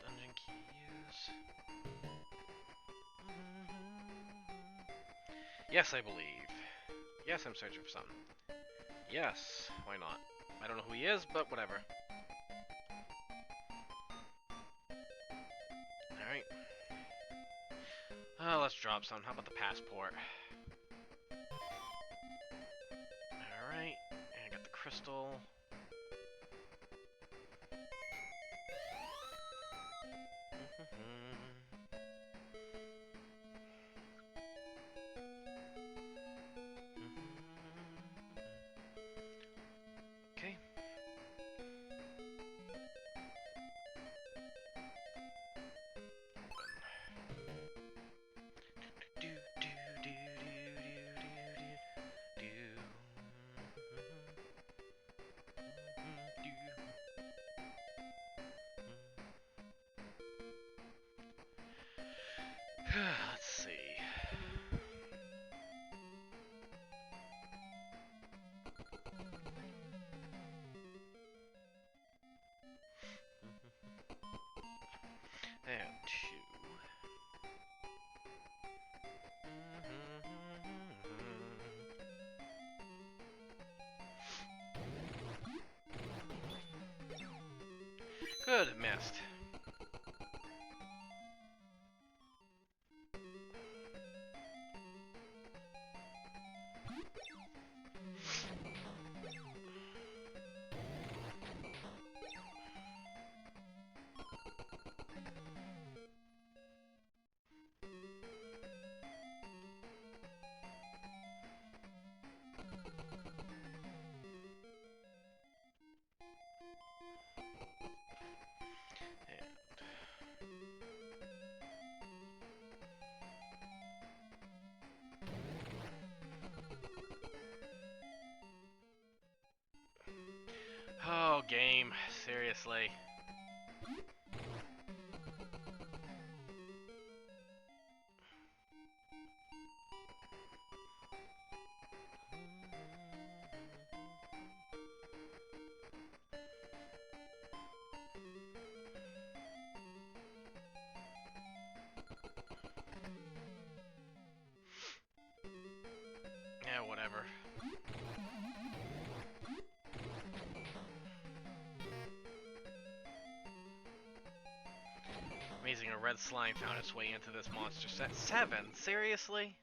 Dungeon keys. Yes, I believe. Yes, I'm searching for something. Yes, why not? I don't know who he is, but whatever. Alright. Let's drop some. How about the passport? Alright, and I got the crystal. Okay. Let's see. And 2. Good, missed. Oh, game. Seriously. Yeah, whatever. Amazing, a red slime found its way into this monster set. 7? Seriously?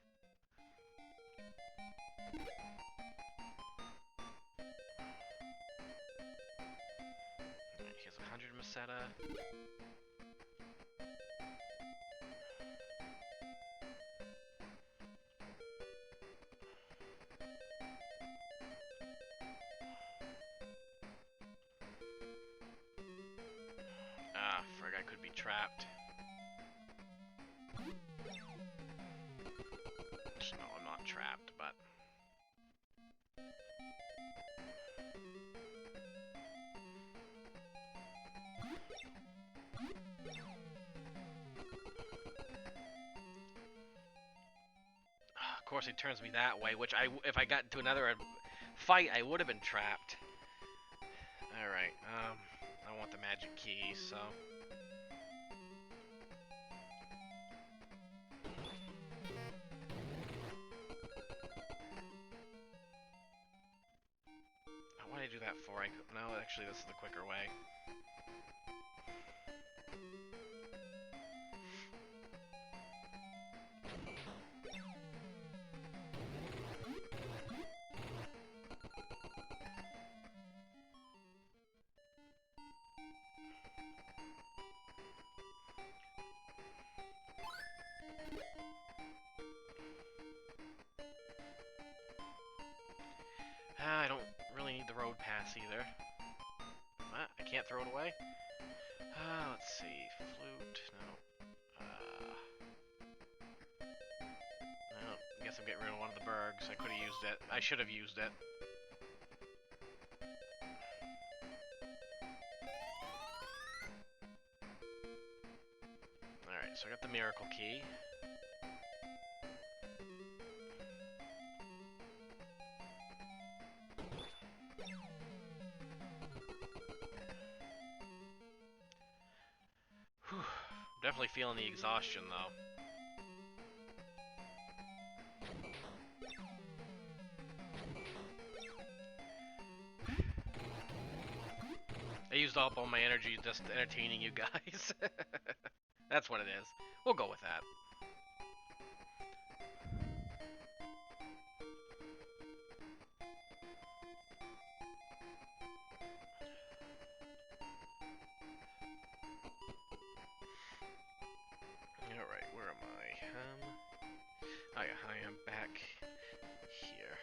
Alright, here's 100 Meseta. Ah, frig, I could be trapped. No, I'm not trapped, but... Of course, it turns me that way, which if I got into another fight, I would have been trapped. Alright, I want the magic key, so... What did I do that for? No, actually, this is the quicker way. I don't really need the road pass either. What? I can't throw it away? Let's see. Flute. No. No. I guess I'm getting rid of one of the bergs. I could have used it. I should have used it. Alright, so I got the miracle key. Definitely feeling the exhaustion, though. I used up all my energy just entertaining you guys. That's what it is. We'll go with that. Alright, where am I? Oh yeah, I am back here.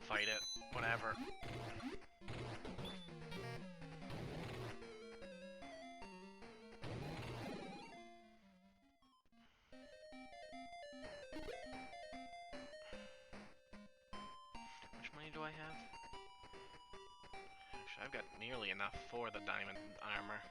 Fight it. Whatever. Which money do I have? Actually, I've got nearly enough for the diamond armor.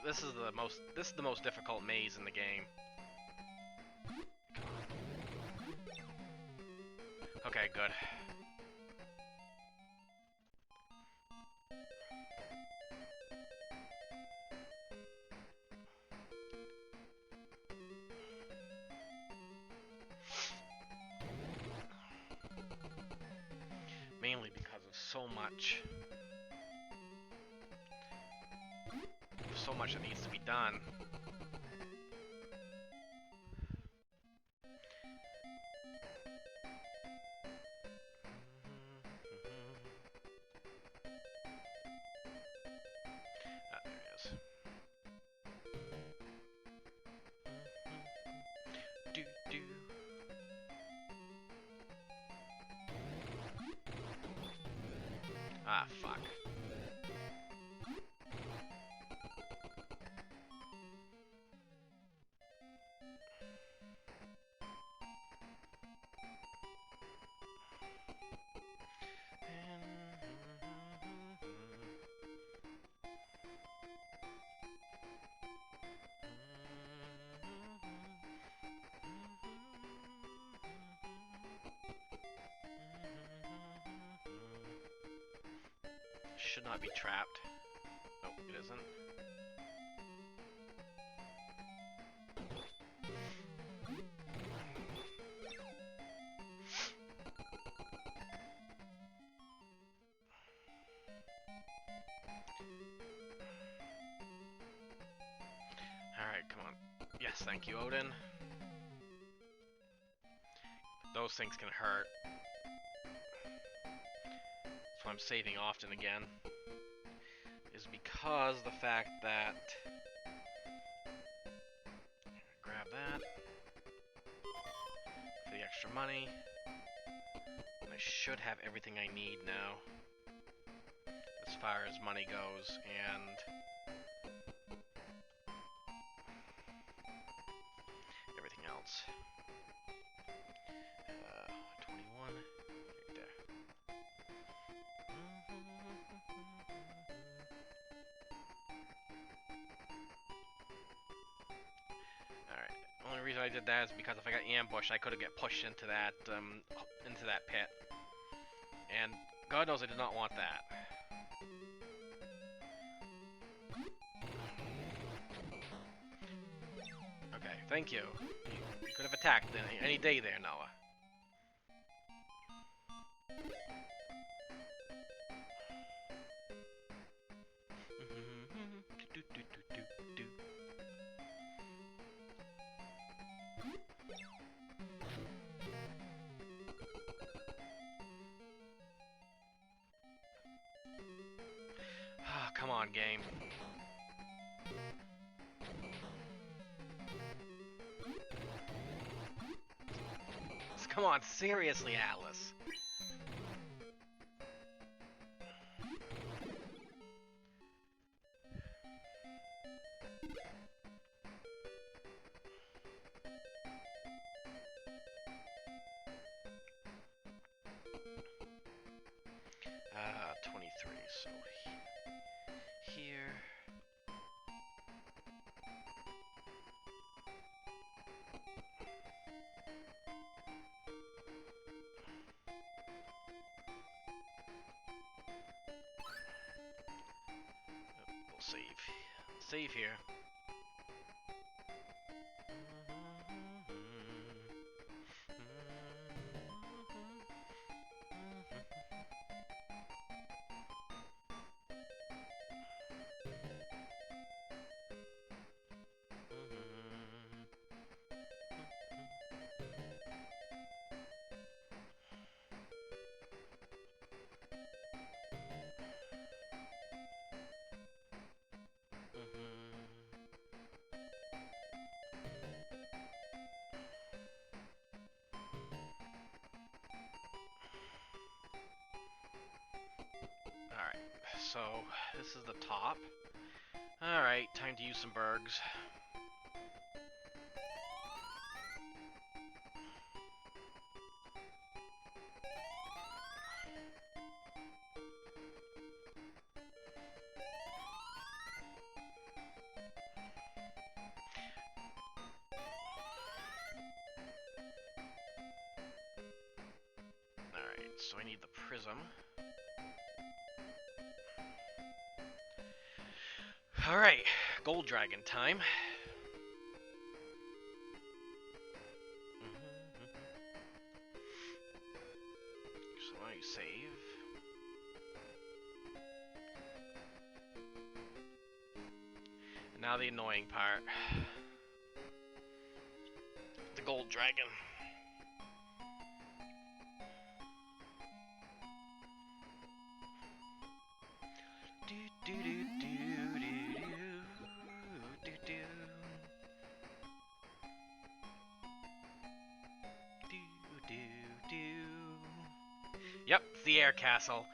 This is the most difficult maze in the game. Okay, good. Mainly because of so much that needs to be done. There he is. Ah, fuck. Should not be trapped. Oh, it isn't. Alright, come on. Yes, thank you, Odin. Those things can hurt. That's why I'm saving often again. Is because the fact that... Grab that. For the extra money. And I should have everything I need now. As far as money goes, and... everything else. 21. Right there. Alright. Only reason I did that is because if I got ambushed, I could have get pushed into that pit. And God knows I did not want that. Okay, thank you. You could have attacked any day there, Noah. Ah, come on, game. Come on, seriously, Atlas. Ah, 23, so here. We'll save here. Alright, so this is the top. Alright, time to use some bergs. Alright, so I need the prism. Alright, gold dragon time. So why don't you save? And now the annoying part. The gold dragon. Yep, it's the air castle.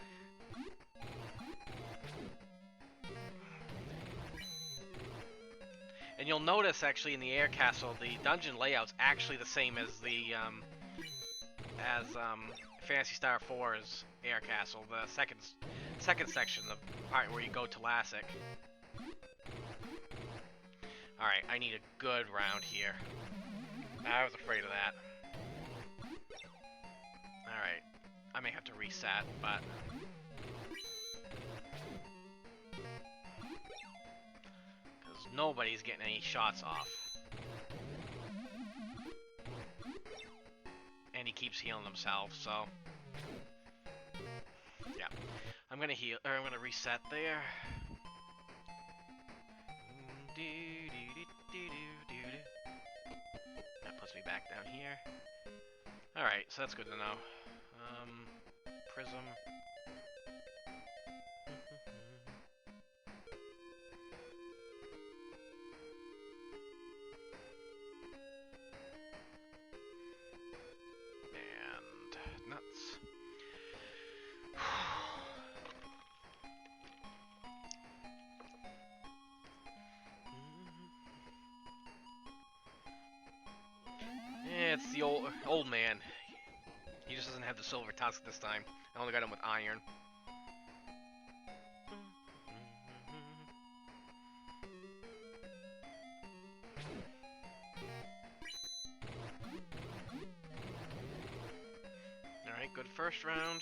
And you'll notice actually in the air castle, the dungeon layout's actually the same as the Phantasy Star 4's air castle, the second section, the part where you go to Lassic. All right, I need a good round here. I was afraid of that. All right, I may have to reset, but. Nobody's getting any shots off. And he keeps healing himself, so... Yeah. I'm gonna heal, or I'm gonna reset there. That puts me back down here. Alright, so that's good to know. Prism. It's the old man. He just doesn't have the silver tusk this time. I only got him with iron. Alright, good first round.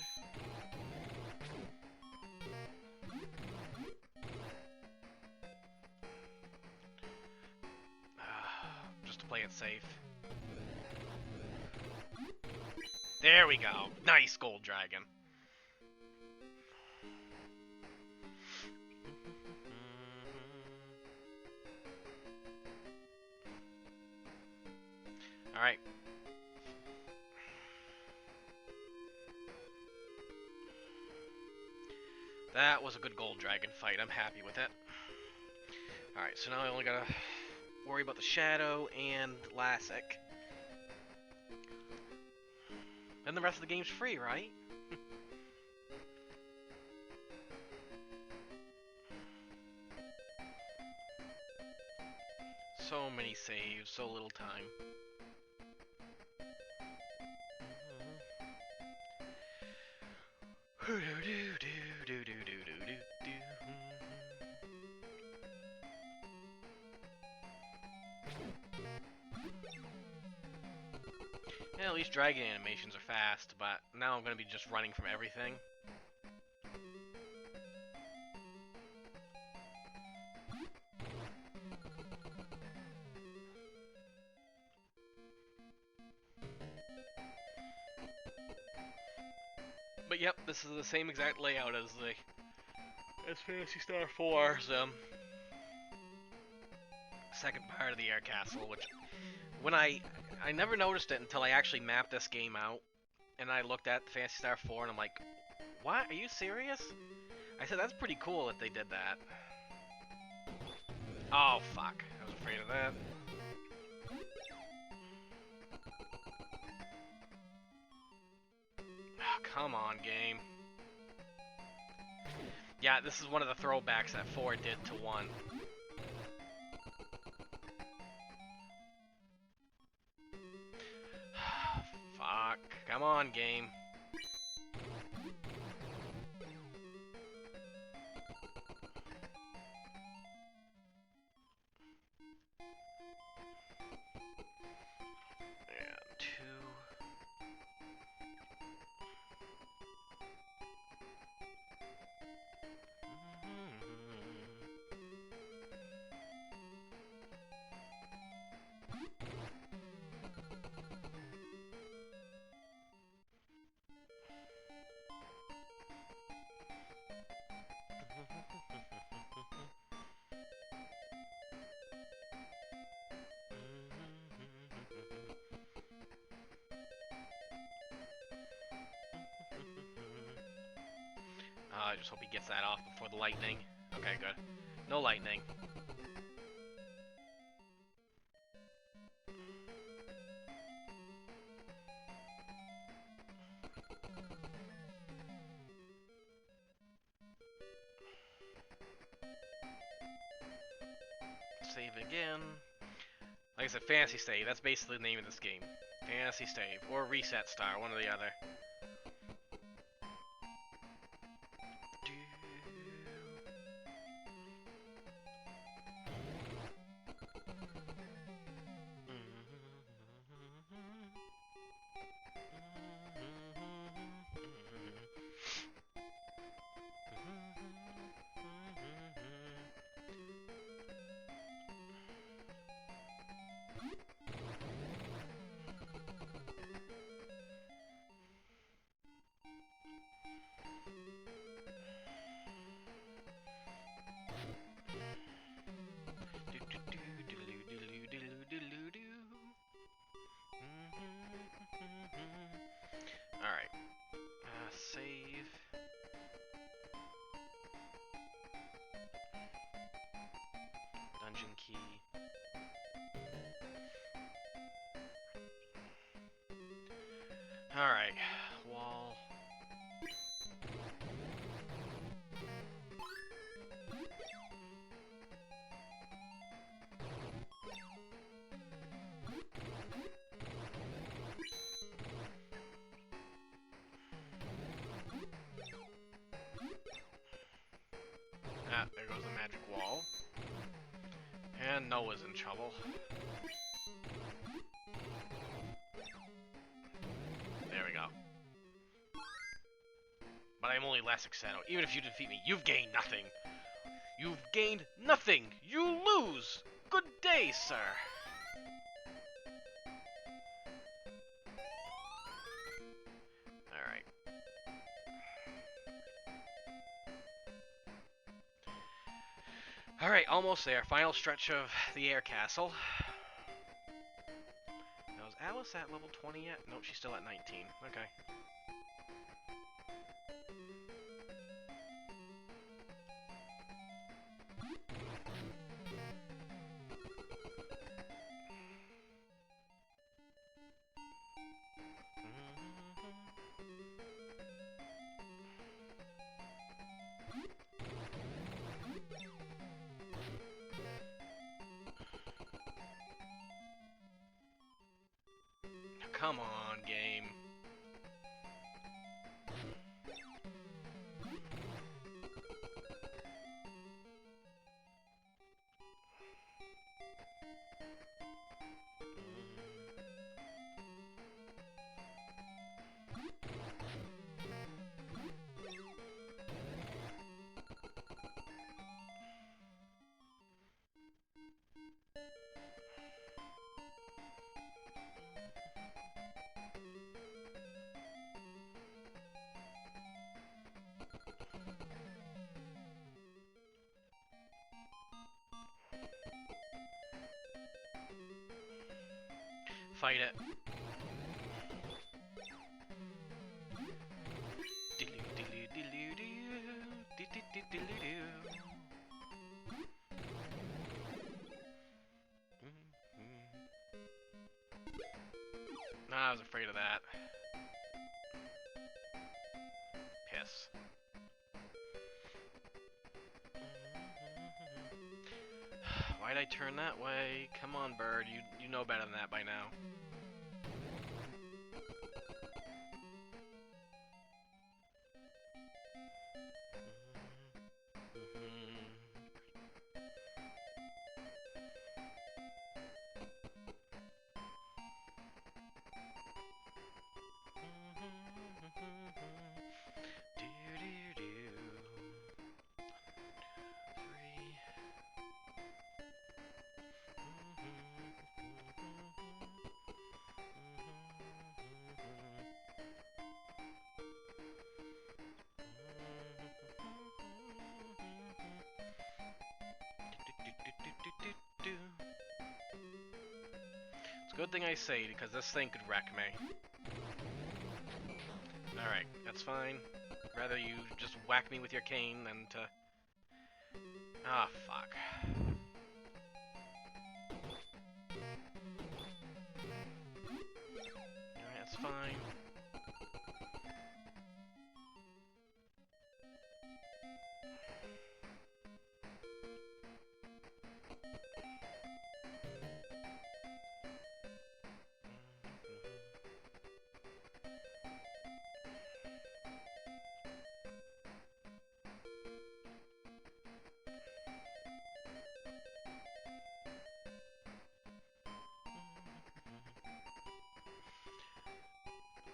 Just to play it safe. There we go. Nice gold dragon. All right. That was a good gold dragon fight. I'm happy with it. All right, so now I only gotta worry about the shadow and Lassic. Then the rest of the game's free, right? So many saves, so little time. Yeah, at least dragon animations are fast, but now I'm gonna be just running from everything. But yep, this is the same exact layout as Phantasy Star 4's second part of the air castle, which when I never noticed it until I actually mapped this game out, and I looked at Phantasy Star 4 and I'm like, what? Are you serious? I said, that's pretty cool that they did that. Oh, fuck. I was afraid of that. Oh, come on, game. Yeah, this is one of the throwbacks that 4 did to 1. Fuck. Come on, game. And 2. I just hope he gets that off before the lightning. Okay, good. No lightning. Save again. Like I said, Fantasy Save. That's basically the name of this game. Fantasy Save. Or Reset Star, one or the other. Alright. Save. Dungeon key. Alright. Wall. Ah, there goes the magic wall. And Noah's in trouble. There we go. But I'm only less excited. Even if you defeat me, you've gained nothing. You've gained nothing. You lose. Good day, sir. Alright. Alright, almost there. Final stretch of the air castle. Now, is Alice at level 20 yet? Nope, she's still at 19. Okay. Come on, game. Fight it. I was afraid of that. Piss. Why'd I turn that way? Come on, bird. You know better than that by now. It's a good thing I saved, because this thing could wreck me. Alright, that's fine. Rather you just whack me with your cane than to... Ah, fuck. Alright, that's fine.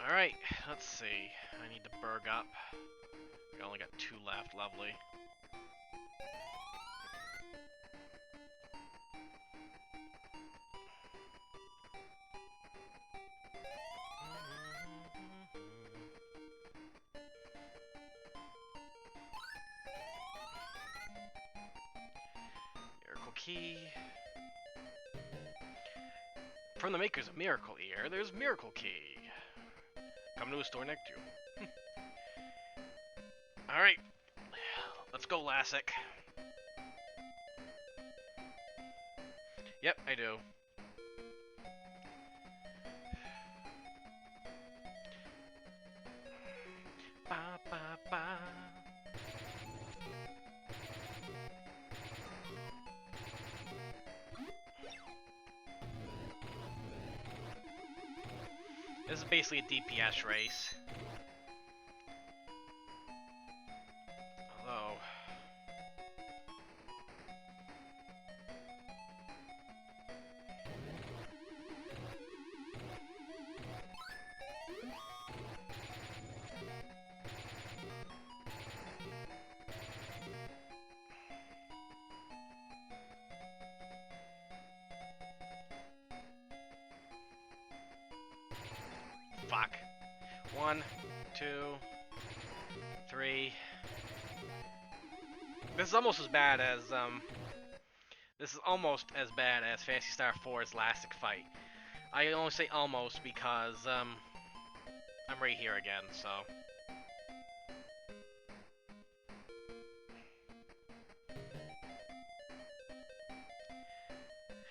Alright, let's see. I need to berg up. We only got 2 left, lovely. Miracle Key. From the makers of Miracle Ear, there's Miracle Key. Come to a store next to you. Alright. Let's go, Lassic. Yep, I do. Ba, ba, ba. This is basically a DPS race. Although... Fuck. 1, 2, 3. This is almost as bad as, This is almost as bad as Phantasy Star 4's Elastic Fight. I only say almost because, I'm right here again, so...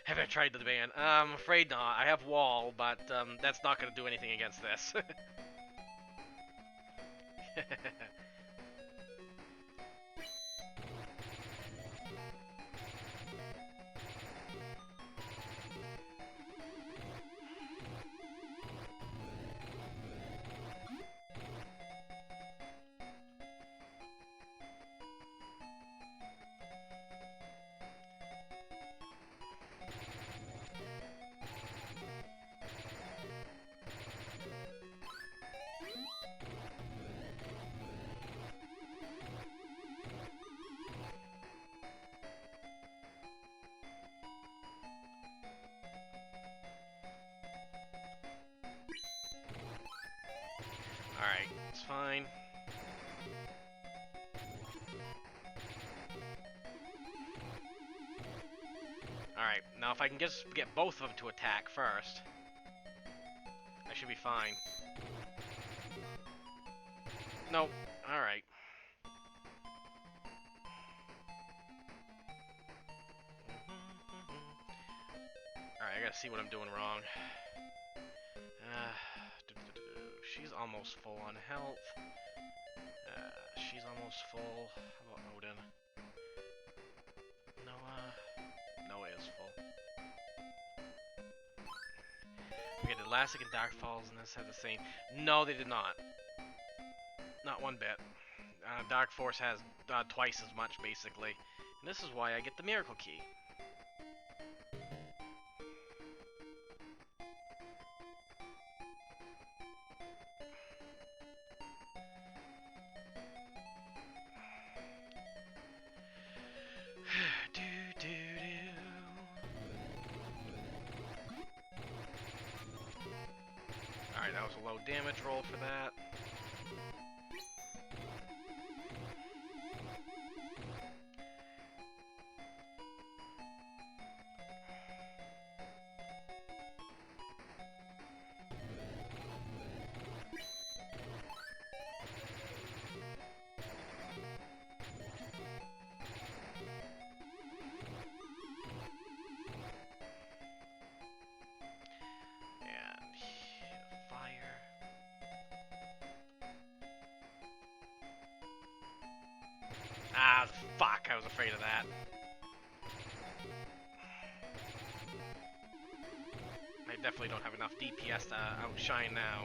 Have I tried the ban? I'm afraid not. I have wall, but that's not going to do anything against this. Alright, it's fine. Alright, now if I can just get both of them to attack first, I should be fine. Nope. Alright. Alright, I gotta see what I'm doing wrong. She's almost full on health. She's almost full. How about Odin? Noah is full. Okay, did Elastic and Dark Falls and this have the same? No, they did not. Not one bit. Dark Force has twice as much, basically. And this is why I get the Miracle Key. Alright, that was a low damage roll for that. Ah, fuck, I was afraid of that. I definitely don't have enough DPS to outshine now.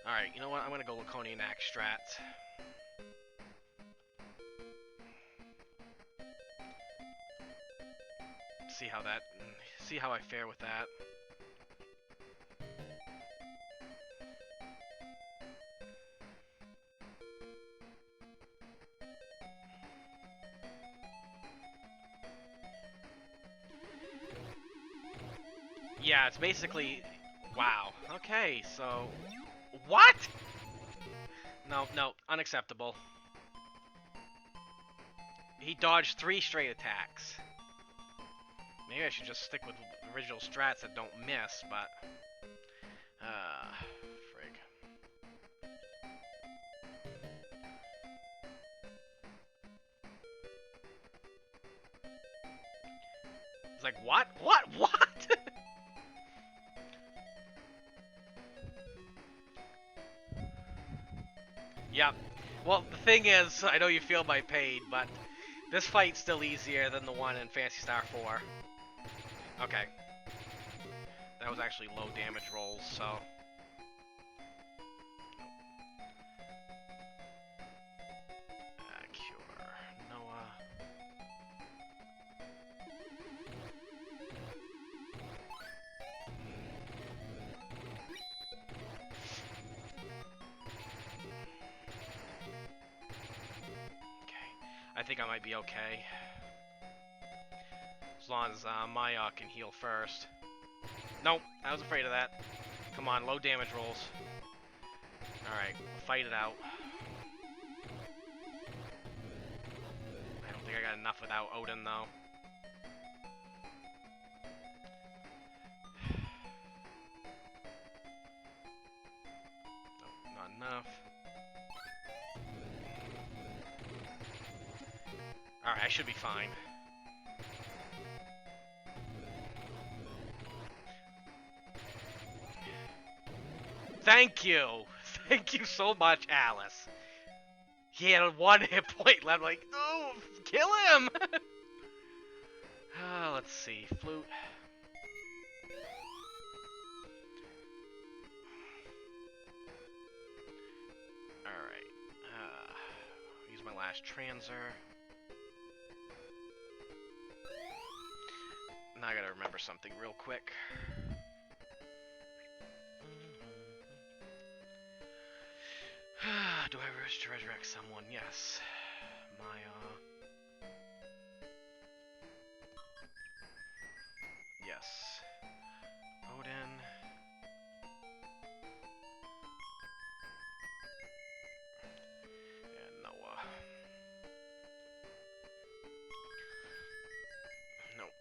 Alright, you know what? I'm gonna go Laconian Axe strats. see how I fare with that. Yeah, it's basically... Wow. Okay, so... What?! No, no, unacceptable. He dodged 3 straight attacks. Maybe I should just stick with original strats that don't miss, but... frig. It's like, what? What? What?! Yep. Well, the thing is, I know you feel my pain, but this fight's still easier than the one in Phantasy Star 4. Okay. That was actually low damage rolls, so... Cure. Noah. I think I might be okay. As long as Maya can heal first. Nope, I was afraid of that. Come on, low damage rolls. Alright, we'll fight it out. I don't think I got enough without Odin, though. Nope, not enough. Alright, I should be fine. Thank you! Thank you so much, Alice. He had 1 hit point left. Like, oh, kill him! Let's see. Flute. Alright. Use my last transer. Now I gotta remember something real quick. Do I wish to resurrect someone? Yes. Maya. Yes. Odin. And Noah. Nope.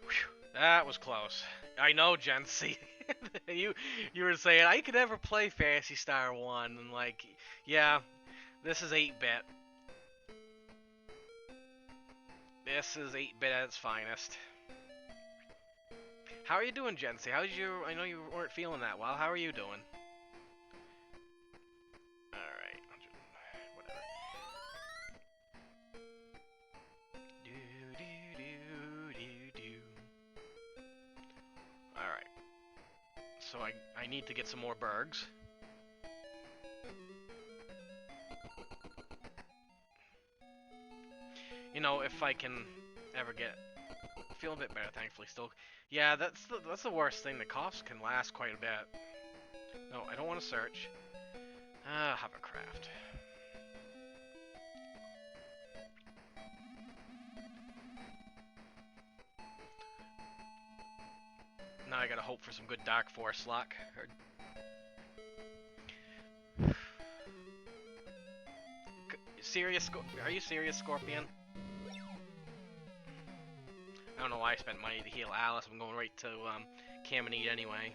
Whew. That was close. I know, Jency. you were saying I could never play Phantasy Star 1, and like, yeah, this is 8-bit. This is 8-bit at its finest. How are you doing, Jency? How's your... I know you weren't feeling that well. How are you doing? Alright. Whatever. Alright. So I need to get some more bergs. You know, if I can ever get... Feel a bit better, thankfully, still. Yeah, that's the worst thing. The coughs can last quite a bit. No, I don't want to search. Hovercraft. Now I gotta hope for some good Dark Force luck. Serious? Are you serious, Scorpion? I don't know why I spent money to heal Alice. I'm going right to Caminite anyway.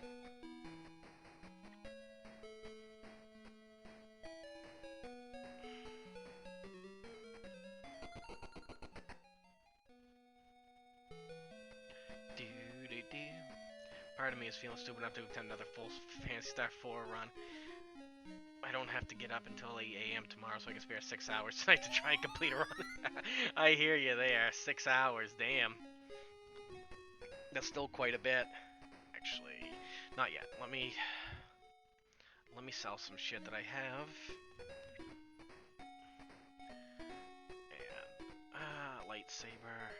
Part of me is feeling stupid enough to attempt another full Phantasy Star 4 run. I don't have to get up until 8 AM tomorrow, so I can spare 6 hours tonight to try and complete a run. I hear you there. 6 hours, damn. That's still quite a bit. Actually, not yet. Let me sell some shit that I have. And lightsaber.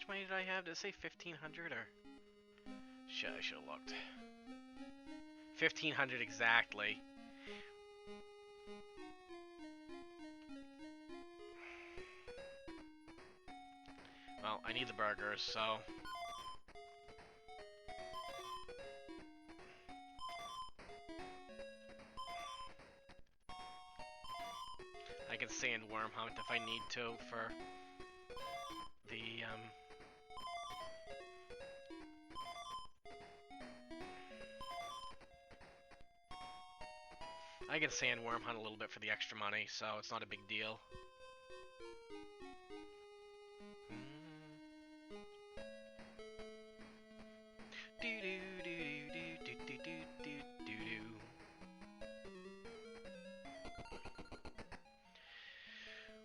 much money did I have? Did it say 1,500 or? Shit, I should have looked. 1,500 exactly. Well, I need the burgers, so... I can sandworm hunt if I need to for the, I can sandworm hunt a little bit for the extra money, so it's not a big deal.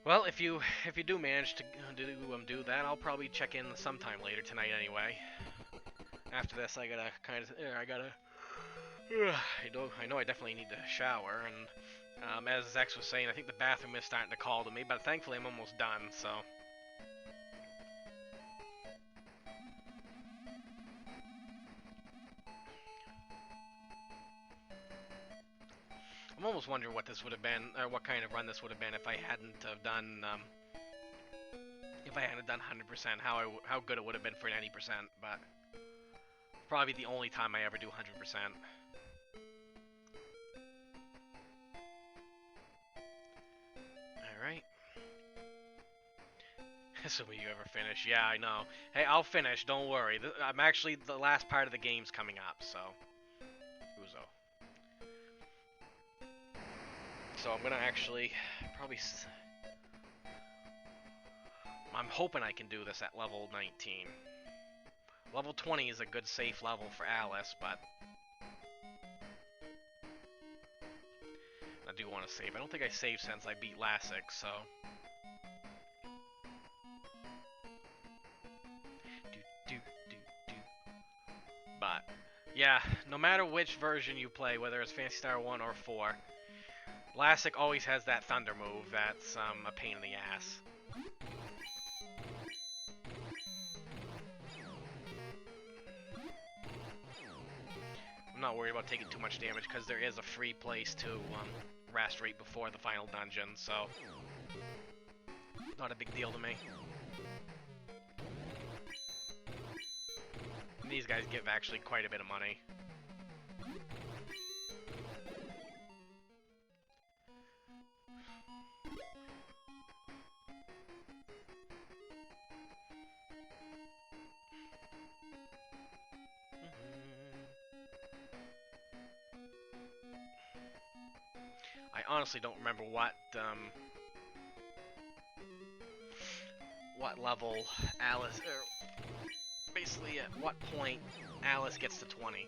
Well, if you do manage to do that, I'll probably check in sometime later tonight anyway. After this, I gotta I know I definitely need to shower, and as Zex was saying, I think the bathroom is starting to call to me, but thankfully I'm almost done, so. I'm almost wondering what this would have been, or what kind of run this would have been if I hadn't have done, if I hadn't done 100%, how good it would have been for an 80%, but probably the only time I ever do 100%. Alright. Assuming you ever finish. Yeah, I know. Hey, I'll finish, don't worry. I'm actually, the last part of the game's coming up, so. Uzo. So I'm gonna actually probably... I'm hoping I can do this at level 19. Level 20 is a good safe level for Alice, but... I do want to save. I don't think I saved since I beat Lassic, so... But, yeah, no matter which version you play, whether it's Phantasy Star 1 or 4, Lassic always has that thunder move that's a pain in the ass. I'm not worried about taking too much damage because there is a free place to rest right before the final dungeon, so not a big deal to me. And these guys give actually quite a bit of money. I honestly don't remember what level Alice, basically at what point Alice gets to 20.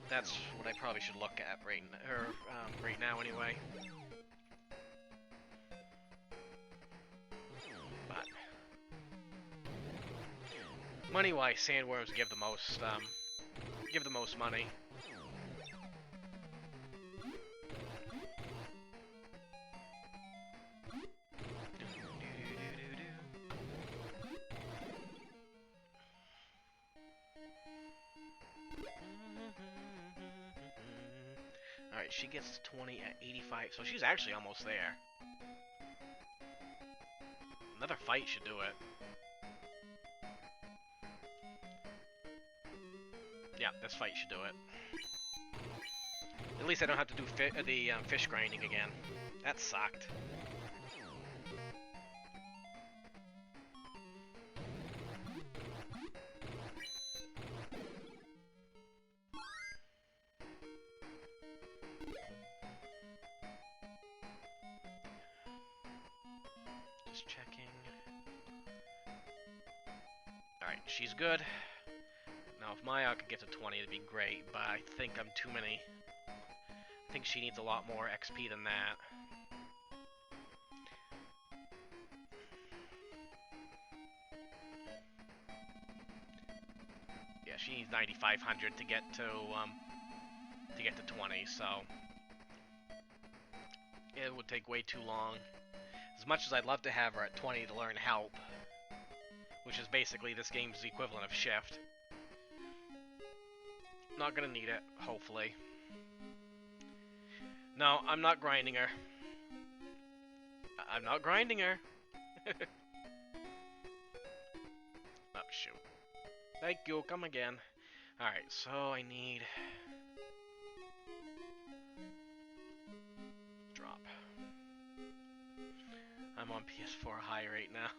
That's what I probably should look at right now anyway. But money-wise, sandworms give the most money. Alright, she gets to 20 at 85, so she's actually almost there. Another fight should do it. Yeah, this fight should do it. At least I don't have to do the fish grinding again. That sucked. Just checking. Alright, she's good. Now, if Maya could get to 20, it'd be great, but I think I'm too many. I think she needs a lot more XP than that. Yeah, she needs 9,500 to get to 20, so it would take way too long. As much as I'd love to have her at 20 to learn help, which is basically this game's equivalent of shift. Not gonna need it, hopefully. No, I'm not grinding her. I'm not grinding her. Oh, shoot. Thank you, come again. Alright, so I need... drop. I'm on PS4 high right now.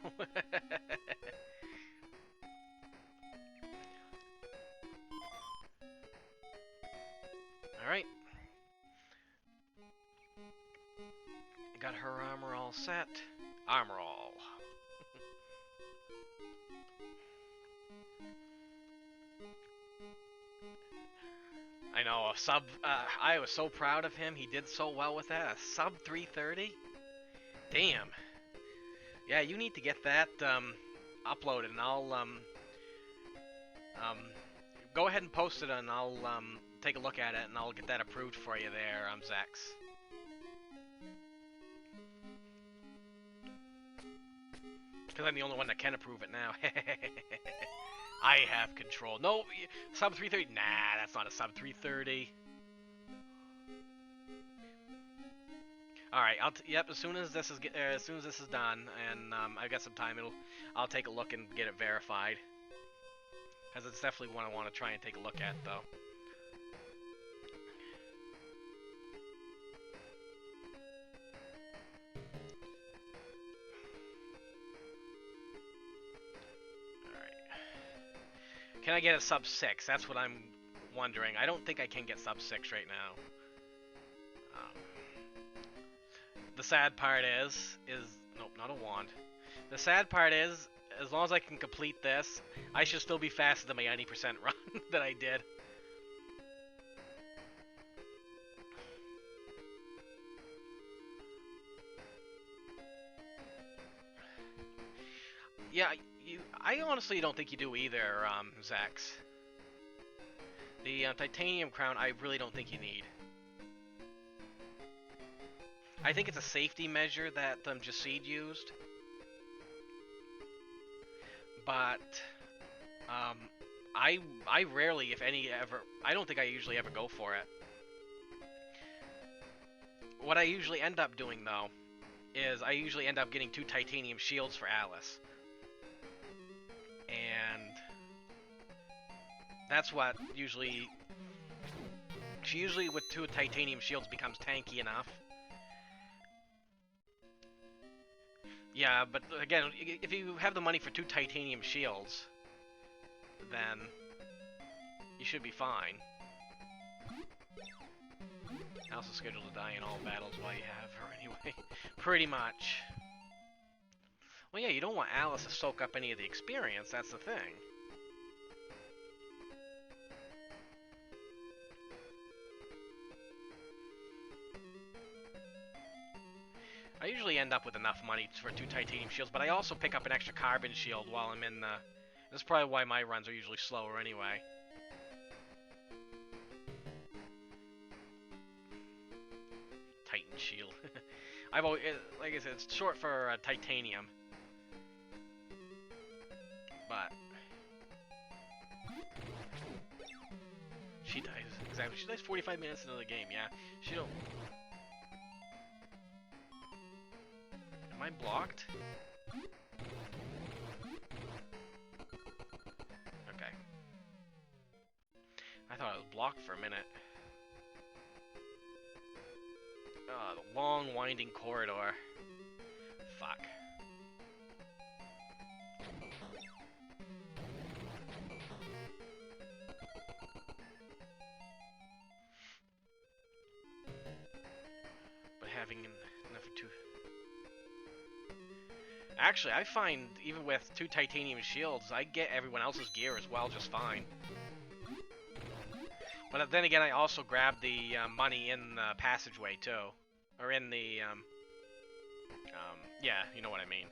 Alright. Got her armor all set. Armor all. I know, a sub... I was so proud of him. He did so well with that. A sub 330? Damn. Yeah, you need to get that uploaded, and I'll go ahead and post it, and I'll take a look at it, and I'll get that approved for you there, Zex. Because I'm the only one that can approve it now. I have control. No, sub 330. Nah, that's not a sub 330. All right, yep. As soon as this is done, and I've got some time, I'll take a look and get it verified. Because it's definitely one I want to try and take a look at, though. Can I get a sub 6? That's what I'm wondering. I don't think I can get sub 6 right now. The sad part is nope, not a wand. The sad part is, as long as I can complete this, I should still be faster than my 90% run that I did. Yeah, I honestly don't think you do either, Zax. The titanium crown, I really don't think you need. I think it's a safety measure that Jaseed used. But, I rarely, if any, ever... I don't think I usually ever go for it. What I usually end up doing, though, is I usually end up getting 2 titanium shields for Alice. And that's what usually... She usually, with 2 titanium shields, becomes tanky enough. Yeah, but again, if you have the money for 2 titanium shields, then you should be fine. Alice is scheduled to die in all battles while you have her anyway. Pretty much. Well, yeah, you don't want Alice to soak up any of the experience, that's the thing. I usually end up with enough money for 2 titanium shields, but I also pick up an extra carbon shield while I'm in the... That's probably why my runs are usually slower anyway. Titan shield. I've always, like I said, it's short for titanium. But she dies, exactly. She dies 45 minutes into the game, yeah. She don't... Am I blocked? Okay. I thought I was blocked for a minute. The long winding corridor. Fuck. But having enough of 2... Actually, I find, even with 2 titanium shields, I get everyone else's gear as well just fine. But then again, I also grab the money in the passageway, too. Or in the, yeah, you know what I mean.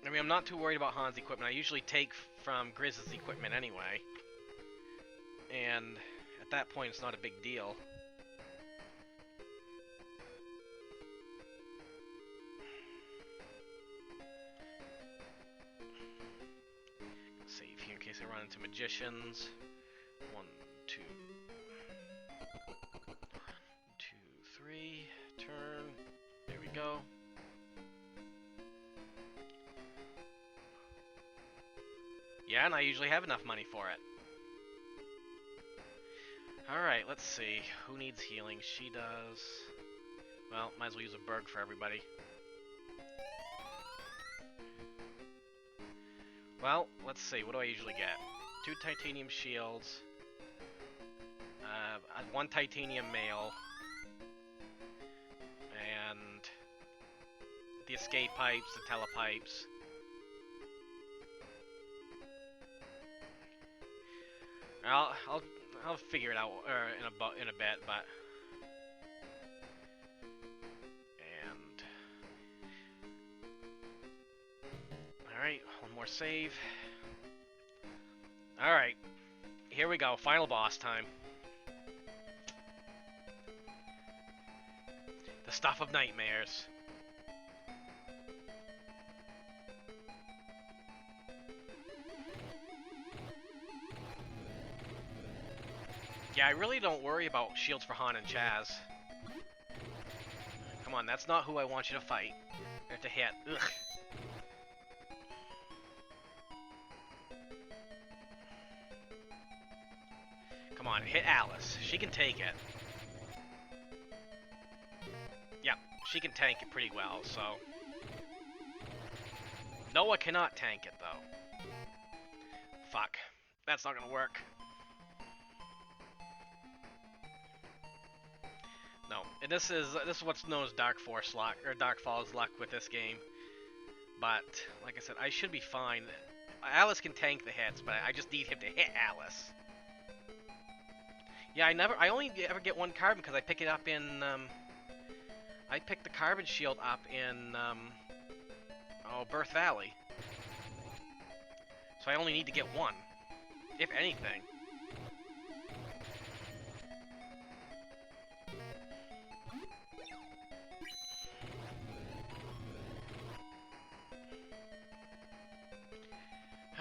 I mean, I'm not too worried about Han's equipment. I usually take from Grizz's equipment anyway. And at at that point, it's not a big deal. Save here in case I run into magicians. 1, 2, 3. Turn. There we go. Yeah, and I usually have enough money for it. Alright, let's see. Who needs healing? She does. Well, might as well use a Berg for everybody. Well, let's see. What do I usually get? 2 titanium shields. 1 titanium mail. And the escape pipes, the telepipes. I'll figure it out in a bit, but all right, one more save. All right, here we go, final boss time. The stuff of nightmares. Yeah, I really don't worry about shields for Han and Chaz. Come on, that's not who I want you to fight. Or to hit. Ugh. Come on, hit Alice. She can take it. Yeah, she can tank it pretty well, so... Noah cannot tank it, though. Fuck. That's not gonna work. No, and this is what's known as Dark Force luck, or Dark Falls luck with this game. But, like I said, I should be fine. Alice can tank the hits, but I just need him to hit Alice. Yeah, I only ever get 1 carbon because I pick it up in, I picked the carbon shield up in, Birth Valley. So I only need to get 1, if anything.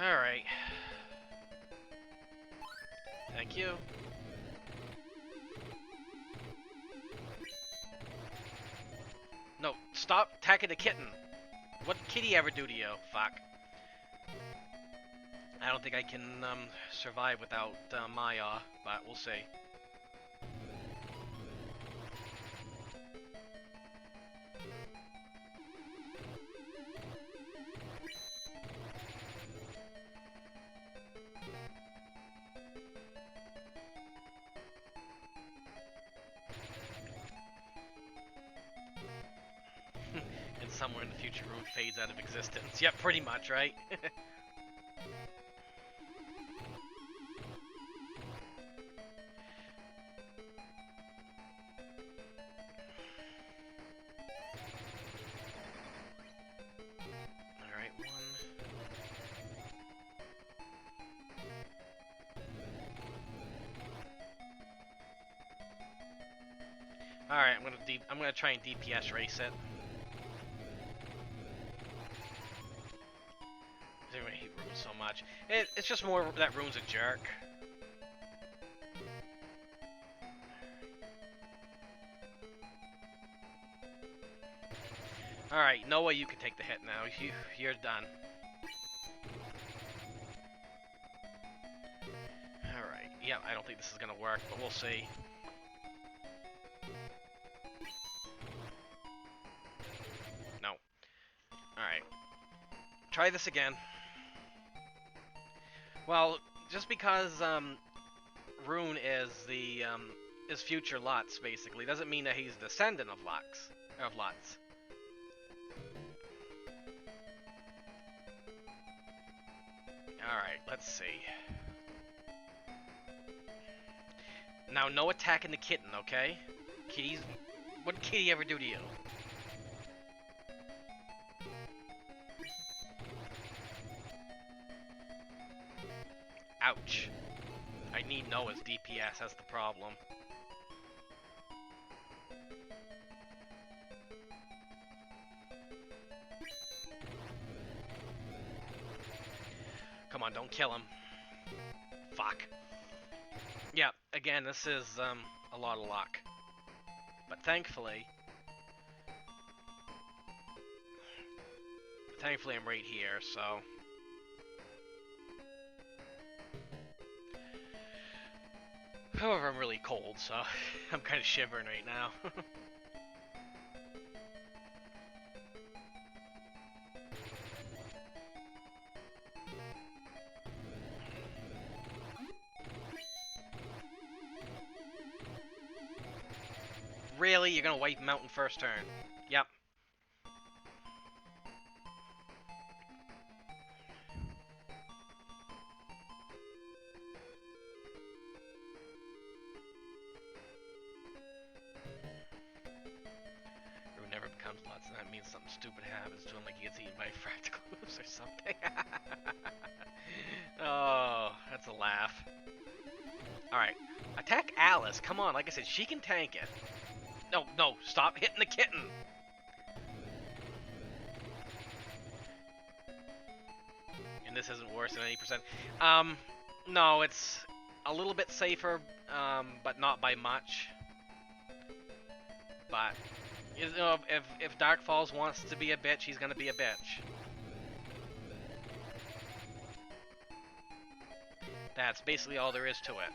Alright. Thank you. No, stop attacking the kitten. What did Kitty ever do to you? Fuck. I don't think I can survive without Maya, but we'll see. And somewhere in the future, Rune fades out of existence. Yep, pretty much, right? Alright, 1. Alright, I'm gonna try and DPS race it. I hate Rune so much. It's just more that Rune's a jerk. Alright, Noah, you can take the hit now. You're done. Alright, yeah, I don't think this is gonna work, but we'll see. No. Alright. Try this again. Well, just because Rune is the is future Lutz, basically, doesn't mean that he's the descendant of Lutz. Alright, let's see. Now, no attacking the kitten, okay? What did Kitty ever do to you? Ouch. I need Noah's DPS, that's the problem. Come on, don't kill him. Fuck. Yeah, again, this is a lot of luck. But thankfully I'm right here, so... However, I'm really cold, so I'm kind of shivering right now. Really? You're gonna wipe him out in first turn? Yep. It never becomes lots, and that means something stupid happens to him, like he gets eaten by fractals or something. Oh, that's a laugh. Alright. Attack Alice. Come on, like I said, she can tank it. No, no, stop hitting the kitten! And this isn't worse than 80%. No, it's a little bit safer, but not by much. But, you know, if Dark Falls wants to be a bitch, he's gonna be a bitch. That's basically all there is to it.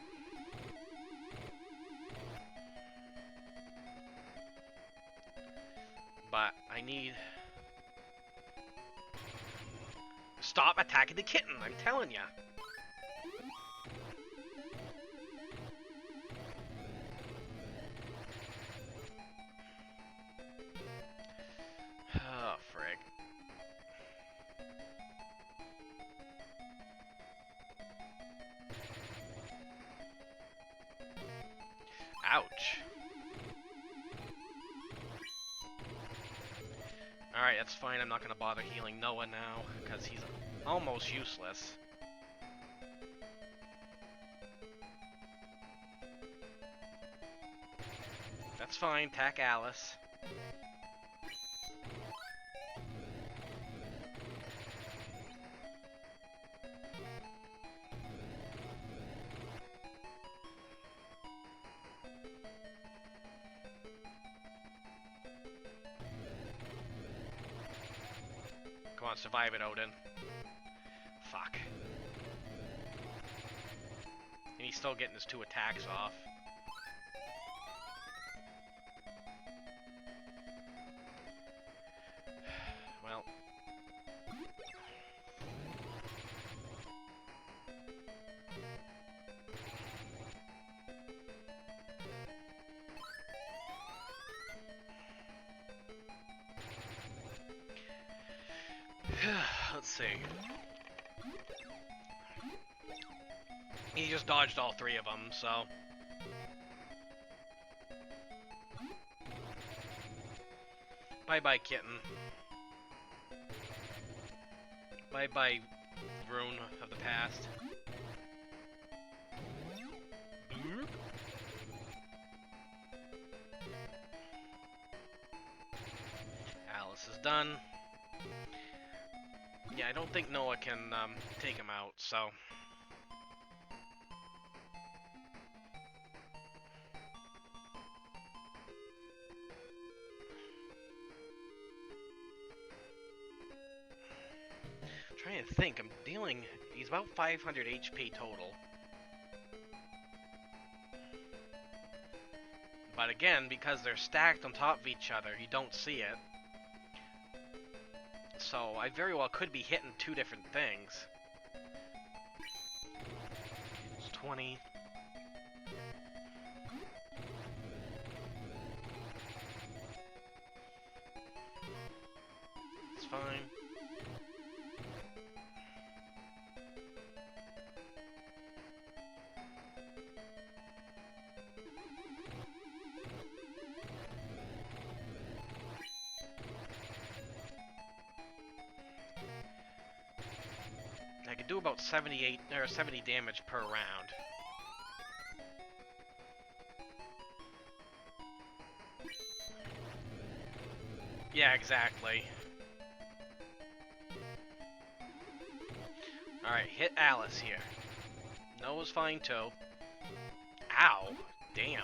But I need... Stop attacking the kitten, I'm telling ya. Oh, frig. Ouch. Alright, that's fine. I'm not going to bother healing Noah now, because he's almost useless. That's fine. Attack Alice. Come on, survive it, Odin. Fuck. And he's still getting his 2 attacks off. Well. Let's see. He just dodged all 3 of them, so... Bye-bye, kitten. Bye-bye, rune of the past. Boop. Alice is done. Yeah, I don't think Noah can take him out, so... I'm trying to think, I'm dealing... He's about 500 HP total. But again, because they're stacked on top of each other, you don't see it. So, I very well could be hitting 2 different things. It's 20. It's fine. I could do about 78 or 70 damage per round. Yeah, exactly. Alright, hit Alice here. Noah's fine too. Ow! Damn.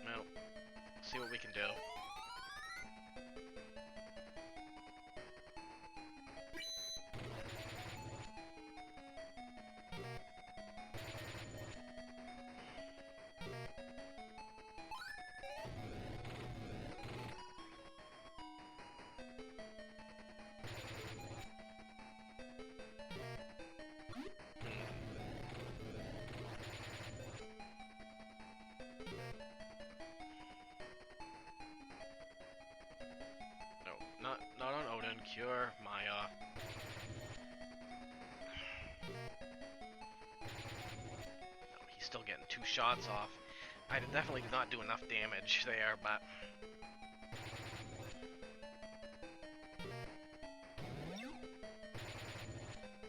No. See what we can do. No, not on Odin. Cure Maya. No, he's still getting 2 shots off. I definitely did not do enough damage there, but...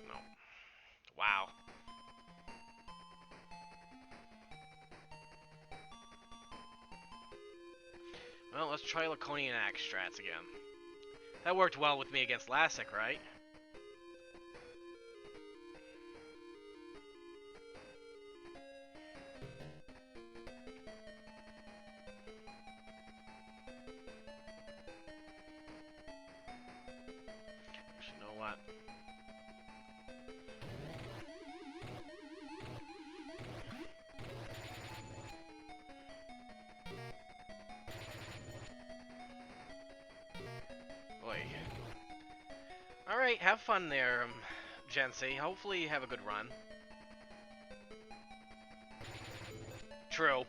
No. Wow. Well, let's try Laconian Axe strats again. That worked well with me against Lassic, right? You know what? Boy. Alright, have fun there, Jency. Hopefully you have a good run. True.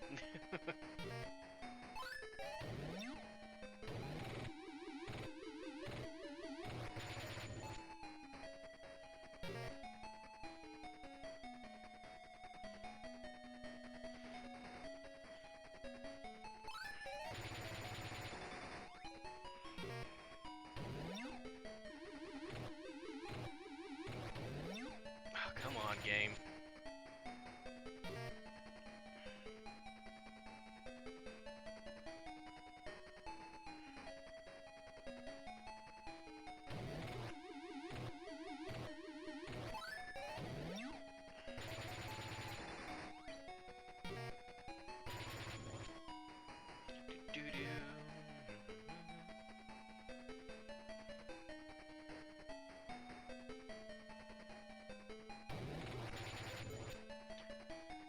Oh, come on, game.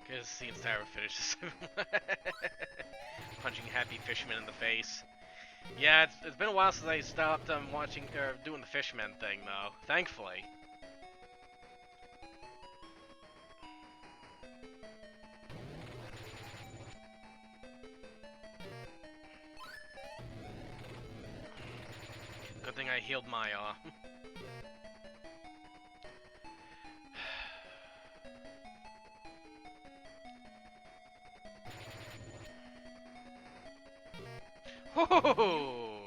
Because the entire finishes punching Happy Fishman in the face. Yeah, it's been a while since I stopped watching or doing the Fishman thing, though. Thankfully. Good thing I healed my Whoa!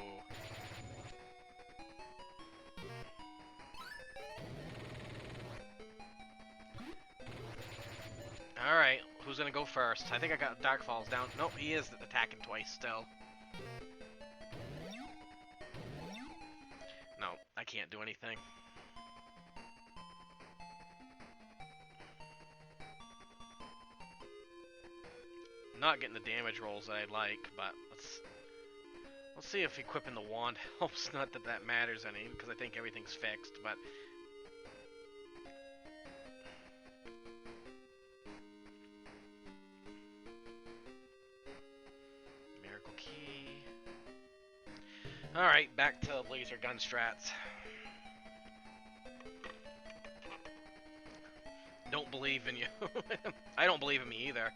Alright, who's gonna go first? I think I got Dark Falls down. Nope, he is attacking twice still. No, I can't do anything. Not getting the damage rolls that I'd like, but let's see if equipping the wand helps. Not that that matters any, because I think everything's fixed, but... Miracle Key... Alright, back to laser gun strats. Don't believe in you. I don't believe in me either.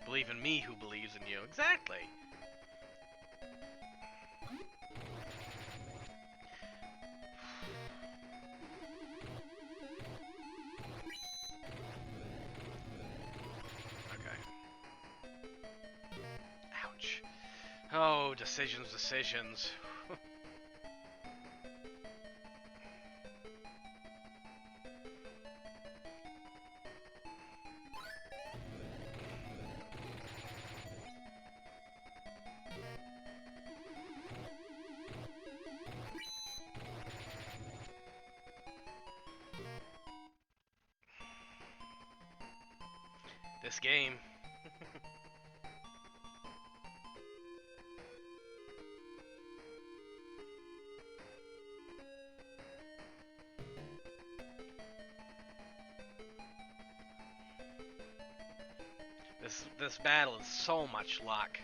Believe in me who believes in you. Exactly. Okay. decisions. This game. This battle is so much luck.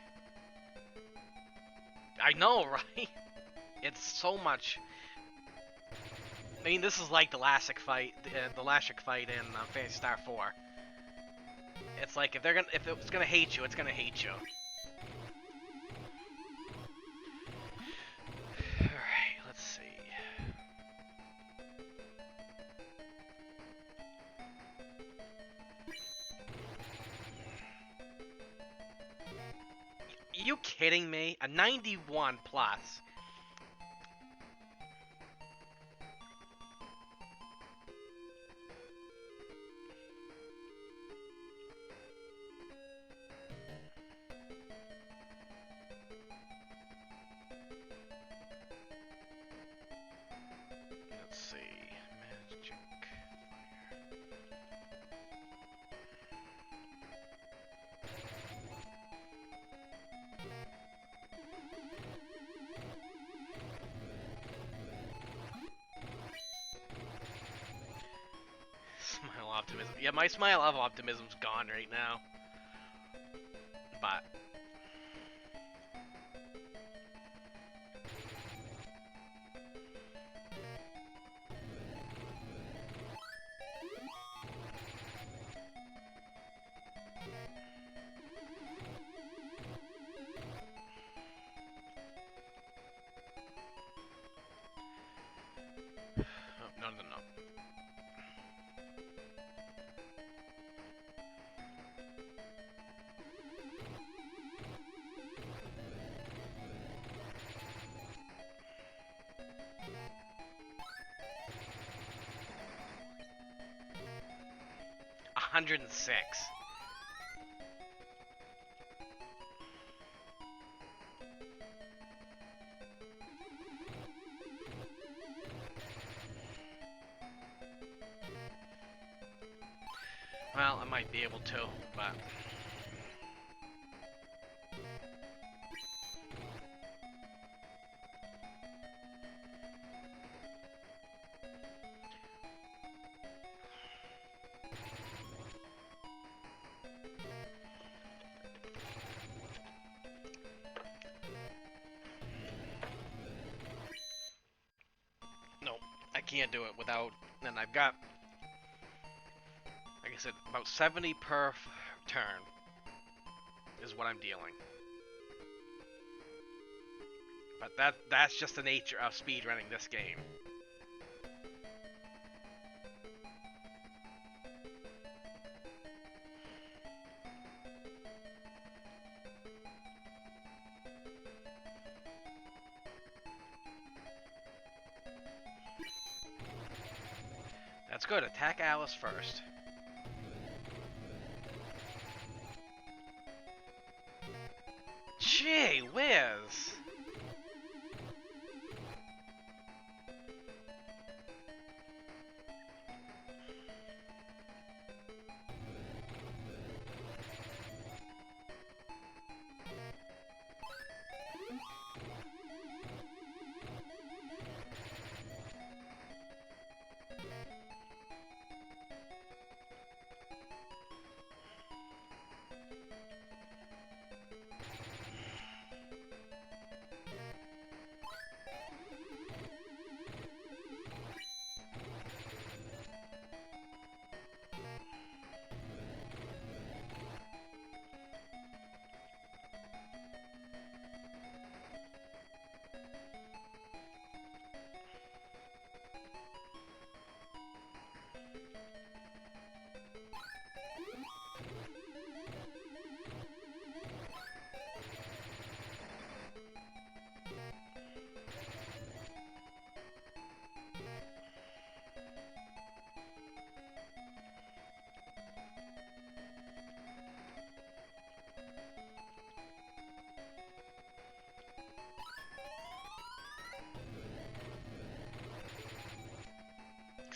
I know, right? It's so much. I mean, this is like the Lashik fight, the Lashik fight in Phantasy Star 4. It's like if it's gonna hate you, it's gonna hate you. All right, let's see. You kidding me? A 91 plus. Let's see. Magic. Smile optimism. Yeah, my smile of optimism's gone right now. But oh, no. 106. Well, I might be able to, but no, I can't do it without. And I've got, like I said, about 70 per turn is what I'm dealing. But that's just the nature of speedrunning this game. That's good. Attack Alice first. Gee whiz!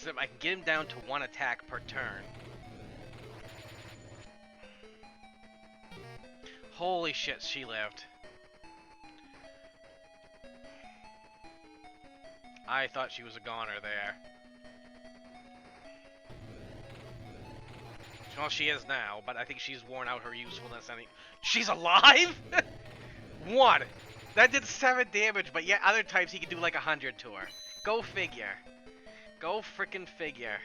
So I can get him down to 1 attack per turn. Holy shit, she lived. I thought she was a goner there. Well, she is now, but I think she's worn out her usefulness. She's alive? 1! That did 7 damage, but yet other times he could do like 100 to her. Go figure. Go frickin' figure.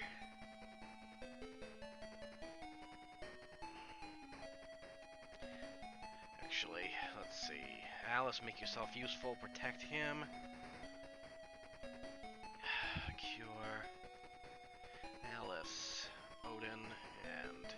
Actually, let's see. Alice, make yourself useful. Protect him. Cure. Alice. Odin. And...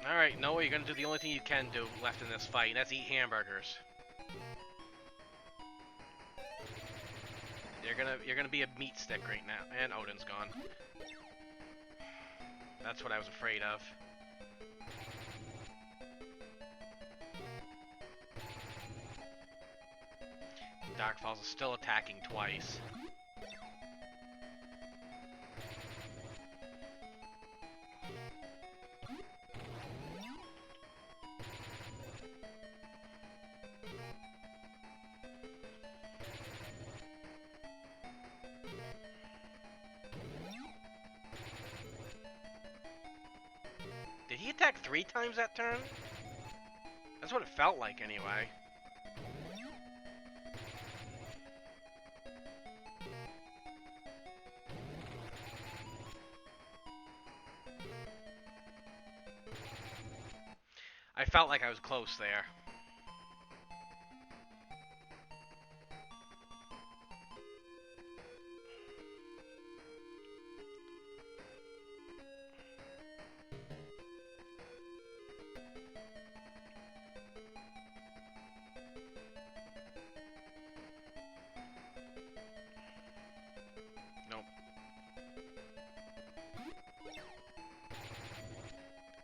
Alright, Noah, you're gonna do the only thing you can do left in this fight, and that's eat hamburgers. You're gonna be a meat stick right now. And Odin's gone. That's what I was afraid of. Darkfalls is still attacking twice. Did he attack 3 times that turn? That's what it felt like, anyway. I felt like I was close there. Nope.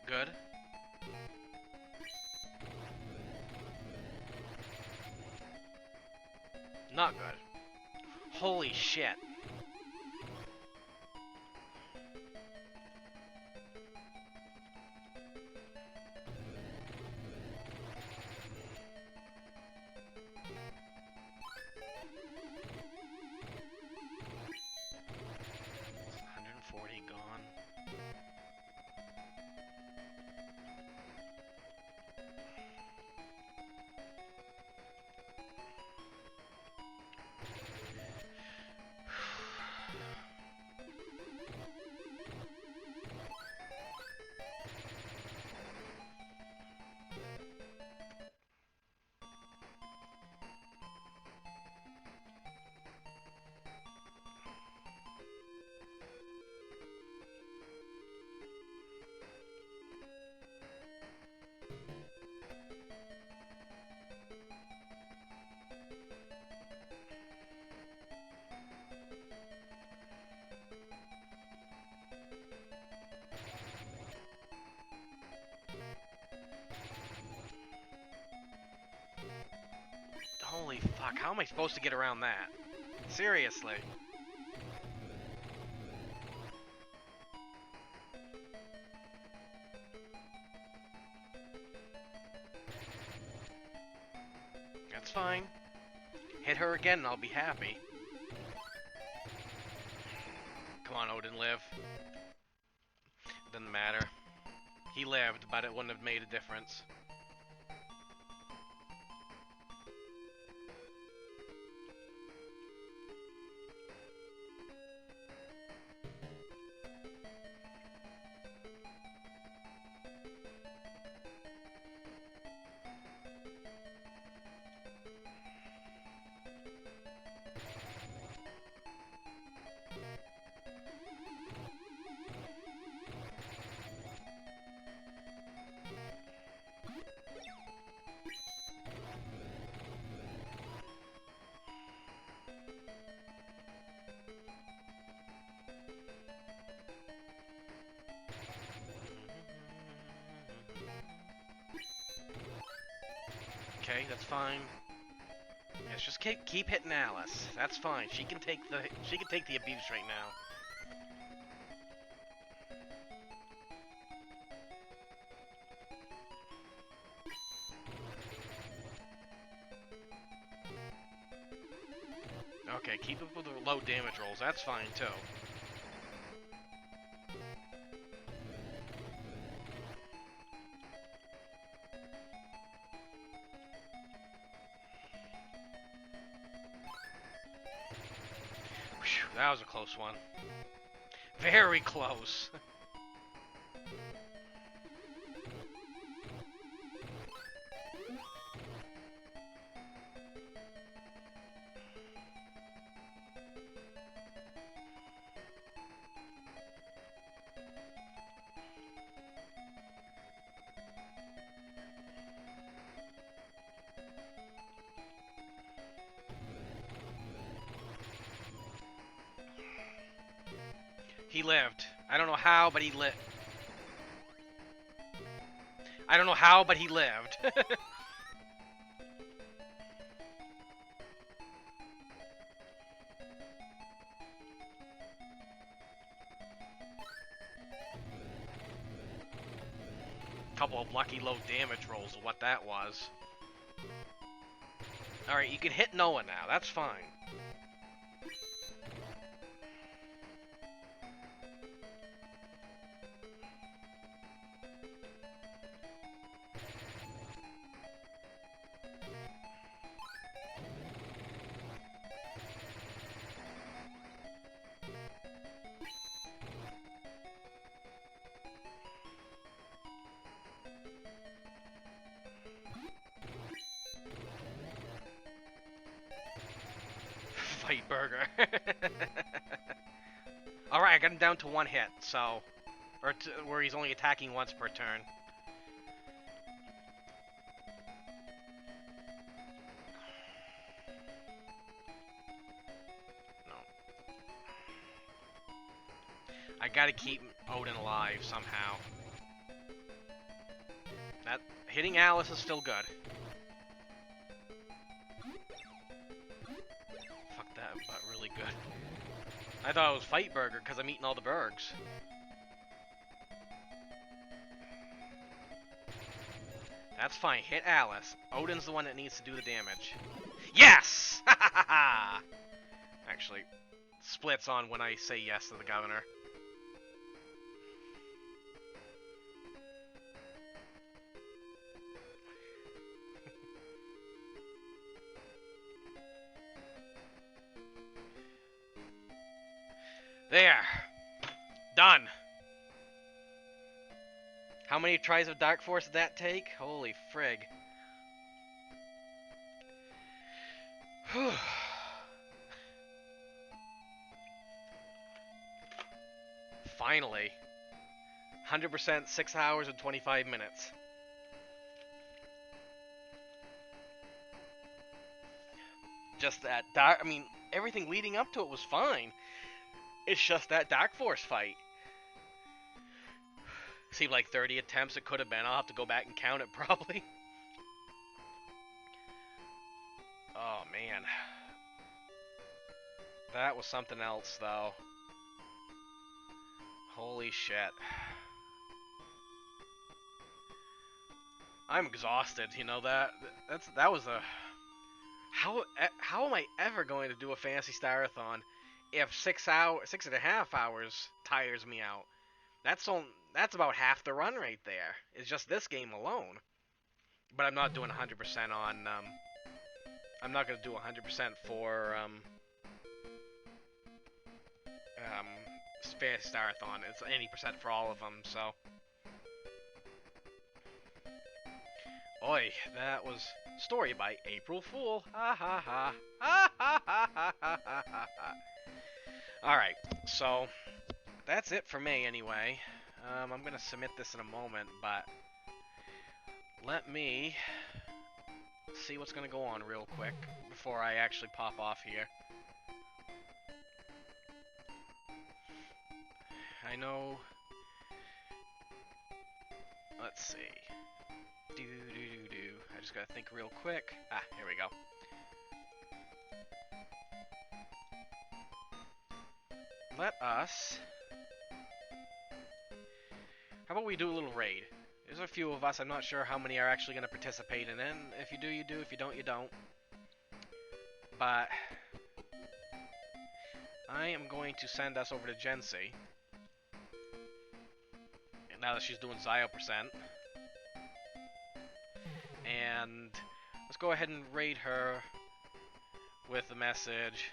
Good. Not good. Holy shit. Holy fuck, how am I supposed to get around that? Seriously. That's fine. Hit her again and I'll be happy. Come on, Odin, live. Doesn't matter. He lived, but it wouldn't have made a difference. Okay, that's fine. Yes, just keep hitting Alice. That's fine. She can take the abuse right now. Okay, keep up with the low damage rolls. That's fine too. Whew, that was a close one. Very close. He lived. I don't know how, but he lived. I don't know how, but he lived. Couple of lucky low damage rolls of what that was. Alright, you can hit Noah now. That's fine. Fight Burger. Alright, I got him down to one hit, so... Or where he's only attacking once per turn. No. I gotta keep Odin alive somehow. That hitting Alice is still good. Fuck that, but really good. I thought it was Fight Burger because I'm eating all the burgs. That's fine. Hit Alice. Odin's the one that needs to do the damage. Yes! Actually, splits on when I say yes to the governor. There. Done. How many tries of Dark Force did that take? Holy frig. Finally. 100%, 6 hours and 25 minutes. Just that dark, I mean, everything leading up to it was fine. It's just that Dark Force fight. Seemed like 30 attempts it could have been. I'll have to go back and count it probably. Oh man. That was something else though. Holy shit. I'm exhausted, you know that? That was a... How am I ever going to do a Phantasy Star-a-thon if 6.5 hours tires me out? That's about half the run right there. It's just this game alone. But I'm not doing 100% on, I'm not going to do 100% for, Phantasy Star-a-thon. It's 80% for all of them, so. Oi, that was story by April Fool. Ha ha ha. Ha ha ha ha ha ha ha. Alright, so that's it for me anyway. I'm gonna submit this in a moment, but let me see what's gonna go on real quick before I actually pop off here. I know Let's see. Do. I just gotta think real quick. Ah, here we go. Let us... How about we do a little raid? There's a few of us. I'm not sure how many are actually going to participate in it. If you do, you do. If you don't, you don't. But I am going to send us over to Jency. Now that she's doing Zio %. And let's go ahead and raid her with the message.